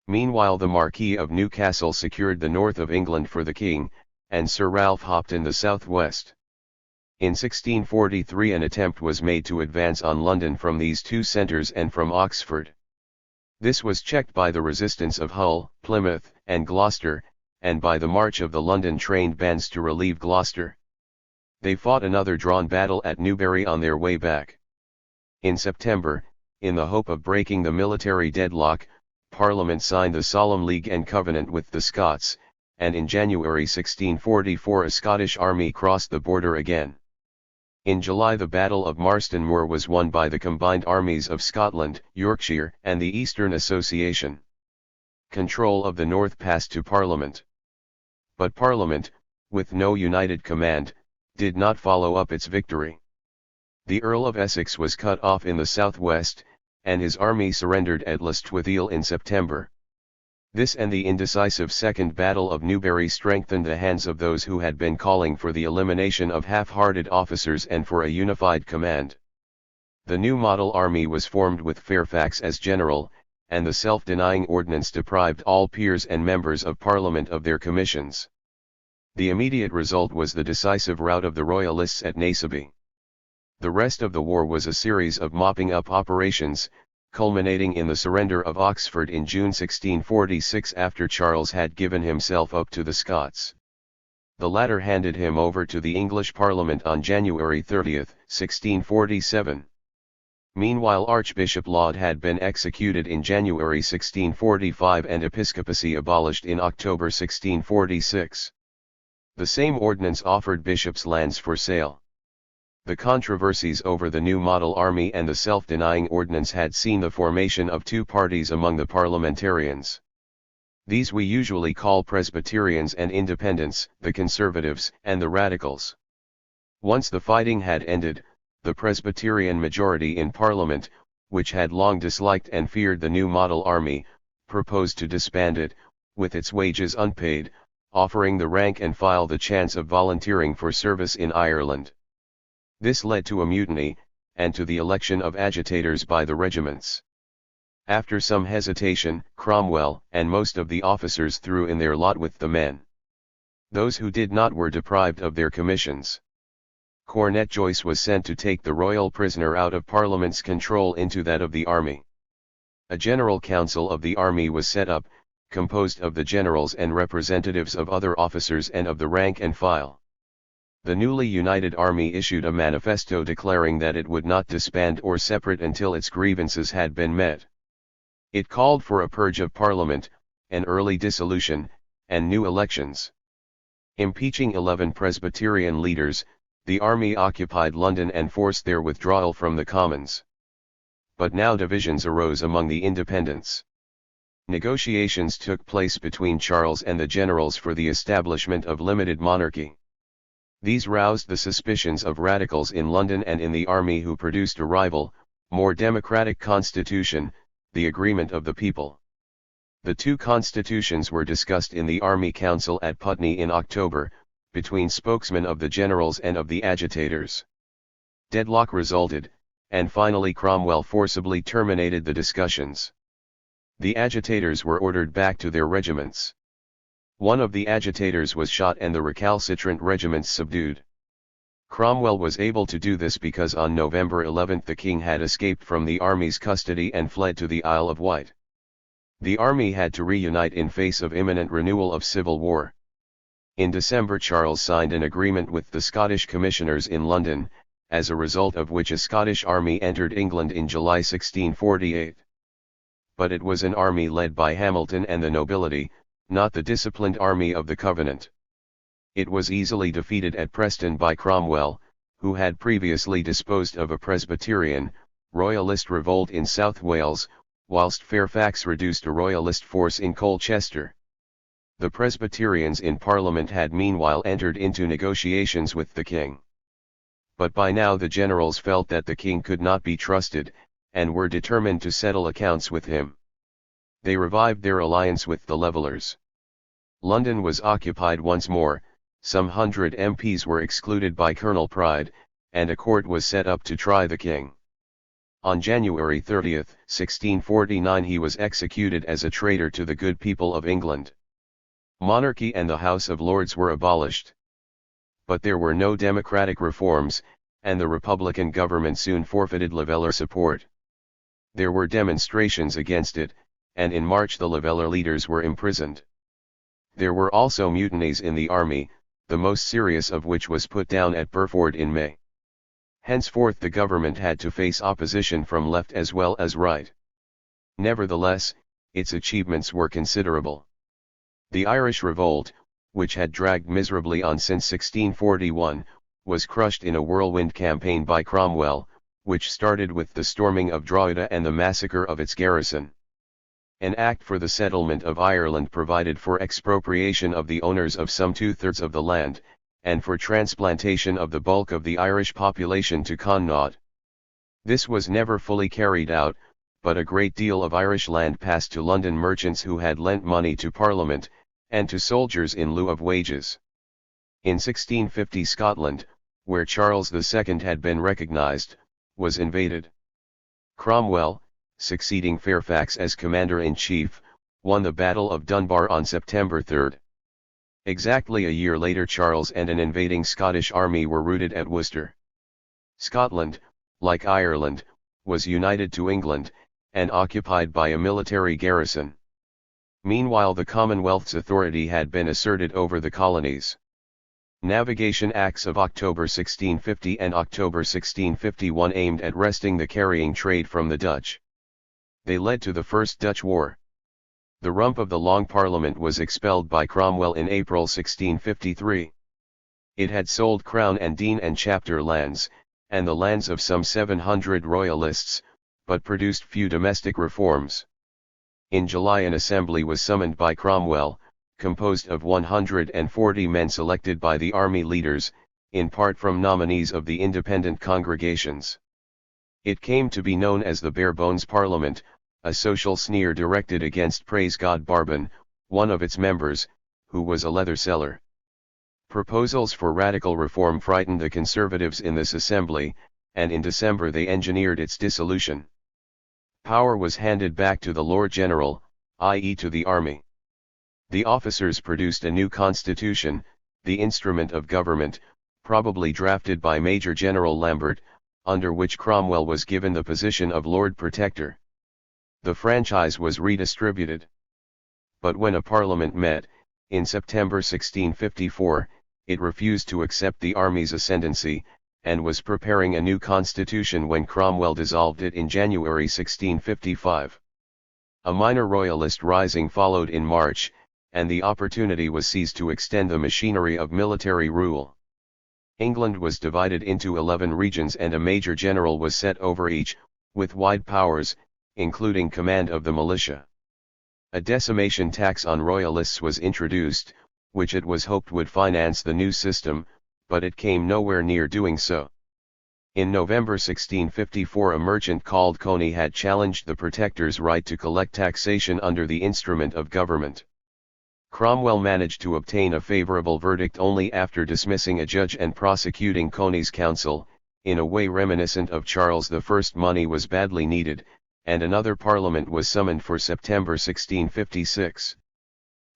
Meanwhile the Marquis of Newcastle secured the north of England for the king, and Sir Ralph Hopton the southwest. In 1643 an attempt was made to advance on London from these 2 centres and from Oxford. This was checked by the resistance of Hull, Plymouth, and Gloucester, and by the march of the London trained bands to relieve Gloucester. They fought another drawn battle at Newbury on their way back. In September, in the hope of breaking the military deadlock, Parliament signed the Solemn League and Covenant with the Scots, and in January 1644 a Scottish army crossed the border again. In July the Battle of Marston Moor was won by the combined armies of Scotland, Yorkshire, and the Eastern Association. Control of the North passed to Parliament. But Parliament, with no united command, did not follow up its victory. The Earl of Essex was cut off in the southwest, and his army surrendered at Lostwithiel in September. This and the indecisive Second Battle of Newbury strengthened the hands of those who had been calling for the elimination of half-hearted officers and for a unified command. The new model army was formed with Fairfax as general, and the self-denying ordinance deprived all peers and members of Parliament of their commissions. The immediate result was the decisive rout of the Royalists at Naseby. The rest of the war was a series of mopping up operations, culminating in the surrender of Oxford in June 1646 after Charles had given himself up to the Scots. The latter handed him over to the English Parliament on January 30, 1647. Meanwhile Archbishop Laud had been executed in January 1645 and episcopacy abolished in October 1646. The same ordinance offered bishops' lands for sale. The controversies over the new model army and the self-denying ordinance had seen the formation of two parties among the parliamentarians. These we usually call Presbyterians and Independents, the Conservatives and the Radicals. Once the fighting had ended, the Presbyterian majority in Parliament, which had long disliked and feared the new model army, proposed to disband it, with its wages unpaid, offering the rank and file the chance of volunteering for service in Ireland. This led to a mutiny, and to the election of agitators by the regiments. After some hesitation, Cromwell and most of the officers threw in their lot with the men. Those who did not were deprived of their commissions. Cornet Joyce was sent to take the royal prisoner out of Parliament's control into that of the army. A general council of the army was set up, composed of the generals and representatives of other officers and of the rank and file. The newly united army issued a manifesto declaring that it would not disband or separate until its grievances had been met. It called for a purge of Parliament, an early dissolution, and new elections. Impeaching 11 Presbyterian leaders, the army occupied London and forced their withdrawal from the Commons. But now divisions arose among the independents. Negotiations took place between Charles and the generals for the establishment of limited monarchy. These roused the suspicions of radicals in London and in the army, who produced a rival, more democratic constitution, the Agreement of the People. The two constitutions were discussed in the Army Council at Putney in October, between spokesmen of the generals and of the agitators. Deadlock resulted, and finally Cromwell forcibly terminated the discussions. The agitators were ordered back to their regiments. One of the agitators was shot and the recalcitrant regiments subdued. Cromwell was able to do this because on November 11 the king had escaped from the army's custody and fled to the Isle of Wight. The army had to reunite in face of imminent renewal of civil war. In December Charles signed an agreement with the Scottish commissioners in London, as a result of which a Scottish army entered England in July 1648. But it was an army led by Hamilton and the nobility, not the disciplined army of the Covenant. It was easily defeated at Preston by Cromwell, who had previously disposed of a Presbyterian, Royalist revolt in South Wales, whilst Fairfax reduced a Royalist force in Colchester. The Presbyterians in Parliament had meanwhile entered into negotiations with the king. But by now the generals felt that the king could not be trusted, and were determined to settle accounts with him. They revived their alliance with the Levellers. London was occupied once more, some 100 MPs were excluded by Colonel Pride, and a court was set up to try the king. On January 30, 1649 he was executed as a traitor to the good people of England. Monarchy and the House of Lords were abolished. But there were no democratic reforms, and the Republican government soon forfeited Leveller support. There were demonstrations against it, and in March the Leveller leaders were imprisoned. There were also mutinies in the army, the most serious of which was put down at Burford in May. Henceforth the government had to face opposition from left as well as right. Nevertheless, its achievements were considerable. The Irish revolt, which had dragged miserably on since 1641, was crushed in a whirlwind campaign by Cromwell, which started with the storming of Drogheda and the massacre of its garrison. An act for the settlement of Ireland provided for expropriation of the owners of some 2/3 of the land, and for transplantation of the bulk of the Irish population to Connaught. This was never fully carried out, but a great deal of Irish land passed to London merchants who had lent money to Parliament, and to soldiers in lieu of wages. In 1650 Scotland, where Charles II had been recognised, was invaded. Cromwell, succeeding Fairfax as Commander-in-Chief, won the Battle of Dunbar on September 3. Exactly a year later Charles and an invading Scottish army were routed at Worcester. Scotland, like Ireland, was united to England, and occupied by a military garrison. Meanwhile the Commonwealth's authority had been asserted over the colonies. Navigation Acts of October 1650 and October 1651 aimed at wresting the carrying trade from the Dutch. They led to the First Dutch War. The rump of the Long Parliament was expelled by Cromwell in April 1653. It had sold Crown and Dean and Chapter lands, and the lands of some 700 royalists, but produced few domestic reforms. In July an assembly was summoned by Cromwell, composed of 140 men selected by the army leaders, in part from nominees of the independent congregations. It came to be known as the Bare Bones Parliament, a social sneer directed against Praise God Barbon, one of its members, who was a leather seller. Proposals for radical reform frightened the Conservatives in this assembly, and in December they engineered its dissolution. Power was handed back to the Lord General, i.e. to the army. The officers produced a new constitution, the instrument of government, probably drafted by Major General Lambert, under which Cromwell was given the position of Lord Protector. The franchise was redistributed. But when a parliament met, in September 1654, it refused to accept the army's ascendancy, and was preparing a new constitution when Cromwell dissolved it in January 1655. A minor royalist rising followed in March, and the opportunity was seized to extend the machinery of military rule. England was divided into 11 regions and a major general was set over each, with wide powers, including command of the militia. A decimation tax on royalists was introduced, which it was hoped would finance the new system, but it came nowhere near doing so. In November 1654 a merchant called Coney had challenged the Protector's right to collect taxation under the instrument of government. Cromwell managed to obtain a favourable verdict only after dismissing a judge and prosecuting Coney's counsel, in a way reminiscent of Charles I. Money was badly needed, and another parliament was summoned for September 1656.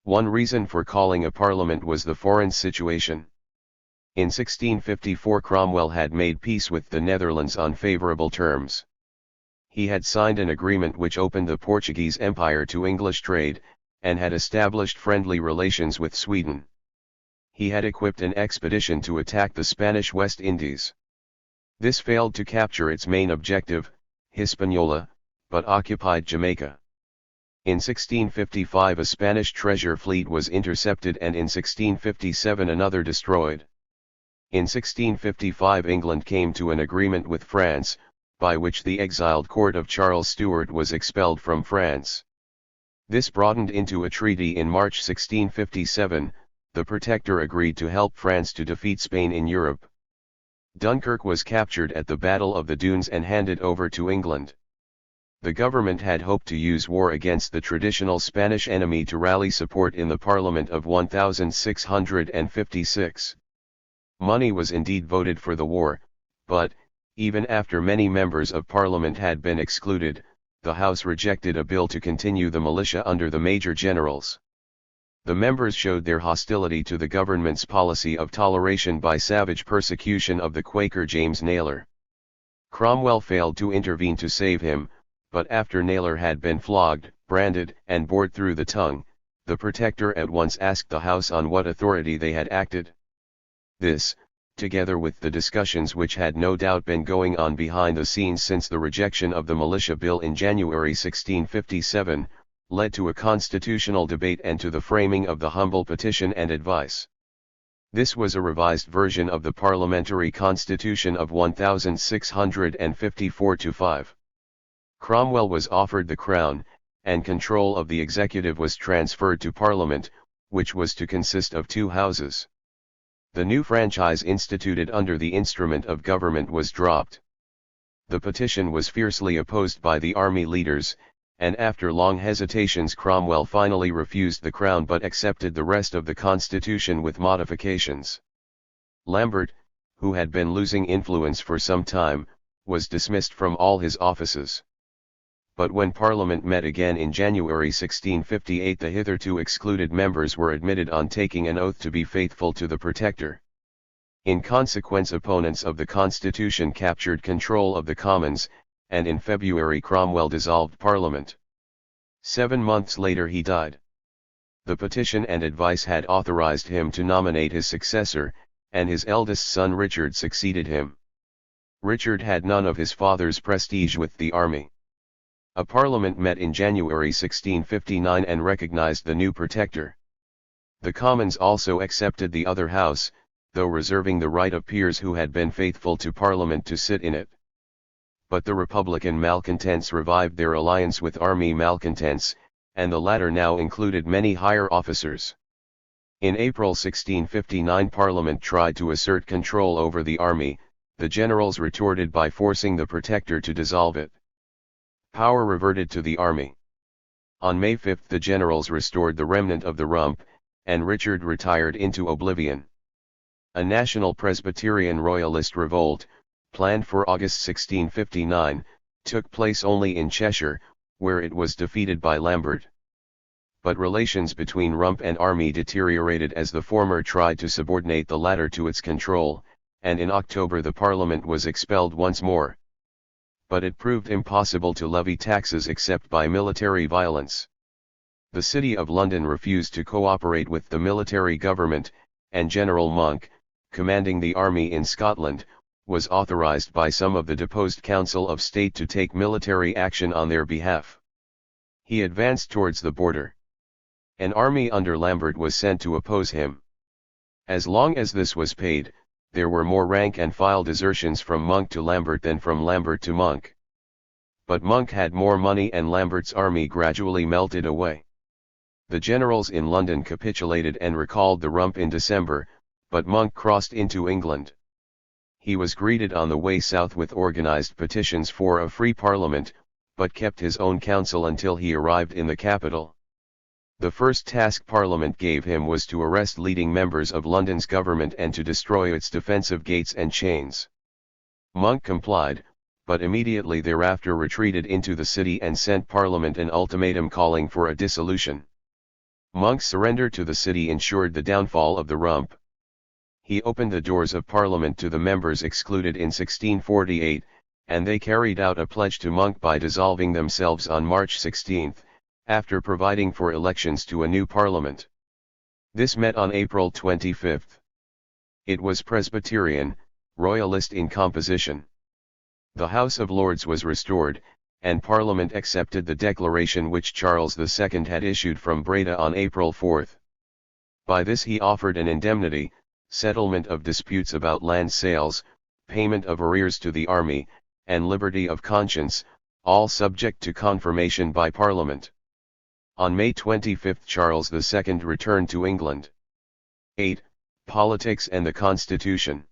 One reason for calling a parliament was the foreign situation. In 1654 Cromwell had made peace with the Netherlands on favourable terms. He had signed an agreement which opened the Portuguese Empire to English trade, and had established friendly relations with Sweden. He had equipped an expedition to attack the Spanish West Indies. This failed to capture its main objective, Hispaniola, but occupied Jamaica. In 1655 a Spanish treasure fleet was intercepted and in 1657 another destroyed. In 1655 England came to an agreement with France, by which the exiled court of Charles Stuart was expelled from France. This broadened into a treaty in March 1657, the Protector agreed to help France to defeat Spain in Europe. Dunkirk was captured at the Battle of the Dunes and handed over to England. The government had hoped to use war against the traditional Spanish enemy to rally support in the Parliament of 1656. Money was indeed voted for the war, but, even after many members of Parliament had been excluded, the House rejected a bill to continue the militia under the Major Generals. The members showed their hostility to the government's policy of toleration by savage persecution of the Quaker James Naylor. Cromwell failed to intervene to save him, but after Naylor had been flogged, branded, and bored through the tongue, the Protector at once asked the House on what authority they had acted. This, together with the discussions which had no doubt been going on behind the scenes since the rejection of the Militia Bill in January 1657, led to a constitutional debate and to the framing of the Humble Petition and Advice. This was a revised version of the Parliamentary Constitution of 1654-5. Cromwell was offered the crown, and control of the executive was transferred to Parliament, which was to consist of 2 houses. The new franchise instituted under the instrument of government was dropped. The petition was fiercely opposed by the army leaders, and after long hesitations Cromwell finally refused the crown but accepted the rest of the constitution with modifications. Lambert, who had been losing influence for some time, was dismissed from all his offices. But when Parliament met again in January 1658, the hitherto excluded members were admitted on taking an oath to be faithful to the Protector. In consequence, opponents of the Constitution captured control of the Commons, and in February Cromwell dissolved Parliament. 7 months later he died. The petition and advice had authorized him to nominate his successor, and his eldest son Richard succeeded him. Richard had none of his father's prestige with the army. A parliament met in January 1659 and recognized the new Protector. The Commons also accepted the other house, though reserving the right of peers who had been faithful to Parliament to sit in it. But the Republican malcontents revived their alliance with army malcontents, and the latter now included many higher officers. In April 1659 Parliament tried to assert control over the army. The generals retorted by forcing the Protector to dissolve it. Power reverted to the army. On May 5 the generals restored the remnant of the rump, and Richard retired into oblivion. A national Presbyterian royalist revolt, planned for August 1659, took place only in Cheshire, where it was defeated by Lambert. But relations between rump and army deteriorated as the former tried to subordinate the latter to its control, and in October the Parliament was expelled once more. But it proved impossible to levy taxes except by military violence. The City of London refused to cooperate with the military government, and General Monk, commanding the army in Scotland, was authorized by some of the deposed Council of State to take military action on their behalf. He advanced towards the border. An army under Lambert was sent to oppose him. As long as this was paid, there were more rank-and-file desertions from Monk to Lambert than from Lambert to Monk. But Monk had more money and Lambert's army gradually melted away. The generals in London capitulated and recalled the rump in December, but Monk crossed into England. He was greeted on the way south with organized petitions for a free parliament, but kept his own counsel until he arrived in the capital. The first task Parliament gave him was to arrest leading members of London's government and to destroy its defensive gates and chains. Monk complied, but immediately thereafter retreated into the city and sent Parliament an ultimatum calling for a dissolution. Monk's surrender to the city ensured the downfall of the rump. He opened the doors of Parliament to the members excluded in 1648, and they carried out a pledge to Monk by dissolving themselves on March 16, after providing for elections to a new Parliament. This met on April 25. It was Presbyterian, Royalist in composition. The House of Lords was restored, and Parliament accepted the declaration which Charles II had issued from Breda on April 4. By this he offered an indemnity, settlement of disputes about land sales, payment of arrears to the army, and liberty of conscience, all subject to confirmation by Parliament. On May 25 Charles II returned to England. 8. Politics and the Constitution.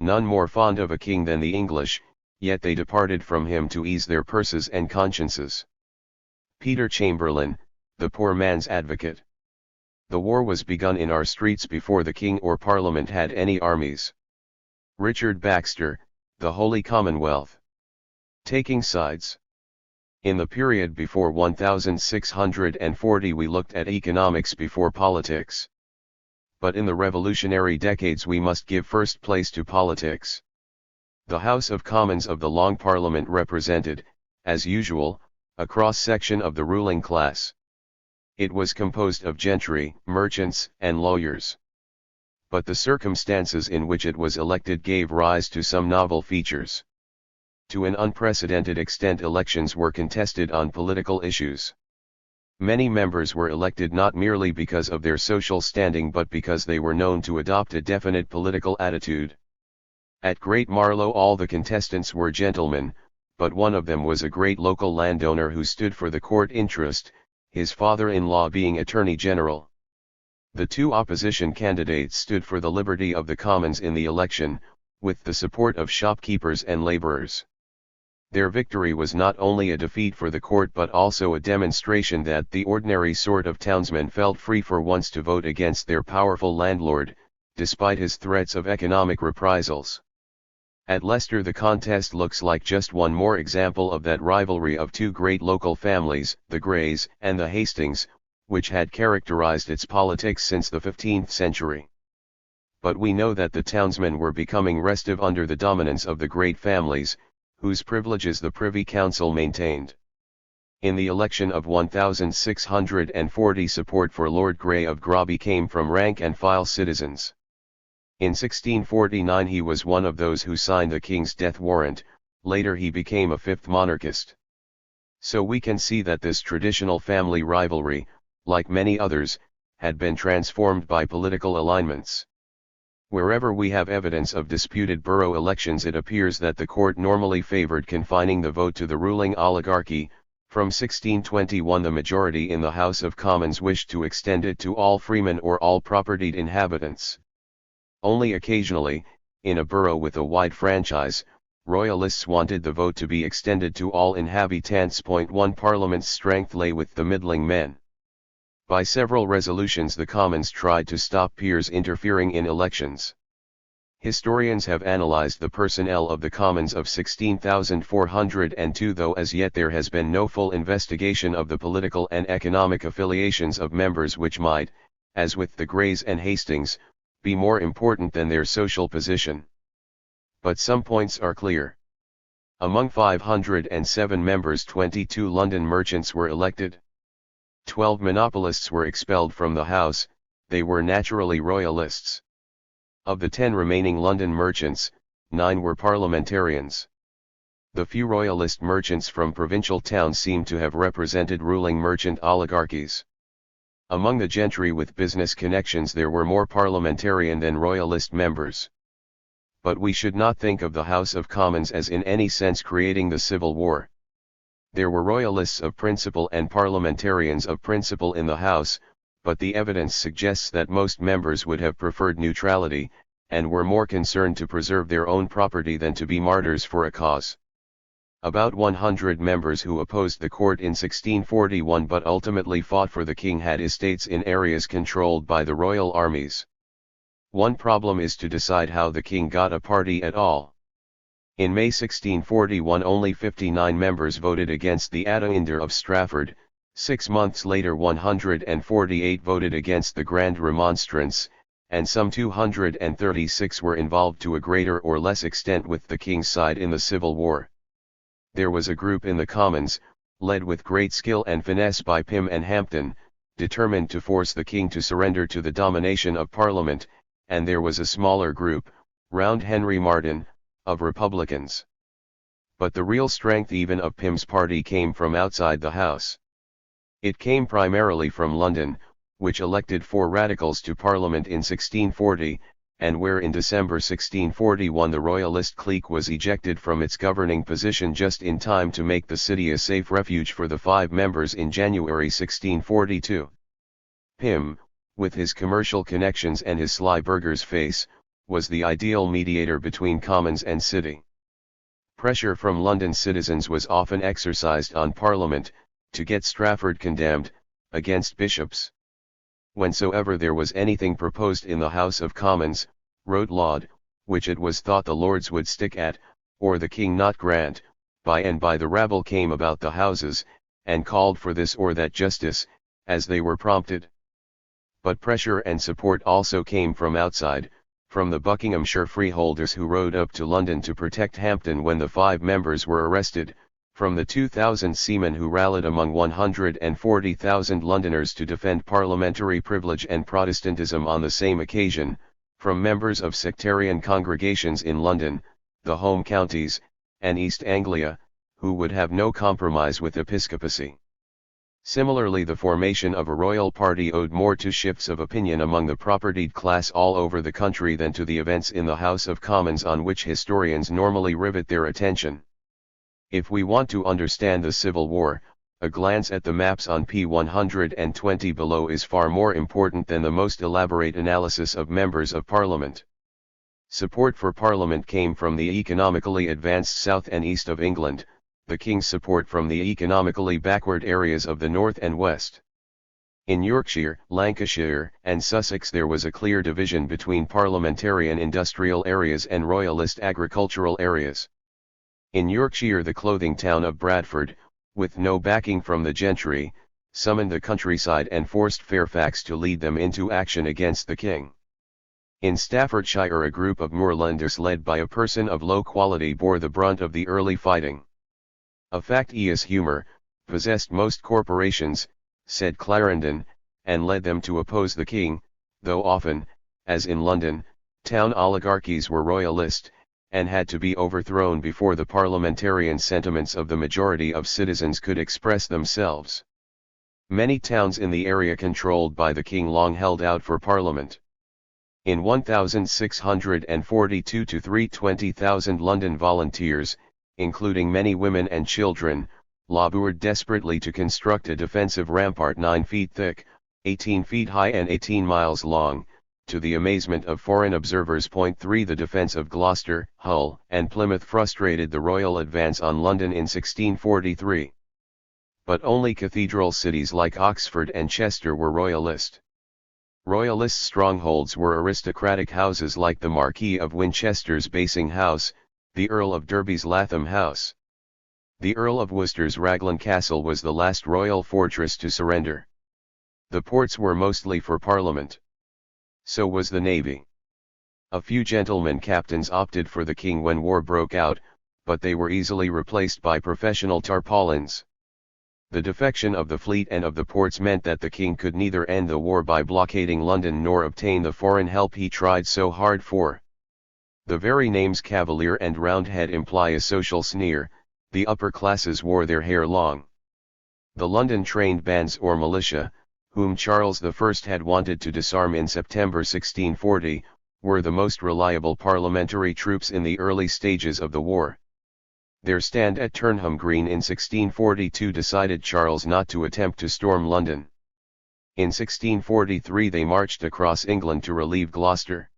None more fond of a king than the English, yet they departed from him to ease their purses and consciences. Peter Chamberlain, the poor man's advocate. The war was begun in our streets before the king or Parliament had any armies. Richard Baxter, the Holy Commonwealth. Taking sides. In the period before 1640 we looked at economics before politics. But in the revolutionary decades we must give first place to politics. The House of Commons of the Long Parliament represented, as usual, a cross-section of the ruling class. It was composed of gentry, merchants, and lawyers. But the circumstances in which it was elected gave rise to some novel features. To an unprecedented extent elections were contested on political issues. Many members were elected not merely because of their social standing but because they were known to adopt a definite political attitude. At Great Marlow all the contestants were gentlemen, but one of them was a great local landowner who stood for the court interest, his father-in-law being Attorney General. The two opposition candidates stood for the liberty of the commons in the election, with the support of shopkeepers and laborers. Their victory was not only a defeat for the court but also a demonstration that the ordinary sort of townsmen felt free for once to vote against their powerful landlord, despite his threats of economic reprisals. At Leicester the contest looks like just one more example of that rivalry of two great local families, the Greys and the Hastings, which had characterized its politics since the 15th century. But we know that the townsmen were becoming restive under the dominance of the great families, whose privileges the Privy Council maintained. In the election of 1640 support for Lord Grey of Groby came from rank-and-file citizens. In 1649 he was one of those who signed the king's death warrant, later he became a fifth monarchist. So we can see that this traditional family rivalry, like many others, had been transformed by political alignments. Wherever we have evidence of disputed borough elections it appears that the court normally favored confining the vote to the ruling oligarchy. From 1621 the majority in the House of Commons wished to extend it to all freemen or all propertied inhabitants. Only occasionally, in a borough with a wide franchise, Royalists wanted the vote to be extended to all inhabitants. 1 Parliament's strength lay with the middling men. By several resolutions the Commons tried to stop peers interfering in elections. Historians have analyzed the personnel of the Commons of 16,402 though as yet there has been no full investigation of the political and economic affiliations of members which might, as with the Greys and Hastings, be more important than their social position. But some points are clear. Among 507 members 22 London merchants were elected. 12 monopolists were expelled from the House, they were naturally Royalists. Of the 10 remaining London merchants, 9 were parliamentarians. The few Royalist merchants from provincial towns seem to have represented ruling merchant oligarchies. Among the gentry with business connections there were more parliamentarian than Royalist members. But we should not think of the House of Commons as in any sense creating the Civil War. There were Royalists of principle and parliamentarians of principle in the House, but the evidence suggests that most members would have preferred neutrality, and were more concerned to preserve their own property than to be martyrs for a cause. About 100 members who opposed the court in 1641 but ultimately fought for the king had estates in areas controlled by the royal armies. One problem is to decide how the king got a party at all. In May 1641 only 59 members voted against the Attainder of Strafford, 6 months later 148 voted against the Grand Remonstrance, and some 236 were involved to a greater or less extent with the king's side in the Civil War. There was a group in the Commons, led with great skill and finesse by Pym and Hampden, determined to force the king to surrender to the domination of Parliament, and there was a smaller group, round Henry Marten, of Republicans. But the real strength even of Pym's party came from outside the House. It came primarily from London, which elected 4 radicals to Parliament in 1640, and where in December 1641 the Royalist clique was ejected from its governing position just in time to make the city a safe refuge for the 5 members in January 1642. Pym, with his commercial connections and his sly burgher's face, was the ideal mediator between Commons and City. Pressure from London citizens was often exercised on Parliament, to get Strafford condemned, against bishops. Whensoever there was anything proposed in the House of Commons, wrote Laud, which it was thought the Lords would stick at, or the King not grant, by and by the rabble came about the Houses, and called for this or that justice, as they were prompted. But pressure and support also came from outside, from the Buckinghamshire freeholders who rode up to London to protect Hampden when the 5 members were arrested, from the 2,000 seamen who rallied among 140,000 Londoners to defend parliamentary privilege and Protestantism on the same occasion, from members of sectarian congregations in London, the home counties, and East Anglia, who would have no compromise with episcopacy. Similarly, the formation of a royal party owed more to shifts of opinion among the propertied class all over the country than to the events in the House of Commons on which historians normally rivet their attention. If we want to understand the Civil War, a glance at the maps on p. 120 below is far more important than the most elaborate analysis of members of Parliament. Support for Parliament came from the economically advanced south and east of England, the King's support from the economically backward areas of the north and west. In Yorkshire, Lancashire, and Sussex there was a clear division between parliamentarian industrial areas and royalist agricultural areas. In Yorkshire the clothing town of Bradford, with no backing from the gentry, summoned the countryside and forced Fairfax to lead them into action against the king. In Staffordshire a group of moorlanders led by a person of low quality bore the brunt of the early fighting. A factious humour possessed most corporations, said Clarendon, and led them to oppose the king, though often, as in London, town oligarchies were royalist, and had to be overthrown before the parliamentarian sentiments of the majority of citizens could express themselves. Many towns in the area controlled by the king long held out for parliament. In 1642 to 320,000 London volunteers, including many women and children, labored desperately to construct a defensive rampart 9 feet thick, 18 feet high and 18 miles long, to the amazement of foreign observers. 3 The defence of Gloucester, Hull, and Plymouth frustrated the royal advance on London in 1643. But only cathedral cities like Oxford and Chester were royalist. Royalist strongholds were aristocratic houses like the Marquis of Winchester's Basing House, the Earl of Derby's Latham House. The Earl of Worcester's Raglan Castle was the last royal fortress to surrender. The ports were mostly for Parliament. So was the navy. A few gentlemen captains opted for the king when war broke out, but they were easily replaced by professional tarpaulins. The defection of the fleet and of the ports meant that the king could neither end the war by blockading London nor obtain the foreign help he tried so hard for. The very names Cavalier and Roundhead imply a social sneer. The upper classes wore their hair long. The London trained bands or militia, whom Charles I had wanted to disarm in September 1640, were the most reliable parliamentary troops in the early stages of the war. Their stand at Turnham Green in 1642 decided Charles not to attempt to storm London. In 1643 they marched across England to relieve Gloucester.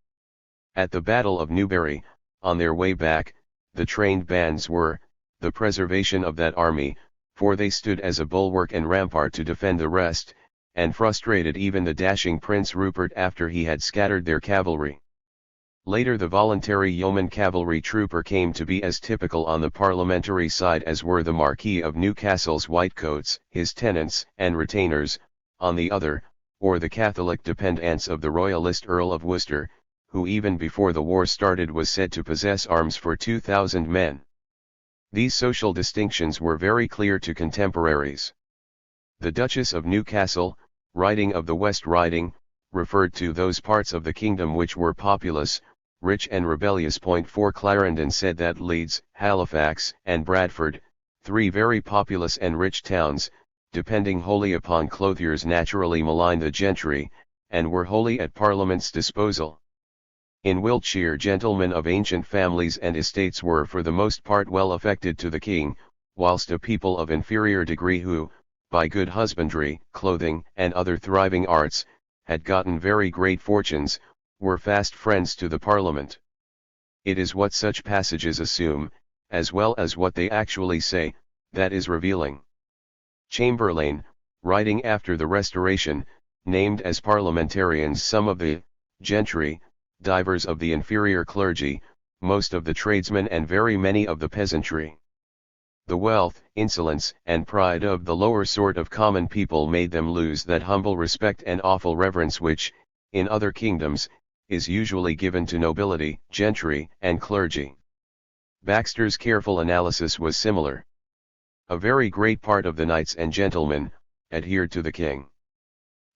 At the Battle of Newbury, on their way back, the trained bands were the preservation of that army, for they stood as a bulwark and rampart to defend the rest, and frustrated even the dashing Prince Rupert after he had scattered their cavalry. Later the voluntary yeoman cavalry trooper came to be as typical on the parliamentary side as were the Marquis of Newcastle's whitecoats, his tenants and retainers, on the other, or the Catholic dependants of the royalist Earl of Worcester, who even before the war started was said to possess arms for 2,000 men. These social distinctions were very clear to contemporaries. The Duchess of Newcastle, writing of the West Riding, referred to those parts of the kingdom which were populous, rich and rebellious. 4 Clarendon said that Leeds, Halifax, and Bradford, 3 very populous and rich towns, depending wholly upon clothiers naturally maligned the gentry, and were wholly at Parliament's disposal. In Wiltshire gentlemen of ancient families and estates were for the most part well affected to the king, whilst a people of inferior degree who, by good husbandry, clothing, and other thriving arts, had gotten very great fortunes, were fast friends to the Parliament. It is what such passages assume, as well as what they actually say, that is revealing. Chamberlain, writing after the Restoration, named as parliamentarians some of the gentry, divers of the inferior clergy, most of the tradesmen and very many of the peasantry. The wealth, insolence, and pride of the lower sort of common people made them lose that humble respect and awful reverence which, in other kingdoms, is usually given to nobility, gentry, and clergy. Baxter's careful analysis was similar. A very great part of the knights and gentlemen adhered to the king.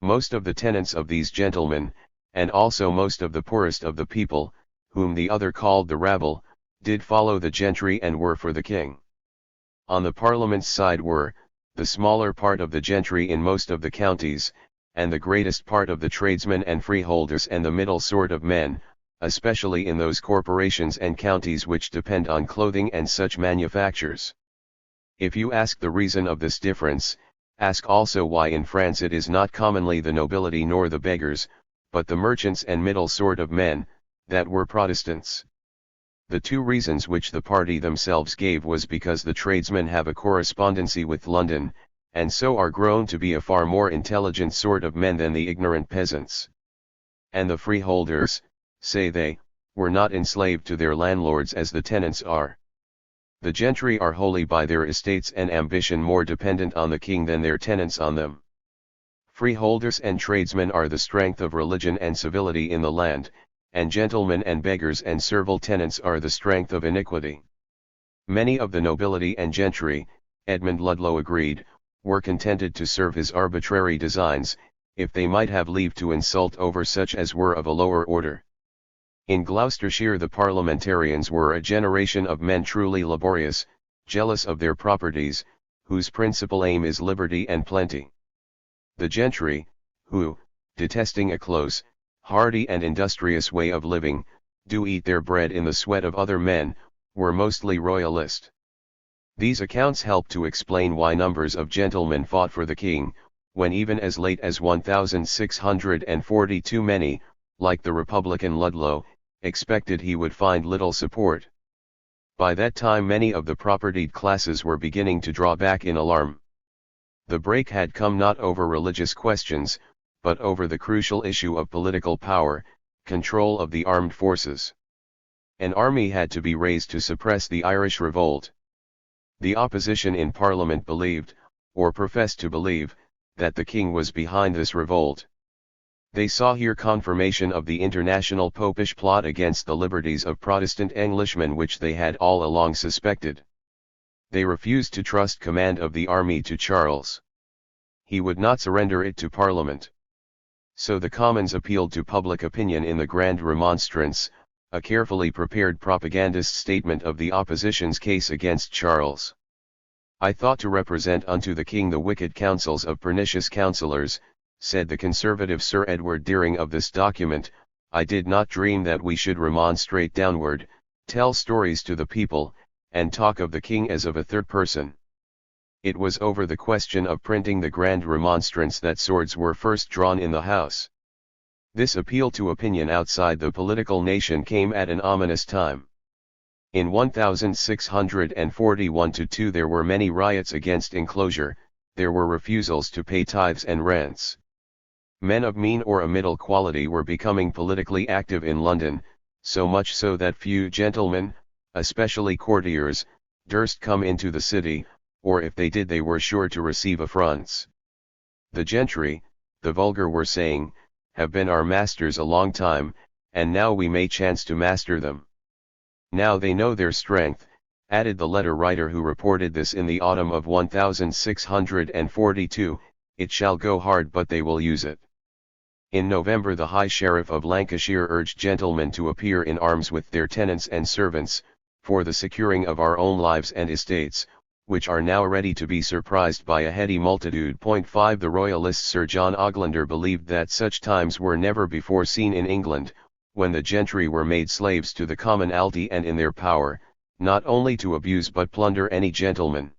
Most of the tenants of these gentlemen, and also most of the poorest of the people, whom the other called the rabble, did follow the gentry and were for the king. On the Parliament's side were, the smaller part of the gentry in most of the counties, and the greatest part of the tradesmen and freeholders and the middle sort of men, especially in those corporations and counties which depend on clothing and such manufactures. If you ask the reason of this difference, ask also why in France it is not commonly the nobility nor the beggars, but the merchants and middle sort of men, that were Protestants. The two reasons which the party themselves gave was because the tradesmen have a correspondency with London, and so are grown to be a far more intelligent sort of men than the ignorant peasants. And the freeholders, say they, were not enslaved to their landlords as the tenants are. The gentry are wholly by their estates and ambition more dependent on the king than their tenants on them. Freeholders and tradesmen are the strength of religion and civility in the land, and gentlemen and beggars and servile tenants are the strength of iniquity. Many of the nobility and gentry, Edmund Ludlow agreed, were contented to serve his arbitrary designs, if they might have leave to insult over such as were of a lower order. In Gloucestershire the parliamentarians were a generation of men truly laborious, jealous of their properties, whose principal aim is liberty and plenty. The gentry, who, detesting a close, hardy and industrious way of living, do eat their bread in the sweat of other men, were mostly royalist. These accounts help to explain why numbers of gentlemen fought for the king, when even as late as 1642 many, like the Republican Ludlow, expected he would find little support. By that time many of the propertied classes were beginning to draw back in alarm. The break had come not over religious questions, but over the crucial issue of political power, control of the armed forces. An army had to be raised to suppress the Irish revolt. The opposition in Parliament believed, or professed to believe, that the king was behind this revolt. They saw here confirmation of the international popish plot against the liberties of Protestant Englishmen which they had all along suspected. They refused to trust command of the army to Charles. He would not surrender it to Parliament. So the Commons appealed to public opinion in the Grand Remonstrance, a carefully prepared propagandist statement of the opposition's case against Charles. I thought to represent unto the king the wicked counsels of pernicious counsellors, said the conservative Sir Edward Deering of this document. I did not dream that we should remonstrate downward, tell stories to the people, and talk of the king as of a third person. It was over the question of printing the Grand Remonstrance that swords were first drawn in the House. This appeal to opinion outside the political nation came at an ominous time. In 1641-2 there were many riots against enclosure, there were refusals to pay tithes and rents. Men of mean or a middle quality were becoming politically active in London, so much so that few gentlemen, especially courtiers, durst come into the city, or if they did they were sure to receive affronts. The gentry, the vulgar were saying, have been our masters a long time, and now we may chance to master them. Now they know their strength, added the letter writer who reported this in the autumn of 1642, it shall go hard but they will use it. In November the High Sheriff of Lancashire urged gentlemen to appear in arms with their tenants and servants, for the securing of our own lives and estates, which are now ready to be surprised by a heady multitude. 5 The royalist Sir John Oglander believed that such times were never before seen in England, when the gentry were made slaves to the commonalty and in their power, not only to abuse but plunder any gentleman.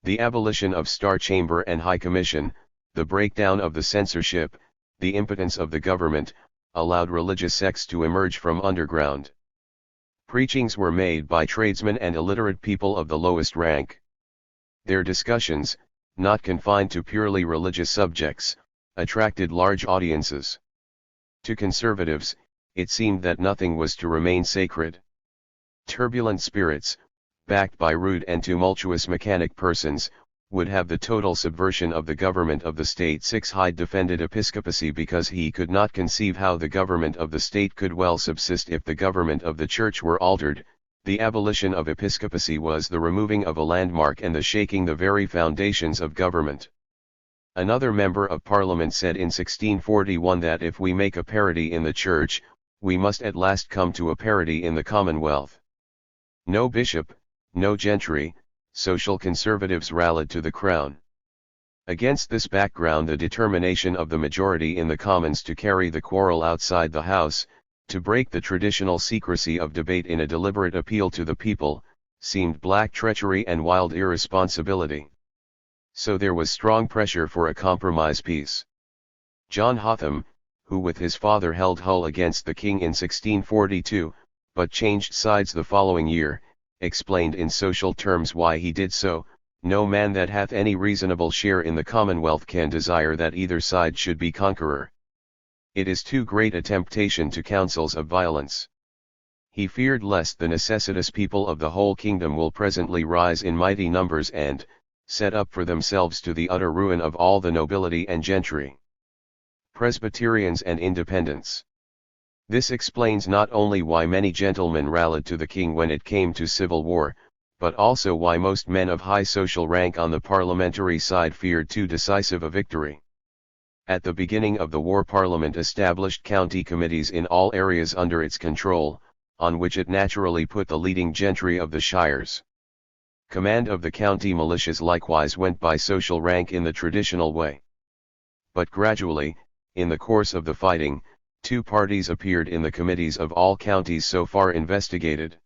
The abolition of Star Chamber and High Commission, the breakdown of the censorship, the impotence of the government, allowed religious sects to emerge from underground. Preachings were made by tradesmen and illiterate people of the lowest rank. Their discussions, not confined to purely religious subjects, attracted large audiences. To conservatives, it seemed that nothing was to remain sacred. Turbulent spirits, backed by rude and tumultuous mechanic persons, would have the total subversion of the government of the state. 6 Hyde defended episcopacy because he could not conceive how the government of the state could well subsist if the government of the church were altered. The abolition of episcopacy was the removing of a landmark and the shaking the very foundations of government. Another member of Parliament said in 1641 that if we make a parity in the church, we must at last come to a parity in the Commonwealth. No bishop, no gentry, social conservatives rallied to the crown. Against this background the determination of the majority in the Commons to carry the quarrel outside the House, to break the traditional secrecy of debate in a deliberate appeal to the people, seemed black treachery and wild irresponsibility. So there was strong pressure for a compromise peace. John Hotham, who with his father held Hull against the king in 1642, but changed sides the following year, explained in social terms why he did so, No man that hath any reasonable share in the commonwealth can desire that either side should be conqueror. It is too great a temptation to counsels of violence. He feared lest the necessitous people of the whole kingdom will presently rise in mighty numbers and, set up for themselves to the utter ruin of all the nobility and gentry. Presbyterians and Independents. This explains not only why many gentlemen rallied to the king when it came to civil war, but also why most men of high social rank on the parliamentary side feared too decisive a victory. At the beginning of the war, Parliament established county committees in all areas under its control, on which it naturally put the leading gentry of the shires. Command of the county militias likewise went by social rank in the traditional way. But gradually, in the course of the fighting, two parties appeared in the committees of all counties so far investigated.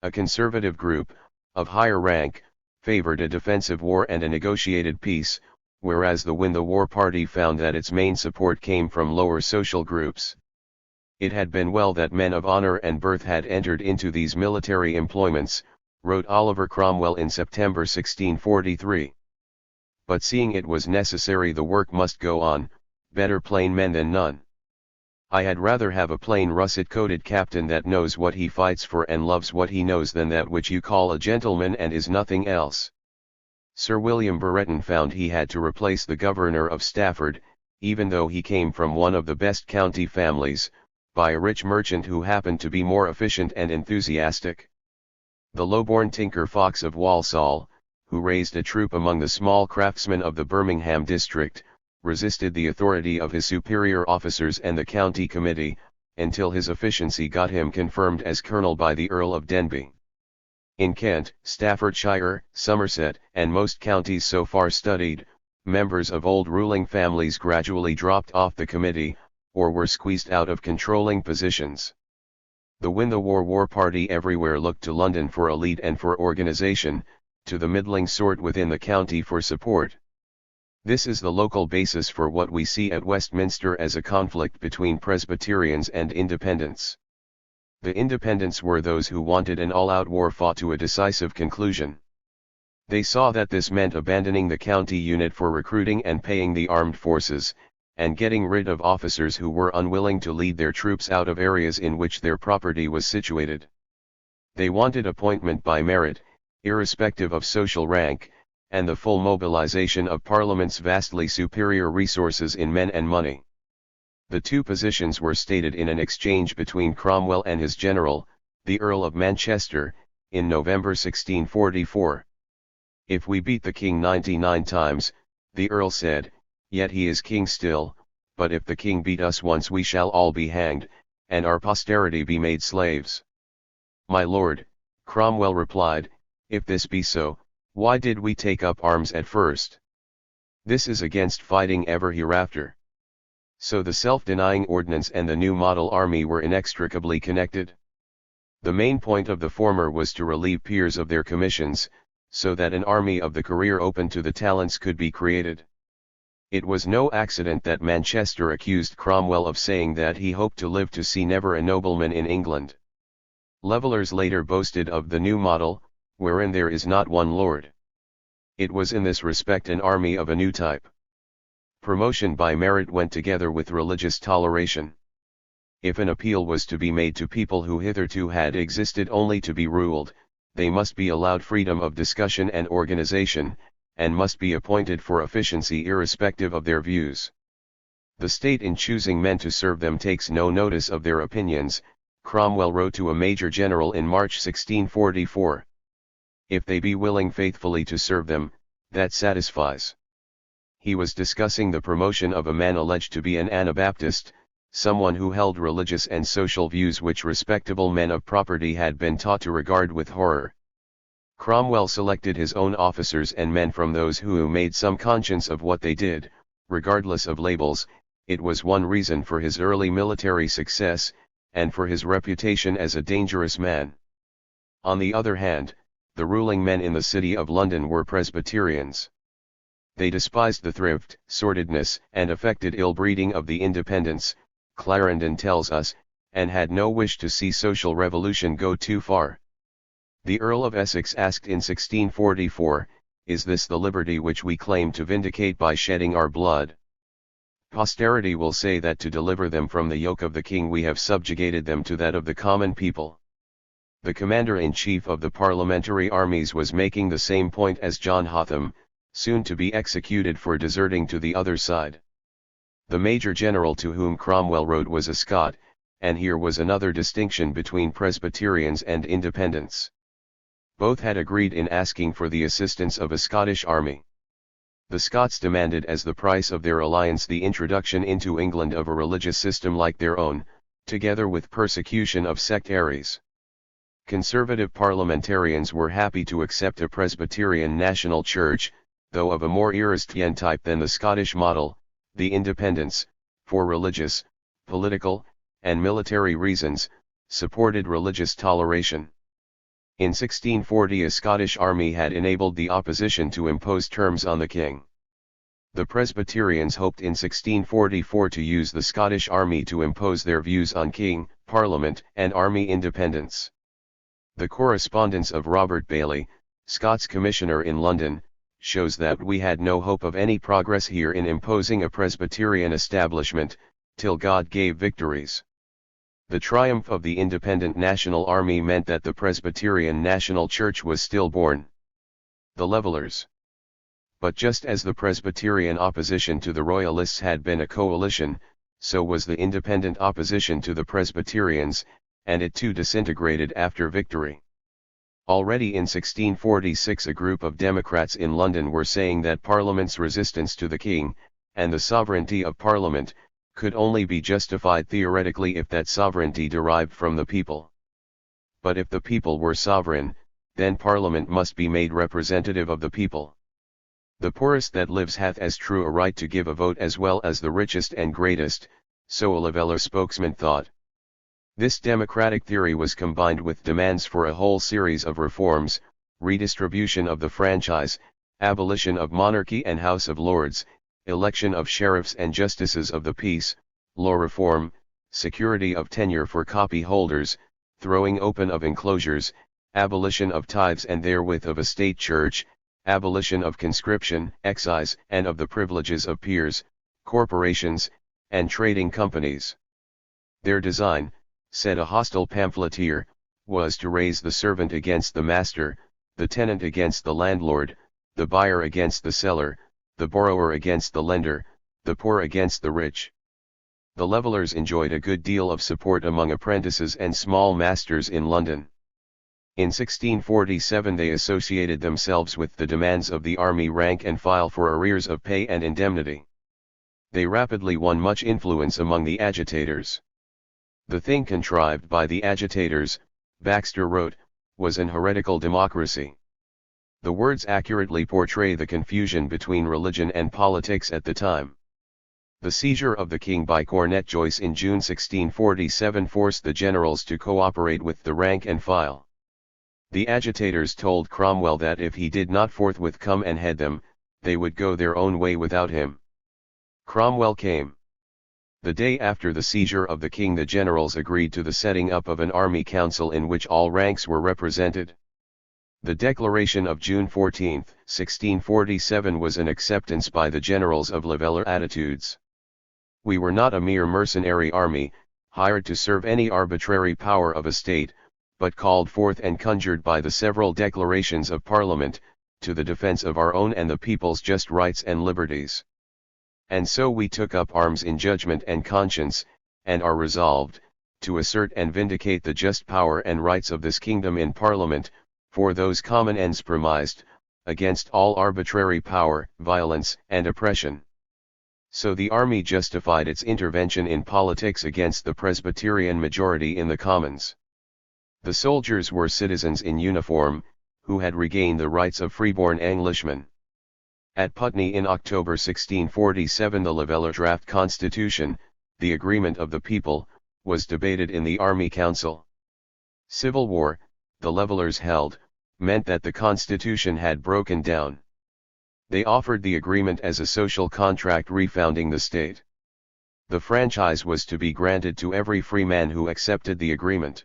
A conservative group, of higher rank, favored a defensive war and a negotiated peace, whereas the Win the War party found that its main support came from lower social groups. It had been well that men of honor and birth had entered into these military employments, wrote Oliver Cromwell in September 1643. But seeing it was necessary the work must go on, better plain men than none. I had rather have a plain russet-coated captain that knows what he fights for and loves what he knows than that which you call a gentleman and is nothing else. Sir William Brereton found he had to replace the governor of Stafford, even though he came from one of the best county families, by a rich merchant who happened to be more efficient and enthusiastic. The low-born tinker Fox of Walsall, who raised a troop among the small craftsmen of the Birmingham district, resisted the authority of his superior officers and the county committee, until his efficiency got him confirmed as colonel by the Earl of Denbigh. In Kent, Staffordshire, Somerset, and most counties so far studied, members of old ruling families gradually dropped off the committee, or were squeezed out of controlling positions. The Win the War party everywhere looked to London for a lead and for organization, to the middling sort within the county for support. This is the local basis for what we see at Westminster as a conflict between Presbyterians and Independents. The Independents were those who wanted an all-out war fought to a decisive conclusion. They saw that this meant abandoning the county unit for recruiting and paying the armed forces, and getting rid of officers who were unwilling to lead their troops out of areas in which their property was situated. They wanted appointment by merit, irrespective of social rank, and the full mobilization of Parliament's vastly superior resources in men and money. The two positions were stated in an exchange between Cromwell and his general, the Earl of Manchester, in November 1644. "If we beat the king 99 times, the Earl said, yet he is king still, but if the king beat us once we shall all be hanged, and our posterity be made slaves." "My lord," Cromwell replied, "if this be so, why did we take up arms at first? This is against fighting ever hereafter." So the self-denying ordinance and the new model army were inextricably connected. The main point of the former was to relieve peers of their commissions, so that an army of the career open to the talents could be created. It was no accident that Manchester accused Cromwell of saying that he hoped to live to see never a nobleman in England. Levellers later boasted of the new model, wherein there is not one lord. It was in this respect an army of a new type. Promotion by merit went together with religious toleration. If an appeal was to be made to people who hitherto had existed only to be ruled, they must be allowed freedom of discussion and organization, and must be appointed for efficiency irrespective of their views. The state in choosing men to serve them takes no notice of their opinions, Cromwell wrote to a major general in March 1644. If they be willing faithfully to serve them, that satisfies. He was discussing the promotion of a man alleged to be an Anabaptist, someone who held religious and social views which respectable men of property had been taught to regard with horror. Cromwell selected his own officers and men from those who made some conscience of what they did, regardless of labels. It was one reason for his early military success, and for his reputation as a dangerous man. On the other hand, the ruling men in the city of London were Presbyterians. They despised the thrift, sordidness, and affected ill-breeding of the Independents, Clarendon tells us, and had no wish to see social revolution go too far. The Earl of Essex asked in 1644, is this the liberty which we claim to vindicate by shedding our blood? Posterity will say that to deliver them from the yoke of the king we have subjugated them to that of the common people. The commander-in-chief of the parliamentary armies was making the same point as John Hotham, soon to be executed for deserting to the other side. The major general to whom Cromwell wrote was a Scot, and here was another distinction between Presbyterians and Independents. Both had agreed in asking for the assistance of a Scottish army. The Scots demanded as the price of their alliance the introduction into England of a religious system like their own, together with persecution of sectaries. Conservative parliamentarians were happy to accept a Presbyterian national church, though of a more Erastian type than the Scottish model. The Independents, for religious, political, and military reasons, supported religious toleration. In 1640 a Scottish army had enabled the opposition to impose terms on the king. The Presbyterians hoped in 1644 to use the Scottish army to impose their views on king, parliament, and army independence. The correspondence of Robert Bailey, Scots Commissioner in London, shows that we had no hope of any progress here in imposing a Presbyterian establishment, till God gave victories. The triumph of the independent national army meant that the Presbyterian national church was stillborn. The Levellers. But just as the Presbyterian opposition to the Royalists had been a coalition, so was the independent opposition to the Presbyterians, and it too disintegrated after victory. Already in 1646 a group of Democrats in London were saying that Parliament's resistance to the king, and the sovereignty of Parliament, could only be justified theoretically if that sovereignty derived from the people. But if the people were sovereign, then Parliament must be made representative of the people. The poorest that lives hath as true a right to give a vote as well as the richest and greatest, so a Leveller spokesman thought. This democratic theory was combined with demands for a whole series of reforms: redistribution of the franchise, abolition of monarchy and House of Lords, election of sheriffs and justices of the peace, law reform, security of tenure for copy holders, throwing open of enclosures, abolition of tithes and therewith of a state church, abolition of conscription, excise, and of the privileges of peers, corporations, and trading companies. Their design, said a hostile pamphleteer, was to raise the servant against the master, the tenant against the landlord, the buyer against the seller, the borrower against the lender, the poor against the rich. The Levellers enjoyed a good deal of support among apprentices and small masters in London. In 1647 they associated themselves with the demands of the army rank and file for arrears of pay and indemnity. They rapidly won much influence among the agitators. The thing contrived by the agitators, Baxter wrote, was an heretical democracy. The words accurately portray the confusion between religion and politics at the time. The seizure of the king by Cornet Joyce in June 1647 forced the generals to cooperate with the rank and file. The agitators told Cromwell that if he did not forthwith come and head them, they would go their own way without him. Cromwell came. The day after the seizure of the king the generals agreed to the setting up of an army council in which all ranks were represented. The declaration of June 14, 1647 was an acceptance by the generals of Leveller attitudes. We were not a mere mercenary army, hired to serve any arbitrary power of a state, but called forth and conjured by the several declarations of Parliament, to the defence of our own and the people's just rights and liberties. And so we took up arms in judgment and conscience, and are resolved, to assert and vindicate the just power and rights of this kingdom in Parliament, for those common ends premised, against all arbitrary power, violence, and oppression. So the army justified its intervention in politics against the Presbyterian majority in the Commons. The soldiers were citizens in uniform, who had regained the rights of freeborn Englishmen. At Putney in October 1647 the Leveller draft constitution, the agreement of the people, was debated in the Army Council. Civil war, the Levellers held, meant that the constitution had broken down. They offered the agreement as a social contract refounding the state. The franchise was to be granted to every free man who accepted the agreement.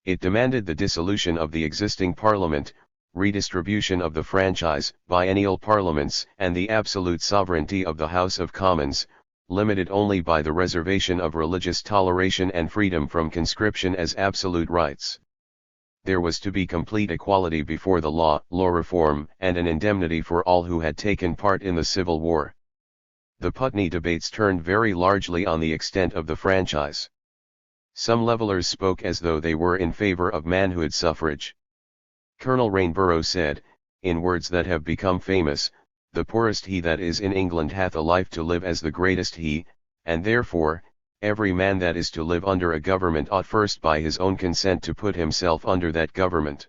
It demanded the dissolution of the existing parliament, redistribution of the franchise, biennial parliaments, and the absolute sovereignty of the House of Commons, limited only by the reservation of religious toleration and freedom from conscription as absolute rights. There was to be complete equality before the law reform, and an indemnity for all who had taken part in the Civil War. The Putney debates turned very largely on the extent of the franchise. Some levelers spoke as though they were in favor of manhood suffrage. Colonel Rainborough said, in words that have become famous, "The poorest he that is in England hath a life to live as the greatest he, and therefore, every man that is to live under a government ought first by his own consent to put himself under that government."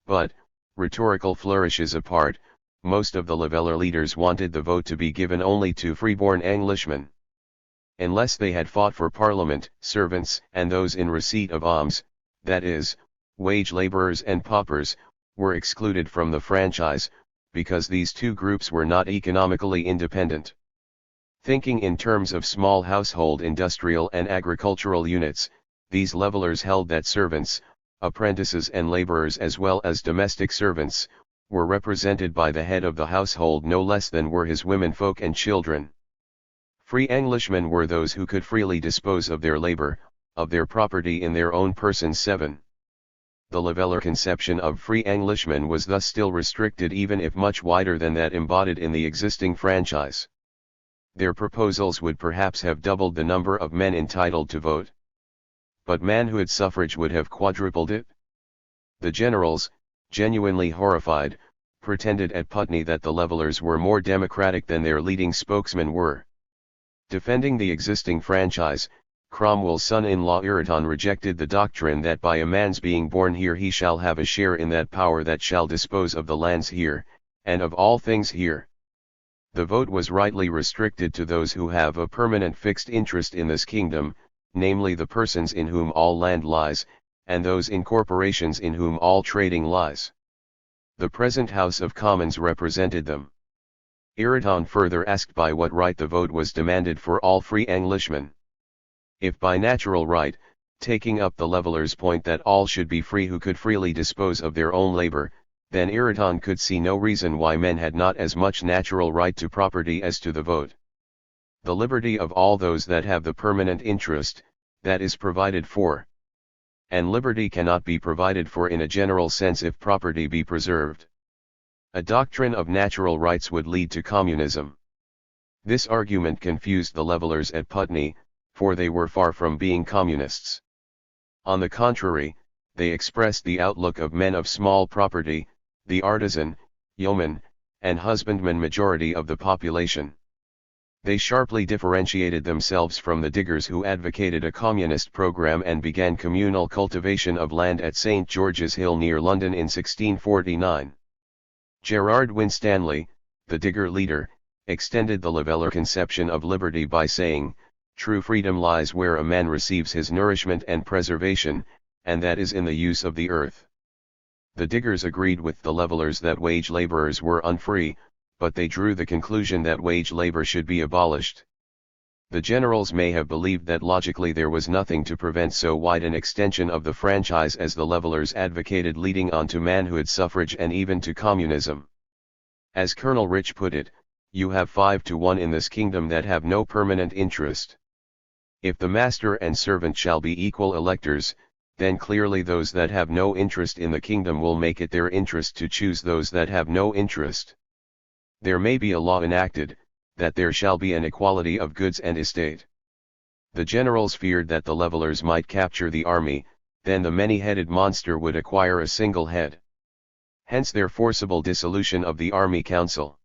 But, rhetorical flourishes apart, most of the Leveller leaders wanted the vote to be given only to freeborn Englishmen. Unless they had fought for Parliament, servants and those in receipt of alms, that is, wage labourers and paupers, were excluded from the franchise, because these two groups were not economically independent. Thinking in terms of small household industrial and agricultural units, these levellers held that servants, apprentices and labourers as well as domestic servants, were represented by the head of the household no less than were his womenfolk and children. Free Englishmen were those who could freely dispose of their labour, of their property in their own persons. 7. The Leveller conception of free Englishmen was thus still restricted, even if much wider than that embodied in the existing franchise. Their proposals would perhaps have doubled the number of men entitled to vote. But manhood suffrage would have quadrupled it. The generals, genuinely horrified, pretended at Putney that the Levellers were more democratic than their leading spokesmen were. Defending the existing franchise, Cromwell's son-in-law Ireton rejected the doctrine that by a man's being born here he shall have a share in that power that shall dispose of the lands here, and of all things here. The vote was rightly restricted to those who have a permanent fixed interest in this kingdom, namely the persons in whom all land lies, and those in corporations in whom all trading lies. The present House of Commons represented them. Ireton further asked by what right the vote was demanded for all free Englishmen. If by natural right, taking up the Levellers' point that all should be free who could freely dispose of their own labour, then Ireton could see no reason why men had not as much natural right to property as to the vote. The liberty of all those that have the permanent interest, that is provided for. And liberty cannot be provided for in a general sense if property be preserved. A doctrine of natural rights would lead to communism. This argument confused the Levellers at Putney, for they were far from being communists. On the contrary, they expressed the outlook of men of small property, the artisan, yeoman, and husbandman majority of the population. They sharply differentiated themselves from the diggers who advocated a communist program and began communal cultivation of land at St. George's Hill near London in 1649. Gerard Winstanley, the digger leader, extended the Leveller conception of liberty by saying, "True freedom lies where a man receives his nourishment and preservation, and that is in the use of the earth." The diggers agreed with the Levellers that wage labourers were unfree, but they drew the conclusion that wage labour should be abolished. The generals may have believed that logically there was nothing to prevent so wide an extension of the franchise as the Levellers advocated, leading on to manhood suffrage and even to communism. As Colonel Rich put it, "You have 5 to 1 in this kingdom that have no permanent interest. If the master and servant shall be equal electors, then clearly those that have no interest in the kingdom will make it their interest to choose those that have no interest. There may be a law enacted, that there shall be an equality of goods and estate." The generals feared that the Levellers might capture the army, then the many-headed monster would acquire a single head. Hence their forcible dissolution of the Army Council.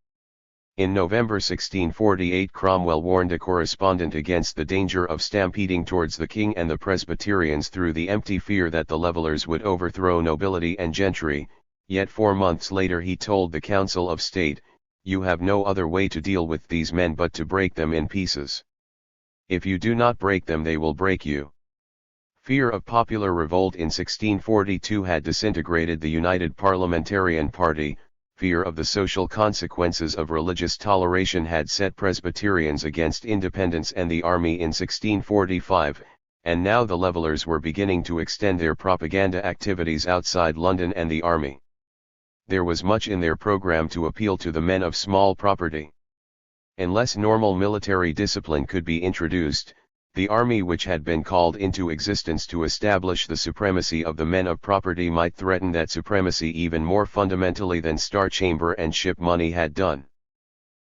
In November 1648 Cromwell warned a correspondent against the danger of stampeding towards the king and the Presbyterians through the empty fear that the Levellers would overthrow nobility and gentry, yet 4 months later he told the Council of State, "You have no other way to deal with these men but to break them in pieces. If you do not break them they will break you." Fear of popular revolt in 1642 had disintegrated the United Parliamentarian Party. Fear of the social consequences of religious toleration had set Presbyterians against independence and the army in 1645, and now the Levellers were beginning to extend their propaganda activities outside London and the army. there was much in their program to appeal to the men of small property. Unless normal military discipline could be introduced, the army which had been called into existence to establish the supremacy of the men of property might threaten that supremacy even more fundamentally than Star Chamber and ship money had done.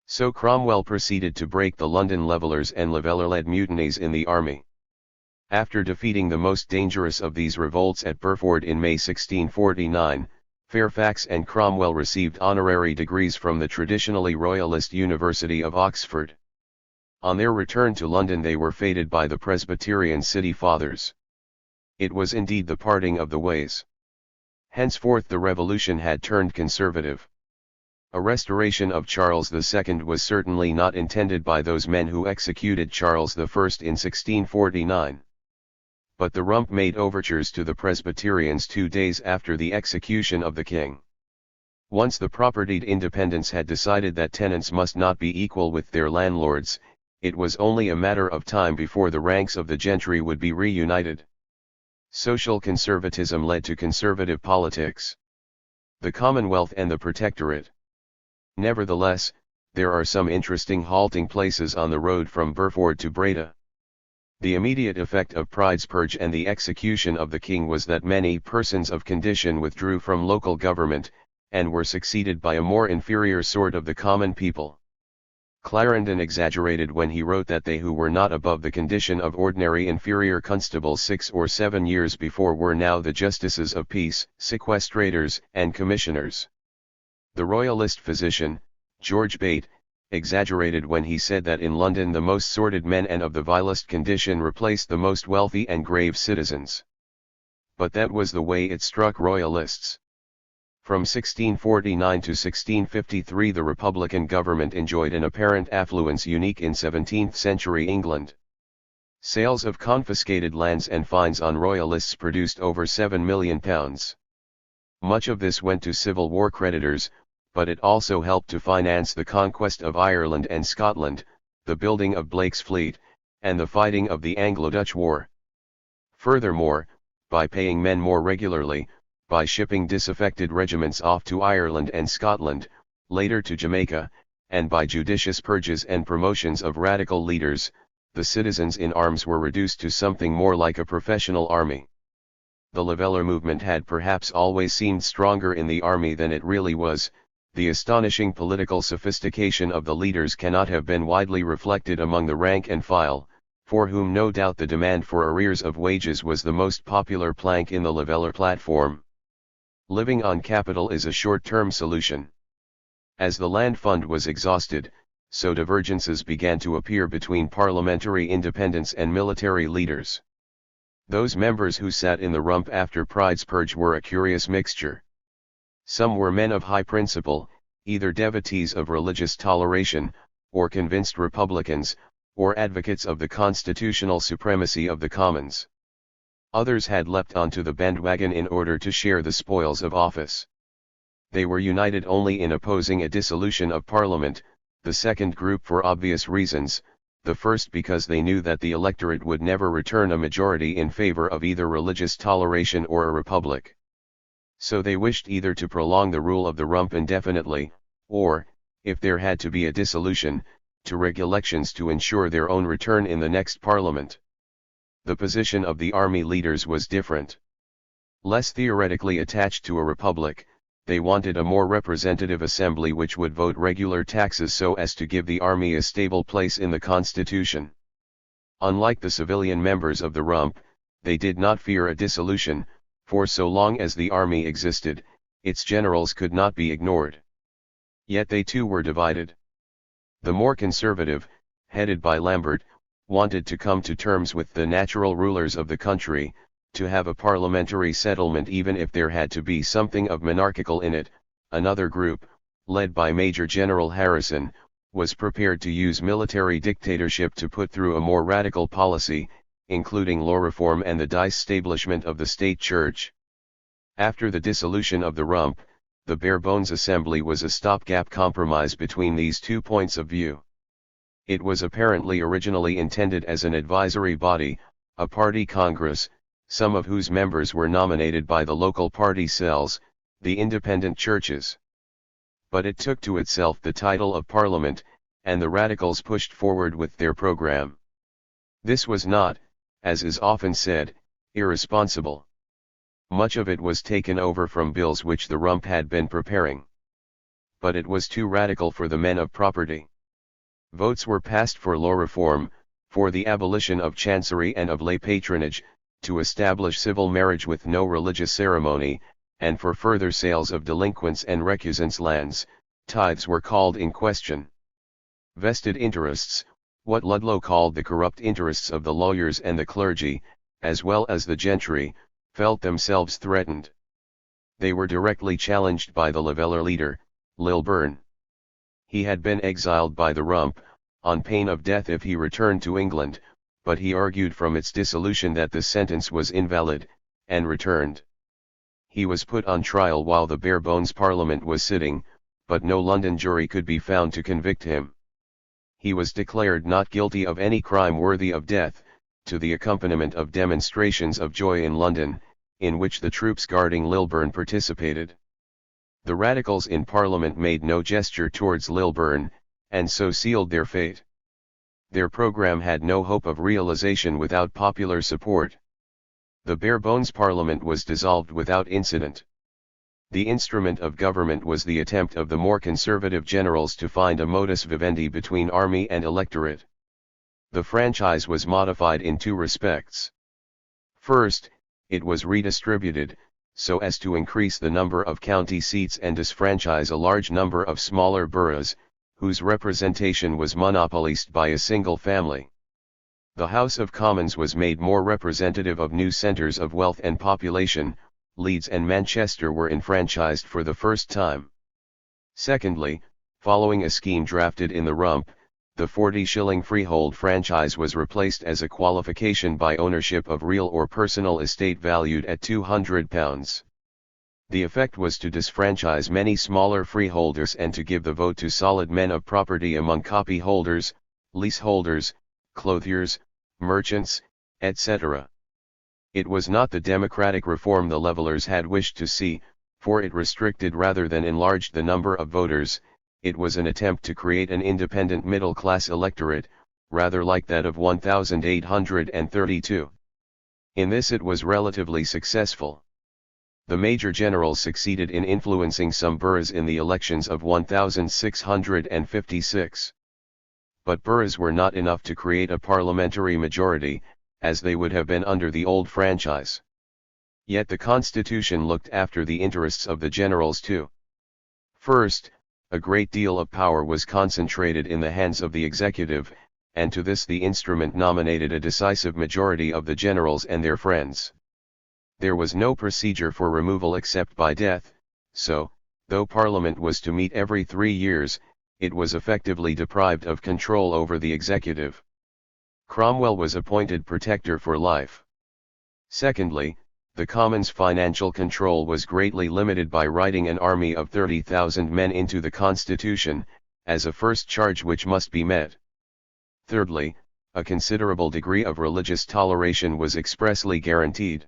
So Cromwell proceeded to break the London Levellers and Leveller-led mutinies in the army. After defeating the most dangerous of these revolts at Burford in May 1649, Fairfax and Cromwell received honorary degrees from the traditionally royalist University of Oxford. On their return to London they were feted by the Presbyterian city fathers. It was indeed the parting of the ways. Henceforth the revolution had turned conservative. A restoration of Charles II was certainly not intended by those men who executed Charles I in 1649. But the Rump made overtures to the Presbyterians 2 days after the execution of the king. Once the propertied independents had decided that tenants must not be equal with their landlords, it was only a matter of time before the ranks of the gentry would be reunited. Social conservatism led to conservative politics. The Commonwealth and the Protectorate. Nevertheless, there are some interesting halting places on the road from Burford to Breda. The immediate effect of Pride's purge and the execution of the king was that many persons of condition withdrew from local government, and were succeeded by a more inferior sort of the common people. Clarendon exaggerated when he wrote that they who were not above the condition of ordinary inferior constables 6 or 7 years before were now the justices of peace, sequestrators, and commissioners. The royalist physician, George Bate, exaggerated when he said that in London the most sordid men and of the vilest condition replaced the most wealthy and grave citizens. But that was the way it struck royalists. From 1649 to 1653 the Republican government enjoyed an apparent affluence unique in 17th-century England. Sales of confiscated lands and fines on royalists produced over £7 million. Much of this went to Civil War creditors, but it also helped to finance the conquest of Ireland and Scotland, the building of Blake's fleet, and the fighting of the Anglo-Dutch War. Furthermore, by paying men more regularly, by shipping disaffected regiments off to Ireland and Scotland, later to Jamaica, and by judicious purges and promotions of radical leaders, the citizens in arms were reduced to something more like a professional army. The Leveller movement had perhaps always seemed stronger in the army than it really was. The astonishing political sophistication of the leaders cannot have been widely reflected among the rank and file, for whom no doubt the demand for arrears of wages was the most popular plank in the Leveller platform. Living on capital is a short-term solution. As the land fund was exhausted, so divergences began to appear between parliamentary independents and military leaders. Those members who sat in the Rump after Pride's purge were a curious mixture. Some were men of high principle, either devotees of religious toleration, or convinced republicans, or advocates of the constitutional supremacy of the Commons. Others had leapt onto the bandwagon in order to share the spoils of office. They were united only in opposing a dissolution of Parliament, the second group for obvious reasons, the first because they knew that the electorate would never return a majority in favor of either religious toleration or a republic. So they wished either to prolong the rule of the Rump indefinitely, or, if there had to be a dissolution, to rig elections to ensure their own return in the next Parliament. The position of the army leaders was different. Less theoretically attached to a republic, they wanted a more representative assembly which would vote regular taxes so as to give the army a stable place in the constitution. Unlike the civilian members of the Rump, they did not fear a dissolution, for so long as the army existed, its generals could not be ignored. Yet they too were divided. The more conservative, headed by Lambert, wanted to come to terms with the natural rulers of the country, to have a parliamentary settlement even if there had to be something of monarchical in it. Another group, led by Major General Harrison, was prepared to use military dictatorship to put through a more radical policy, including law reform and the disestablishment of the state church. After the dissolution of the Rump, the bare-bones assembly was a stopgap compromise between these two points of view. It was apparently originally intended as an advisory body, a party congress, some of whose members were nominated by the local party cells, the independent churches. But it took to itself the title of Parliament, and the radicals pushed forward with their program. This was not, as is often said, irresponsible. Much of it was taken over from bills which the Rump had been preparing. But it was too radical for the men of property. Votes were passed for law reform, for the abolition of chancery and of lay patronage, to establish civil marriage with no religious ceremony, and for further sales of delinquents' and recusants' lands. Tithes were called in question. Vested interests, what Ludlow called the corrupt interests of the lawyers and the clergy, as well as the gentry, felt themselves threatened. They were directly challenged by the Leveller leader, Lilburne. He had been exiled by the Rump, on pain of death if he returned to England, but he argued from its dissolution that the sentence was invalid, and returned. He was put on trial while the bare-bones Parliament was sitting, but no London jury could be found to convict him. He was declared not guilty of any crime worthy of death, to the accompaniment of demonstrations of joy in London, in which the troops guarding Lilburne participated. The radicals in Parliament made no gesture towards Lilburne, and so sealed their fate. Their program had no hope of realization without popular support. The bare-bones Parliament was dissolved without incident. The instrument of government was the attempt of the more conservative generals to find a modus vivendi between army and electorate. The franchise was modified in two respects. First, it was redistributed, so as to increase the number of county seats and disfranchise a large number of smaller boroughs, whose representation was monopolized by a single family. The House of Commons was made more representative of new centres of wealth and population. Leeds and Manchester were enfranchised for the first time. Secondly, following a scheme drafted in the Rump, the 40-shilling freehold franchise was replaced as a qualification by ownership of real or personal estate valued at £200. The effect was to disfranchise many smaller freeholders and to give the vote to solid men of property among copyholders, leaseholders, clothiers, merchants, etc. It was not the democratic reform the Levellers had wished to see, for it restricted rather than enlarged the number of voters. It was an attempt to create an independent middle-class electorate, rather like that of 1832. In this it was relatively successful. The major generals succeeded in influencing some boroughs in the elections of 1656. But boroughs were not enough to create a parliamentary majority, as they would have been under the old franchise. Yet the Constitution looked after the interests of the generals too. First, a great deal of power was concentrated in the hands of the executive, and to this the instrument nominated a decisive majority of the generals and their friends. There was no procedure for removal except by death, so, though Parliament was to meet every 3 years, it was effectively deprived of control over the executive. Cromwell was appointed protector for life. Secondly, the Commons' financial control was greatly limited by writing an army of 30,000 men into the Constitution, as a first charge which must be met. Thirdly, a considerable degree of religious toleration was expressly guaranteed.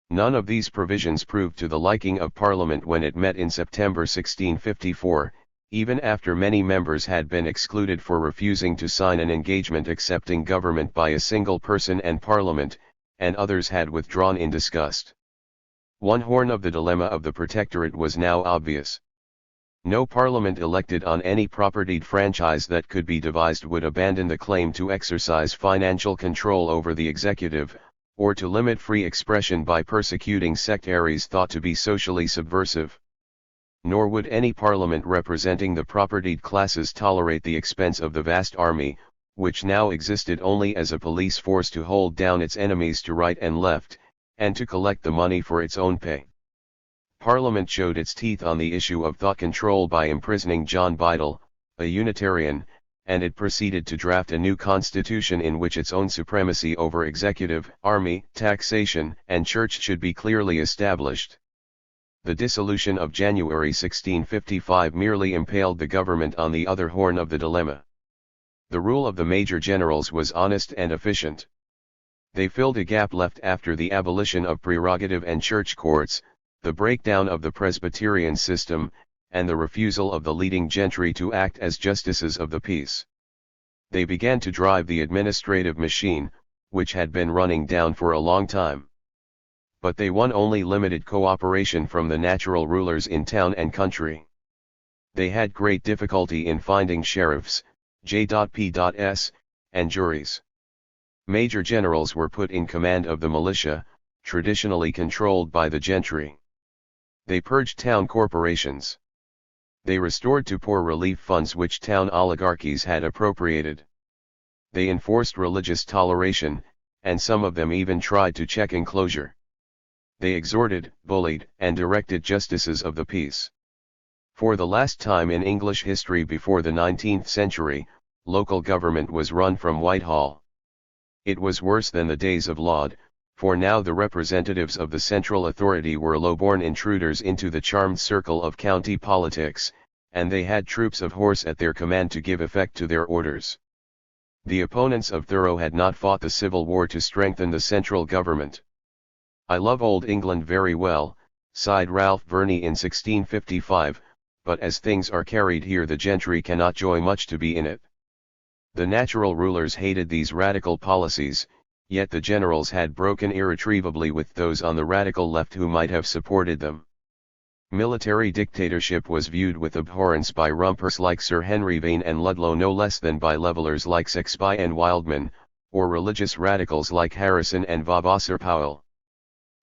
None of these provisions proved to the liking of Parliament when it met in September 1654, even after many members had been excluded for refusing to sign an engagement accepting government by a single person and Parliament, and others had withdrawn in disgust. One horn of the dilemma of the Protectorate was now obvious. No Parliament elected on any propertied franchise that could be devised would abandon the claim to exercise financial control over the executive, or to limit free expression by persecuting sectaries thought to be socially subversive. Nor would any Parliament representing the propertied classes tolerate the expense of the vast army, which now existed only as a police force to hold down its enemies to right and left, and to collect the money for its own pay. Parliament showed its teeth on the issue of thought control by imprisoning John Bidle, a Unitarian, and it proceeded to draft a new constitution in which its own supremacy over executive, army, taxation, and church should be clearly established. The dissolution of January 1655 merely impaled the government on the other horn of the dilemma. The rule of the major generals was honest and efficient. They filled a gap left after the abolition of prerogative and church courts. the breakdown of the Presbyterian system, and the refusal of the leading gentry to act as justices of the peace. They began to drive the administrative machine, which had been running down for a long time. But they won only limited cooperation from the natural rulers in town and country. They had great difficulty in finding sheriffs, J.P.S., and juries. Major generals were put in command of the militia, traditionally controlled by the gentry. They purged town corporations. They restored to poor relief funds which town oligarchies had appropriated. They enforced religious toleration, and some of them even tried to check enclosure. They exhorted, bullied, and directed justices of the peace. For the last time in English history before the 19th century, local government was run from Whitehall. It was worse than the days of Laud, for now the representatives of the central authority were low-born intruders into the charmed circle of county politics, and they had troops of horse at their command to give effect to their orders. The opponents of Thoreau had not fought the Civil War to strengthen the central government. "I love old England very well," sighed Ralph Verney in 1655, "but as things are carried here the gentry cannot joy much to be in it." The natural rulers hated these radical policies, yet the generals had broken irretrievably with those on the radical left who might have supported them. Military dictatorship was viewed with abhorrence by rumpers like Sir Henry Vane and Ludlow no less than by levellers like Saxby and Wildman, or religious radicals like Harrison and Vavasor Powell.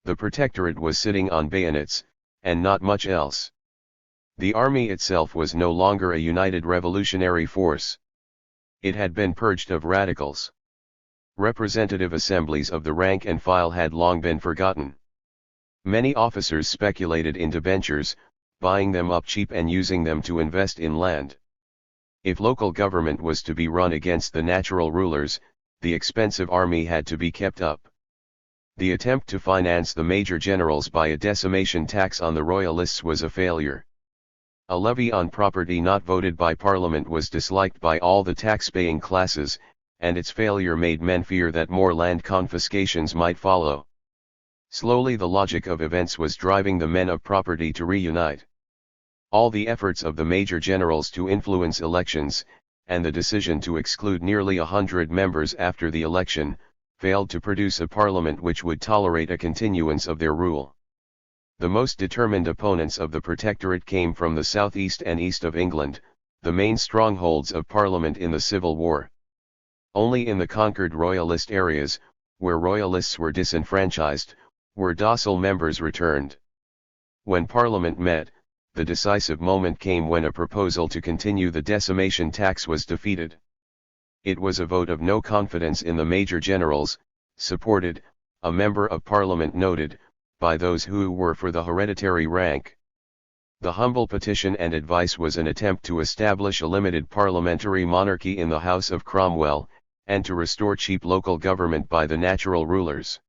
The Protectorate was sitting on bayonets, and not much else. The army itself was no longer a united revolutionary force. It had been purged of radicals. Representative assemblies of the rank and file had long been forgotten. Many officers speculated in debentures, buying them up cheap and using them to invest in land. If local government was to be run against the natural rulers, the expensive army had to be kept up. The attempt to finance the major generals by a decimation tax on the royalists was a failure. A levy on property not voted by Parliament was disliked by all the tax-paying classes, and its failure made men fear that more land confiscations might follow. Slowly the logic of events was driving the men of property to reunite. All the efforts of the major generals to influence elections, and the decision to exclude nearly 100 members after the election, failed to produce a parliament which would tolerate a continuance of their rule. The most determined opponents of the Protectorate came from the southeast and east of England, the main strongholds of Parliament in the Civil War. Only in the conquered royalist areas, where royalists were disenfranchised, were docile members returned. When Parliament met, the decisive moment came when a proposal to continue the decimation tax was defeated. It was a vote of no confidence in the major generals, supported, a member of Parliament noted, by those who were for the hereditary rank. The humble petition and advice was an attempt to establish a limited parliamentary monarchy in the House of Cromwell, and to restore cheap local government by the natural rulers.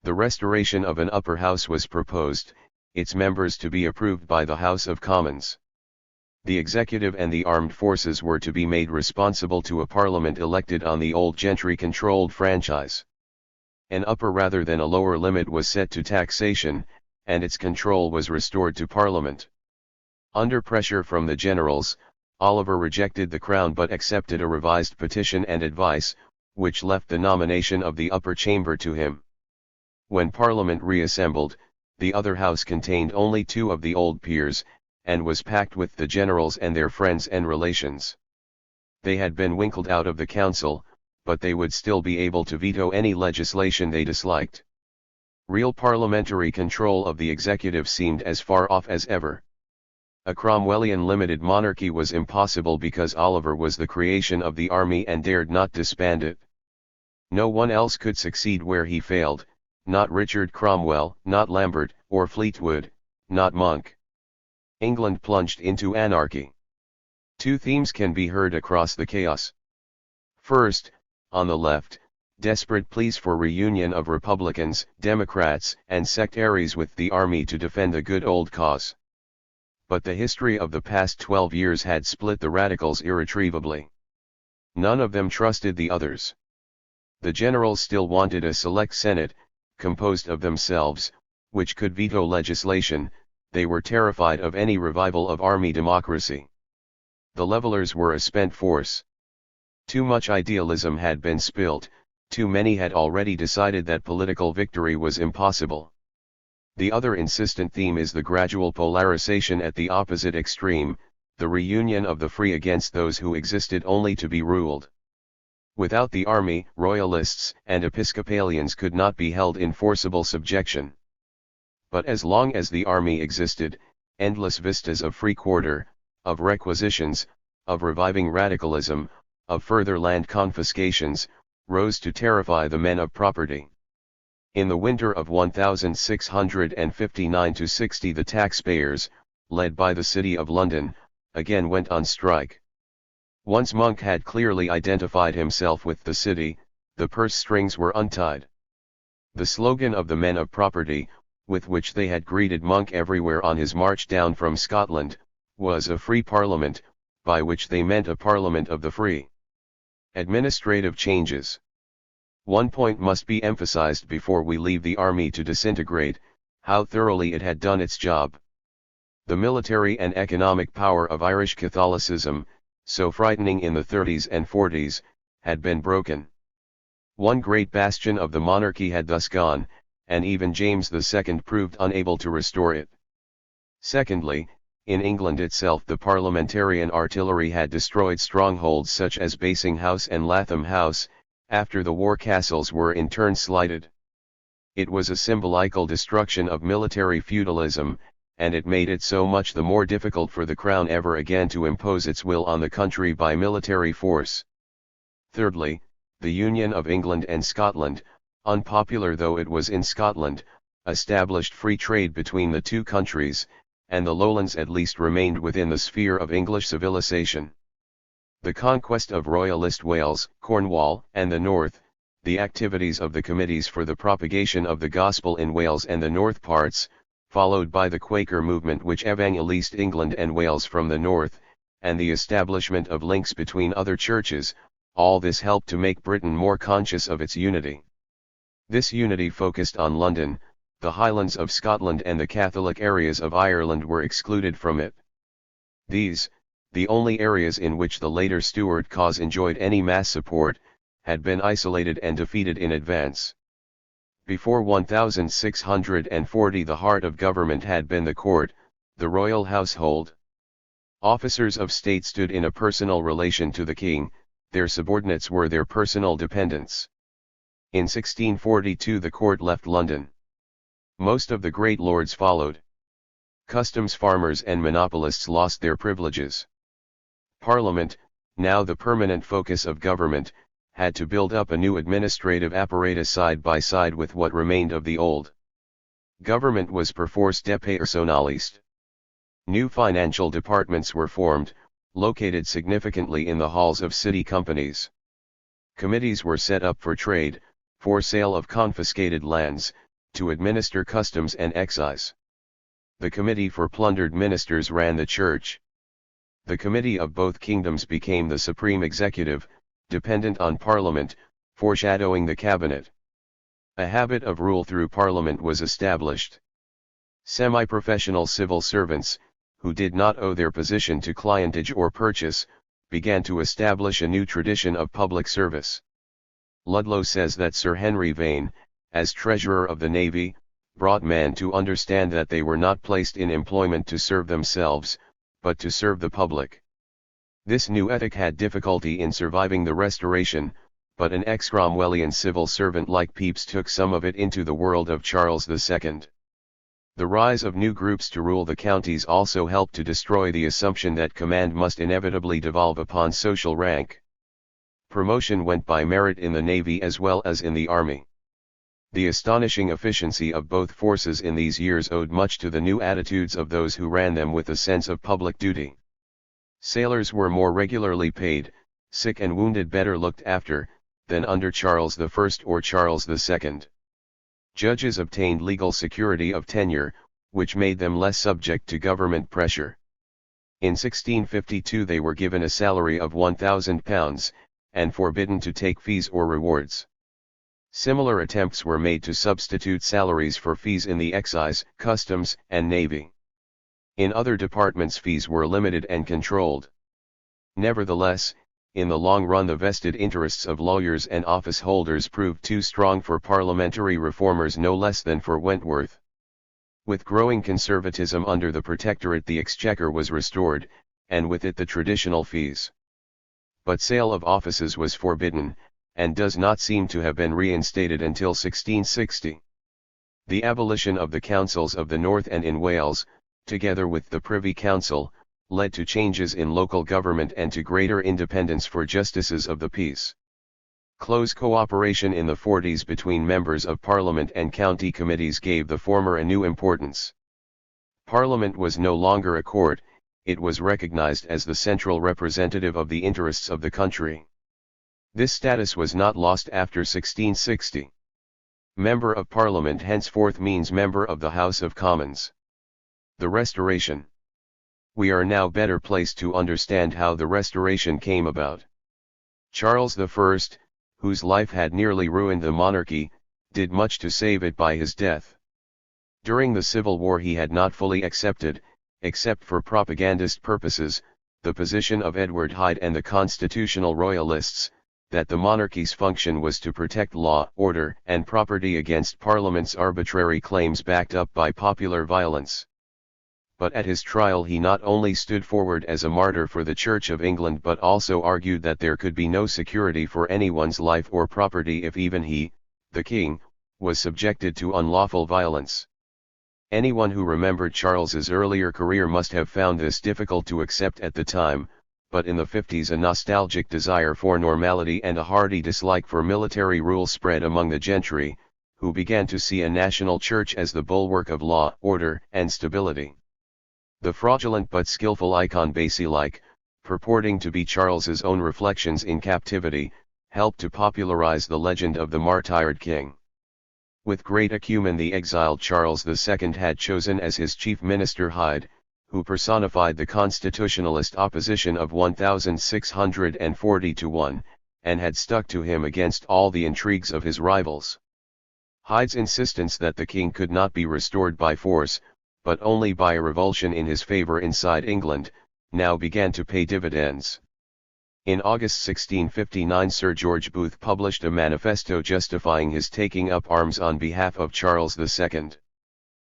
The restoration of an upper house was proposed, its members to be approved by the House of Commons. The executive and the armed forces were to be made responsible to a parliament elected on the old gentry-controlled franchise. An upper rather than a lower limit was set to taxation, and its control was restored to Parliament. Under pressure from the generals, Oliver rejected the crown but accepted a revised petition and advice, which left the nomination of the upper chamber to him. When Parliament reassembled, the other house contained only 2 of the old peers, and was packed with the generals and their friends and relations. They had been winkled out of the council, but they would still be able to veto any legislation they disliked. Real parliamentary control of the executive seemed as far off as ever. A Cromwellian limited monarchy was impossible because Oliver was the creation of the army and dared not disband it. No one else could succeed where he failed, not Richard Cromwell, not Lambert, or Fleetwood, not Monk. England plunged into anarchy. 2 themes can be heard across the chaos. First, on the left, desperate pleas for reunion of Republicans, Democrats, and sectaries with the army to defend the good old cause. But the history of the past 12 years had split the radicals irretrievably. None of them trusted the others. The generals still wanted a select Senate, composed of themselves, which could veto legislation. They were terrified of any revival of army democracy. The levelers were a spent force. Too much idealism had been spilt, too many had already decided that political victory was impossible. The other insistent theme is the gradual polarization at the opposite extreme, the reunion of the free against those who existed only to be ruled. Without the army, royalists and Episcopalians could not be held in forcible subjection. But as long as the army existed, endless vistas of free quarter, of requisitions, of reviving radicalism, of further land confiscations, rose to terrify the men of property. In the winter of 1659–60 the taxpayers, led by the City of London, again went on strike. Once Monk had clearly identified himself with the city, the purse strings were untied. The slogan of the men of property, with which they had greeted Monk everywhere on his march down from Scotland, was a free parliament, by which they meant a parliament of the free. Administrative changes. One point must be emphasized before we leave the army to disintegrate: how thoroughly it had done its job. The military and economic power of Irish Catholicism, so frightening in the 30s and 40s, had been broken. One great bastion of the monarchy had thus gone, and even James II proved unable to restore it. Secondly, in England itself the parliamentarian artillery had destroyed strongholds such as Basing House and Latham House. After the war, castles were in turn slighted. It was a symbolical destruction of military feudalism, and it made it so much the more difficult for the crown ever again to impose its will on the country by military force. Thirdly, the union of England and Scotland, unpopular though it was in Scotland, established free trade between the two countries, and the lowlands at least remained within the sphere of English civilization. The conquest of Royalist Wales, Cornwall, and the North, the activities of the committees for the propagation of the gospel in Wales and the North parts, followed by the Quaker movement which evangelized England and Wales from the north, and the establishment of links between other churches, all this helped to make Britain more conscious of its unity. This unity focused on London. The Highlands of Scotland and the Catholic areas of Ireland were excluded from it. These, the only areas in which the later Stuart cause enjoyed any mass support, had been isolated and defeated in advance. Before 1640 the heart of government had been the court, the royal household. Officers of state stood in a personal relation to the king, their subordinates were their personal dependents. In 1642 the court left London. Most of the great lords followed. Customs farmers and monopolists lost their privileges. Parliament, now the permanent focus of government, had to build up a new administrative apparatus side by side with what remained of the old. Government was perforce depersonalized. New financial departments were formed, located significantly in the halls of city companies. Committees were set up for trade, for sale of confiscated lands, to administer customs and excise. The committee for plundered ministers ran the church. The committee of both kingdoms became the supreme executive, dependent on Parliament, foreshadowing the cabinet. A habit of rule through Parliament was established. Semi-professional civil servants, who did not owe their position to clientage or purchase, began to establish a new tradition of public service. Ludlow says that Sir Henry Vane, as Treasurer of the Navy, brought men to understand that they were not placed in employment to serve themselves, but to serve the public. This new ethic had difficulty in surviving the Restoration, but an ex-Cromwellian civil servant like Pepys took some of it into the world of Charles II. The rise of new groups to rule the counties also helped to destroy the assumption that command must inevitably devolve upon social rank. Promotion went by merit in the Navy as well as in the Army. The astonishing efficiency of both forces in these years owed much to the new attitudes of those who ran them with a sense of public duty. Sailors were more regularly paid, sick and wounded better looked after, than under Charles I or Charles II. Judges obtained legal security of tenure, which made them less subject to government pressure. In 1652 they were given a salary of £1,000, and forbidden to take fees or rewards. Similar attempts were made to substitute salaries for fees in the excise, customs, and navy. In other departments fees were limited and controlled. Nevertheless, in the long run the vested interests of lawyers and office holders proved too strong for parliamentary reformers no less than for Wentworth. With growing conservatism under the Protectorate the Exchequer was restored, and with it the traditional fees. But sale of offices was forbidden, and does not seem to have been reinstated until 1660. The abolition of the councils of the North and in Wales, together with the Privy Council, led to changes in local government and to greater independence for justices of the peace. Close cooperation in the 40s between members of Parliament and county committees gave the former a new importance. Parliament was no longer a court, it was recognized as the central representative of the interests of the country. This status was not lost after 1660. Member of Parliament henceforth means member of the House of Commons. The Restoration. We are now better placed to understand how the Restoration came about. Charles I, whose life had nearly ruined the monarchy, did much to save it by his death. During the Civil War he had not fully accepted, except for propagandist purposes, the position of Edward Hyde and the constitutional royalists, that the monarchy's function was to protect law, order, and property against Parliament's arbitrary claims backed up by popular violence. But at his trial he not only stood forward as a martyr for the Church of England but also argued that there could be no security for anyone's life or property if even he, the king, was subjected to unlawful violence. Anyone who remembered Charles's earlier career must have found this difficult to accept at the time, but in the 50s a nostalgic desire for normality and a hearty dislike for military rule spread among the gentry, who began to see a national church as the bulwark of law, order, and stability. The fraudulent but skillful icon Basile-like, purporting to be Charles's own reflections in captivity, helped to popularize the legend of the martyred king. With great acumen the exiled Charles II had chosen as his chief minister Hyde, who personified the constitutionalist opposition of 1640 to 1, and had stuck to him against all the intrigues of his rivals. Hyde's insistence that the king could not be restored by force, but only by a revulsion in his favor inside England, now began to pay dividends. In August 1659 Sir George Booth published a manifesto justifying his taking up arms on behalf of Charles II.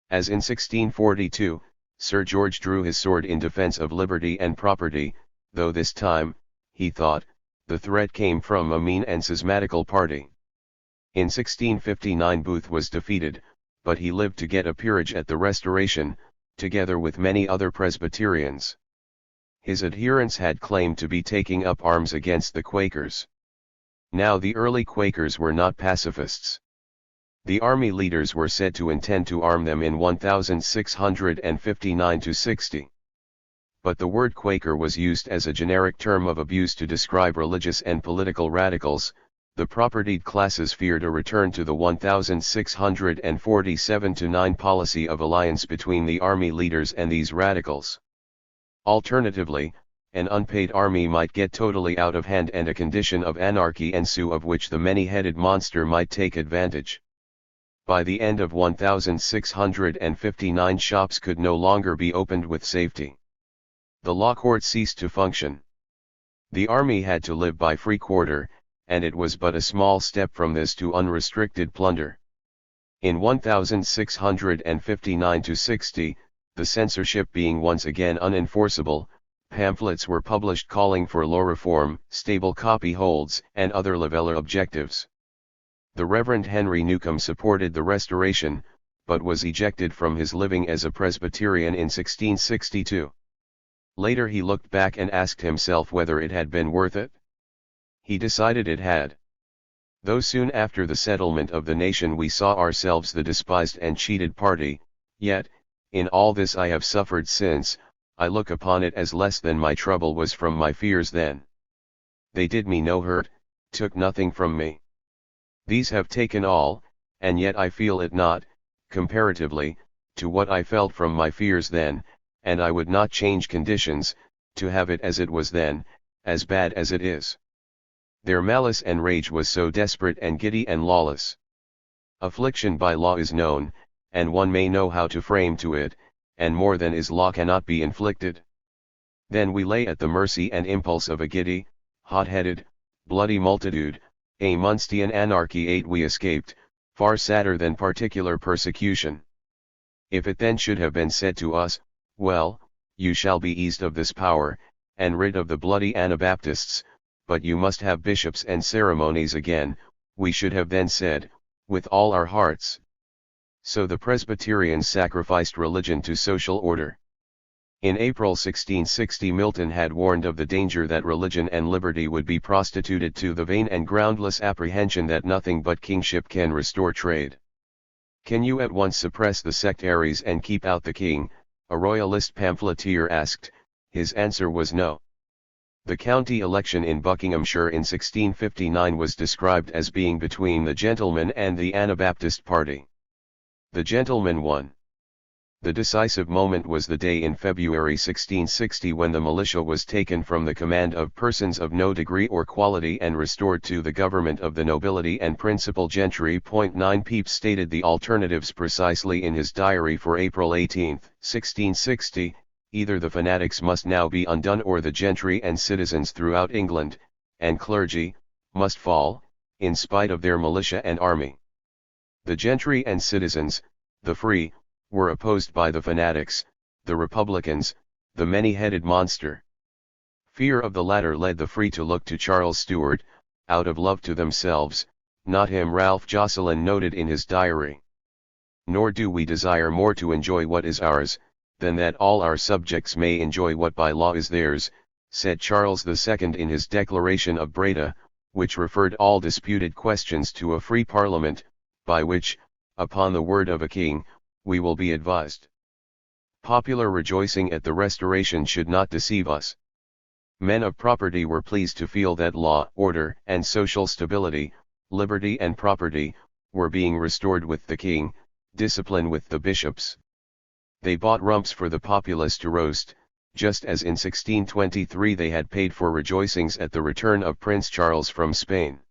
As in 1642, Sir George drew his sword in defense of liberty and property, though this time, he thought, the threat came from a mean and schismatical party. In 1659 Booth was defeated, but he lived to get a peerage at the Restoration, together with many other Presbyterians. His adherents had claimed to be taking up arms against the Quakers. Now the early Quakers were not pacifists. The army leaders were said to intend to arm them in 1659–60. But the word Quaker was used as a generic term of abuse to describe religious and political radicals. The propertied classes feared a return to the 1647–9 policy of alliance between the army leaders and these radicals. Alternatively, an unpaid army might get totally out of hand and a condition of anarchy ensue of which the many-headed monster might take advantage. By the end of 1659 shops could no longer be opened with safety. The law court ceased to function. The army had to live by free quarter, and it was but a small step from this to unrestricted plunder. In 1659–60, the censorship being once again unenforceable, pamphlets were published calling for law reform, stable copyholds, and other leveller objectives. The Reverend Henry Newcombe supported the Restoration, but was ejected from his living as a Presbyterian in 1662. Later he looked back and asked himself whether it had been worth it. He decided it had. Though soon after the settlement of the nation we saw ourselves the despised and cheated party, yet, in all this I have suffered since, I look upon it as less than my trouble was from my fears then. They did me no hurt, took nothing from me. These have taken all, and yet I feel it not, comparatively, to what I felt from my fears then, and I would not change conditions, to have it as it was then, as bad as it is. Their malice and rage was so desperate and giddy and lawless. Affliction by law is known, and one may know how to frame to it, and more than is law cannot be inflicted. Then we lay at the mercy and impulse of a giddy, hot-headed, bloody multitude, a Munstian anarchy 8 we escaped, far sadder than particular persecution. If it then should have been said to us, well, you shall be eased of this power, and rid of the bloody Anabaptists, but you must have bishops and ceremonies again, we should have then said, with all our hearts. So the Presbyterians sacrificed religion to social order. In April 1660 Milton had warned of the danger that religion and liberty would be prostituted to the vain and groundless apprehension that nothing but kingship can restore trade. Can you at once suppress the sectaries and keep out the king? A royalist pamphleteer asked. His answer was no. The county election in Buckinghamshire in 1659 was described as being between the gentlemen and the Anabaptist party. The gentlemen won. The decisive moment was the day in February 1660 when the militia was taken from the command of persons of no degree or quality and restored to the government of the nobility and principal gentry. 9 Pepys stated the alternatives precisely in his diary for April 18, 1660, either the fanatics must now be undone or the gentry and citizens throughout England, and clergy, must fall, in spite of their militia and army. The gentry and citizens, the free, were opposed by the fanatics, the republicans, the many-headed monster. Fear of the latter led the free to look to Charles Stuart, out of love to themselves, not him. Ralph Jocelyn noted in his diary. Nor do we desire more to enjoy what is ours, than that all our subjects may enjoy what by law is theirs, said Charles II in his Declaration of Breda, which referred all disputed questions to a free parliament, by which, upon the word of a king, we will be advised. Popular rejoicing at the Restoration should not deceive us. Men of property were pleased to feel that law, order, and social stability, liberty and property, were being restored with the king, discipline with the bishops. They bought rumps for the populace to roast, just as in 1623 they had paid for rejoicings at the return of Prince Charles from Spain.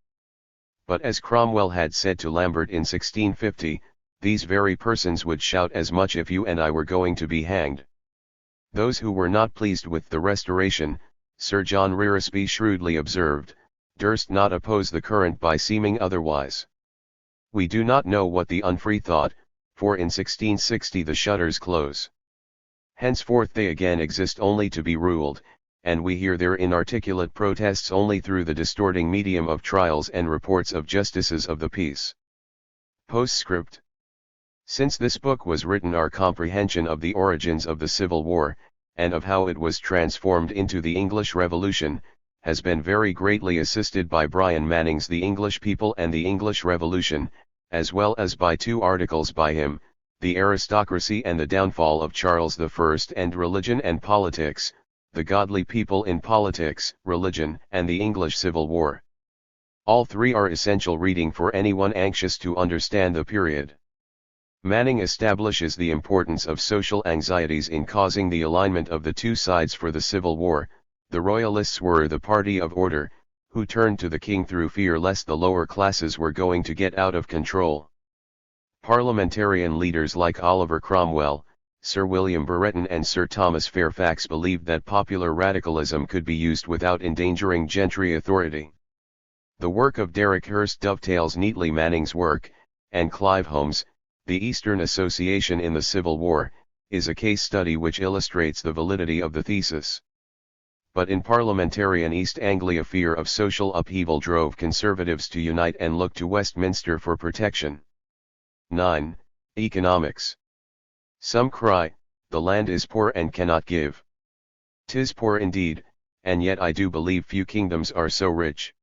But as Cromwell had said to Lambert in 1650, these very persons would shout as much if you and I were going to be hanged. Those who were not pleased with the Restoration, Sir John Reresby shrewdly observed, durst not oppose the current by seeming otherwise. We do not know what the unfree thought, for in 1660 the shutters close. Henceforth they again exist only to be ruled, and we hear their inarticulate protests only through the distorting medium of trials and reports of justices of the peace. Postscript. Since this book was written, our comprehension of the origins of the Civil War, and of how it was transformed into the English Revolution, has been very greatly assisted by Brian Manning's The English People and the English Revolution, as well as by 2 articles by him, The Aristocracy and the Downfall of Charles I and Religion and Politics, The Godly People in Politics, Religion, and the English Civil War. All 3 are essential reading for anyone anxious to understand the period. Manning establishes the importance of social anxieties in causing the alignment of the 2 sides for the Civil War. The Royalists were the party of order, who turned to the king through fear lest the lower classes were going to get out of control. Parliamentarian leaders like Oliver Cromwell, Sir William Brereton and Sir Thomas Fairfax believed that popular radicalism could be used without endangering gentry authority. The work of Derek Hurst dovetails neatly Manning's work, and Clive Holmes, The Eastern Association in the Civil War, is a case study which illustrates the validity of the thesis. But in parliamentarian East Anglia, fear of social upheaval drove conservatives to unite and look to Westminster for protection. 9. Economics. Some cry, the land is poor and cannot give. 'Tis poor indeed, and yet I do believe few kingdoms are so rich.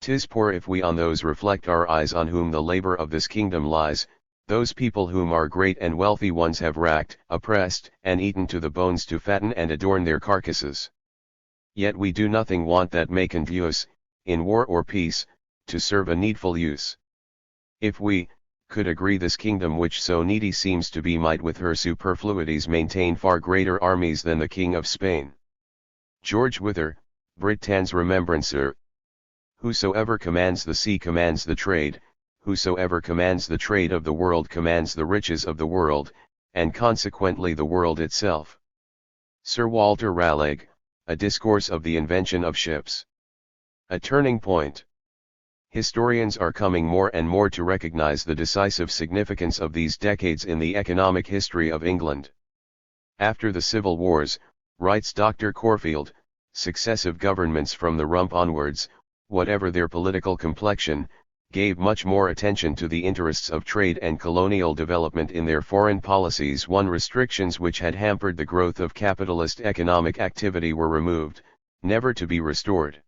'Tis poor if we on those reflect our eyes on whom the labor of this kingdom lies, those people whom our great and wealthy ones have racked, oppressed, and eaten to the bones to fatten and adorn their carcasses. Yet we do nothing want that may conduce, in war or peace, to serve a needful use. If we could agree this kingdom which so needy seems to be might with her superfluities maintain far greater armies than the King of Spain. George Wither, Brittan's Remembrancer. Whosoever commands the sea commands the trade, whosoever commands the trade of the world commands the riches of the world, and consequently the world itself. Sir Walter Raleigh, A Discourse of the Invention of Ships. A turning point. Historians are coming more and more to recognize the decisive significance of these decades in the economic history of England. After the Civil Wars, writes Dr. Corfield, successive governments from the Rump onwards, whatever their political complexion, gave much more attention to the interests of trade and colonial development in their foreign policies. Restrictions which had hampered the growth of capitalist economic activity were removed, never to be restored.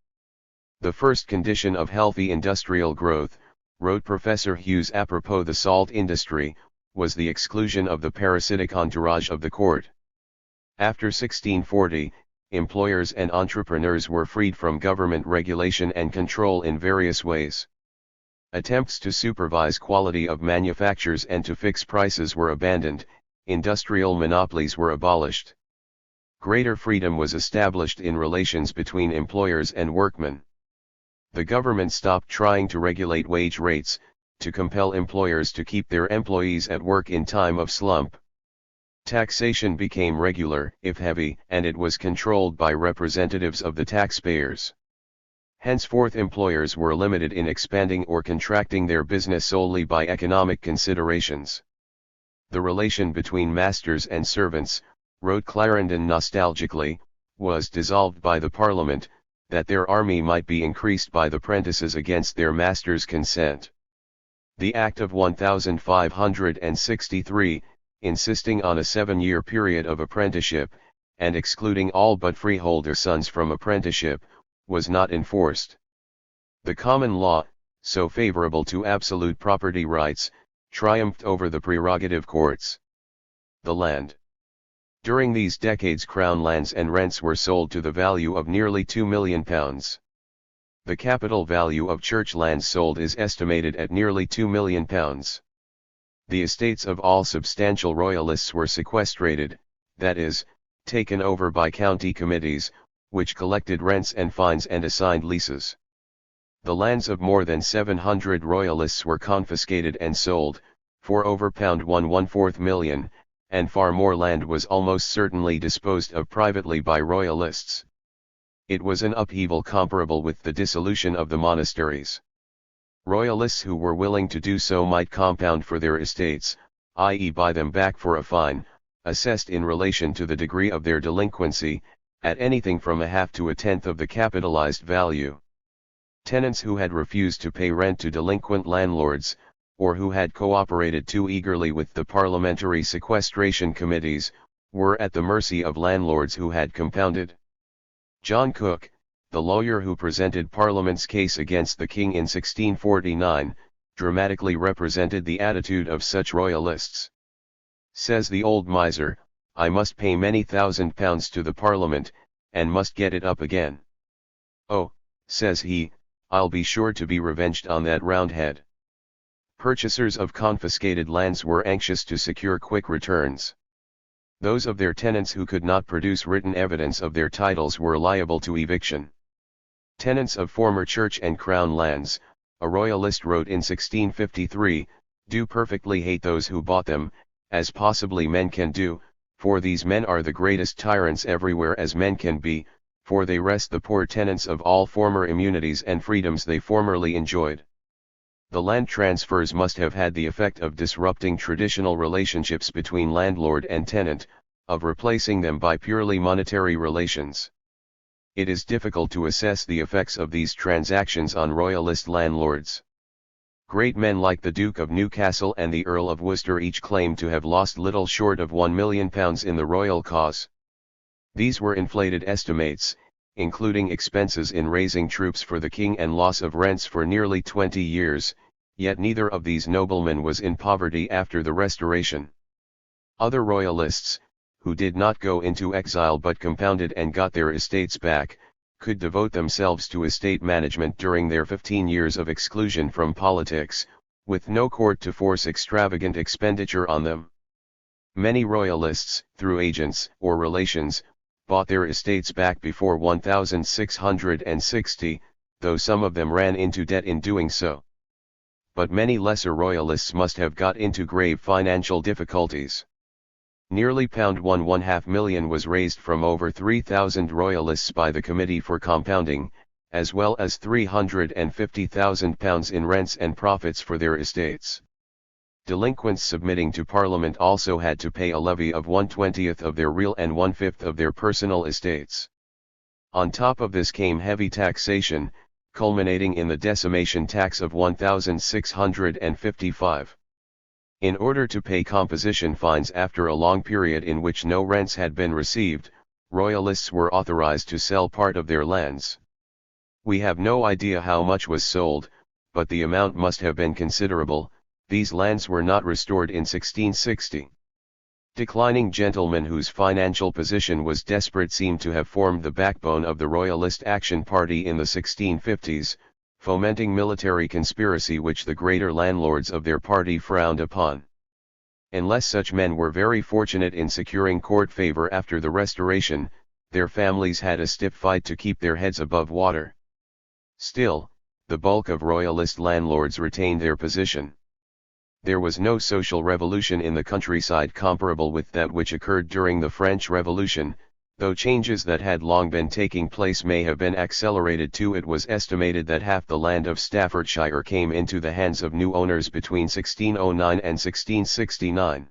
The first condition of healthy industrial growth, wrote Professor Hughes apropos the salt industry, was the exclusion of the parasitic entourage of the court. After 1640, employers and entrepreneurs were freed from government regulation and control in various ways. Attempts to supervise quality of manufactures and to fix prices were abandoned, industrial monopolies were abolished. Greater freedom was established in relations between employers and workmen. The government stopped trying to regulate wage rates, to compel employers to keep their employees at work in time of slump. Taxation became regular, if heavy, and it was controlled by representatives of the taxpayers. Henceforth employers were limited in expanding or contracting their business solely by economic considerations. The relation between masters and servants, wrote Clarendon nostalgically, was dissolved by the Parliament, that their army might be increased by the prentices against their masters' consent. The Act of 1563, insisting on a 7-year period of apprenticeship, and excluding all but freeholder sons from apprenticeship, was not enforced. The common law, so favorable to absolute property rights, triumphed over the prerogative courts. The land. During these decades crown lands and rents were sold to the value of nearly £2 million. The capital value of church lands sold is estimated at nearly £2 million. The estates of all substantial royalists were sequestrated, that is, taken over by county committees, which collected rents and fines and assigned leases. The lands of more than 700 royalists were confiscated and sold, for over £1.14 million, and far more land was almost certainly disposed of privately by royalists. It was an upheaval comparable with the dissolution of the monasteries. Royalists who were willing to do so might compound for their estates, i.e. buy them back for a fine, assessed in relation to the degree of their delinquency, at anything from a half to a tenth of the capitalized value. Tenants who had refused to pay rent to delinquent landlords, or who had cooperated too eagerly with the parliamentary sequestration committees, were at the mercy of landlords who had compounded. John Cook, the lawyer who presented Parliament's case against the king in 1649, dramatically represented the attitude of such royalists. Says the old miser, "I must pay many £1,000s to the Parliament, and must get it up again. Oh," says he, "I'll be sure to be revenged on that Roundhead." Purchasers of confiscated lands were anxious to secure quick returns. Those of their tenants who could not produce written evidence of their titles were liable to eviction. Tenants of former church and crown lands, a royalist wrote in 1653, do perfectly hate those who bought them, as possibly men can do, for these men are the greatest tyrants everywhere as men can be, for they wrest the poor tenants of all former immunities and freedoms they formerly enjoyed. The land transfers must have had the effect of disrupting traditional relationships between landlord and tenant, of replacing them by purely monetary relations. It is difficult to assess the effects of these transactions on royalist landlords. Great men like the Duke of Newcastle and the Earl of Worcester each claimed to have lost little short of £1 million in the royal cause. These were inflated estimates, including expenses in raising troops for the king and loss of rents for nearly 20 years, yet neither of these noblemen was in poverty after the Restoration. Other royalists, who did not go into exile but compounded and got their estates back, could devote themselves to estate management during their 15 years of exclusion from politics, with no court to force extravagant expenditure on them. Many royalists, through agents or relations, bought their estates back before 1660, though some of them ran into debt in doing so. But many lesser royalists must have got into grave financial difficulties. Nearly £1.5 million was raised from over 3,000 royalists by the Committee for Compounding, as well as £350,000 in rents and profits for their estates. Delinquents submitting to Parliament also had to pay a levy of 1/20th of their real and 1/5 of their personal estates. On top of this came heavy taxation, culminating in the decimation tax of 1,655. In order to pay composition fines after a long period in which no rents had been received, royalists were authorized to sell part of their lands. We have no idea how much was sold, but the amount must have been considerable. These lands were not restored in 1660. Declining gentlemen whose financial position was desperate seem to have formed the backbone of the Royalist Action Party in the 1650s, fomenting military conspiracy which the greater landlords of their party frowned upon. Unless such men were very fortunate in securing court favor after the Restoration, their families had a stiff fight to keep their heads above water. Still, the bulk of Royalist landlords retained their position. There was no social revolution in the countryside comparable with that which occurred during the French Revolution, though changes that had long been taking place may have been accelerated too. It was estimated that half the land of Staffordshire came into the hands of new owners between 1609 and 1669.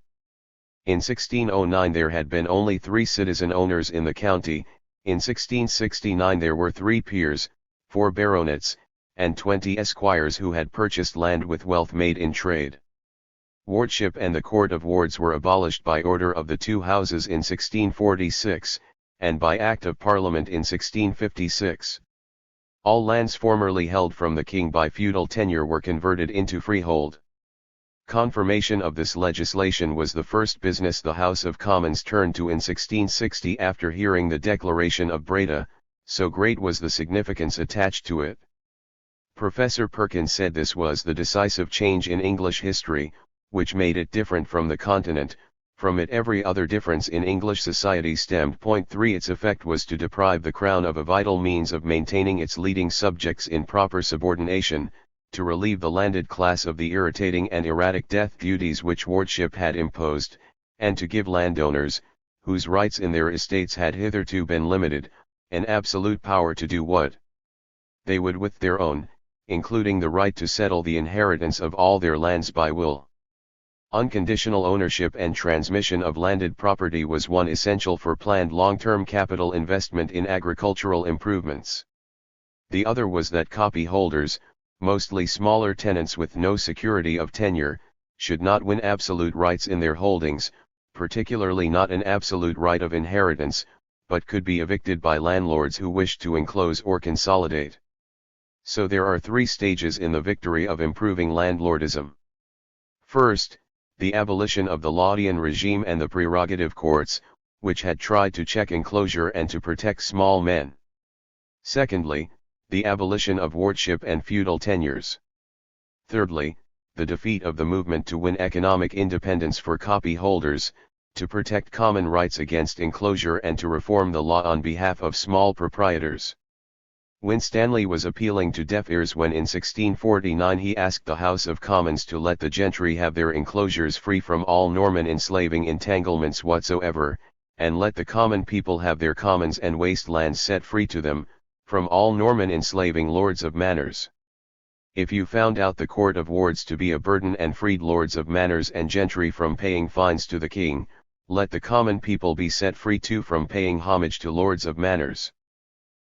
In 1609 there had been only 3 citizen owners in the county. In 1669 there were 3 peers, 4 baronets, and 20 esquires who had purchased land with wealth made in trade. Wardship and the Court of Wards were abolished by order of the two houses in 1646, and by Act of Parliament in 1656. All lands formerly held from the king by feudal tenure were converted into freehold. Confirmation of this legislation was the first business the House of Commons turned to in 1660 after hearing the Declaration of Breda, so great was the significance attached to it. Professor Perkins said this was the decisive change in English history, which made it different from the continent. From it every other difference in English society stemmed. 3 Its effect was to deprive the Crown of a vital means of maintaining its leading subjects in proper subordination, to relieve the landed class of the irritating and erratic death duties which wardship had imposed, and to give landowners, whose rights in their estates had hitherto been limited, an absolute power to do what they would with their own, including the right to settle the inheritance of all their lands by will. Unconditional ownership and transmission of landed property was one essential for planned long-term capital investment in agricultural improvements. The other was that copyholders, mostly smaller tenants with no security of tenure, should not win absolute rights in their holdings, particularly not an absolute right of inheritance, but could be evicted by landlords who wished to enclose or consolidate. So there are 3 stages in the victory of improving landlordism. First, the abolition of the Laudian regime and the prerogative courts, which had tried to check enclosure and to protect small men. Secondly, the abolition of wardship and feudal tenures. Thirdly, the defeat of the movement to win economic independence for copyholders, to protect common rights against enclosure and to reform the law on behalf of small proprietors. Winstanley was appealing to deaf ears when in 1649 he asked the House of Commons to let the gentry have their enclosures free from all Norman enslaving entanglements whatsoever, and let the common people have their commons and waste lands set free to them, from all Norman enslaving lords of manors. If you found out the Court of Wards to be a burden and freed lords of manors and gentry from paying fines to the king, let the common people be set free too from paying homage to lords of manors.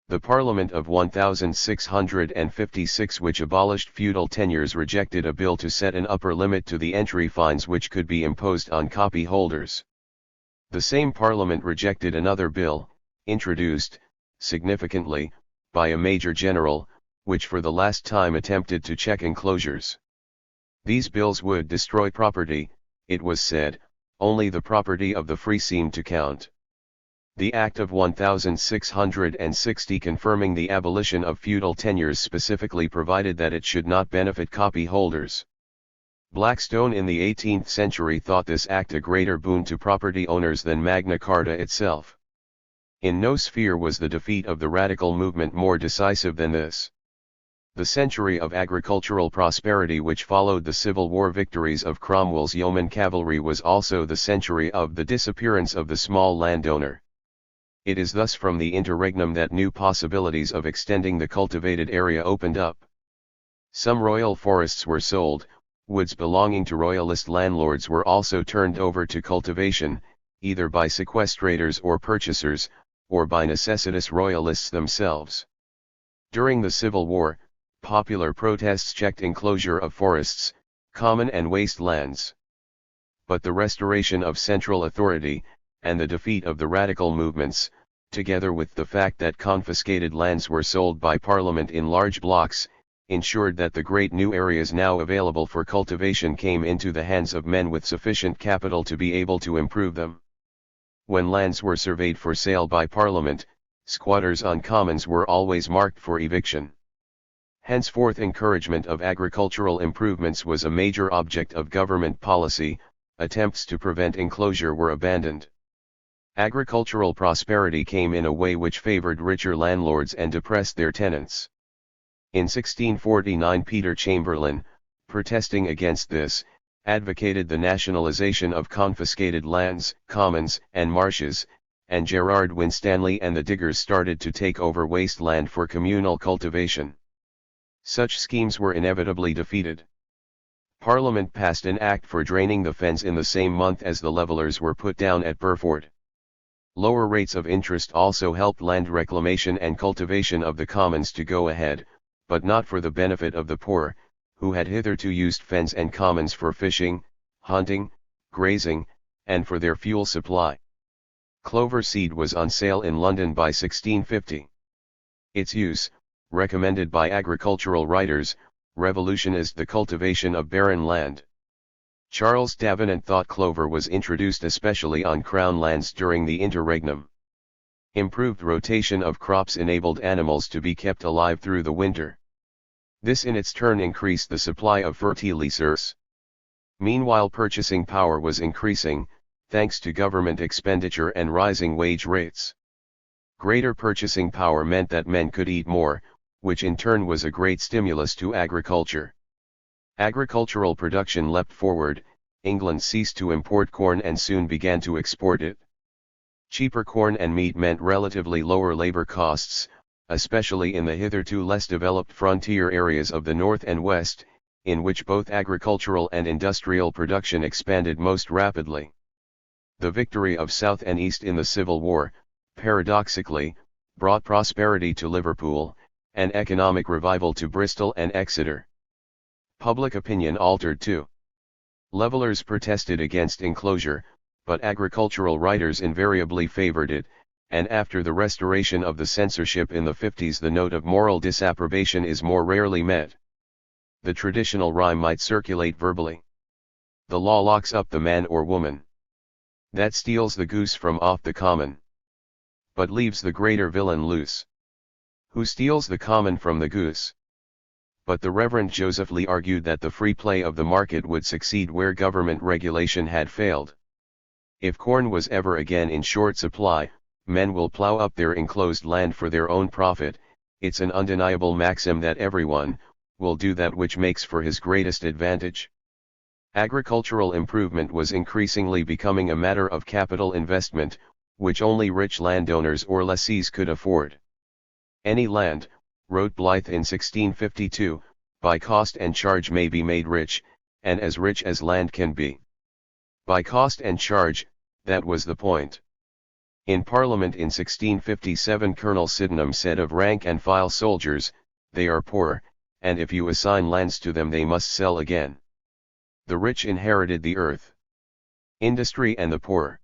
The Parliament of 1656, which abolished feudal tenures, rejected a bill to set an upper limit to the entry fines which could be imposed on copyholders. The same Parliament rejected another bill, introduced, significantly, by a Major General, which for the last time attempted to check enclosures. These bills would destroy property, it was said, only the property of the free seemed to count. The Act of 1660 confirming the abolition of feudal tenures specifically provided that it should not benefit copyholders. Blackstone in the 18th century thought this act a greater boon to property owners than Magna Carta itself. In no sphere was the defeat of the radical movement more decisive than this. The century of agricultural prosperity which followed the Civil War victories of Cromwell's yeoman cavalry was also the century of the disappearance of the small landowner. It is thus from the interregnum that new possibilities of extending the cultivated area opened up. Some royal forests were sold, woods belonging to royalist landlords were also turned over to cultivation, either by sequestrators or purchasers, or by necessitous royalists themselves. During the Civil War, popular protests checked enclosure of forests, common and waste lands. But the restoration of central authority, and the defeat of the radical movements, together with the fact that confiscated lands were sold by Parliament in large blocks, ensured that the great new areas now available for cultivation came into the hands of men with sufficient capital to be able to improve them. When lands were surveyed for sale by Parliament, squatters on commons were always marked for eviction. Henceforth, encouragement of agricultural improvements was a major object of government policy. Attempts to prevent enclosure were abandoned. Agricultural prosperity came in a way which favored richer landlords and depressed their tenants. In 1649, Peter Chamberlain, protesting against this, advocated the nationalization of confiscated lands, commons, and marshes, and Gerard Winstanley and the diggers started to take over waste land for communal cultivation. Such schemes were inevitably defeated. Parliament passed an act for draining the fens in the same month as the levellers were put down at Burford. Lower rates of interest also helped land reclamation and cultivation of the commons to go ahead, but not for the benefit of the poor, who had hitherto used fens and commons for fishing, hunting, grazing, and for their fuel supply. Clover seed was on sale in London by 1650. Its use, recommended by agricultural writers, revolutionized the cultivation of barren land. Charles Davenant thought clover was introduced especially on crown lands during the interregnum. Improved rotation of crops enabled animals to be kept alive through the winter. This in its turn increased the supply of fertilizers. Meanwhile, purchasing power was increasing, thanks to government expenditure and rising wage rates. Greater purchasing power meant that men could eat more, which in turn was a great stimulus to agriculture. Agricultural production leapt forward. England ceased to import corn and soon began to export it. Cheaper corn and meat meant relatively lower labor costs, especially in the hitherto less developed frontier areas of the North and West, in which both agricultural and industrial production expanded most rapidly. The victory of South and East in the Civil War, paradoxically, brought prosperity to Liverpool, and economic revival to Bristol and Exeter. Public opinion altered too. Levellers protested against enclosure, but agricultural writers invariably favored it, and after the restoration of the censorship in the 50s, the note of moral disapprobation is more rarely met. The traditional rhyme might circulate verbally. The law locks up the man or woman that steals the goose from off the common, but leaves the greater villain loose, who steals the common from the goose. But the Reverend Joseph Lee argued that the free play of the market would succeed where government regulation had failed. If corn was ever again in short supply, men will plow up their enclosed land for their own profit. It's an undeniable maxim that everyone will do that which makes for his greatest advantage. Agricultural improvement was increasingly becoming a matter of capital investment, which only rich landowners or lessees could afford. Any land, wrote Blythe in 1652, by cost and charge may be made rich, and as rich as land can be. By cost and charge, that was the point. In Parliament in 1657, Colonel Sydenham said of rank and file soldiers, "They are poor, and if you assign lands to them they must sell again." The rich inherited the earth, industry and the poor.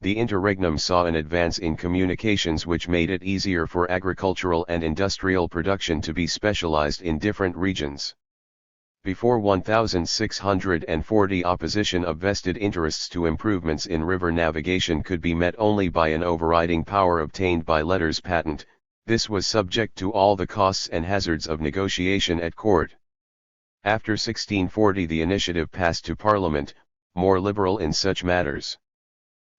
The interregnum saw an advance in communications which made it easier for agricultural and industrial production to be specialized in different regions. Before 1640, opposition of vested interests to improvements in river navigation could be met only by an overriding power obtained by letters patent. This was subject to all the costs and hazards of negotiation at court. After 1640, the initiative passed to Parliament, more liberal in such matters.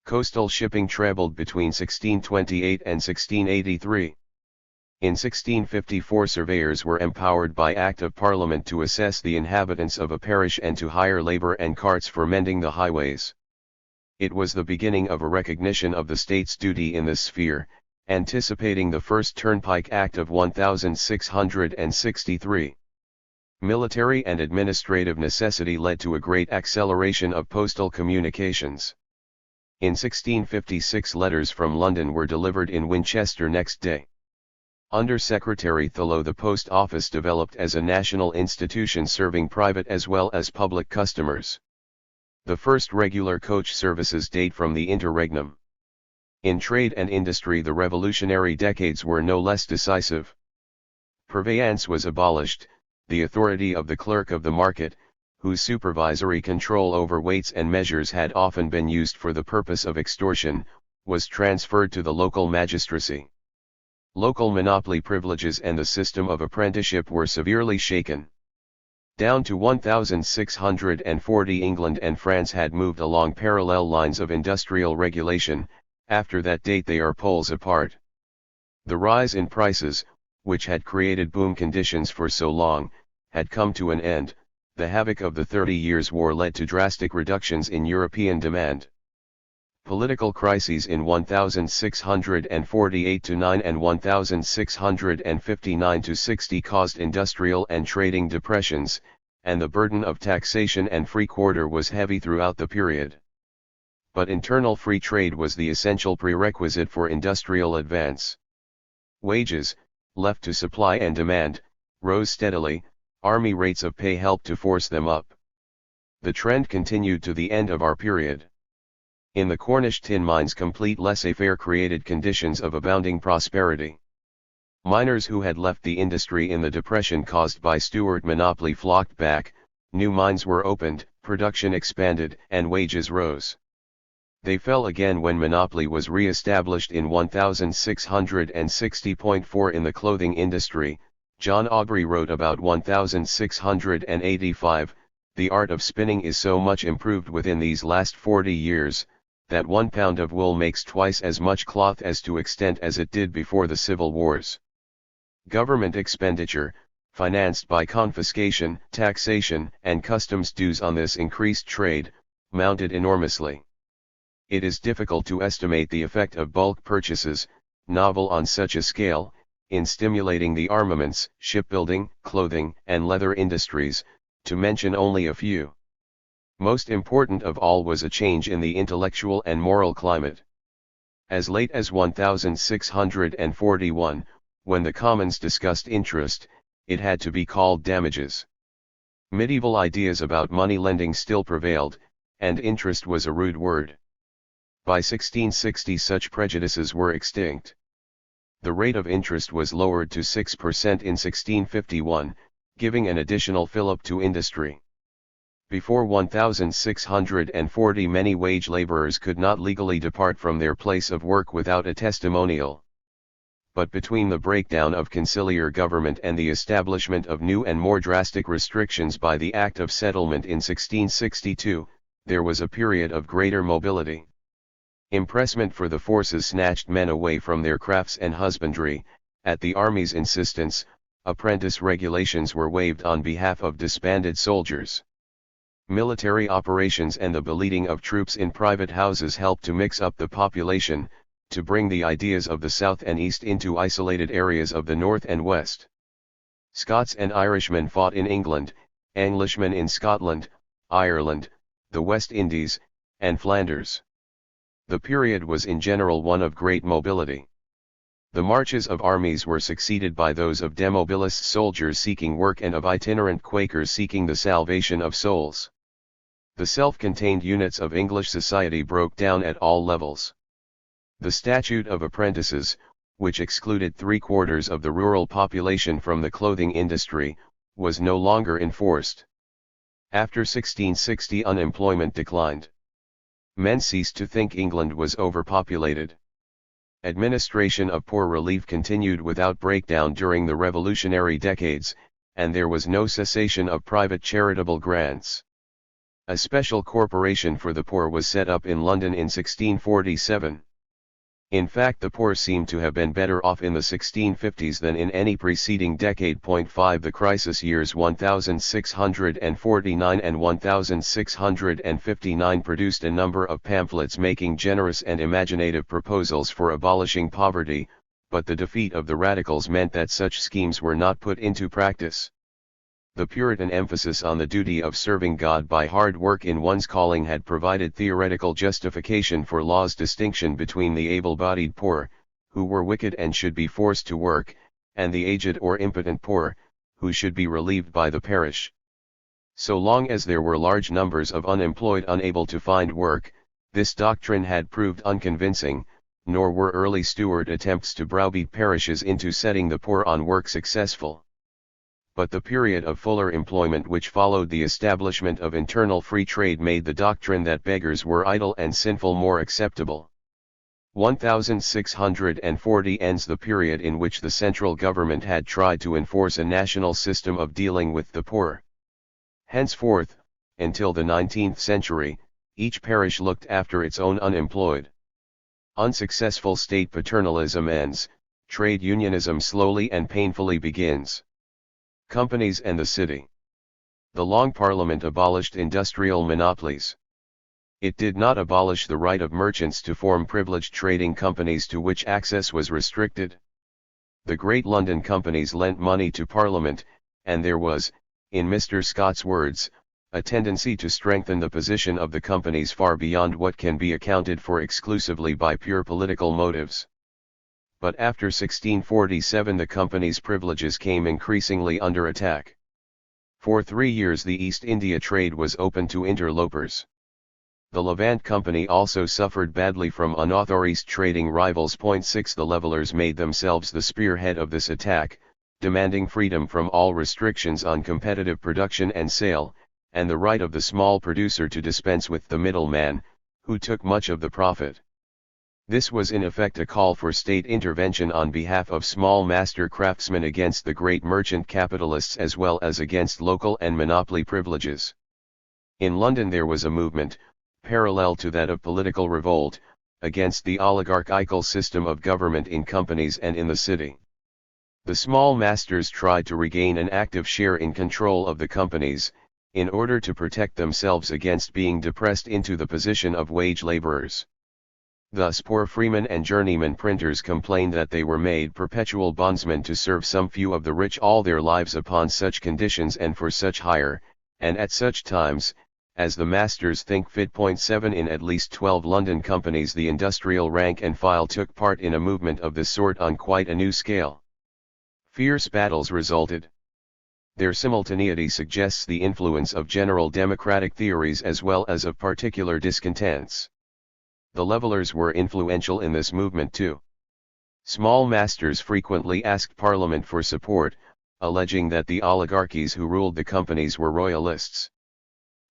Coastal shipping trebled between 1628 and 1683. In 1654 surveyors were empowered by Act of Parliament to assess the inhabitants of a parish and to hire labour and carts for mending the highways. It was the beginning of a recognition of the state's duty in this sphere, anticipating the first Turnpike Act of 1663. Military and administrative necessity led to a great acceleration of postal communications. In 1656 letters from London were delivered in Winchester next day. Under Secretary Thurlow, the post office developed as a national institution serving private as well as public customers. The first regular coach services date from the interregnum. In trade and industry, the revolutionary decades were no less decisive. Purveyance was abolished, the authority of the clerk of the market, whose supervisory control over weights and measures had often been used for the purpose of extortion, was transferred to the local magistracy. Local monopoly privileges and the system of apprenticeship were severely shaken. Down to 1640, England and France had moved along parallel lines of industrial regulation. After that date they are poles apart. The rise in prices, which had created boom conditions for so long, had come to an end. The havoc of the 30 Years' War led to drastic reductions in European demand. Political crises in 1648-9 and 1659-60 caused industrial and trading depressions, and the burden of taxation and free quarter was heavy throughout the period. But internal free trade was the essential prerequisite for industrial advance. Wages, left to supply and demand, rose steadily. Army rates of pay helped to force them up. The trend continued to the end of our period. In the Cornish tin mines, complete laissez-faire created conditions of abounding prosperity. Miners who had left the industry in the depression caused by Stuart monopoly flocked back, new mines were opened, production expanded, and wages rose. They fell again when monopoly was re-established in 1660.4 in the clothing industry. John Aubrey wrote about 1685, "The art of spinning is so much improved within these last 40 years, that 1 pound of wool makes twice as much cloth as to extent as it did before the civil wars." Government expenditure, financed by confiscation, taxation, and customs dues on this increased trade, mounted enormously. It is difficult to estimate the effect of bulk purchases, novel on such a scale, in stimulating the armaments, shipbuilding, clothing, and leather industries, to mention only a few. Most important of all was a change in the intellectual and moral climate. As late as 1641, when the Commons discussed interest, it had to be called damages. Medieval ideas about money lending still prevailed, and interest was a rude word. By 1660 such prejudices were extinct. The rate of interest was lowered to 6% in 1651, giving an additional fillip to industry. Before 1640 many wage laborers could not legally depart from their place of work without a testimonial. But between the breakdown of conciliar government and the establishment of new and more drastic restrictions by the Act of Settlement in 1662, there was a period of greater mobility. Impressment for the forces snatched men away from their crafts and husbandry. At the army's insistence, apprentice regulations were waived on behalf of disbanded soldiers. Military operations and the beleading of troops in private houses helped to mix up the population, to bring the ideas of the South and East into isolated areas of the North and West. Scots and Irishmen fought in England, Englishmen in Scotland, Ireland, the West Indies, and Flanders. The period was in general one of great mobility. The marches of armies were succeeded by those of demobilist soldiers seeking work and of itinerant Quakers seeking the salvation of souls. The self-contained units of English society broke down at all levels. The Statute of Apprentices, which excluded 3/4 of the rural population from the clothing industry, was no longer enforced. After 1660 unemployment declined. Men ceased to think England was overpopulated. Administration of poor relief continued without breakdown during the revolutionary decades, and there was no cessation of private charitable grants. A special corporation for the poor was set up in London in 1647. In fact, the poor seem to have been better off in the 1650s than in any preceding decade. 5 The crisis years 1649 and 1659 produced a number of pamphlets making generous and imaginative proposals for abolishing poverty, but the defeat of the radicals meant that such schemes were not put into practice. The Puritan emphasis on the duty of serving God by hard work in one's calling had provided theoretical justification for law's distinction between the able-bodied poor, who were wicked and should be forced to work, and the aged or impotent poor, who should be relieved by the parish. So long as there were large numbers of unemployed unable to find work, this doctrine had proved unconvincing, nor were early Stuart attempts to browbeat parishes into setting the poor on work successful. But the period of fuller employment which followed the establishment of internal free trade made the doctrine that beggars were idle and sinful more acceptable. 1640 ends the period in which the central government had tried to enforce a national system of dealing with the poor. Henceforth, until the 19th century, each parish looked after its own unemployed. Unsuccessful state paternalism ends, trade unionism slowly and painfully begins. Companies and the city. The Long Parliament abolished industrial monopolies. It did not abolish the right of merchants to form privileged trading companies to which access was restricted. The great London companies lent money to Parliament, and there was, in Mr. Scott's words, a tendency to strengthen the position of the companies far beyond what can be accounted for exclusively by pure political motives. But after 1647 the company's privileges came increasingly under attack. For 3 years the East India trade was open to interlopers. The Levant Company also suffered badly from unauthorized trading rivals. 6 The Levellers made themselves the spearhead of this attack, demanding freedom from all restrictions on competitive production and sale, and the right of the small producer to dispense with the middleman, who took much of the profit. This was in effect a call for state intervention on behalf of small master craftsmen against the great merchant capitalists as well as against local and monopoly privileges. In London there was a movement, parallel to that of political revolt, against the oligarchical system of government in companies and in the city. The small masters tried to regain an active share in control of the companies, in order to protect themselves against being depressed into the position of wage laborers. Thus poor freemen and journeyman printers complained that they were made perpetual bondsmen to serve some few of the rich all their lives upon such conditions and for such hire, and at such times, as the masters think fit. 7 In at least 12 London companies the industrial rank and file took part in a movement of this sort on quite a new scale. Fierce battles resulted. Their simultaneity suggests the influence of general democratic theories as well as of particular discontents. The Levellers were influential in this movement too. Small masters frequently asked Parliament for support, alleging that the oligarchies who ruled the companies were royalists.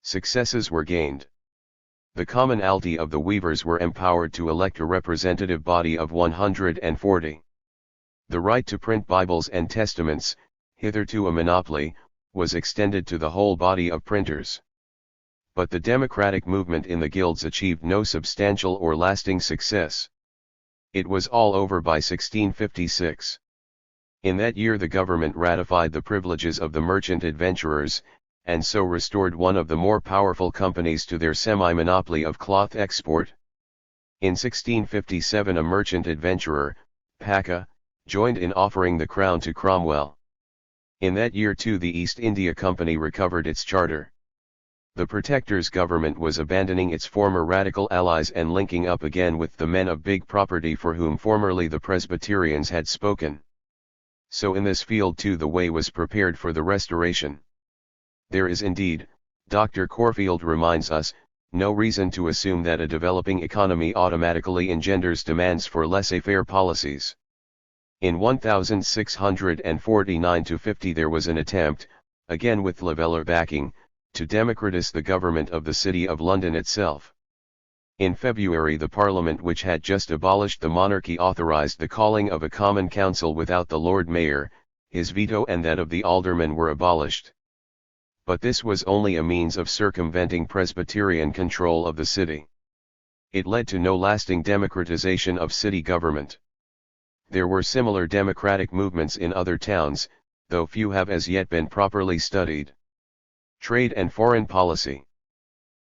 Successes were gained. The commonalty of the weavers were empowered to elect a representative body of 140. The right to print Bibles and Testaments, hitherto a monopoly, was extended to the whole body of printers. But the democratic movement in the guilds achieved no substantial or lasting success. It was all over by 1656. In that year the government ratified the privileges of the merchant adventurers, and so restored one of the more powerful companies to their semi-monopoly of cloth export. In 1657 a merchant adventurer, Paca, joined in offering the crown to Cromwell. In that year too the East India Company recovered its charter. The Protector's government was abandoning its former radical allies and linking up again with the men of big property for whom formerly the Presbyterians had spoken. So in this field too the way was prepared for the Restoration. There is indeed, Dr. Corfield reminds us, no reason to assume that a developing economy automatically engenders demands for laissez-faire policies. In 1649-50 there was an attempt, again with Leveller backing, to democratize the government of the City of London itself. In February the Parliament which had just abolished the monarchy authorised the calling of a Common Council without the Lord Mayor, his veto and that of the aldermen were abolished. But this was only a means of circumventing Presbyterian control of the city. It led to no lasting democratization of city government. There were similar democratic movements in other towns, though few have as yet been properly studied. Trade and foreign policy.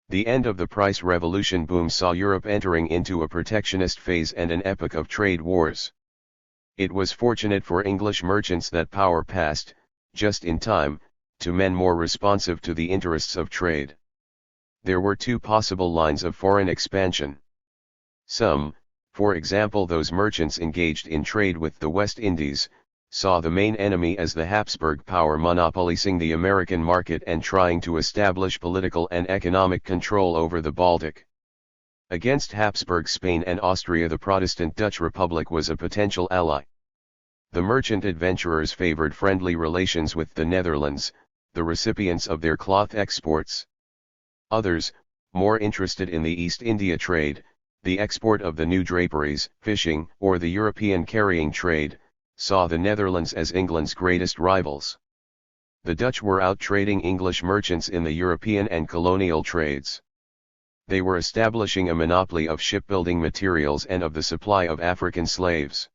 The end of the price revolution boom saw Europe entering into a protectionist phase and an epoch of trade wars. It was fortunate for English merchants that power passed, just in time, to men more responsive to the interests of trade. There were two possible lines of foreign expansion. Some, for example those merchants engaged in trade with the West Indies, saw the main enemy as the Habsburg power monopolizing the American market and trying to establish political and economic control over the Baltic. Against Habsburg Spain and Austria the Protestant Dutch Republic was a potential ally. The merchant adventurers favored friendly relations with the Netherlands, the recipients of their cloth exports. Others, more interested in the East India trade, the export of the new draperies, fishing, or the European carrying trade, saw the Netherlands as England's greatest rivals. The Dutch were out-trading English merchants in the European and colonial trades. They were establishing a monopoly of shipbuilding materials and of the supply of African slaves.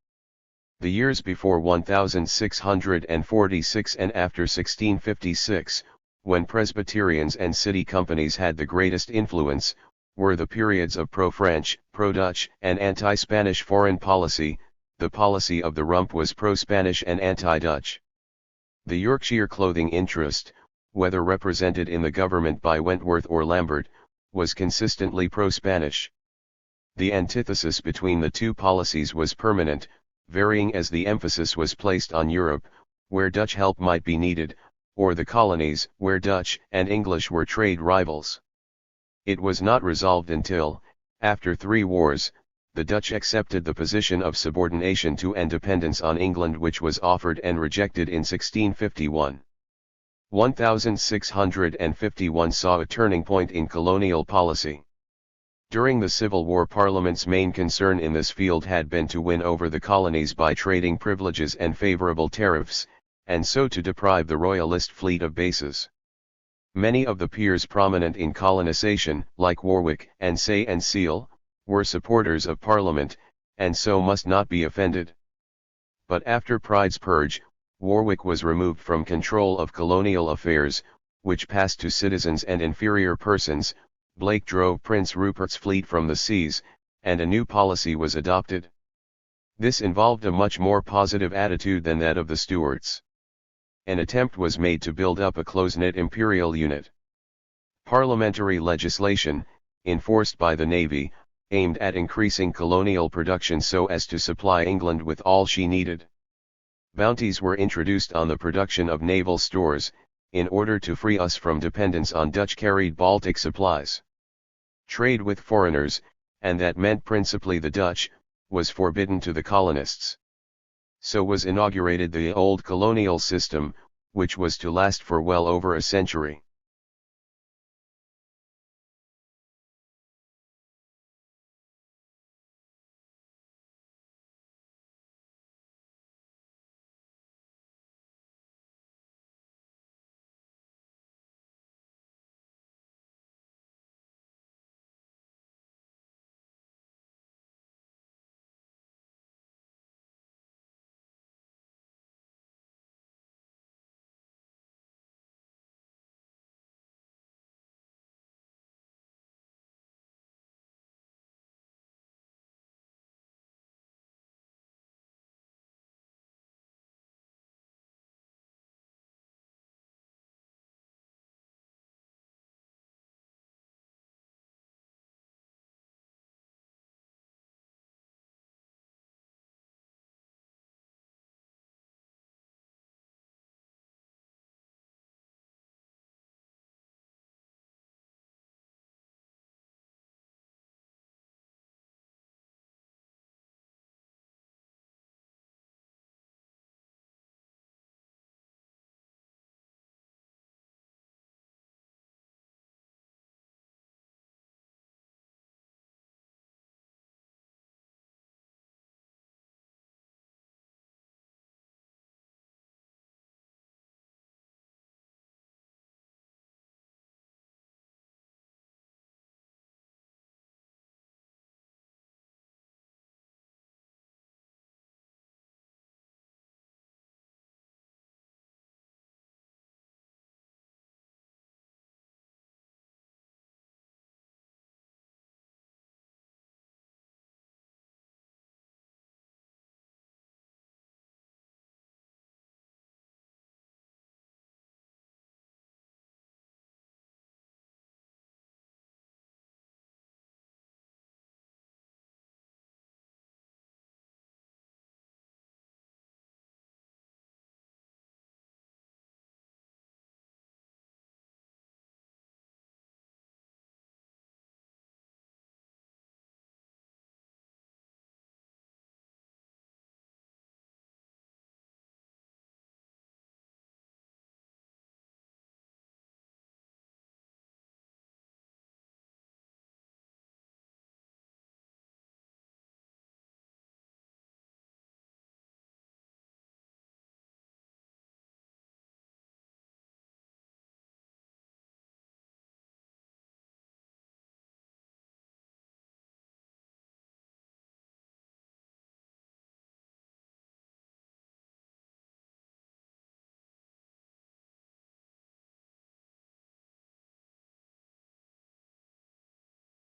The years before 1646 and after 1656, when Presbyterians and city companies had the greatest influence, were the periods of pro-French, pro-Dutch, and anti-Spanish foreign policy. The policy of the Rump was pro-Spanish and anti-Dutch. The Yorkshire clothing interest, whether represented in the government by Wentworth or Lambert, was consistently pro-Spanish. The antithesis between the two policies was permanent, varying as the emphasis was placed on Europe, where Dutch help might be needed, or the colonies, where Dutch and English were trade rivals. It was not resolved until, after 3 wars, the Dutch accepted the position of subordination to independence on England which was offered and rejected in 1651. 1651 saw a turning point in colonial policy. During the Civil War Parliament's main concern in this field had been to win over the colonies by trading privileges and favourable tariffs, and so to deprive the royalist fleet of bases. Many of the peers prominent in colonisation, like Warwick and Say and Seal, were supporters of Parliament, and so must not be offended. But after Pride's purge, Warwick was removed from control of colonial affairs, which passed to citizens and inferior persons. Blake drove Prince Rupert's fleet from the seas, and a new policy was adopted. This involved a much more positive attitude than that of the Stuarts. An attempt was made to build up a close-knit imperial unit. Parliamentary legislation, enforced by the Navy, aimed at increasing colonial production so as to supply England with all she needed. Bounties were introduced on the production of naval stores, in order to free us from dependence on Dutch-carried Baltic supplies. Trade with foreigners, and that meant principally the Dutch, was forbidden to the colonists. So was inaugurated the old colonial system, which was to last for well over a century.